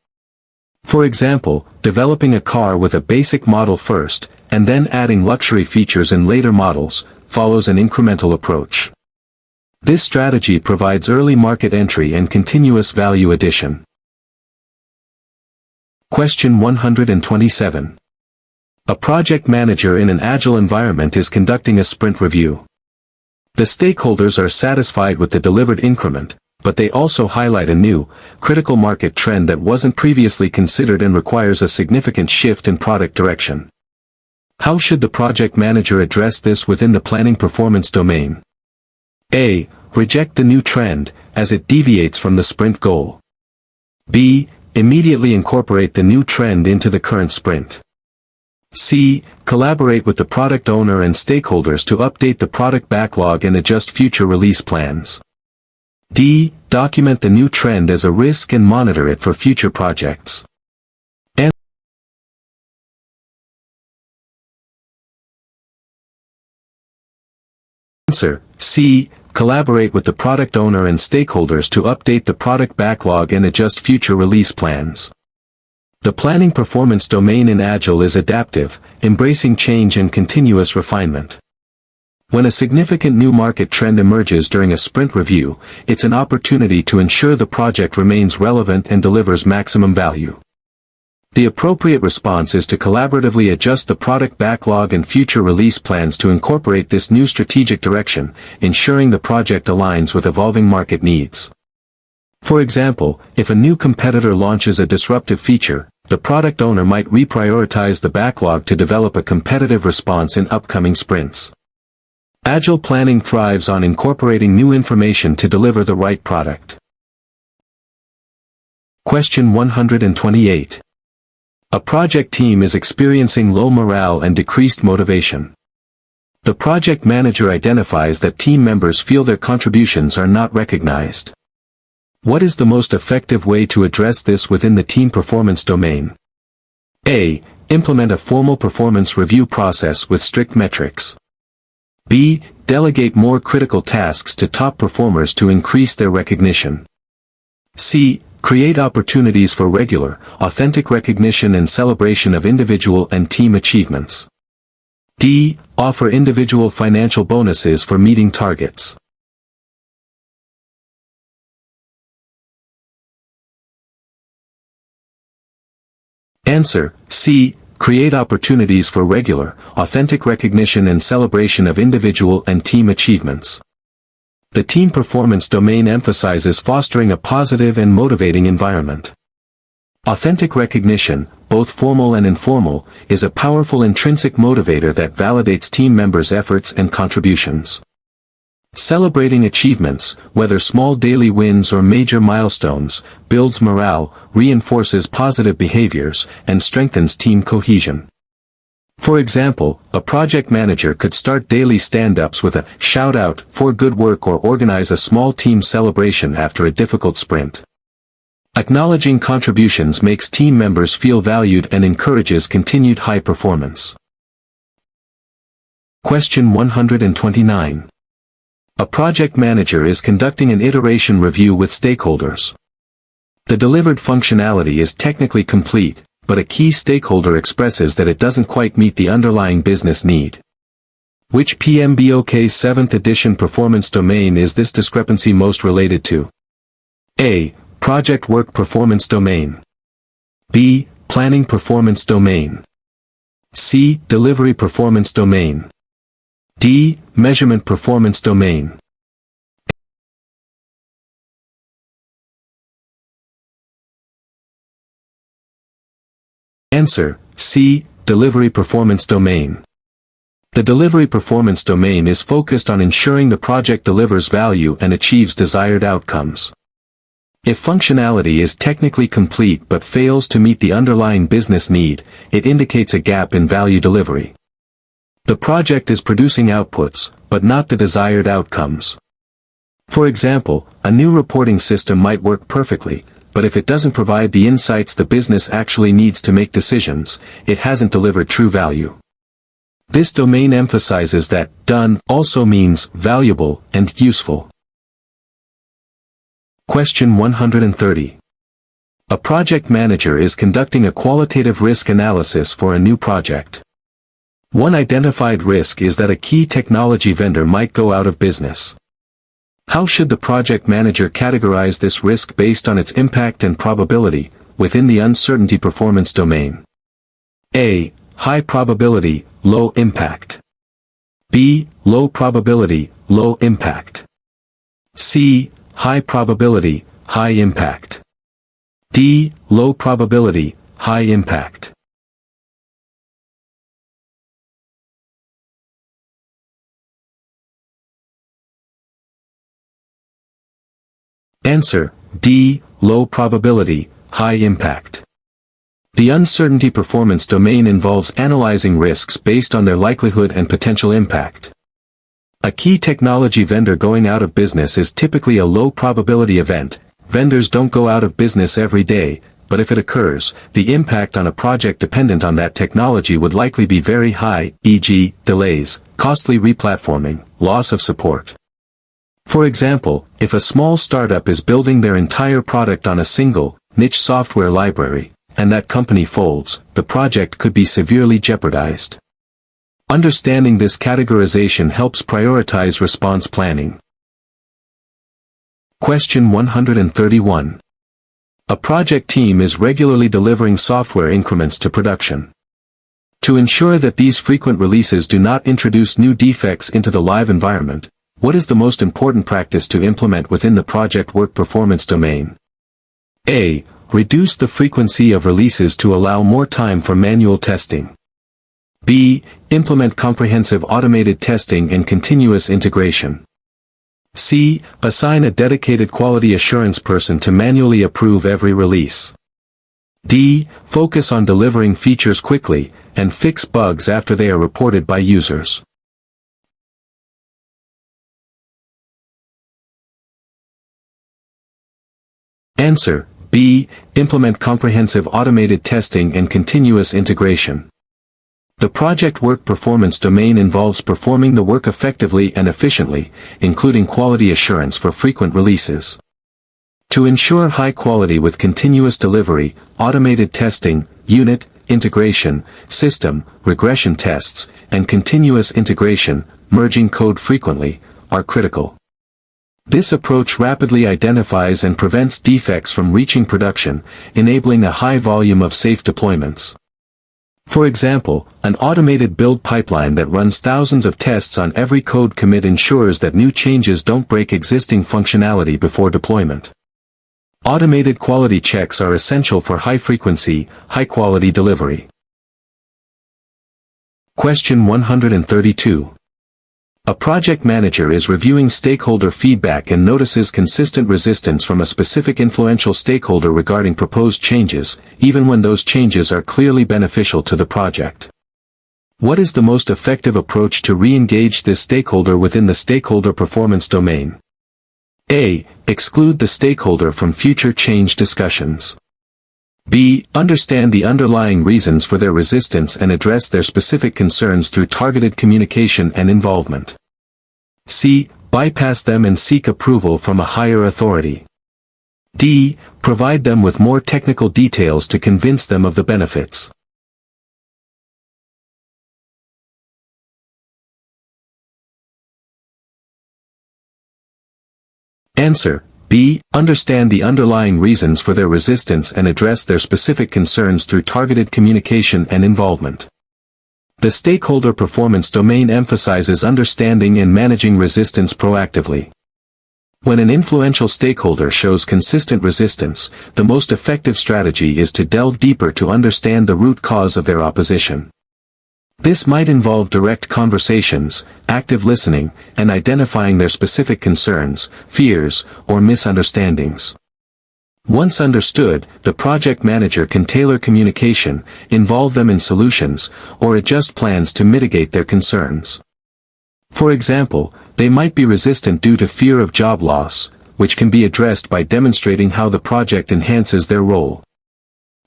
For example, developing a car with a basic model first, and then adding luxury features in later models, follows an incremental approach. This strategy provides early market entry and continuous value addition. Question 127. A project manager in an Agile environment is conducting a sprint review. The stakeholders are satisfied with the delivered increment, but they also highlight a new, critical market trend that wasn't previously considered and requires a significant shift in product direction. How should the project manager address this within the planning performance domain? A. Reject the new trend, as it deviates from the sprint goal. B. Immediately incorporate the new trend into the current sprint. C. Collaborate with the product owner and stakeholders to update the product backlog and adjust future release plans. D. Document the new trend as a risk and monitor it for future projects. Answer: C. Collaborate with the product owner and stakeholders to update the product backlog and adjust future release plans. The planning performance domain in Agile is adaptive, embracing change and continuous refinement. When a significant new market trend emerges during a sprint review, it's an opportunity to ensure the project remains relevant and delivers maximum value. The appropriate response is to collaboratively adjust the product backlog and future release plans to incorporate this new strategic direction, ensuring the project aligns with evolving market needs. For example, if a new competitor launches a disruptive feature, the product owner might reprioritize the backlog to develop a competitive response in upcoming sprints. Agile planning thrives on incorporating new information to deliver the right product. Question 128. A project team is experiencing low morale and decreased motivation. The project manager identifies that team members feel their contributions are not recognized. What is the most effective way to address this within the team performance domain? A. Implement a formal performance review process with strict metrics. B. Delegate more critical tasks to top performers to increase their recognition. C. Create opportunities for regular, authentic recognition and celebration of individual and team achievements. D. Offer individual financial bonuses for meeting targets. Answer, C. Create opportunities for regular, authentic recognition and celebration of individual and team achievements. The team performance domain emphasizes fostering a positive and motivating environment. Authentic recognition, both formal and informal, is a powerful intrinsic motivator that validates team members' efforts and contributions. Celebrating achievements, whether small daily wins or major milestones, builds morale, reinforces positive behaviors, and strengthens team cohesion. For example, a project manager could start daily stand-ups with a shout-out for good work or organize a small team celebration after a difficult sprint. Acknowledging contributions makes team members feel valued and encourages continued high performance. Question 129. A project manager is conducting an iteration review with stakeholders. The delivered functionality is technically complete, but a key stakeholder expresses that it doesn't quite meet the underlying business need. Which PMBOK 7th edition performance domain is this discrepancy most related to? A. Project work performance domain. B. Planning performance domain. C. Delivery performance domain. D. Measurement performance domain. Answer, C. Delivery performance domain. The delivery performance domain is focused on ensuring the project delivers value and achieves desired outcomes. If functionality is technically complete but fails to meet the underlying business need, it indicates a gap in value delivery. The project is producing outputs, but not the desired outcomes. For example, a new reporting system might work perfectly, but if it doesn't provide the insights the business actually needs to make decisions, it hasn't delivered true value. This domain emphasizes that done also means valuable and useful. Question 130. A project manager is conducting a qualitative risk analysis for a new project. One identified risk is that a key technology vendor might go out of business. How should the project manager categorize this risk based on its impact and probability, within the uncertainty performance domain? A. High probability, low impact. B. Low probability, low impact. C. High probability, high impact. D. Low probability, high impact. Answer, D. Low probability, high impact. The uncertainty performance domain involves analyzing risks based on their likelihood and potential impact. A key technology vendor going out of business is typically a low probability event. Vendors don't go out of business every day, but if it occurs, the impact on a project dependent on that technology would likely be very high, e.g., delays, costly replatforming, loss of support. For example, if a small startup is building their entire product on a single, niche software library, and that company folds, the project could be severely jeopardized. Understanding this categorization helps prioritize response planning. Question 131. A project team is regularly delivering software increments to production. To ensure that these frequent releases do not introduce new defects into the live environment, what is the most important practice to implement within the project work performance domain? A. Reduce the frequency of releases to allow more time for manual testing. B. Implement comprehensive automated testing and continuous integration. C. Assign a dedicated quality assurance person to manually approve every release. D. Focus on delivering features quickly, and fix bugs after they are reported by users. Answer, B. Implement comprehensive automated testing and continuous integration. The project work performance domain involves performing the work effectively and efficiently, including quality assurance for frequent releases. To ensure high quality with continuous delivery, automated testing, unit, integration, system, regression tests, and continuous integration, merging code frequently, are critical. This approach rapidly identifies and prevents defects from reaching production, enabling a high volume of safe deployments. For example, an automated build pipeline that runs thousands of tests on every code commit ensures that new changes don't break existing functionality before deployment. Automated quality checks are essential for high-frequency, high-quality delivery. Question 132. A project manager is reviewing stakeholder feedback and notices consistent resistance from a specific influential stakeholder regarding proposed changes, even when those changes are clearly beneficial to the project. What is the most effective approach to re-engage this stakeholder within the stakeholder performance domain? A. Exclude the stakeholder from future change discussions. B. Understand the underlying reasons for their resistance and address their specific concerns through targeted communication and involvement. C. Bypass them and seek approval from a higher authority. D. Provide them with more technical details to convince them of the benefits. Answer. B. Understand the underlying reasons for their resistance and address their specific concerns through targeted communication and involvement. The stakeholder performance domain emphasizes understanding and managing resistance proactively. When an influential stakeholder shows consistent resistance, the most effective strategy is to delve deeper to understand the root cause of their opposition. This might involve direct conversations, active listening, and identifying their specific concerns, fears, or misunderstandings. Once understood, the project manager can tailor communication, involve them in solutions, or adjust plans to mitigate their concerns. For example, they might be resistant due to fear of job loss, which can be addressed by demonstrating how the project enhances their role.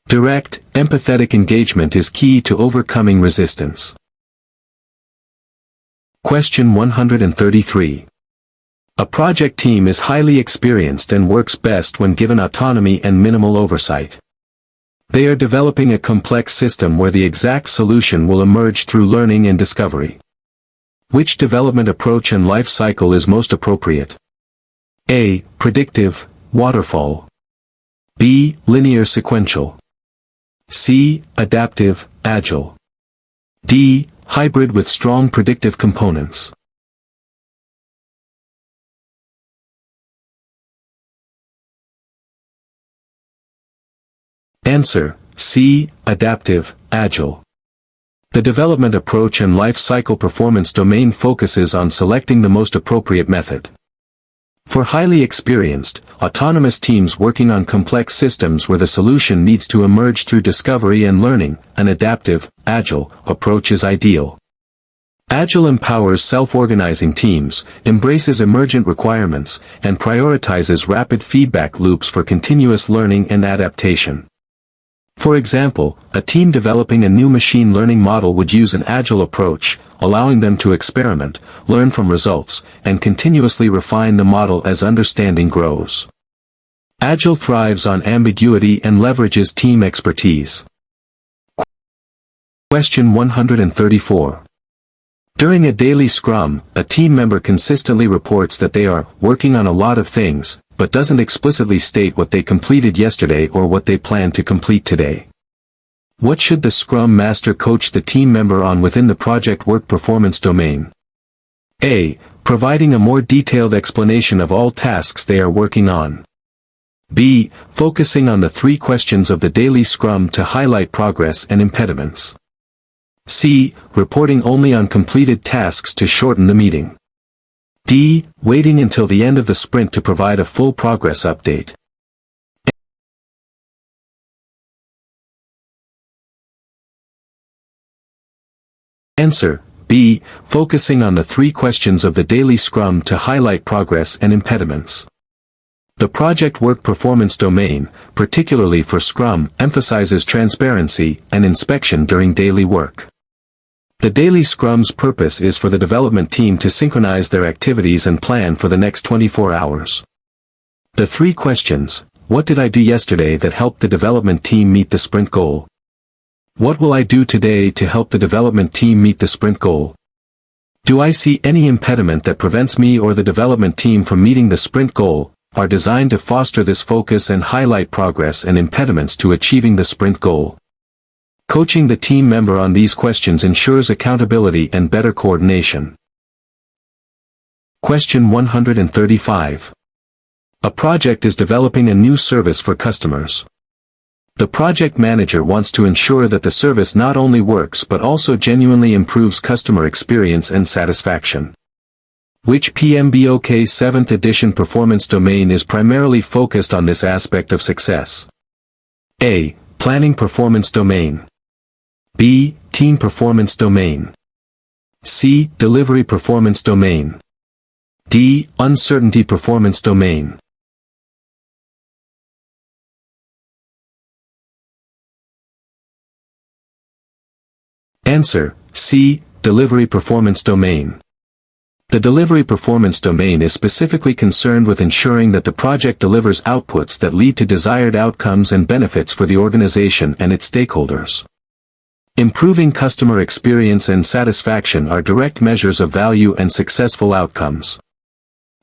Direct, empathetic engagement is key to overcoming resistance. Question 133. A project team is highly experienced and works best when given autonomy and minimal oversight. They are developing a complex system where the exact solution will emerge through learning and discovery. Which development approach and life cycle is most appropriate? A. Predictive, waterfall. B. Linear sequential. C. Adaptive, agile. D. Hybrid with strong predictive components. Answer. C. Adaptive, agile. The development approach and life cycle performance domain focuses on selecting the most appropriate method. For highly experienced, autonomous teams working on complex systems where the solution needs to emerge through discovery and learning, an adaptive, agile approach is ideal. Agile empowers self-organizing teams, embraces emergent requirements, and prioritizes rapid feedback loops for continuous learning and adaptation. For example, a team developing a new machine learning model would use an agile approach, allowing them to experiment, learn from results, and continuously refine the model as understanding grows. Agile thrives on ambiguity and leverages team expertise. Question 134. During a daily scrum, a team member consistently reports that they are working on a lot of things, but doesn't explicitly state what they completed yesterday or what they plan to complete today. What should the Scrum Master coach the team member on within the project work performance domain? A. Providing a more detailed explanation of all tasks they are working on. B. Focusing on the 3 questions of the daily Scrum to highlight progress and impediments. C. Reporting only on completed tasks to shorten the meeting. D. Waiting until the end of the sprint to provide a full progress update. Answer. B. Focusing on the 3 questions of the daily Scrum to highlight progress and impediments. The project work performance domain, particularly for Scrum, emphasizes transparency and inspection during daily work. The daily Scrum's purpose is for the development team to synchronize their activities and plan for the next 24 hours. The 3 questions: what did I do yesterday that helped the development team meet the sprint goal? What will I do today to help the development team meet the sprint goal? Do I see any impediment that prevents me or the development team from meeting the sprint goal? Are designed to foster this focus and highlight progress and impediments to achieving the sprint goal. Coaching the team member on these questions ensures accountability and better coordination. Question 135. A project is developing a new service for customers. The project manager wants to ensure that the service not only works but also genuinely improves customer experience and satisfaction. Which PMBOK 7th edition performance domain is primarily focused on this aspect of success? A. Planning performance domain. B. Team performance domain. C. Delivery performance domain. D. Uncertainty performance domain. Answer: C. Delivery performance domain. The delivery performance domain is specifically concerned with ensuring that the project delivers outputs that lead to desired outcomes and benefits for the organization and its stakeholders. Improving customer experience and satisfaction are direct measures of value and successful outcomes.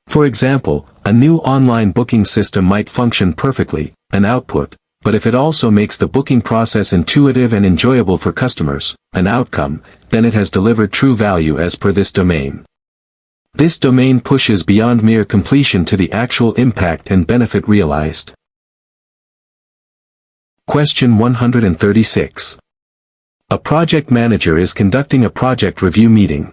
For example, a new online booking system might function perfectly, an output, but if it also makes the booking process intuitive and enjoyable for customers, an outcome, then it has delivered true value as per this domain. This domain pushes beyond mere completion to the actual impact and benefit realized. Question 136. A project manager is conducting a project review meeting.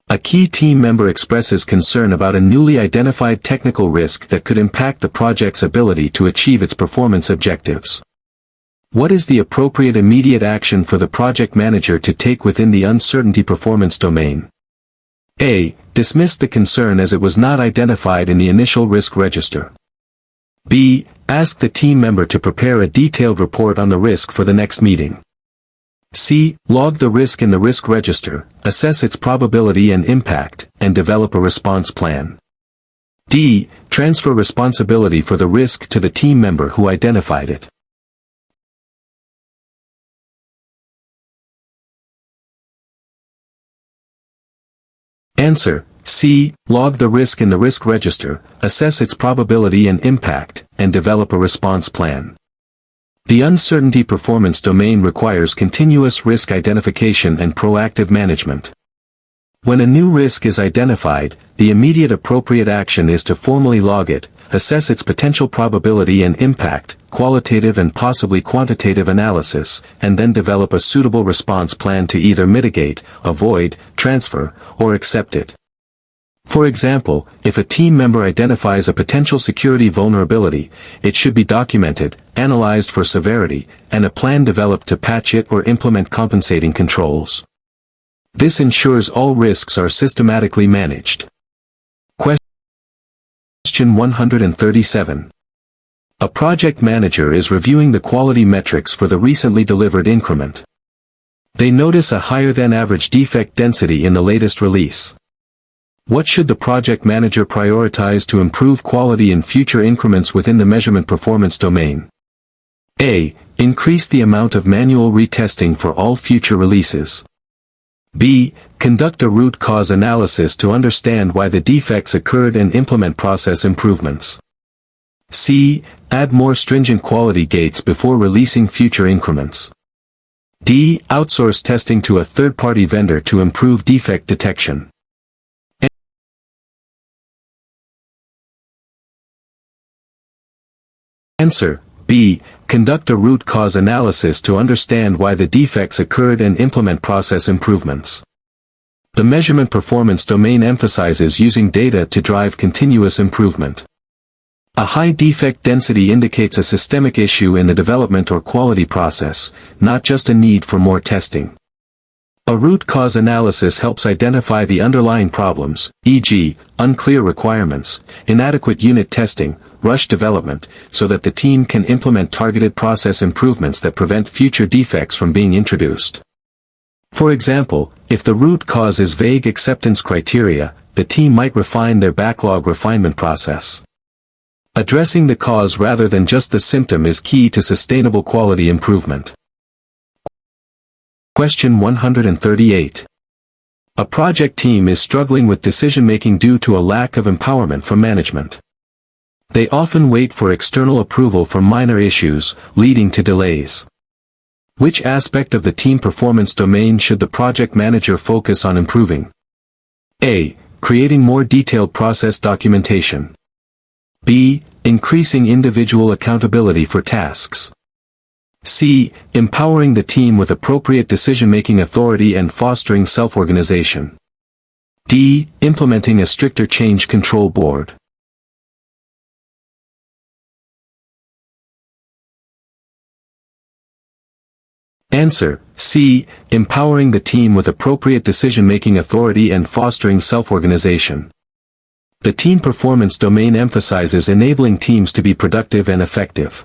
A key team member expresses concern about a newly identified technical risk that could impact the project's ability to achieve its performance objectives. What is the appropriate immediate action for the project manager to take within the uncertainty performance domain? A. Dismiss the concern as it was not identified in the initial risk register. B. Ask the team member to prepare a detailed report on the risk for the next meeting. C. Log the risk in the risk register, assess its probability and impact, and develop a response plan. D. Transfer responsibility for the risk to the team member who identified it. Answer: C. Log the risk in the risk register, assess its probability and impact, and develop a response plan. The uncertainty performance domain requires continuous risk identification and proactive management. When a new risk is identified, the immediate appropriate action is to formally log it, assess its potential probability and impact, qualitative and possibly quantitative analysis, and then develop a suitable response plan to either mitigate, avoid, transfer, or accept it. For example, if a team member identifies a potential security vulnerability, it should be documented, analyzed for severity, and a plan developed to patch it or implement compensating controls. This ensures all risks are systematically managed. Question 137. A project manager is reviewing the quality metrics for the recently delivered increment. They notice a higher than average defect density in the latest release. What should the project manager prioritize to improve quality in future increments within the measurement performance domain? A. Increase the amount of manual retesting for all future releases. B. Conduct a root cause analysis to understand why the defects occurred and implement process improvements. C. Add more stringent quality gates before releasing future increments. D. Outsource testing to a third-party vendor to improve defect detection. Answer: B. Conduct a root cause analysis to understand why the defects occurred and implement process improvements. The measurement performance domain emphasizes using data to drive continuous improvement. A high defect density indicates a systemic issue in the development or quality process, not just a need for more testing. A root cause analysis helps identify the underlying problems, e.g., unclear requirements, inadequate unit testing, rush development, so that the team can implement targeted process improvements that prevent future defects from being introduced. For example, if the root cause is vague acceptance criteria, the team might refine their backlog refinement process. Addressing the cause rather than just the symptom is key to sustainable quality improvement. Question 138. A project team is struggling with decision-making due to a lack of empowerment from management. They often wait for external approval for minor issues, leading to delays. Which aspect of the team performance domain should the project manager focus on improving? A. Creating more detailed process documentation. B. Increasing individual accountability for tasks. C. Empowering the team with appropriate decision-making authority and fostering self-organization. D. Implementing a stricter change control board. Answer: C. Empowering the team with appropriate decision-making authority and fostering self-organization. The team performance domain emphasizes enabling teams to be productive and effective.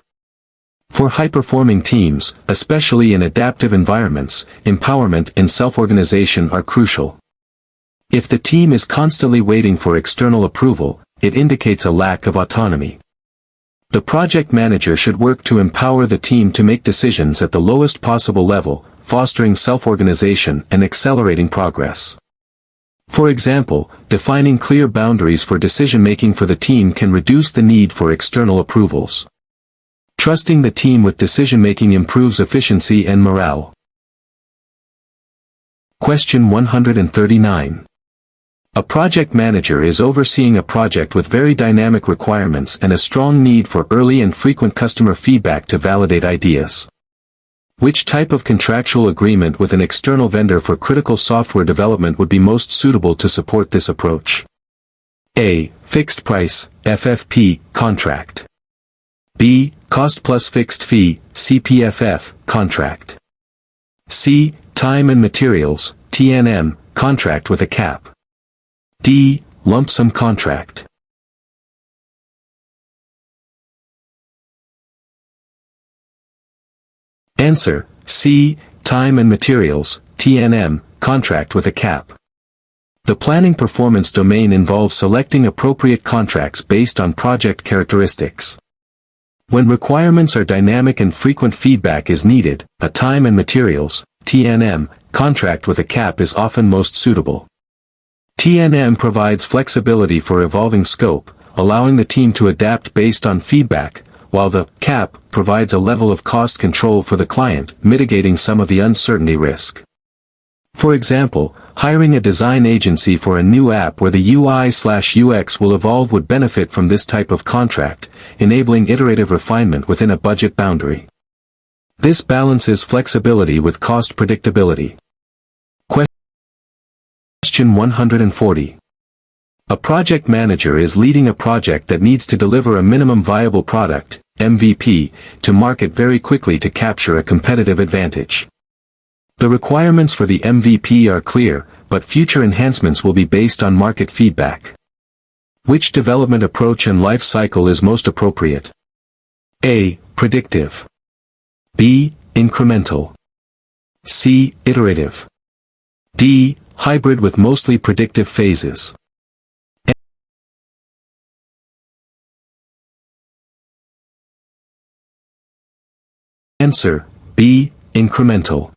For high-performing teams, especially in adaptive environments, empowerment and self-organization are crucial. If the team is constantly waiting for external approval, it indicates a lack of autonomy. The project manager should work to empower the team to make decisions at the lowest possible level, fostering self-organization and accelerating progress. For example, defining clear boundaries for decision-making for the team can reduce the need for external approvals. Trusting the team with decision-making improves efficiency and morale. Question 139. A project manager is overseeing a project with very dynamic requirements and a strong need for early and frequent customer feedback to validate ideas. Which type of contractual agreement with an external vendor for critical software development would be most suitable to support this approach? A. Fixed price, FFP, contract. B. Cost plus fixed fee, CPFF, contract. C. Time and materials, TNM, contract with a cap. D. Lump sum contract. Answer: C. Time and materials, TNM, contract with a cap. The planning performance domain involves selecting appropriate contracts based on project characteristics. When requirements are dynamic and frequent feedback is needed, a time and materials, TNM, contract with a cap is often most suitable. TNM provides flexibility for evolving scope, allowing the team to adapt based on feedback, while the cap provides a level of cost control for the client, mitigating some of the uncertainty risk. For example, hiring a design agency for a new app where the UI/UX will evolve would benefit from this type of contract, enabling iterative refinement within a budget boundary. This balances flexibility with cost predictability. Question 140. A project manager is leading a project that needs to deliver a minimum viable product, MVP, to market very quickly to capture a competitive advantage. The requirements for the MVP are clear, but future enhancements will be based on market feedback. Which development approach and life cycle is most appropriate? A. Predictive. B. Incremental. C. Iterative. D. Hybrid with mostly predictive phases. Answer: B. Incremental.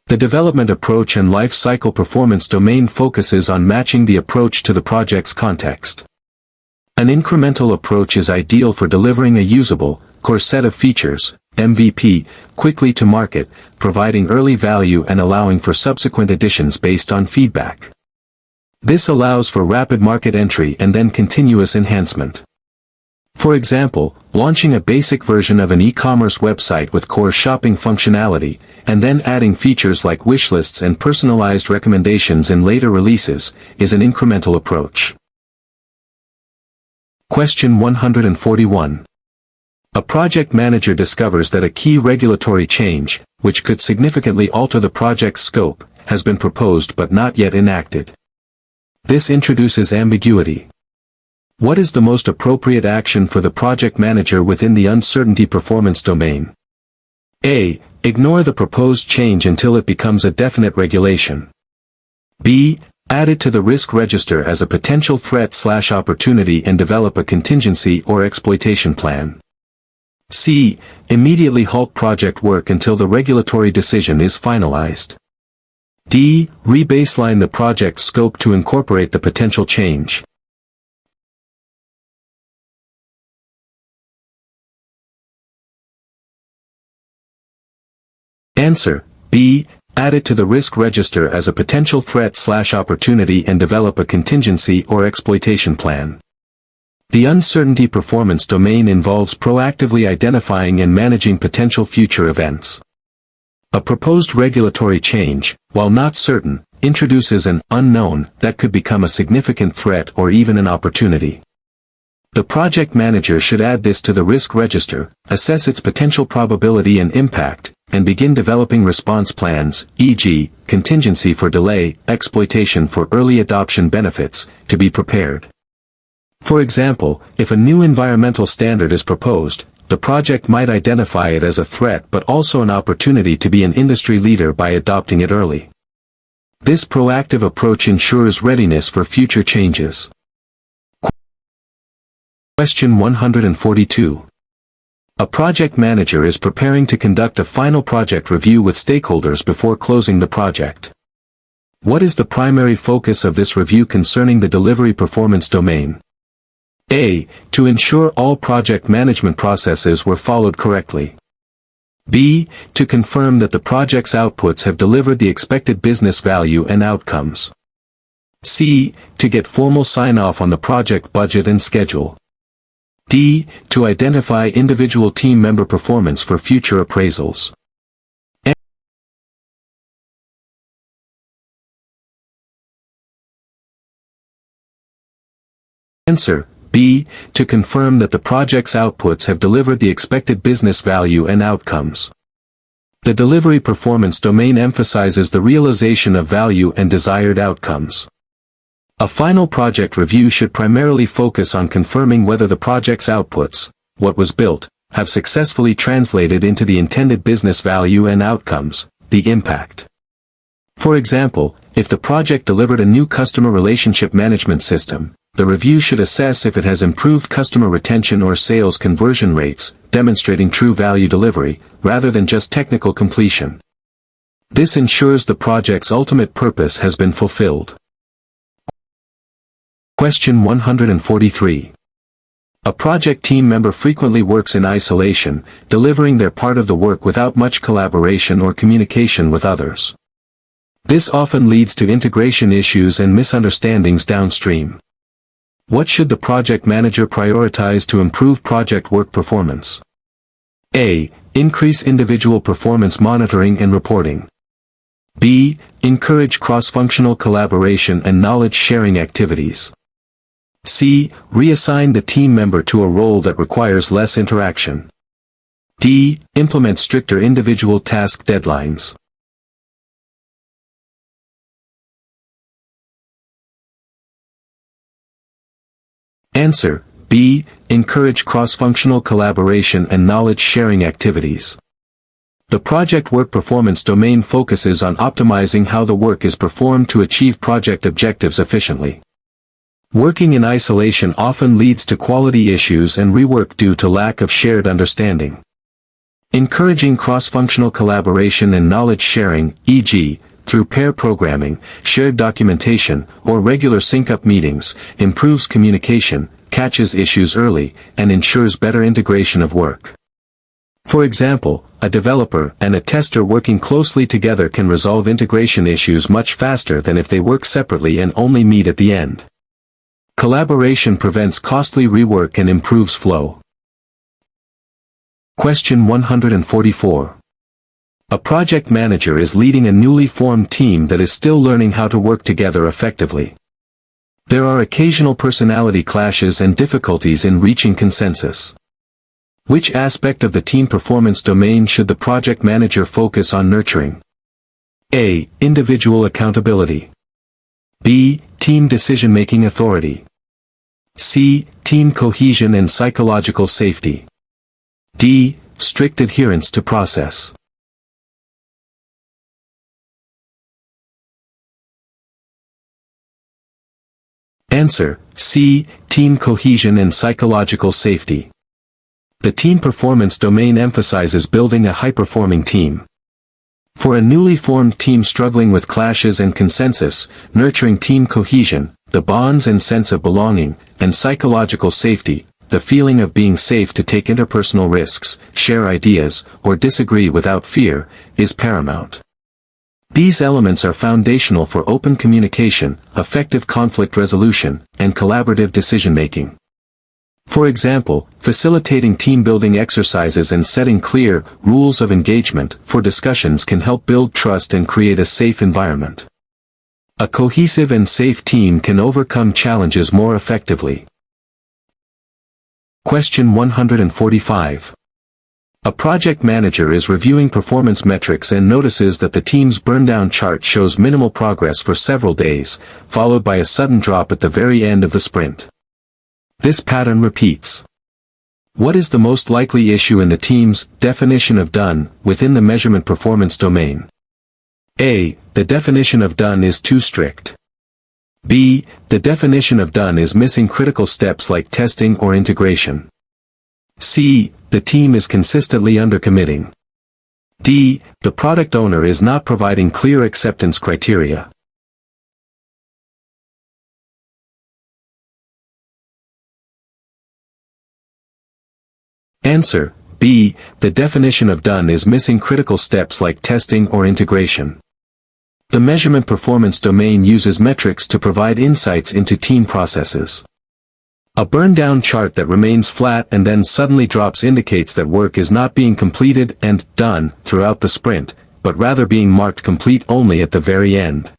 The development approach and life cycle performance domain focuses on matching the approach to the project's context. An incremental approach is ideal for delivering a usable, core set of features, MVP, quickly to market, providing early value and allowing for subsequent additions based on feedback. This allows for rapid market entry and then continuous enhancement. For example, launching a basic version of an e-commerce website with core shopping functionality, and then adding features like wishlists and personalized recommendations in later releases, is an incremental approach. Question 141. A project manager discovers that a key regulatory change, which could significantly alter the project's scope, has been proposed but not yet enacted. This introduces ambiguity. What is the most appropriate action for the project manager within the uncertainty performance domain? A. Ignore the proposed change until it becomes a definite regulation. B. Add it to the risk register as a potential threat/opportunity and develop a contingency or exploitation plan. C. Immediately halt project work until the regulatory decision is finalized. D. Re-baseline the project scope to incorporate the potential change. Answer: B. Add it to the risk register as a potential threat/opportunity and develop a contingency or exploitation plan. The uncertainty performance domain involves proactively identifying and managing potential future events. A proposed regulatory change, while not certain, introduces an unknown that could become a significant threat or even an opportunity. The project manager should add this to the risk register, assess its potential probability and impact, and begin developing response plans, e.g., contingency for delay, exploitation for early adoption benefits, to be prepared. For example, if a new environmental standard is proposed, the project might identify it as a threat but also an opportunity to be an industry leader by adopting it early. This proactive approach ensures readiness for future changes. Question 142. A project manager is preparing to conduct a final project review with stakeholders before closing the project. What is the primary focus of this review concerning the delivery performance domain? A. To ensure all project management processes were followed correctly. B. To confirm that the project's outputs have delivered the expected business value and outcomes. C. To get formal sign-off on the project budget and schedule. D. To identify individual team member performance for future appraisals. Answer: B. To confirm that the project's outputs have delivered the expected business value and outcomes. The delivery performance domain emphasizes the realization of value and desired outcomes. A final project review should primarily focus on confirming whether the project's outputs, what was built, have successfully translated into the intended business value and outcomes, the impact. For example, if the project delivered a new customer relationship management system, the review should assess if it has improved customer retention or sales conversion rates, demonstrating true value delivery, rather than just technical completion. This ensures the project's ultimate purpose has been fulfilled. Question 143. A project team member frequently works in isolation, delivering their part of the work without much collaboration or communication with others. This often leads to integration issues and misunderstandings downstream. What should the project manager prioritize to improve project work performance? A. Increase individual performance monitoring and reporting. B. Encourage cross-functional collaboration and knowledge-sharing activities. C. Reassign the team member to a role that requires less interaction. D. Implement stricter individual task deadlines. Answer: B. Encourage cross-functional collaboration and knowledge-sharing activities. The project work performance domain focuses on optimizing how the work is performed to achieve project objectives efficiently. Working in isolation often leads to quality issues and rework due to lack of shared understanding. Encouraging cross-functional collaboration and knowledge sharing, e.g., through pair programming, shared documentation, or regular sync-up meetings, improves communication, catches issues early, and ensures better integration of work. For example, a developer and a tester working closely together can resolve integration issues much faster than if they work separately and only meet at the end. Collaboration prevents costly rework and improves flow. Question 144. A project manager is leading a newly formed team that is still learning how to work together effectively. There are occasional personality clashes and difficulties in reaching consensus. Which aspect of the team performance domain should the project manager focus on nurturing? A. Individual accountability. B. Team decision-making authority. C. Team cohesion and psychological safety. D. Strict adherence to process. Answer: C. Team cohesion and psychological safety. The team performance domain emphasizes building a high-performing team. For a newly formed team struggling with clashes and consensus, nurturing team cohesion, the bonds and sense of belonging, and psychological safety, the feeling of being safe to take interpersonal risks, share ideas, or disagree without fear, is paramount. These elements are foundational for open communication, effective conflict resolution, and collaborative decision-making. For example, facilitating team-building exercises and setting clear rules of engagement for discussions can help build trust and create a safe environment. A cohesive and safe team can overcome challenges more effectively. Question 145. A project manager is reviewing performance metrics and notices that the team's burn-down chart shows minimal progress for several days, followed by a sudden drop at the very end of the sprint. This pattern repeats. What is the most likely issue in the team's definition of done within the measurement performance domain? A. The definition of done is too strict. B. The definition of done is missing critical steps like testing or integration. C. The team is consistently undercommitting. D. The product owner is not providing clear acceptance criteria. Answer: B. The definition of done is missing critical steps like testing or integration. The measurement performance domain uses metrics to provide insights into team processes. A burn-down chart that remains flat and then suddenly drops indicates that work is not being completed and done throughout the sprint, but rather being marked complete only at the very end.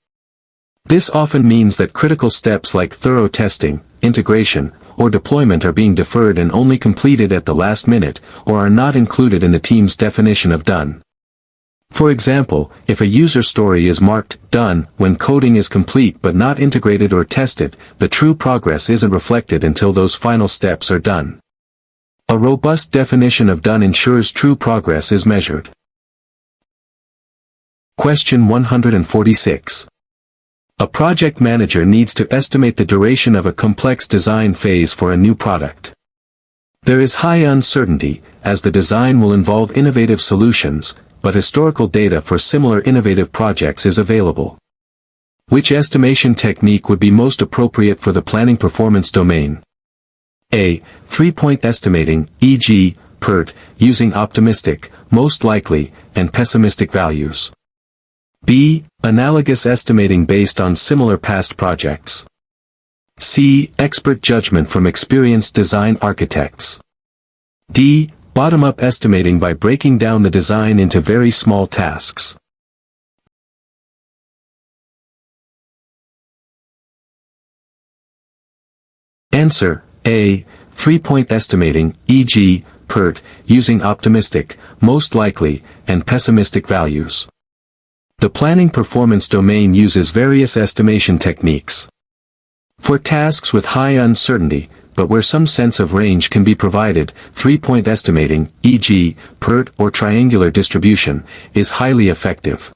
This often means that critical steps like thorough testing, integration, or deployment are being deferred and only completed at the last minute, or are not included in the team's definition of done. For example, if a user story is marked done when coding is complete but not integrated or tested, the true progress isn't reflected until those final steps are done. A robust definition of done ensures true progress is measured. Question 146. A project manager needs to estimate the duration of a complex design phase for a new product. There is high uncertainty, as the design will involve innovative solutions, but historical data for similar innovative projects is available. Which estimation technique would be most appropriate for the planning performance domain? A. 3-point estimating, e.g., PERT, using optimistic, most likely, and pessimistic values. B. Analogous estimating based on similar past projects. C. Expert judgment from experienced design architects. D. Bottom-up estimating by breaking down the design into very small tasks. Answer: A. 3-point estimating, e.g., PERT, using optimistic, most likely, and pessimistic values. The planning performance domain uses various estimation techniques. For tasks with high uncertainty, but where some sense of range can be provided, 3-point estimating, e.g., PERT or triangular distribution, is highly effective.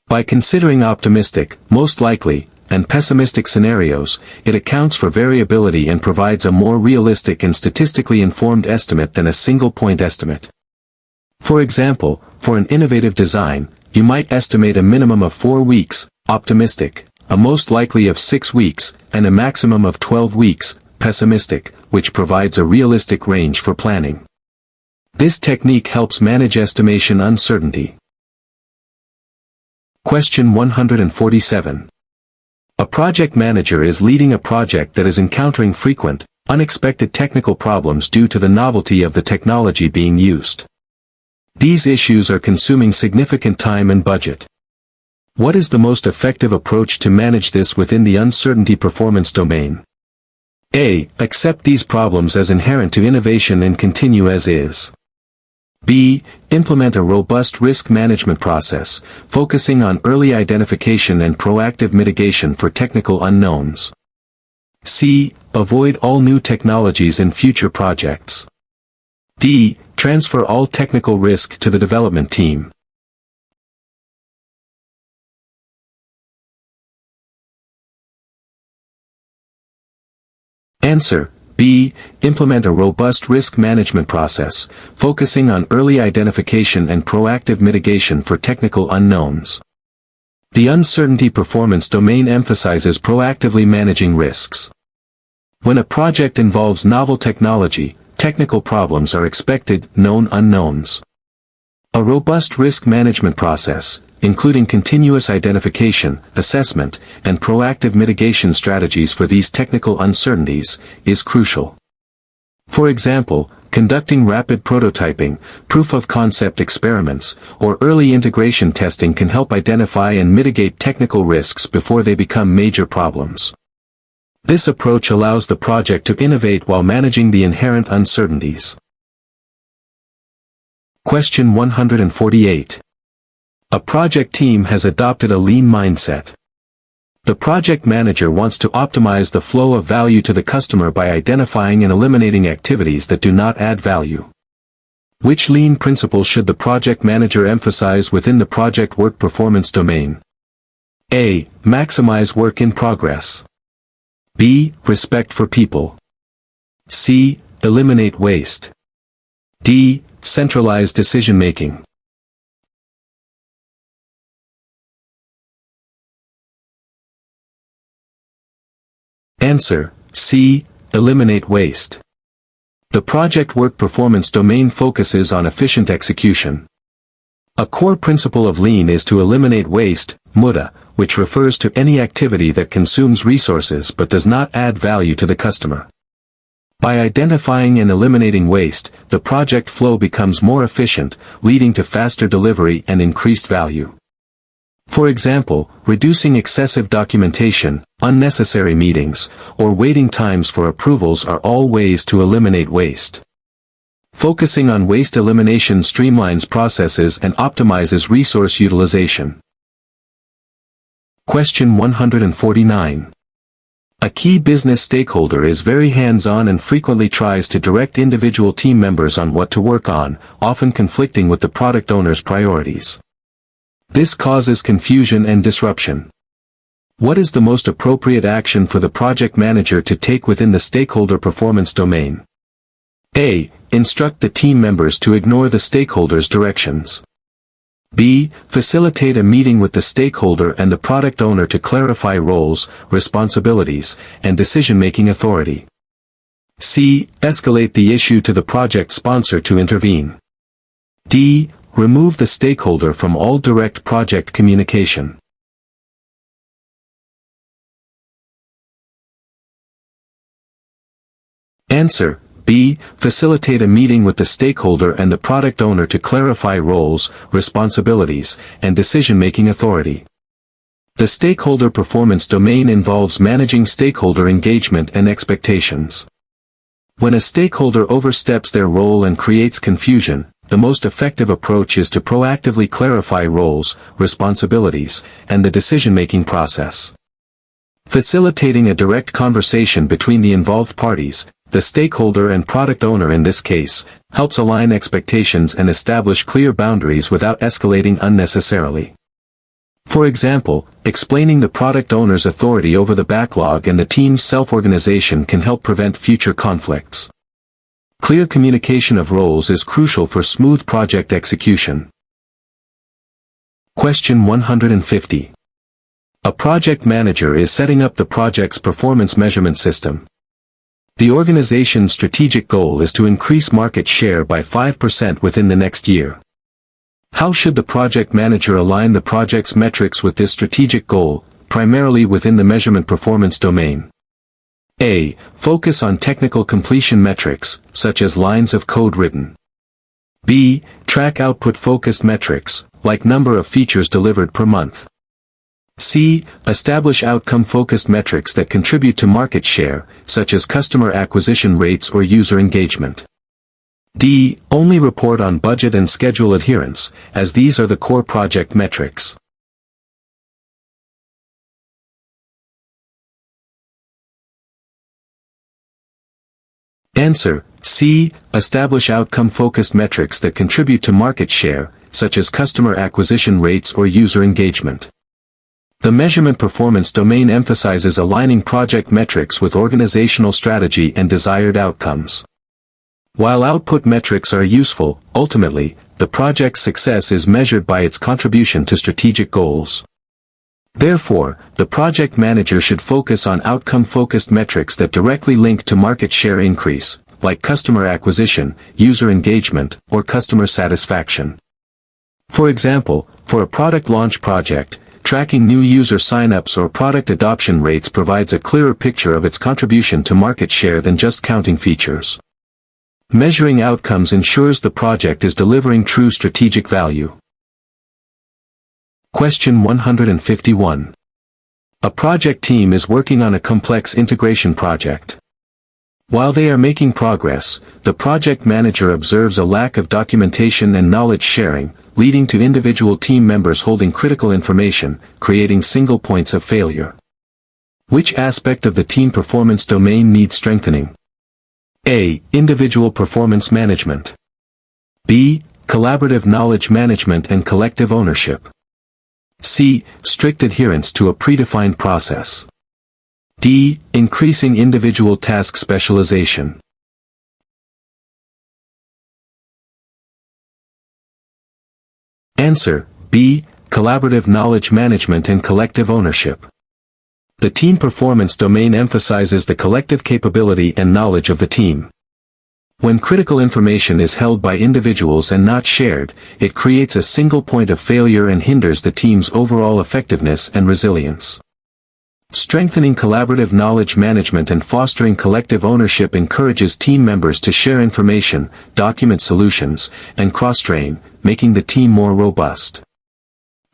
By considering optimistic, most likely, and pessimistic scenarios, it accounts for variability and provides a more realistic and statistically informed estimate than a single-point estimate. For example, for an innovative design, you might estimate a minimum of 4 weeks, optimistic, a most likely of 6 weeks, and a maximum of 12 weeks, pessimistic, which provides a realistic range for planning. This technique helps manage estimation uncertainty. Question 147. A project manager is leading a project that is encountering frequent, unexpected technical problems due to the novelty of the technology being used. These issues are consuming significant time and budget. What is the most effective approach to manage this within the uncertainty performance domain? A. Accept these problems as inherent to innovation and continue as is. B. Implement a robust risk management process, focusing on early identification and proactive mitigation for technical unknowns. C. Avoid all new technologies in future projects. D. Transfer all technical risk to the development team. Answer: B. Implement a robust risk management process, focusing on early identification and proactive mitigation for technical unknowns. The uncertainty performance domain emphasizes proactively managing risks. When a project involves novel technology, technical problems are expected, known unknowns. A robust risk management process, including continuous identification, assessment, and proactive mitigation strategies for these technical uncertainties, is crucial. For example, conducting rapid prototyping, proof-of-concept experiments, or early integration testing can help identify and mitigate technical risks before they become major problems. This approach allows the project to innovate while managing the inherent uncertainties. Question 148. A project team has adopted a lean mindset. The project manager wants to optimize the flow of value to the customer by identifying and eliminating activities that do not add value. Which lean principle should the project manager emphasize within the project work performance domain? A. Maximize work in progress. B. Respect for people. C. Eliminate waste. D. Centralize decision-making. Answer: C. Eliminate waste. The project work performance domain focuses on efficient execution. A core principle of lean is to eliminate waste, muda, which refers to any activity that consumes resources but does not add value to the customer. By identifying and eliminating waste, the project flow becomes more efficient, leading to faster delivery and increased value. For example, reducing excessive documentation, unnecessary meetings, or waiting times for approvals are all ways to eliminate waste. Focusing on waste elimination streamlines processes and optimizes resource utilization. Question 149. A key business stakeholder is very hands-on and frequently tries to direct individual team members on what to work on, often conflicting with the product owner's priorities. This causes confusion and disruption. What is the most appropriate action for the project manager to take within the stakeholder performance domain? A. Instruct the team members to ignore the stakeholder's directions. B. Facilitate a meeting with the stakeholder and the product owner to clarify roles, responsibilities, and decision-making authority. C. Escalate the issue to the project sponsor to intervene. D. Remove the stakeholder from all direct project communication. Answer: B. Facilitate a meeting with the stakeholder and the product owner to clarify roles, responsibilities, and decision-making authority. The stakeholder performance domain involves managing stakeholder engagement and expectations. When a stakeholder oversteps their role and creates confusion, the most effective approach is to proactively clarify roles, responsibilities, and the decision-making process. Facilitating a direct conversation between the involved parties, the stakeholder and product owner in this case, helps align expectations and establish clear boundaries without escalating unnecessarily. For example, explaining the product owner's authority over the backlog and the team's self-organization can help prevent future conflicts. Clear communication of roles is crucial for smooth project execution. Question 150. A project manager is setting up the project's performance measurement system. The organization's strategic goal is to increase market share by 5% within the next year. How should the project manager align the project's metrics with this strategic goal, primarily within the measurement performance domain? A. Focus on technical completion metrics, such as lines of code written. B. Track output-focused metrics, like number of features delivered per month. C. Establish outcome-focused metrics that contribute to market share, such as customer acquisition rates or user engagement. D. Only report on budget and schedule adherence, as these are the core project metrics. Answer: C. Establish outcome-focused metrics that contribute to market share, such as customer acquisition rates or user engagement. The measurement performance domain emphasizes aligning project metrics with organizational strategy and desired outcomes. While output metrics are useful, ultimately, the project's success is measured by its contribution to strategic goals. Therefore, the project manager should focus on outcome-focused metrics that directly link to market share increase, like customer acquisition, user engagement, or customer satisfaction. For example, for a product launch project, tracking new user sign-ups or product adoption rates provides a clearer picture of its contribution to market share than just counting features. Measuring outcomes ensures the project is delivering true strategic value. Question 151. A project team is working on a complex integration project. While they are making progress, the project manager observes a lack of documentation and knowledge sharing, leading to individual team members holding critical information, creating single points of failure. Which aspect of the team performance domain needs strengthening? A. Individual performance management. B. Collaborative knowledge management and collective ownership. C. Strict adherence to a predefined process. D. Increasing individual task specialization. Answer: B. Collaborative knowledge management and collective ownership. The team performance domain emphasizes the collective capability and knowledge of the team. When critical information is held by individuals and not shared, it creates a single point of failure and hinders the team's overall effectiveness and resilience. Strengthening collaborative knowledge management and fostering collective ownership encourages team members to share information, document solutions, and cross-train, making the team more robust.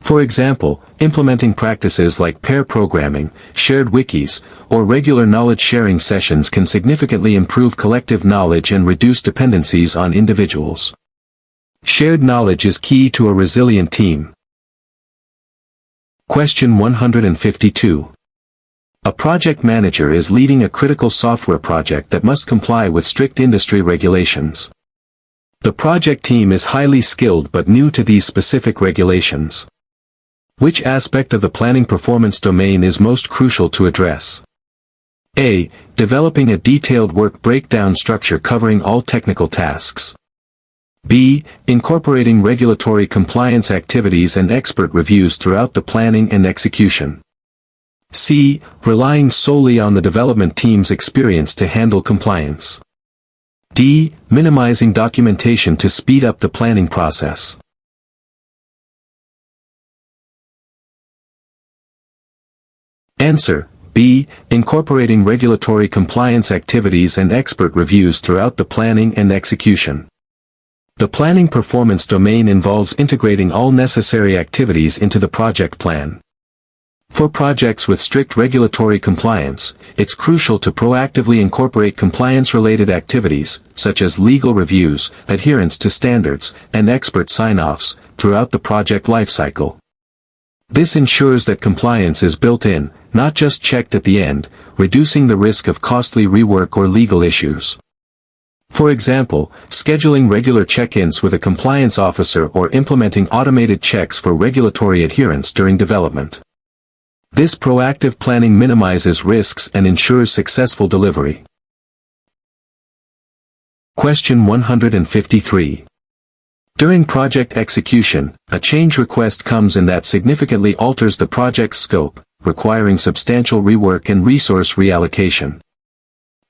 For example, implementing practices like pair programming, shared wikis, or regular knowledge-sharing sessions can significantly improve collective knowledge and reduce dependencies on individuals. Shared knowledge is key to a resilient team. Question 152. A project manager is leading a critical software project that must comply with strict industry regulations. The project team is highly skilled but new to these specific regulations. Which aspect of the planning performance domain is most crucial to address? A. Developing a detailed work breakdown structure covering all technical tasks. B. Incorporating regulatory compliance activities and expert reviews throughout the planning and execution. C. Relying solely on the development team's experience to handle compliance. D. Minimizing documentation to speed up the planning process. Answer: B. Incorporating regulatory compliance activities and expert reviews throughout the planning and execution. The planning performance domain involves integrating all necessary activities into the project plan. For projects with strict regulatory compliance, it's crucial to proactively incorporate compliance-related activities, such as legal reviews, adherence to standards, and expert sign-offs, throughout the project lifecycle. This ensures that compliance is built in, not just checked at the end, reducing the risk of costly rework or legal issues. For example, scheduling regular check-ins with a compliance officer or implementing automated checks for regulatory adherence during development. This proactive planning minimizes risks and ensures successful delivery. Question 153. During project execution, a change request comes in that significantly alters the project's scope, requiring substantial rework and resource reallocation.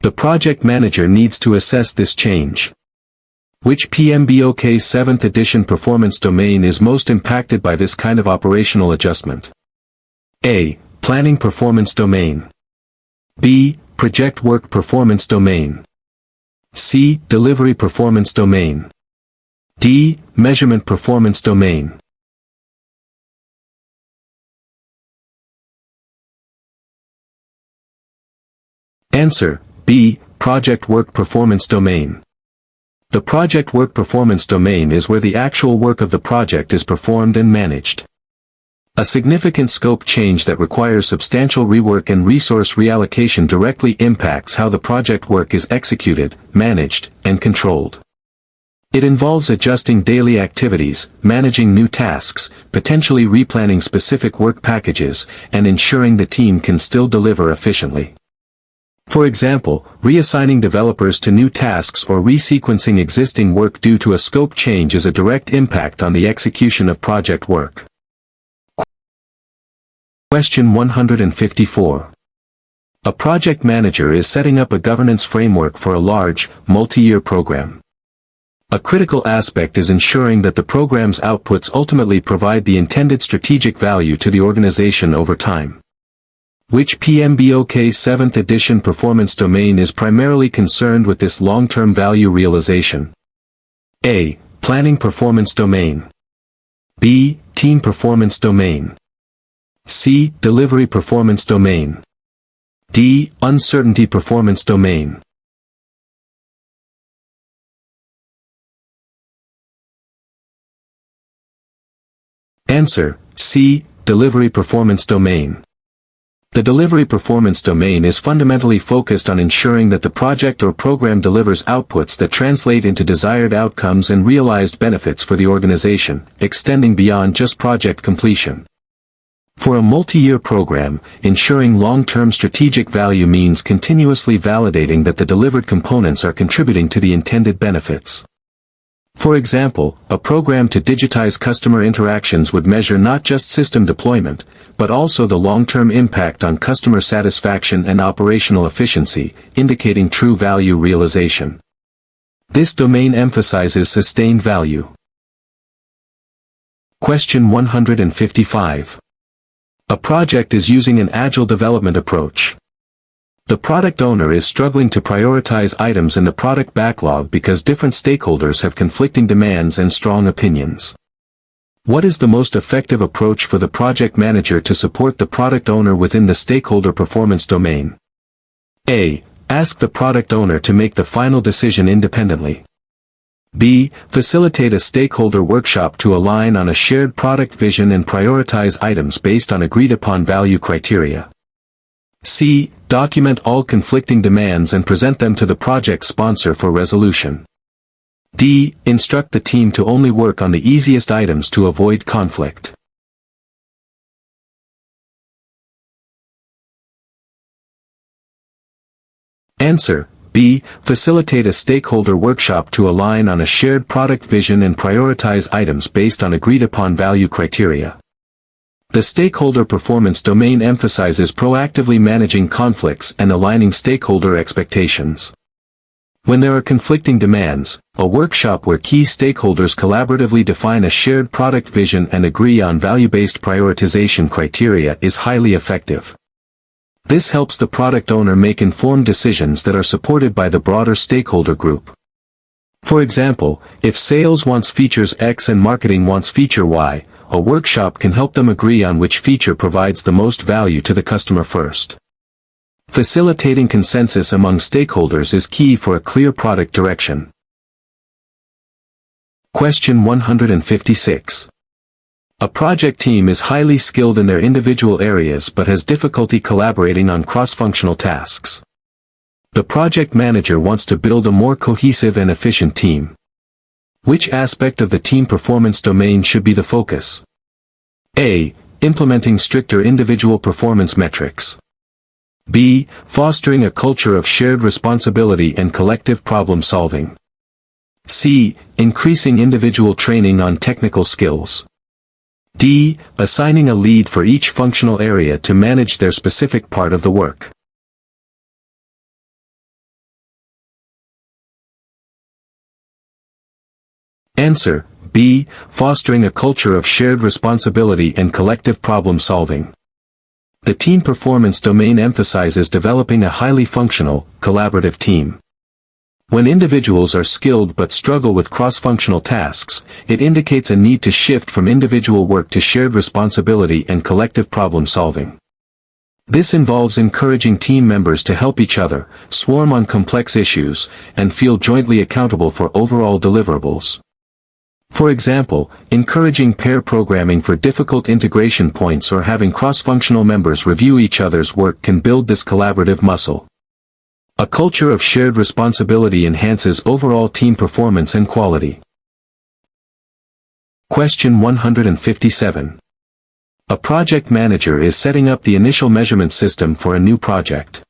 The project manager needs to assess this change. Which PMBOK 7th edition performance domain is most impacted by this kind of operational adjustment? A. Planning performance domain. B. Project work performance domain. C. Delivery performance domain. D. Measurement performance domain. Answer: B. Project work performance domain. The project work performance domain is where the actual work of the project is performed and managed. A significant scope change that requires substantial rework and resource reallocation directly impacts how the project work is executed, managed, and controlled. It involves adjusting daily activities, managing new tasks, potentially replanning specific work packages, and ensuring the team can still deliver efficiently. For example, reassigning developers to new tasks or resequencing existing work due to a scope change is a direct impact on the execution of project work. Question 154. A project manager is setting up a governance framework for a large, multi-year program. A critical aspect is ensuring that the program's outputs ultimately provide the intended strategic value to the organization over time. Which PMBOK 7th edition performance domain is primarily concerned with this long-term value realization? A. Planning performance domain. B. Team performance domain. C. Delivery performance domain. D. Uncertainty performance domain. Answer: C. Delivery performance domain. The delivery performance domain is fundamentally focused on ensuring that the project or program delivers outputs that translate into desired outcomes and realized benefits for the organization, extending beyond just project completion. For a multi-year program, ensuring long-term strategic value means continuously validating that the delivered components are contributing to the intended benefits. For example, a program to digitize customer interactions would measure not just system deployment, but also the long-term impact on customer satisfaction and operational efficiency, indicating true value realization. This domain emphasizes sustained value. Question 155. A project is using an agile development approach. The product owner is struggling to prioritize items in the product backlog because different stakeholders have conflicting demands and strong opinions. What is the most effective approach for the project manager to support the product owner within the stakeholder performance domain? A. Ask the product owner to make the final decision independently. B. Facilitate a stakeholder workshop to align on a shared product vision and prioritize items based on agreed-upon value criteria. C. Document all conflicting demands and present them to the project sponsor for resolution. D. Instruct the team to only work on the easiest items to avoid conflict. Answer: B. Facilitate a stakeholder workshop to align on a shared product vision and prioritize items based on agreed-upon value criteria. The stakeholder performance domain emphasizes proactively managing conflicts and aligning stakeholder expectations. When there are conflicting demands, a workshop where key stakeholders collaboratively define a shared product vision and agree on value-based prioritization criteria is highly effective. This helps the product owner make informed decisions that are supported by the broader stakeholder group. For example, if sales wants features X and marketing wants feature Y, a workshop can help them agree on which feature provides the most value to the customer first. Facilitating consensus among stakeholders is key for a clear product direction. Question 156. A project team is highly skilled in their individual areas but has difficulty collaborating on cross-functional tasks. The project manager wants to build a more cohesive and efficient team. Which aspect of the team performance domain should be the focus? A. Implementing stricter individual performance metrics. B. Fostering a culture of shared responsibility and collective problem solving. C. Increasing individual training on technical skills. D. Assigning a lead for each functional area to manage their specific part of the work. Answer: B. Fostering a culture of shared responsibility and collective problem solving. The team performance domain emphasizes developing a highly functional, collaborative team. When individuals are skilled but struggle with cross-functional tasks, it indicates a need to shift from individual work to shared responsibility and collective problem solving. This involves encouraging team members to help each other, swarm on complex issues, and feel jointly accountable for overall deliverables. For example, encouraging pair programming for difficult integration points or having cross-functional members review each other's work can build this collaborative muscle. A culture of shared responsibility enhances overall team performance and quality. Question 157. A project manager is setting up the initial measurement system for a new project.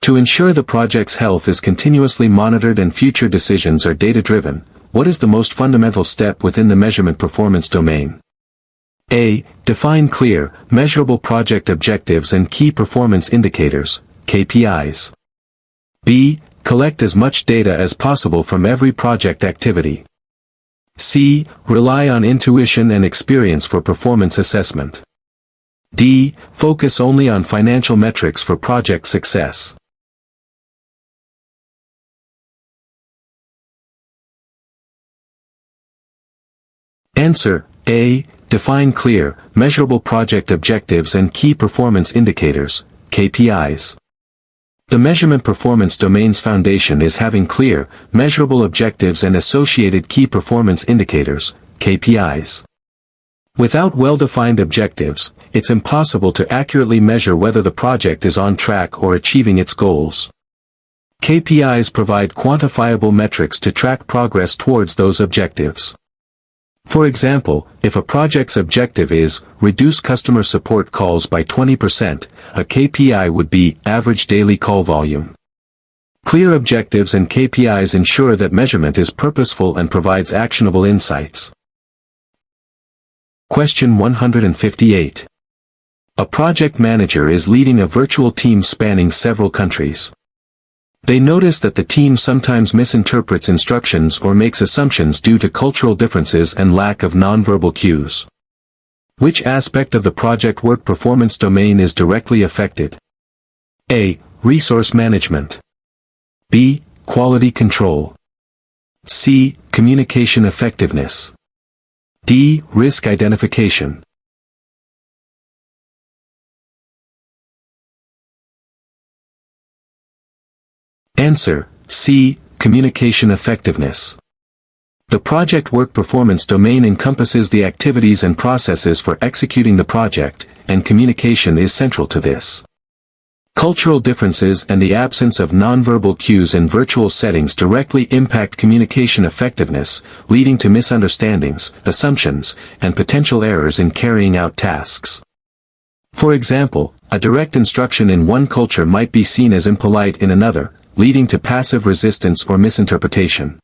To ensure the project's health is continuously monitored and future decisions are data-driven, what is the most fundamental step within the measurement performance domain? A. Define clear, measurable project objectives and key performance indicators, KPIs. B. Collect as much data as possible from every project activity. C. Rely on intuition and experience for performance assessment. D. Focus only on financial metrics for project success. Answer: A. Define clear, measurable project objectives and key performance indicators, KPIs. The measurement performance domain's foundation is having clear, measurable objectives and associated key performance indicators, KPIs. Without well-defined objectives, it's impossible to accurately measure whether the project is on track or achieving its goals. KPIs provide quantifiable metrics to track progress towards those objectives. For example, if a project's objective is, reduce customer support calls by 20%, a KPI would be, average daily call volume. Clear objectives and KPIs ensure that measurement is purposeful and provides actionable insights. Question 158. A project manager is leading a virtual team spanning several countries. They notice that the team sometimes misinterprets instructions or makes assumptions due to cultural differences and lack of nonverbal cues. Which aspect of the project work performance domain is directly affected? A. Resource management. B. Quality control. C. Communication effectiveness. D. Risk identification. Answer: C. Communication effectiveness. The project work performance domain encompasses the activities and processes for executing the project, and communication is central to this. Cultural differences and the absence of nonverbal cues in virtual settings directly impact communication effectiveness, leading to misunderstandings, assumptions, and potential errors in carrying out tasks. For example, a direct instruction in one culture might be seen as impolite in another, leading to passive resistance or misinterpretation.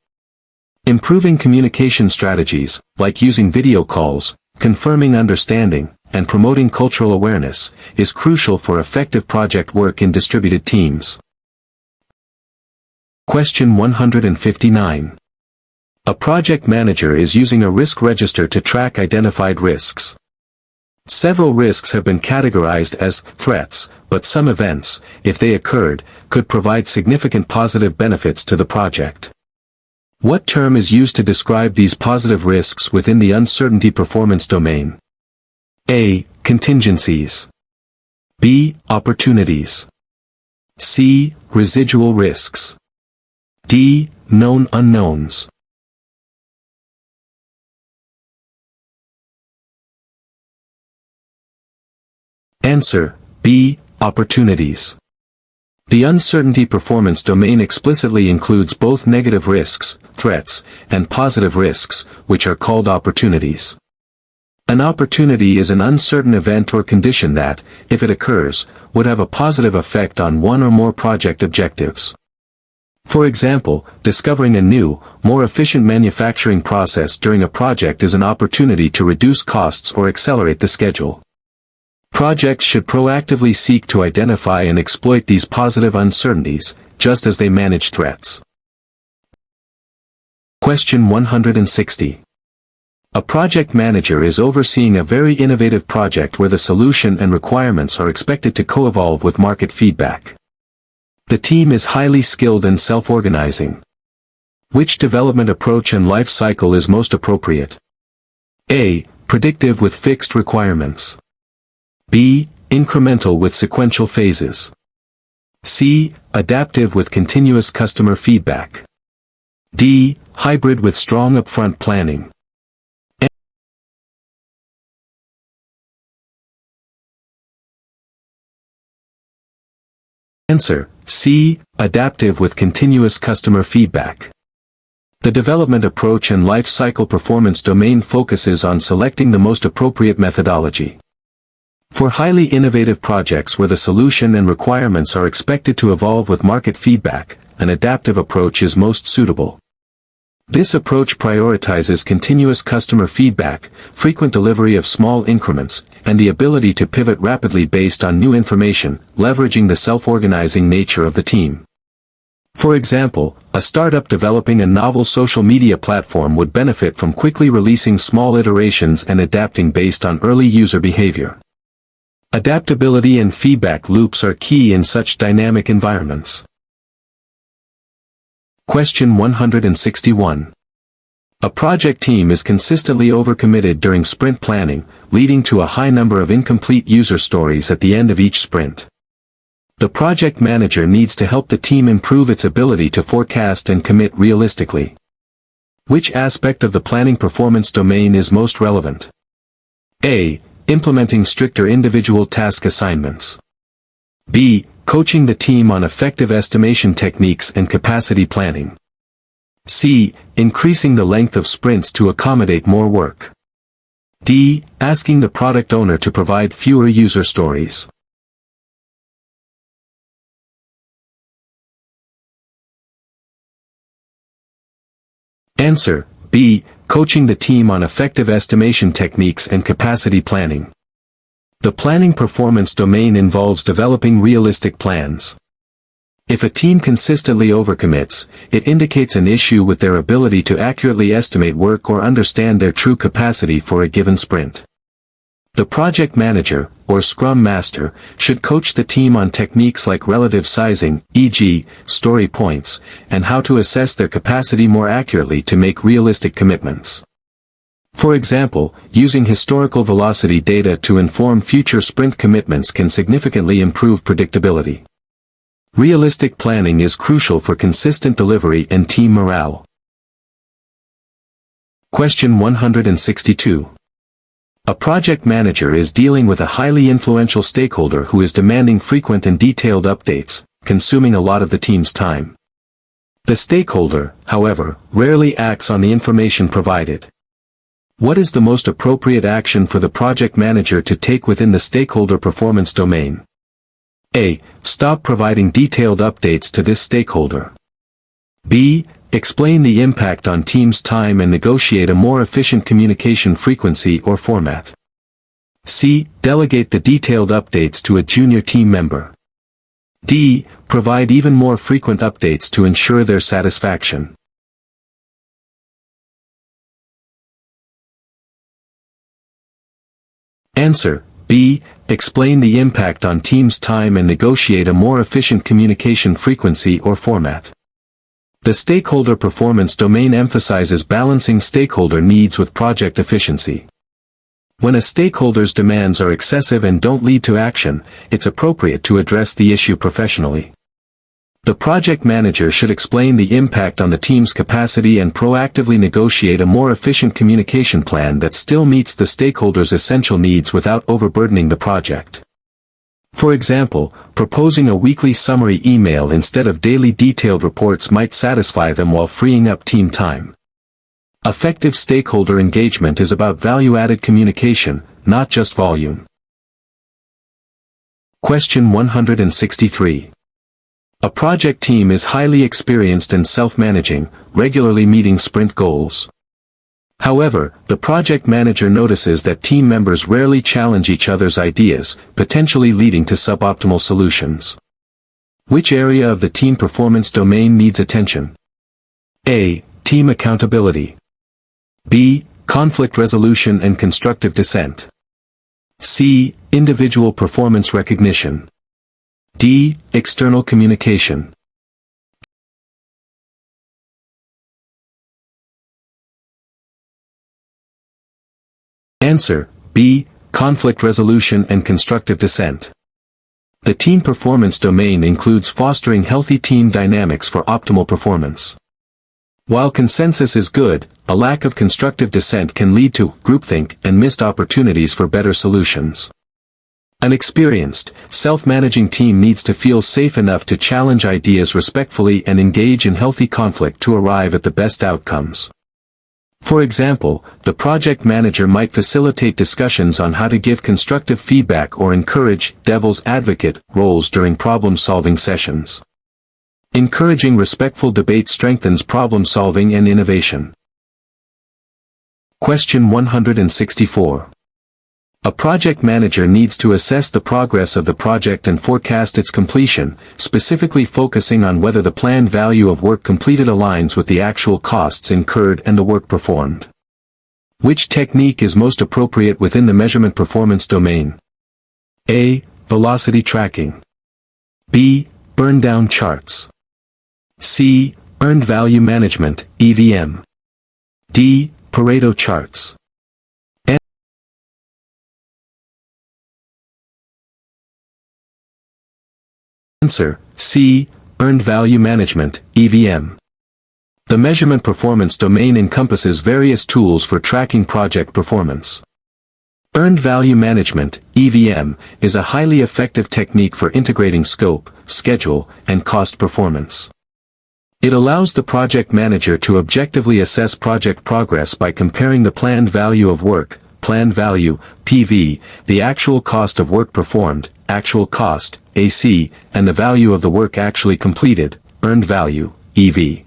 Improving communication strategies, like using video calls, confirming understanding, and promoting cultural awareness, is crucial for effective project work in distributed teams. Question 159. A project manager is using a risk register to track identified risks. Several risks have been categorized as threats, but some events, if they occurred, could provide significant positive benefits to the project. What term is used to describe these positive risks within the uncertainty performance domain? A. Contingencies. B. Opportunities. C. Residual risks. D. Known unknowns. Answer: B. Opportunities. The uncertainty performance domain explicitly includes both negative risks, threats, and positive risks, which are called opportunities. An opportunity is an uncertain event or condition that, if it occurs, would have a positive effect on one or more project objectives. For example, discovering a new, more efficient manufacturing process during a project is an opportunity to reduce costs or accelerate the schedule. Projects should proactively seek to identify and exploit these positive uncertainties, just as they manage threats. Question 160. A project manager is overseeing a very innovative project where the solution and requirements are expected to co-evolve with market feedback. The team is highly skilled and self-organizing. Which development approach and life cycle is most appropriate? A. Predictive with fixed requirements. B. Incremental with sequential phases. C. Adaptive with continuous customer feedback. D. Hybrid with strong upfront planning. Answer: C. Adaptive with continuous customer feedback. The development approach and life cycle performance domain focuses on selecting the most appropriate methodology. For highly innovative projects where the solution and requirements are expected to evolve with market feedback, an adaptive approach is most suitable. This approach prioritizes continuous customer feedback, frequent delivery of small increments, and the ability to pivot rapidly based on new information, leveraging the self-organizing nature of the team. For example, a startup developing a novel social media platform would benefit from quickly releasing small iterations and adapting based on early user behavior. Adaptability and feedback loops are key in such dynamic environments. Question 161. A project team is consistently overcommitted during sprint planning, leading to a high number of incomplete user stories at the end of each sprint. The project manager needs to help the team improve its ability to forecast and commit realistically. Which aspect of the planning performance domain is most relevant? A. Implementing stricter individual task assignments. B. Coaching the team on effective estimation techniques and capacity planning. C. Increasing the length of sprints to accommodate more work. D. Asking the product owner to provide fewer user stories. Answer: B. Coaching the team on effective estimation techniques and capacity planning. The planning performance domain involves developing realistic plans. If a team consistently overcommits, it indicates an issue with their ability to accurately estimate work or understand their true capacity for a given sprint. The project manager, or Scrum Master, should coach the team on techniques like relative sizing, e.g., story points, and how to assess their capacity more accurately to make realistic commitments. For example, using historical velocity data to inform future sprint commitments can significantly improve predictability. Realistic planning is crucial for consistent delivery and team morale. Question 162. A project manager is dealing with a highly influential stakeholder who is demanding frequent and detailed updates, consuming a lot of the team's time. The stakeholder, however, rarely acts on the information provided. What is the most appropriate action for the project manager to take within the stakeholder performance domain? A. Stop providing detailed updates to this stakeholder. B. Explain the impact on team's time and negotiate a more efficient communication frequency or format. C. Delegate the detailed updates to a junior team member. D. Provide even more frequent updates to ensure their satisfaction. Answer: B. Explain the impact on team's time and negotiate a more efficient communication frequency or format. The stakeholder performance domain emphasizes balancing stakeholder needs with project efficiency. When a stakeholder's demands are excessive and don't lead to action, it's appropriate to address the issue professionally. The project manager should explain the impact on the team's capacity and proactively negotiate a more efficient communication plan that still meets the stakeholder's essential needs without overburdening the project. For example, proposing a weekly summary email instead of daily detailed reports might satisfy them while freeing up team time. Effective stakeholder engagement is about value-added communication, not just volume. Question 163. A project team is highly experienced and self-managing, regularly meeting sprint goals. However, the project manager notices that team members rarely challenge each other's ideas, potentially leading to suboptimal solutions. Which area of the team performance domain needs attention? A. Team accountability. B. Conflict resolution and constructive dissent. C. Individual performance recognition. D. External communication. Answer: B. Conflict resolution and constructive dissent. The team performance domain includes fostering healthy team dynamics for optimal performance. While consensus is good, a lack of constructive dissent can lead to groupthink and missed opportunities for better solutions. An experienced, self-managing team needs to feel safe enough to challenge ideas respectfully and engage in healthy conflict to arrive at the best outcomes. For example, the project manager might facilitate discussions on how to give constructive feedback or encourage devil's advocate roles during problem-solving sessions. Encouraging respectful debate strengthens problem-solving and innovation. Question 164. A project manager needs to assess the progress of the project and forecast its completion, specifically focusing on whether the planned value of work completed aligns with the actual costs incurred and the work performed. Which technique is most appropriate within the measurement performance domain? A. Velocity tracking. B. Burn-down charts. C. Earned value management, EVM. D. Pareto charts. Answer, C. Earned value management, EVM. The measurement performance domain encompasses various tools for tracking project performance. Earned value management, EVM, is a highly effective technique for integrating scope, schedule, and cost performance. It allows the project manager to objectively assess project progress by comparing the planned value of work, planned value, PV, the actual cost of work performed, actual cost, AC, and the value of the work actually completed, earned value, EV.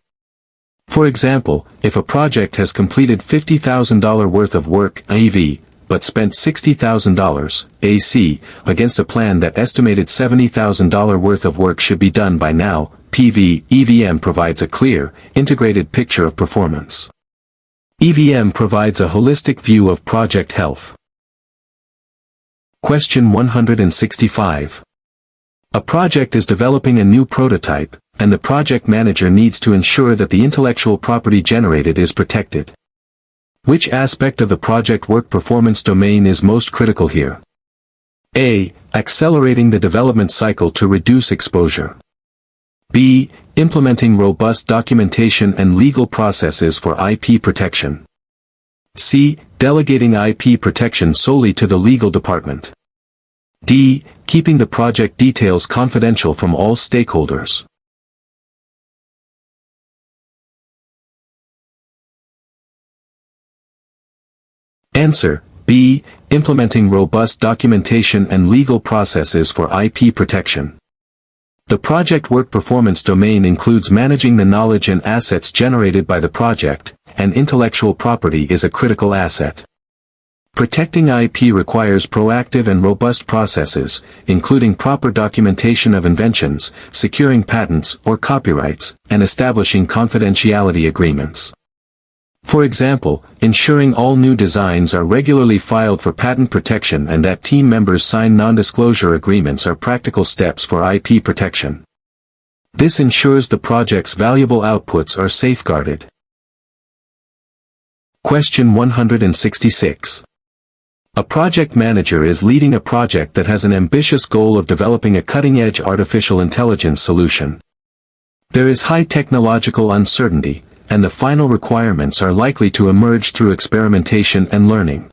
For example, if a project has completed $50,000 worth of work, EV, but spent $60,000, AC, against a plan that estimated $70,000 worth of work should be done by now, PV, EVM provides a clear, integrated picture of performance. EVM provides a holistic view of project health. Question 165. A project is developing a new prototype, and the project manager needs to ensure that the intellectual property generated is protected. Which aspect of the project work performance domain is most critical here? A. Accelerating the development cycle to reduce exposure. B. Implementing robust documentation and legal processes for IP protection. C. Delegating IP protection solely to the legal department. D. Keeping the project details confidential from all stakeholders. Answer, B. Implementing robust documentation and legal processes for IP protection. The project work performance domain includes managing the knowledge and assets generated by the project, and intellectual property is a critical asset. Protecting IP requires proactive and robust processes, including proper documentation of inventions, securing patents or copyrights, and establishing confidentiality agreements. For example, ensuring all new designs are regularly filed for patent protection and that team members sign non-disclosure agreements are practical steps for IP protection. This ensures the project's valuable outputs are safeguarded. Question 166. A project manager is leading a project that has an ambitious goal of developing a cutting-edge artificial intelligence solution. There is high technological uncertainty, and the final requirements are likely to emerge through experimentation and learning.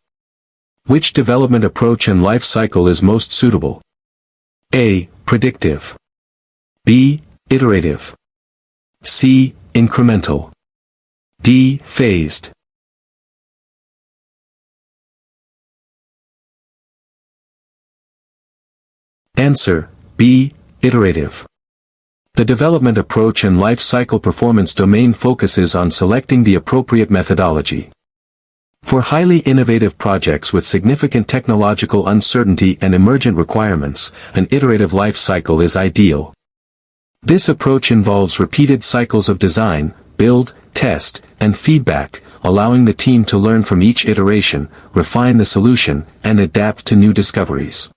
Which development approach and life cycle is most suitable? A. Predictive. B. Iterative. C. Incremental. D. Phased. Answer, B. Iterative. The development approach and life cycle performance domain focuses on selecting the appropriate methodology. For highly innovative projects with significant technological uncertainty and emergent requirements, an iterative life cycle is ideal. This approach involves repeated cycles of design, build, test, and feedback, allowing the team to learn from each iteration, refine the solution, and adapt to new discoveries.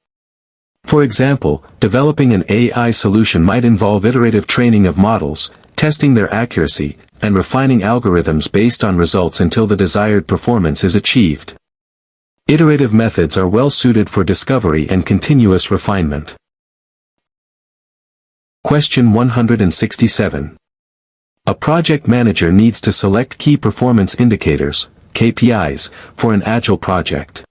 For example, developing an AI solution might involve iterative training of models, testing their accuracy, and refining algorithms based on results until the desired performance is achieved. Iterative methods are well suited for discovery and continuous refinement. Question 167. A project manager needs to select key performance indicators, KPIs, for an Agile project.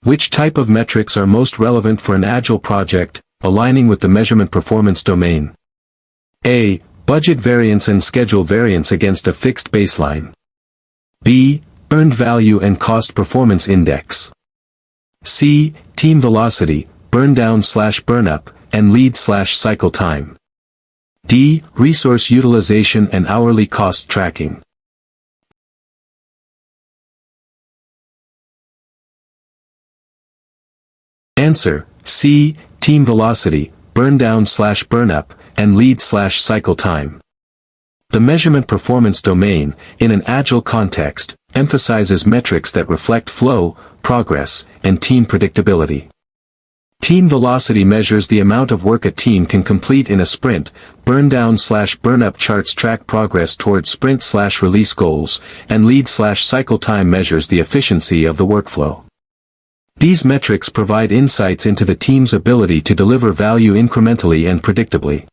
Which type of metrics are most relevant for an Agile project, aligning with the measurement performance domain? A. Budget variance and schedule variance against a fixed baseline. B. Earned value and cost performance index. C. Team velocity, burn down/burn up, and lead/cycle time. D. Resource utilization and hourly cost tracking. Answer: C. Team velocity, burn down/burn up, and lead/cycle time. The measurement performance domain, in an Agile context, emphasizes metrics that reflect flow, progress, and team predictability. Team velocity measures the amount of work a team can complete in a sprint, burn down/burn up charts track progress towards sprint/release goals, and lead/cycle time measures the efficiency of the workflow. These metrics provide insights into the team's ability to deliver value incrementally and predictably.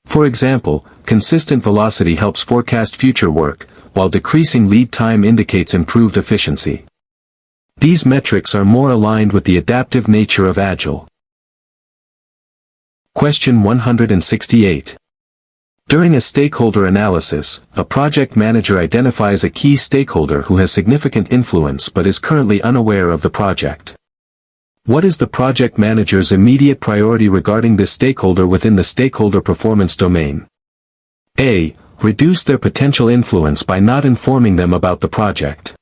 For example, consistent velocity helps forecast future work, while decreasing lead time indicates improved efficiency. These metrics are more aligned with the adaptive nature of Agile. Question 168. During a stakeholder analysis, a project manager identifies a key stakeholder who has significant influence but is currently unaware of the project. What is the project manager's immediate priority regarding this stakeholder within the stakeholder performance domain? A. Reduce their potential influence by not informing them about the project.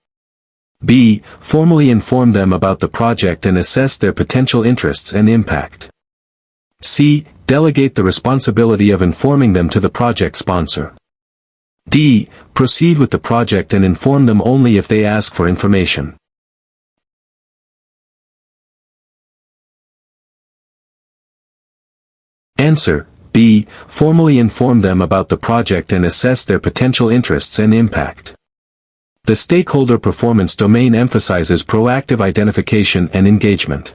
B. Formally inform them about the project and assess their potential interests and impact. C. Delegate the responsibility of informing them to the project sponsor. D. Proceed with the project and inform them only if they ask for information. Answer: B. Formally inform them about the project and assess their potential interests and impact. The stakeholder performance domain emphasizes proactive identification and engagement.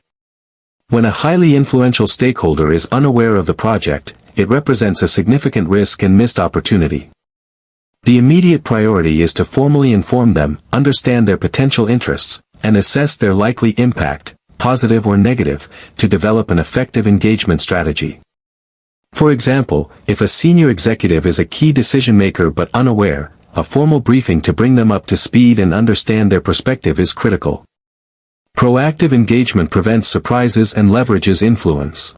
When a highly influential stakeholder is unaware of the project, it represents a significant risk and missed opportunity. The immediate priority is to formally inform them, understand their potential interests, and assess their likely impact, positive or negative, to develop an effective engagement strategy. For example, if a senior executive is a key decision-maker but unaware, a formal briefing to bring them up to speed and understand their perspective is critical. Proactive engagement prevents surprises and leverages influence.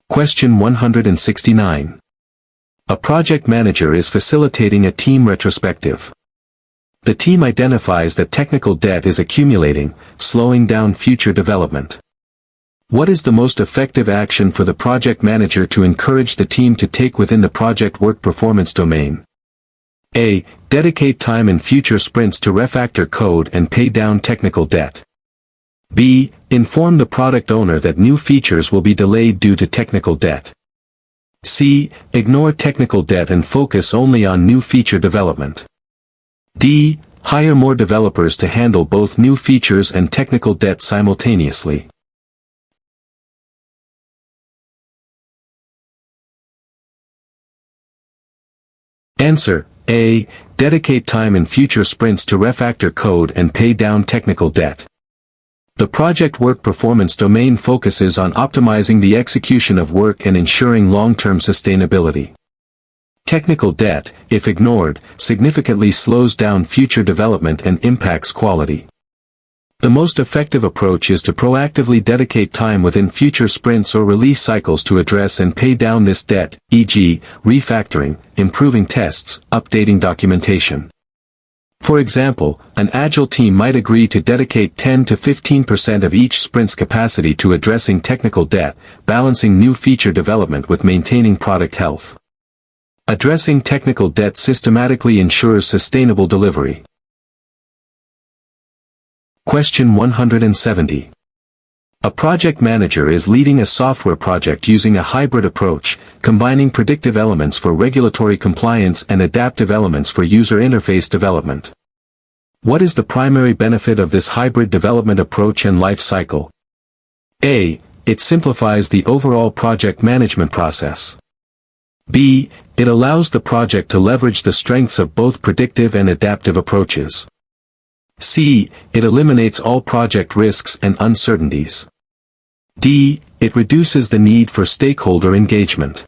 Question 169. A project manager is facilitating a team retrospective. The team identifies that technical debt is accumulating, slowing down future development. What is the most effective action for the project manager to encourage the team to take within the project work performance domain? A. Dedicate time in future sprints to refactor code and pay down technical debt. B. Inform the product owner that new features will be delayed due to technical debt. C. Ignore technical debt and focus only on new feature development. D. Hire more developers to handle both new features and technical debt simultaneously. Answer: A. Dedicate time in future sprints to refactor code and pay down technical debt. The project work performance domain focuses on optimizing the execution of work and ensuring long-term sustainability. Technical debt, if ignored, significantly slows down future development and impacts quality. The most effective approach is to proactively dedicate time within future sprints or release cycles to address and pay down this debt, e.g., refactoring, improving tests, updating documentation. For example, an Agile team might agree to dedicate 10 to 15% of each sprint's capacity to addressing technical debt, balancing new feature development with maintaining product health. Addressing technical debt systematically ensures sustainable delivery. Question 170. A project manager is leading a software project using a hybrid approach, combining predictive elements for regulatory compliance and adaptive elements for user interface development. What is the primary benefit of this hybrid development approach and life cycle? A. It simplifies the overall project management process. B. It allows the project to leverage the strengths of both predictive and adaptive approaches. C. It eliminates all project risks and uncertainties. D. It reduces the need for stakeholder engagement.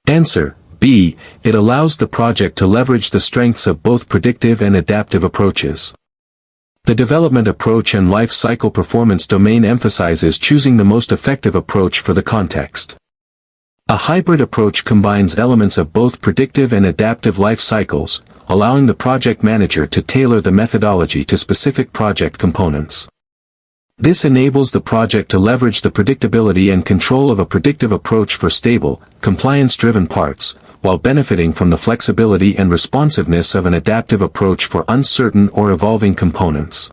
Answer: B. It allows the project to leverage the strengths of both predictive and adaptive approaches. The development approach and life cycle performance domain emphasizes choosing the most effective approach for the context. A hybrid approach combines elements of both predictive and adaptive life cycles, allowing the project manager to tailor the methodology to specific project components. This enables the project to leverage the predictability and control of a predictive approach for stable, compliance-driven parts, while benefiting from the flexibility and responsiveness of an adaptive approach for uncertain or evolving components.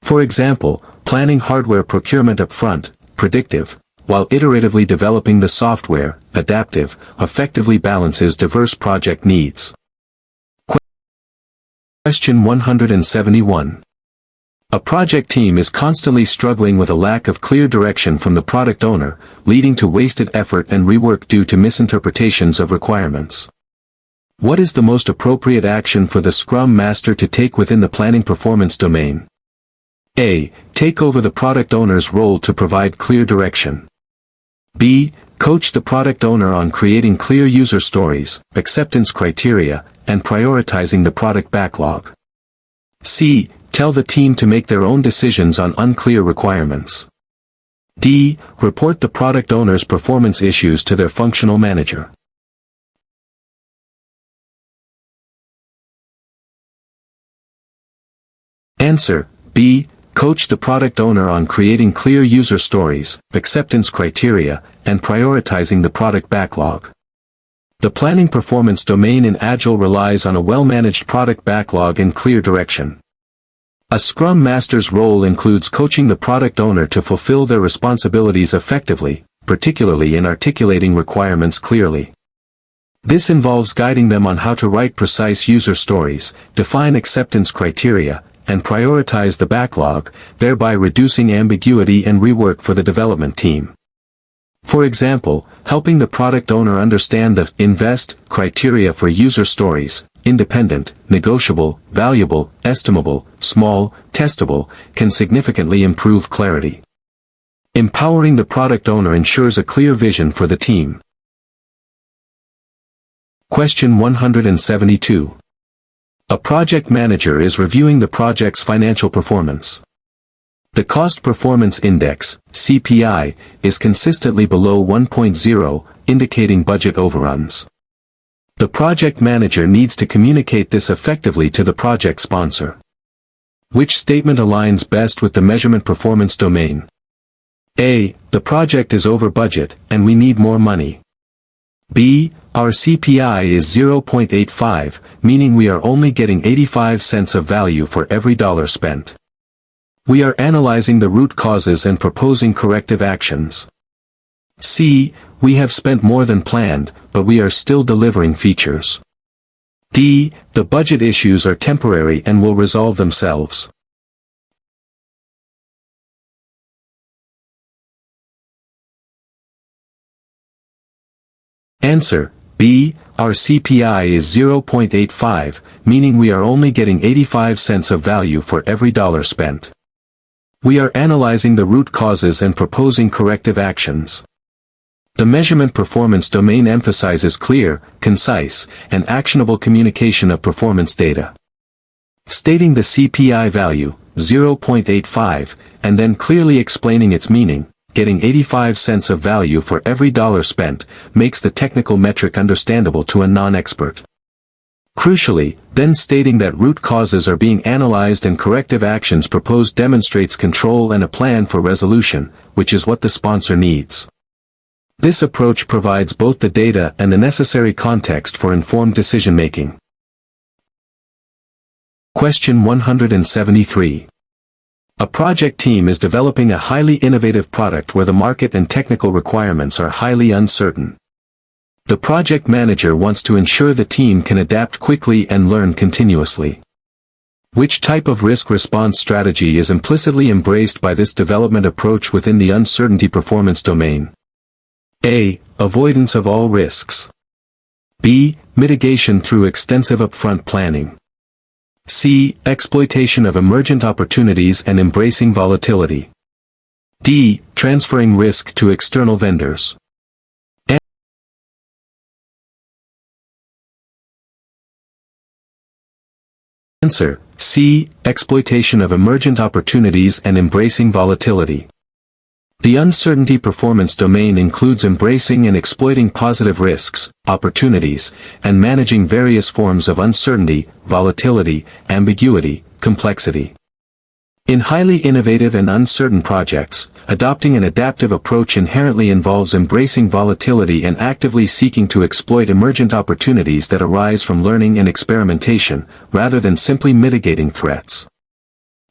For example, planning hardware procurement upfront, predictive, while iteratively developing the software, adaptive, effectively balances diverse project needs. Question 171. A project team is constantly struggling with a lack of clear direction from the product owner, leading to wasted effort and rework due to misinterpretations of requirements. What is the most appropriate action for the Scrum Master to take within the planning performance domain? A. Take over the product owner's role to provide clear direction. B. Coach the product owner on creating clear user stories, acceptance criteria, and prioritizing the product backlog. C. Tell the team to make their own decisions on unclear requirements. D. Report the product owner's performance issues to their functional manager. Answer: B. Coach the product owner on creating clear user stories, acceptance criteria, and prioritizing the product backlog. The planning performance domain in Agile relies on a well-managed product backlog and clear direction. A Scrum Master's role includes coaching the product owner to fulfill their responsibilities effectively, particularly in articulating requirements clearly. This involves guiding them on how to write precise user stories, define acceptance criteria, and prioritize the backlog, thereby reducing ambiguity and rework for the development team. For example, helping the product owner understand the invest criteria for user stories, independent, negotiable, valuable, estimable, small, testable, can significantly improve clarity. Empowering the product owner ensures a clear vision for the team. Question 172. A project manager is reviewing the project's financial performance. The Cost Performance Index, CPI, is consistently below 1.0, indicating budget overruns. The project manager needs to communicate this effectively to the project sponsor. Which statement aligns best with the measurement performance domain? A. The project is over budget, and we need more money. B. Our CPI is 0.85, meaning we are only getting 85 cents of value for every dollar spent. We are analyzing the root causes and proposing corrective actions. C. We have spent more than planned, but we are still delivering features. D. The budget issues are temporary and will resolve themselves. Answer: B. Our CPI is 0.85, meaning we are only getting 85 cents of value for every dollar spent. We are analyzing the root causes and proposing corrective actions. The measurement performance domain emphasizes clear, concise, and actionable communication of performance data. Stating the CPI value, 0.85, and then clearly explaining its meaning, getting 85 cents of value for every dollar spent, makes the technical metric understandable to a non-expert. Crucially, then stating that root causes are being analyzed and corrective actions proposed demonstrates control and a plan for resolution, which is what the sponsor needs. This approach provides both the data and the necessary context for informed decision-making. Question 173. A project team is developing a highly innovative product where the market and technical requirements are highly uncertain. The project manager wants to ensure the team can adapt quickly and learn continuously. Which type of risk response strategy is implicitly embraced by this development approach within the uncertainty performance domain? A. Avoidance of all risks. B. Mitigation through extensive upfront planning. C. Exploitation of emergent opportunities and embracing volatility. D. Transferring risk to external vendors. Answer: C. Exploitation of emergent opportunities and embracing volatility. The uncertainty performance domain includes embracing and exploiting positive risks, opportunities, and managing various forms of uncertainty, volatility, ambiguity, complexity. In highly innovative and uncertain projects, adopting an adaptive approach inherently involves embracing volatility and actively seeking to exploit emergent opportunities that arise from learning and experimentation, rather than simply mitigating threats.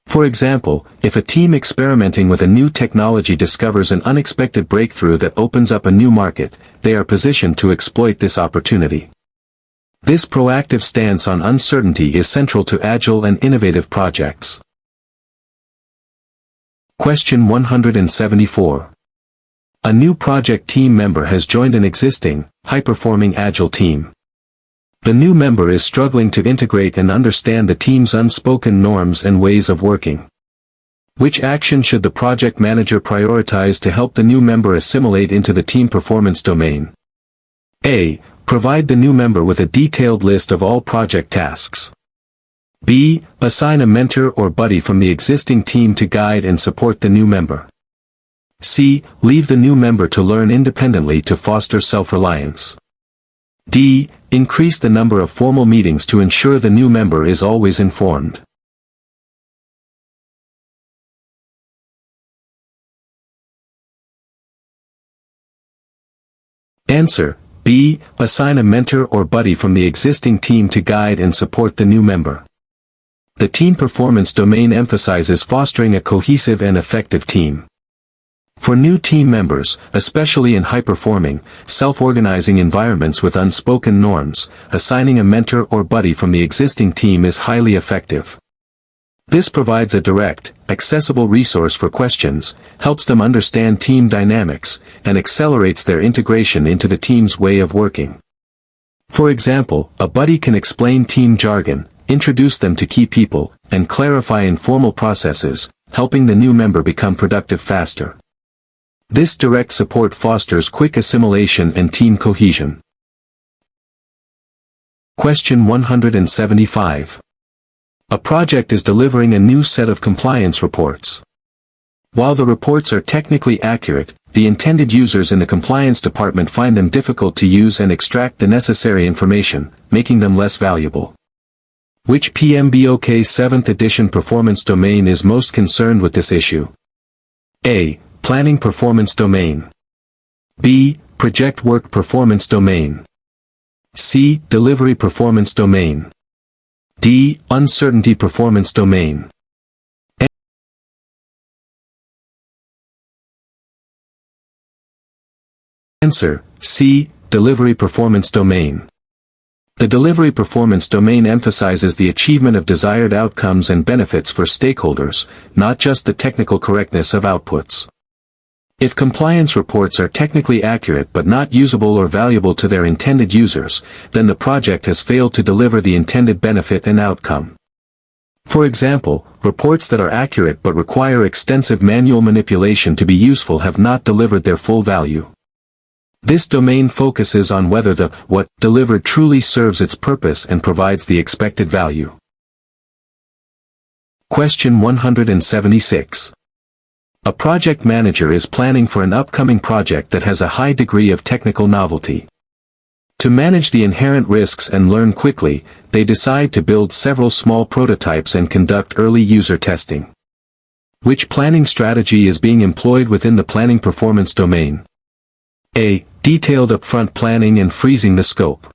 For example, if a team experimenting with a new technology discovers an unexpected breakthrough that opens up a new market, they are positioned to exploit this opportunity. This proactive stance on uncertainty is central to agile and innovative projects. Question 174. A new project team member has joined an existing, high-performing agile team. The new member is struggling to integrate and understand the team's unspoken norms and ways of working. Which action should the project manager prioritize to help the new member assimilate into the team performance domain? A. Provide the new member with a detailed list of all project tasks. B. Assign a mentor or buddy from the existing team to guide and support the new member. C. Leave the new member to learn independently to foster self-reliance. D. Increase the number of formal meetings to ensure the new member is always informed. Answer: B. Assign a mentor or buddy from the existing team to guide and support the new member. The team performance domain emphasizes fostering a cohesive and effective team. For new team members, especially in high-performing, self-organizing environments with unspoken norms, assigning a mentor or buddy from the existing team is highly effective. This provides a direct, accessible resource for questions, helps them understand team dynamics, and accelerates their integration into the team's way of working. For example, a buddy can explain team jargon, introduce them to key people, and clarify informal processes, helping the new member become productive faster. This direct support fosters quick assimilation and team cohesion. Question 175. A project is delivering a new set of compliance reports. While the reports are technically accurate, the intended users in the compliance department find them difficult to use and extract the necessary information, making them less valuable. Which PMBOK 7th edition performance domain is most concerned with this issue? A. Planning performance domain. B. Project work performance domain. C. Delivery performance domain. D. Uncertainty performance domain. Answer: C. Delivery performance domain. The delivery performance domain emphasizes the achievement of desired outcomes and benefits for stakeholders, not just the technical correctness of outputs. If compliance reports are technically accurate but not usable or valuable to their intended users, then the project has failed to deliver the intended benefit and outcome. For example, reports that are accurate but require extensive manual manipulation to be useful have not delivered their full value. This domain focuses on whether the what delivered truly serves its purpose and provides the expected value. Question 176. A project manager is planning for an upcoming project that has a high degree of technical novelty. To manage the inherent risks and learn quickly, they decide to build several small prototypes and conduct early user testing. Which planning strategy is being employed within the planning performance domain? A. Detailed upfront planning and freezing the scope.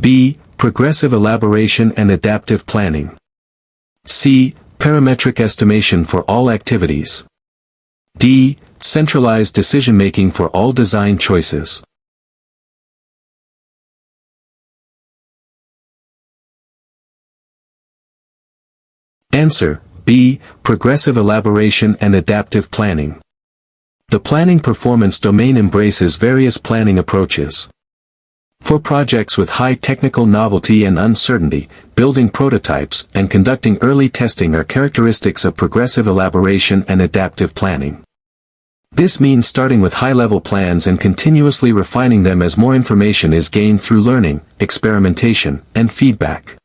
B. Progressive elaboration and adaptive planning. C. Parametric estimation for all activities. D. Centralized decision-making for all design choices. Answer: B. Progressive elaboration and adaptive planning. The planning performance domain embraces various planning approaches. For projects with high technical novelty and uncertainty, building prototypes and conducting early testing are characteristics of progressive elaboration and adaptive planning. This means starting with high-level plans and continuously refining them as more information is gained through learning, experimentation, and feedback.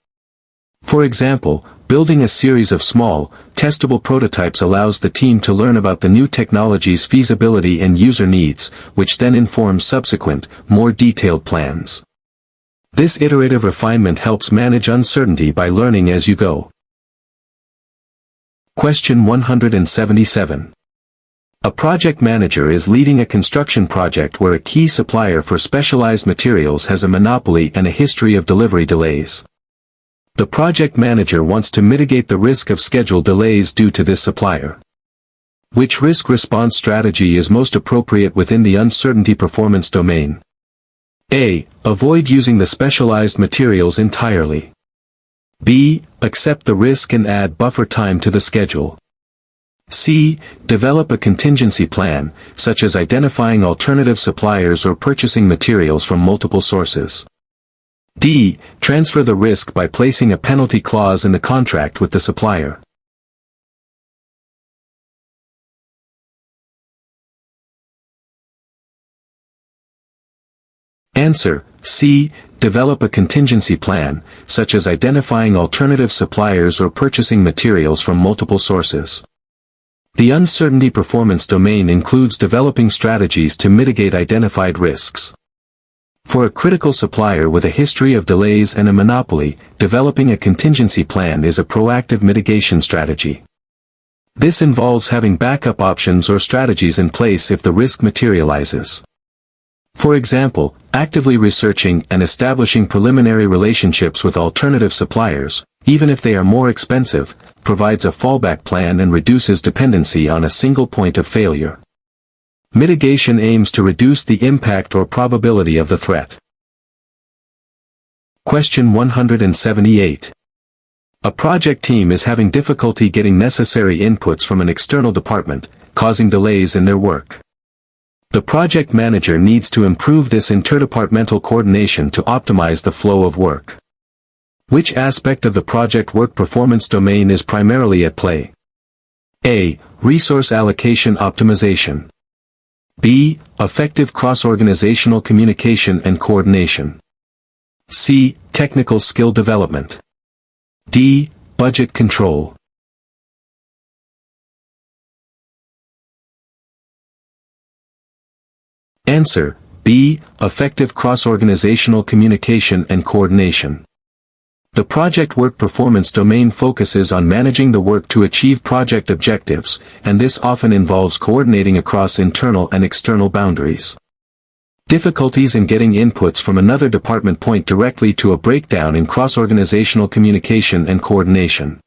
For example, building a series of small, testable prototypes allows the team to learn about the new technology's feasibility and user needs, which then informs subsequent, more detailed plans. This iterative refinement helps manage uncertainty by learning as you go. Question 177. A project manager is leading a construction project where a key supplier for specialized materials has a monopoly and a history of delivery delays. The project manager wants to mitigate the risk of schedule delays due to this supplier. Which risk response strategy is most appropriate within the uncertainty performance domain? A. Avoid using the specialized materials entirely. B. Accept the risk and add buffer time to the schedule. C. Develop a contingency plan, such as identifying alternative suppliers or purchasing materials from multiple sources. D. Transfer the risk by placing a penalty clause in the contract with the supplier. Answer: C. Develop a contingency plan, such as identifying alternative suppliers or purchasing materials from multiple sources. The uncertainty performance domain includes developing strategies to mitigate identified risks. For a critical supplier with a history of delays and a monopoly, developing a contingency plan is a proactive mitigation strategy. This involves having backup options or strategies in place if the risk materializes. For example, actively researching and establishing preliminary relationships with alternative suppliers, even if they are more expensive, provides a fallback plan and reduces dependency on a single point of failure. Mitigation aims to reduce the impact or probability of the threat. Question 178. A project team is having difficulty getting necessary inputs from an external department, causing delays in their work. The project manager needs to improve this interdepartmental coordination to optimize the flow of work. Which aspect of the project work performance domain is primarily at play? A. Resource allocation optimization. B. Effective cross-organizational communication and coordination. C. Technical skill development. D. Budget control. Answer: B. Effective cross-organizational communication and coordination. The project work performance domain focuses on managing the work to achieve project objectives, and this often involves coordinating across internal and external boundaries. Difficulties in getting inputs from another department point directly to a breakdown in cross-organizational communication and coordination.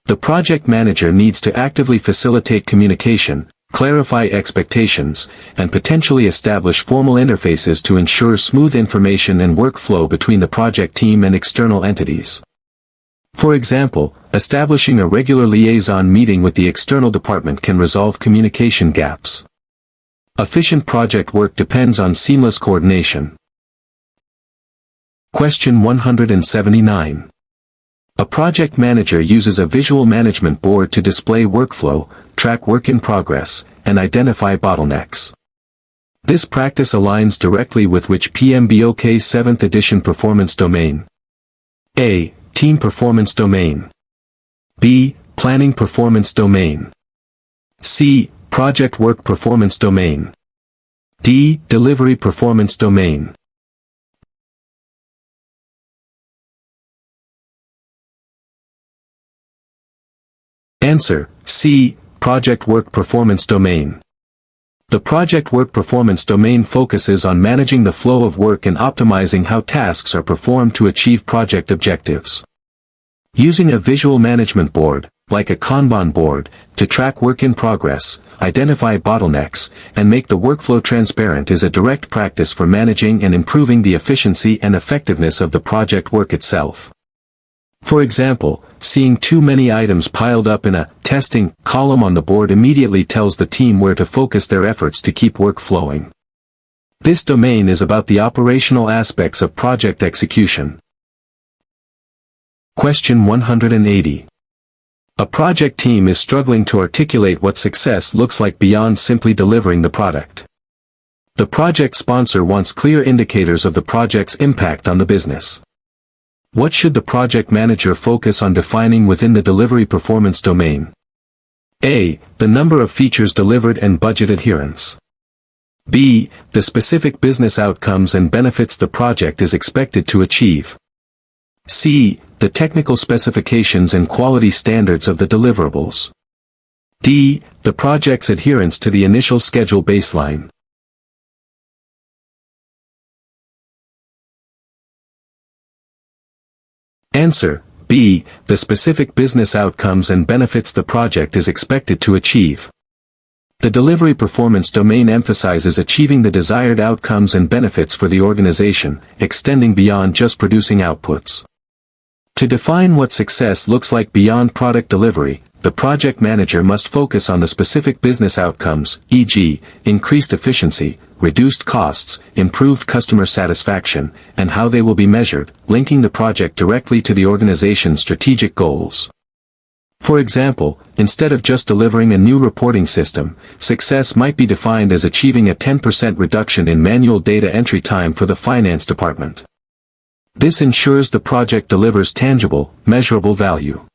The project manager needs to actively facilitate communication, clarify expectations, and potentially establish formal interfaces to ensure smooth information and workflow between the project team and external entities. For example, establishing a regular liaison meeting with the external department can resolve communication gaps. Efficient project work depends on seamless coordination. Question 179. A project manager uses a visual management board to display workflow, track work in progress, and identify bottlenecks. This practice aligns directly with which PMBOK's 7th edition performance domain? A. Team performance domain. B. Planning performance domain. C. Project work performance domain. D. Delivery performance domain. Answer: C. Project work performance domain. The project work performance domain focuses on managing the flow of work and optimizing how tasks are performed to achieve project objectives. Using a visual management board, like a Kanban board, to track work in progress, identify bottlenecks, and make the workflow transparent is a direct practice for managing and improving the efficiency and effectiveness of the project work itself. For example, seeing too many items piled up in a testing column on the board immediately tells the team where to focus their efforts to keep work flowing. This domain is about the operational aspects of project execution. Question 180. A project team is struggling to articulate what success looks like beyond simply delivering the product. The project sponsor wants clear indicators of the project's impact on the business. What should the project manager focus on defining within the delivery performance domain? A. The number of features delivered and budget adherence. B. The specific business outcomes and benefits the project is expected to achieve. C. The technical specifications and quality standards of the deliverables. D. The project's adherence to the initial schedule baseline. Answer: B. The specific business outcomes and benefits the project is expected to achieve. The delivery performance domain emphasizes achieving the desired outcomes and benefits for the organization, extending beyond just producing outputs. To define what success looks like beyond product delivery, the project manager must focus on the specific business outcomes, e.g., increased efficiency, reduced costs, improved customer satisfaction, and how they will be measured, linking the project directly to the organization's strategic goals. For example, instead of just delivering a new reporting system, success might be defined as achieving a 10% reduction in manual data entry time for the finance department. This ensures the project delivers tangible, measurable value.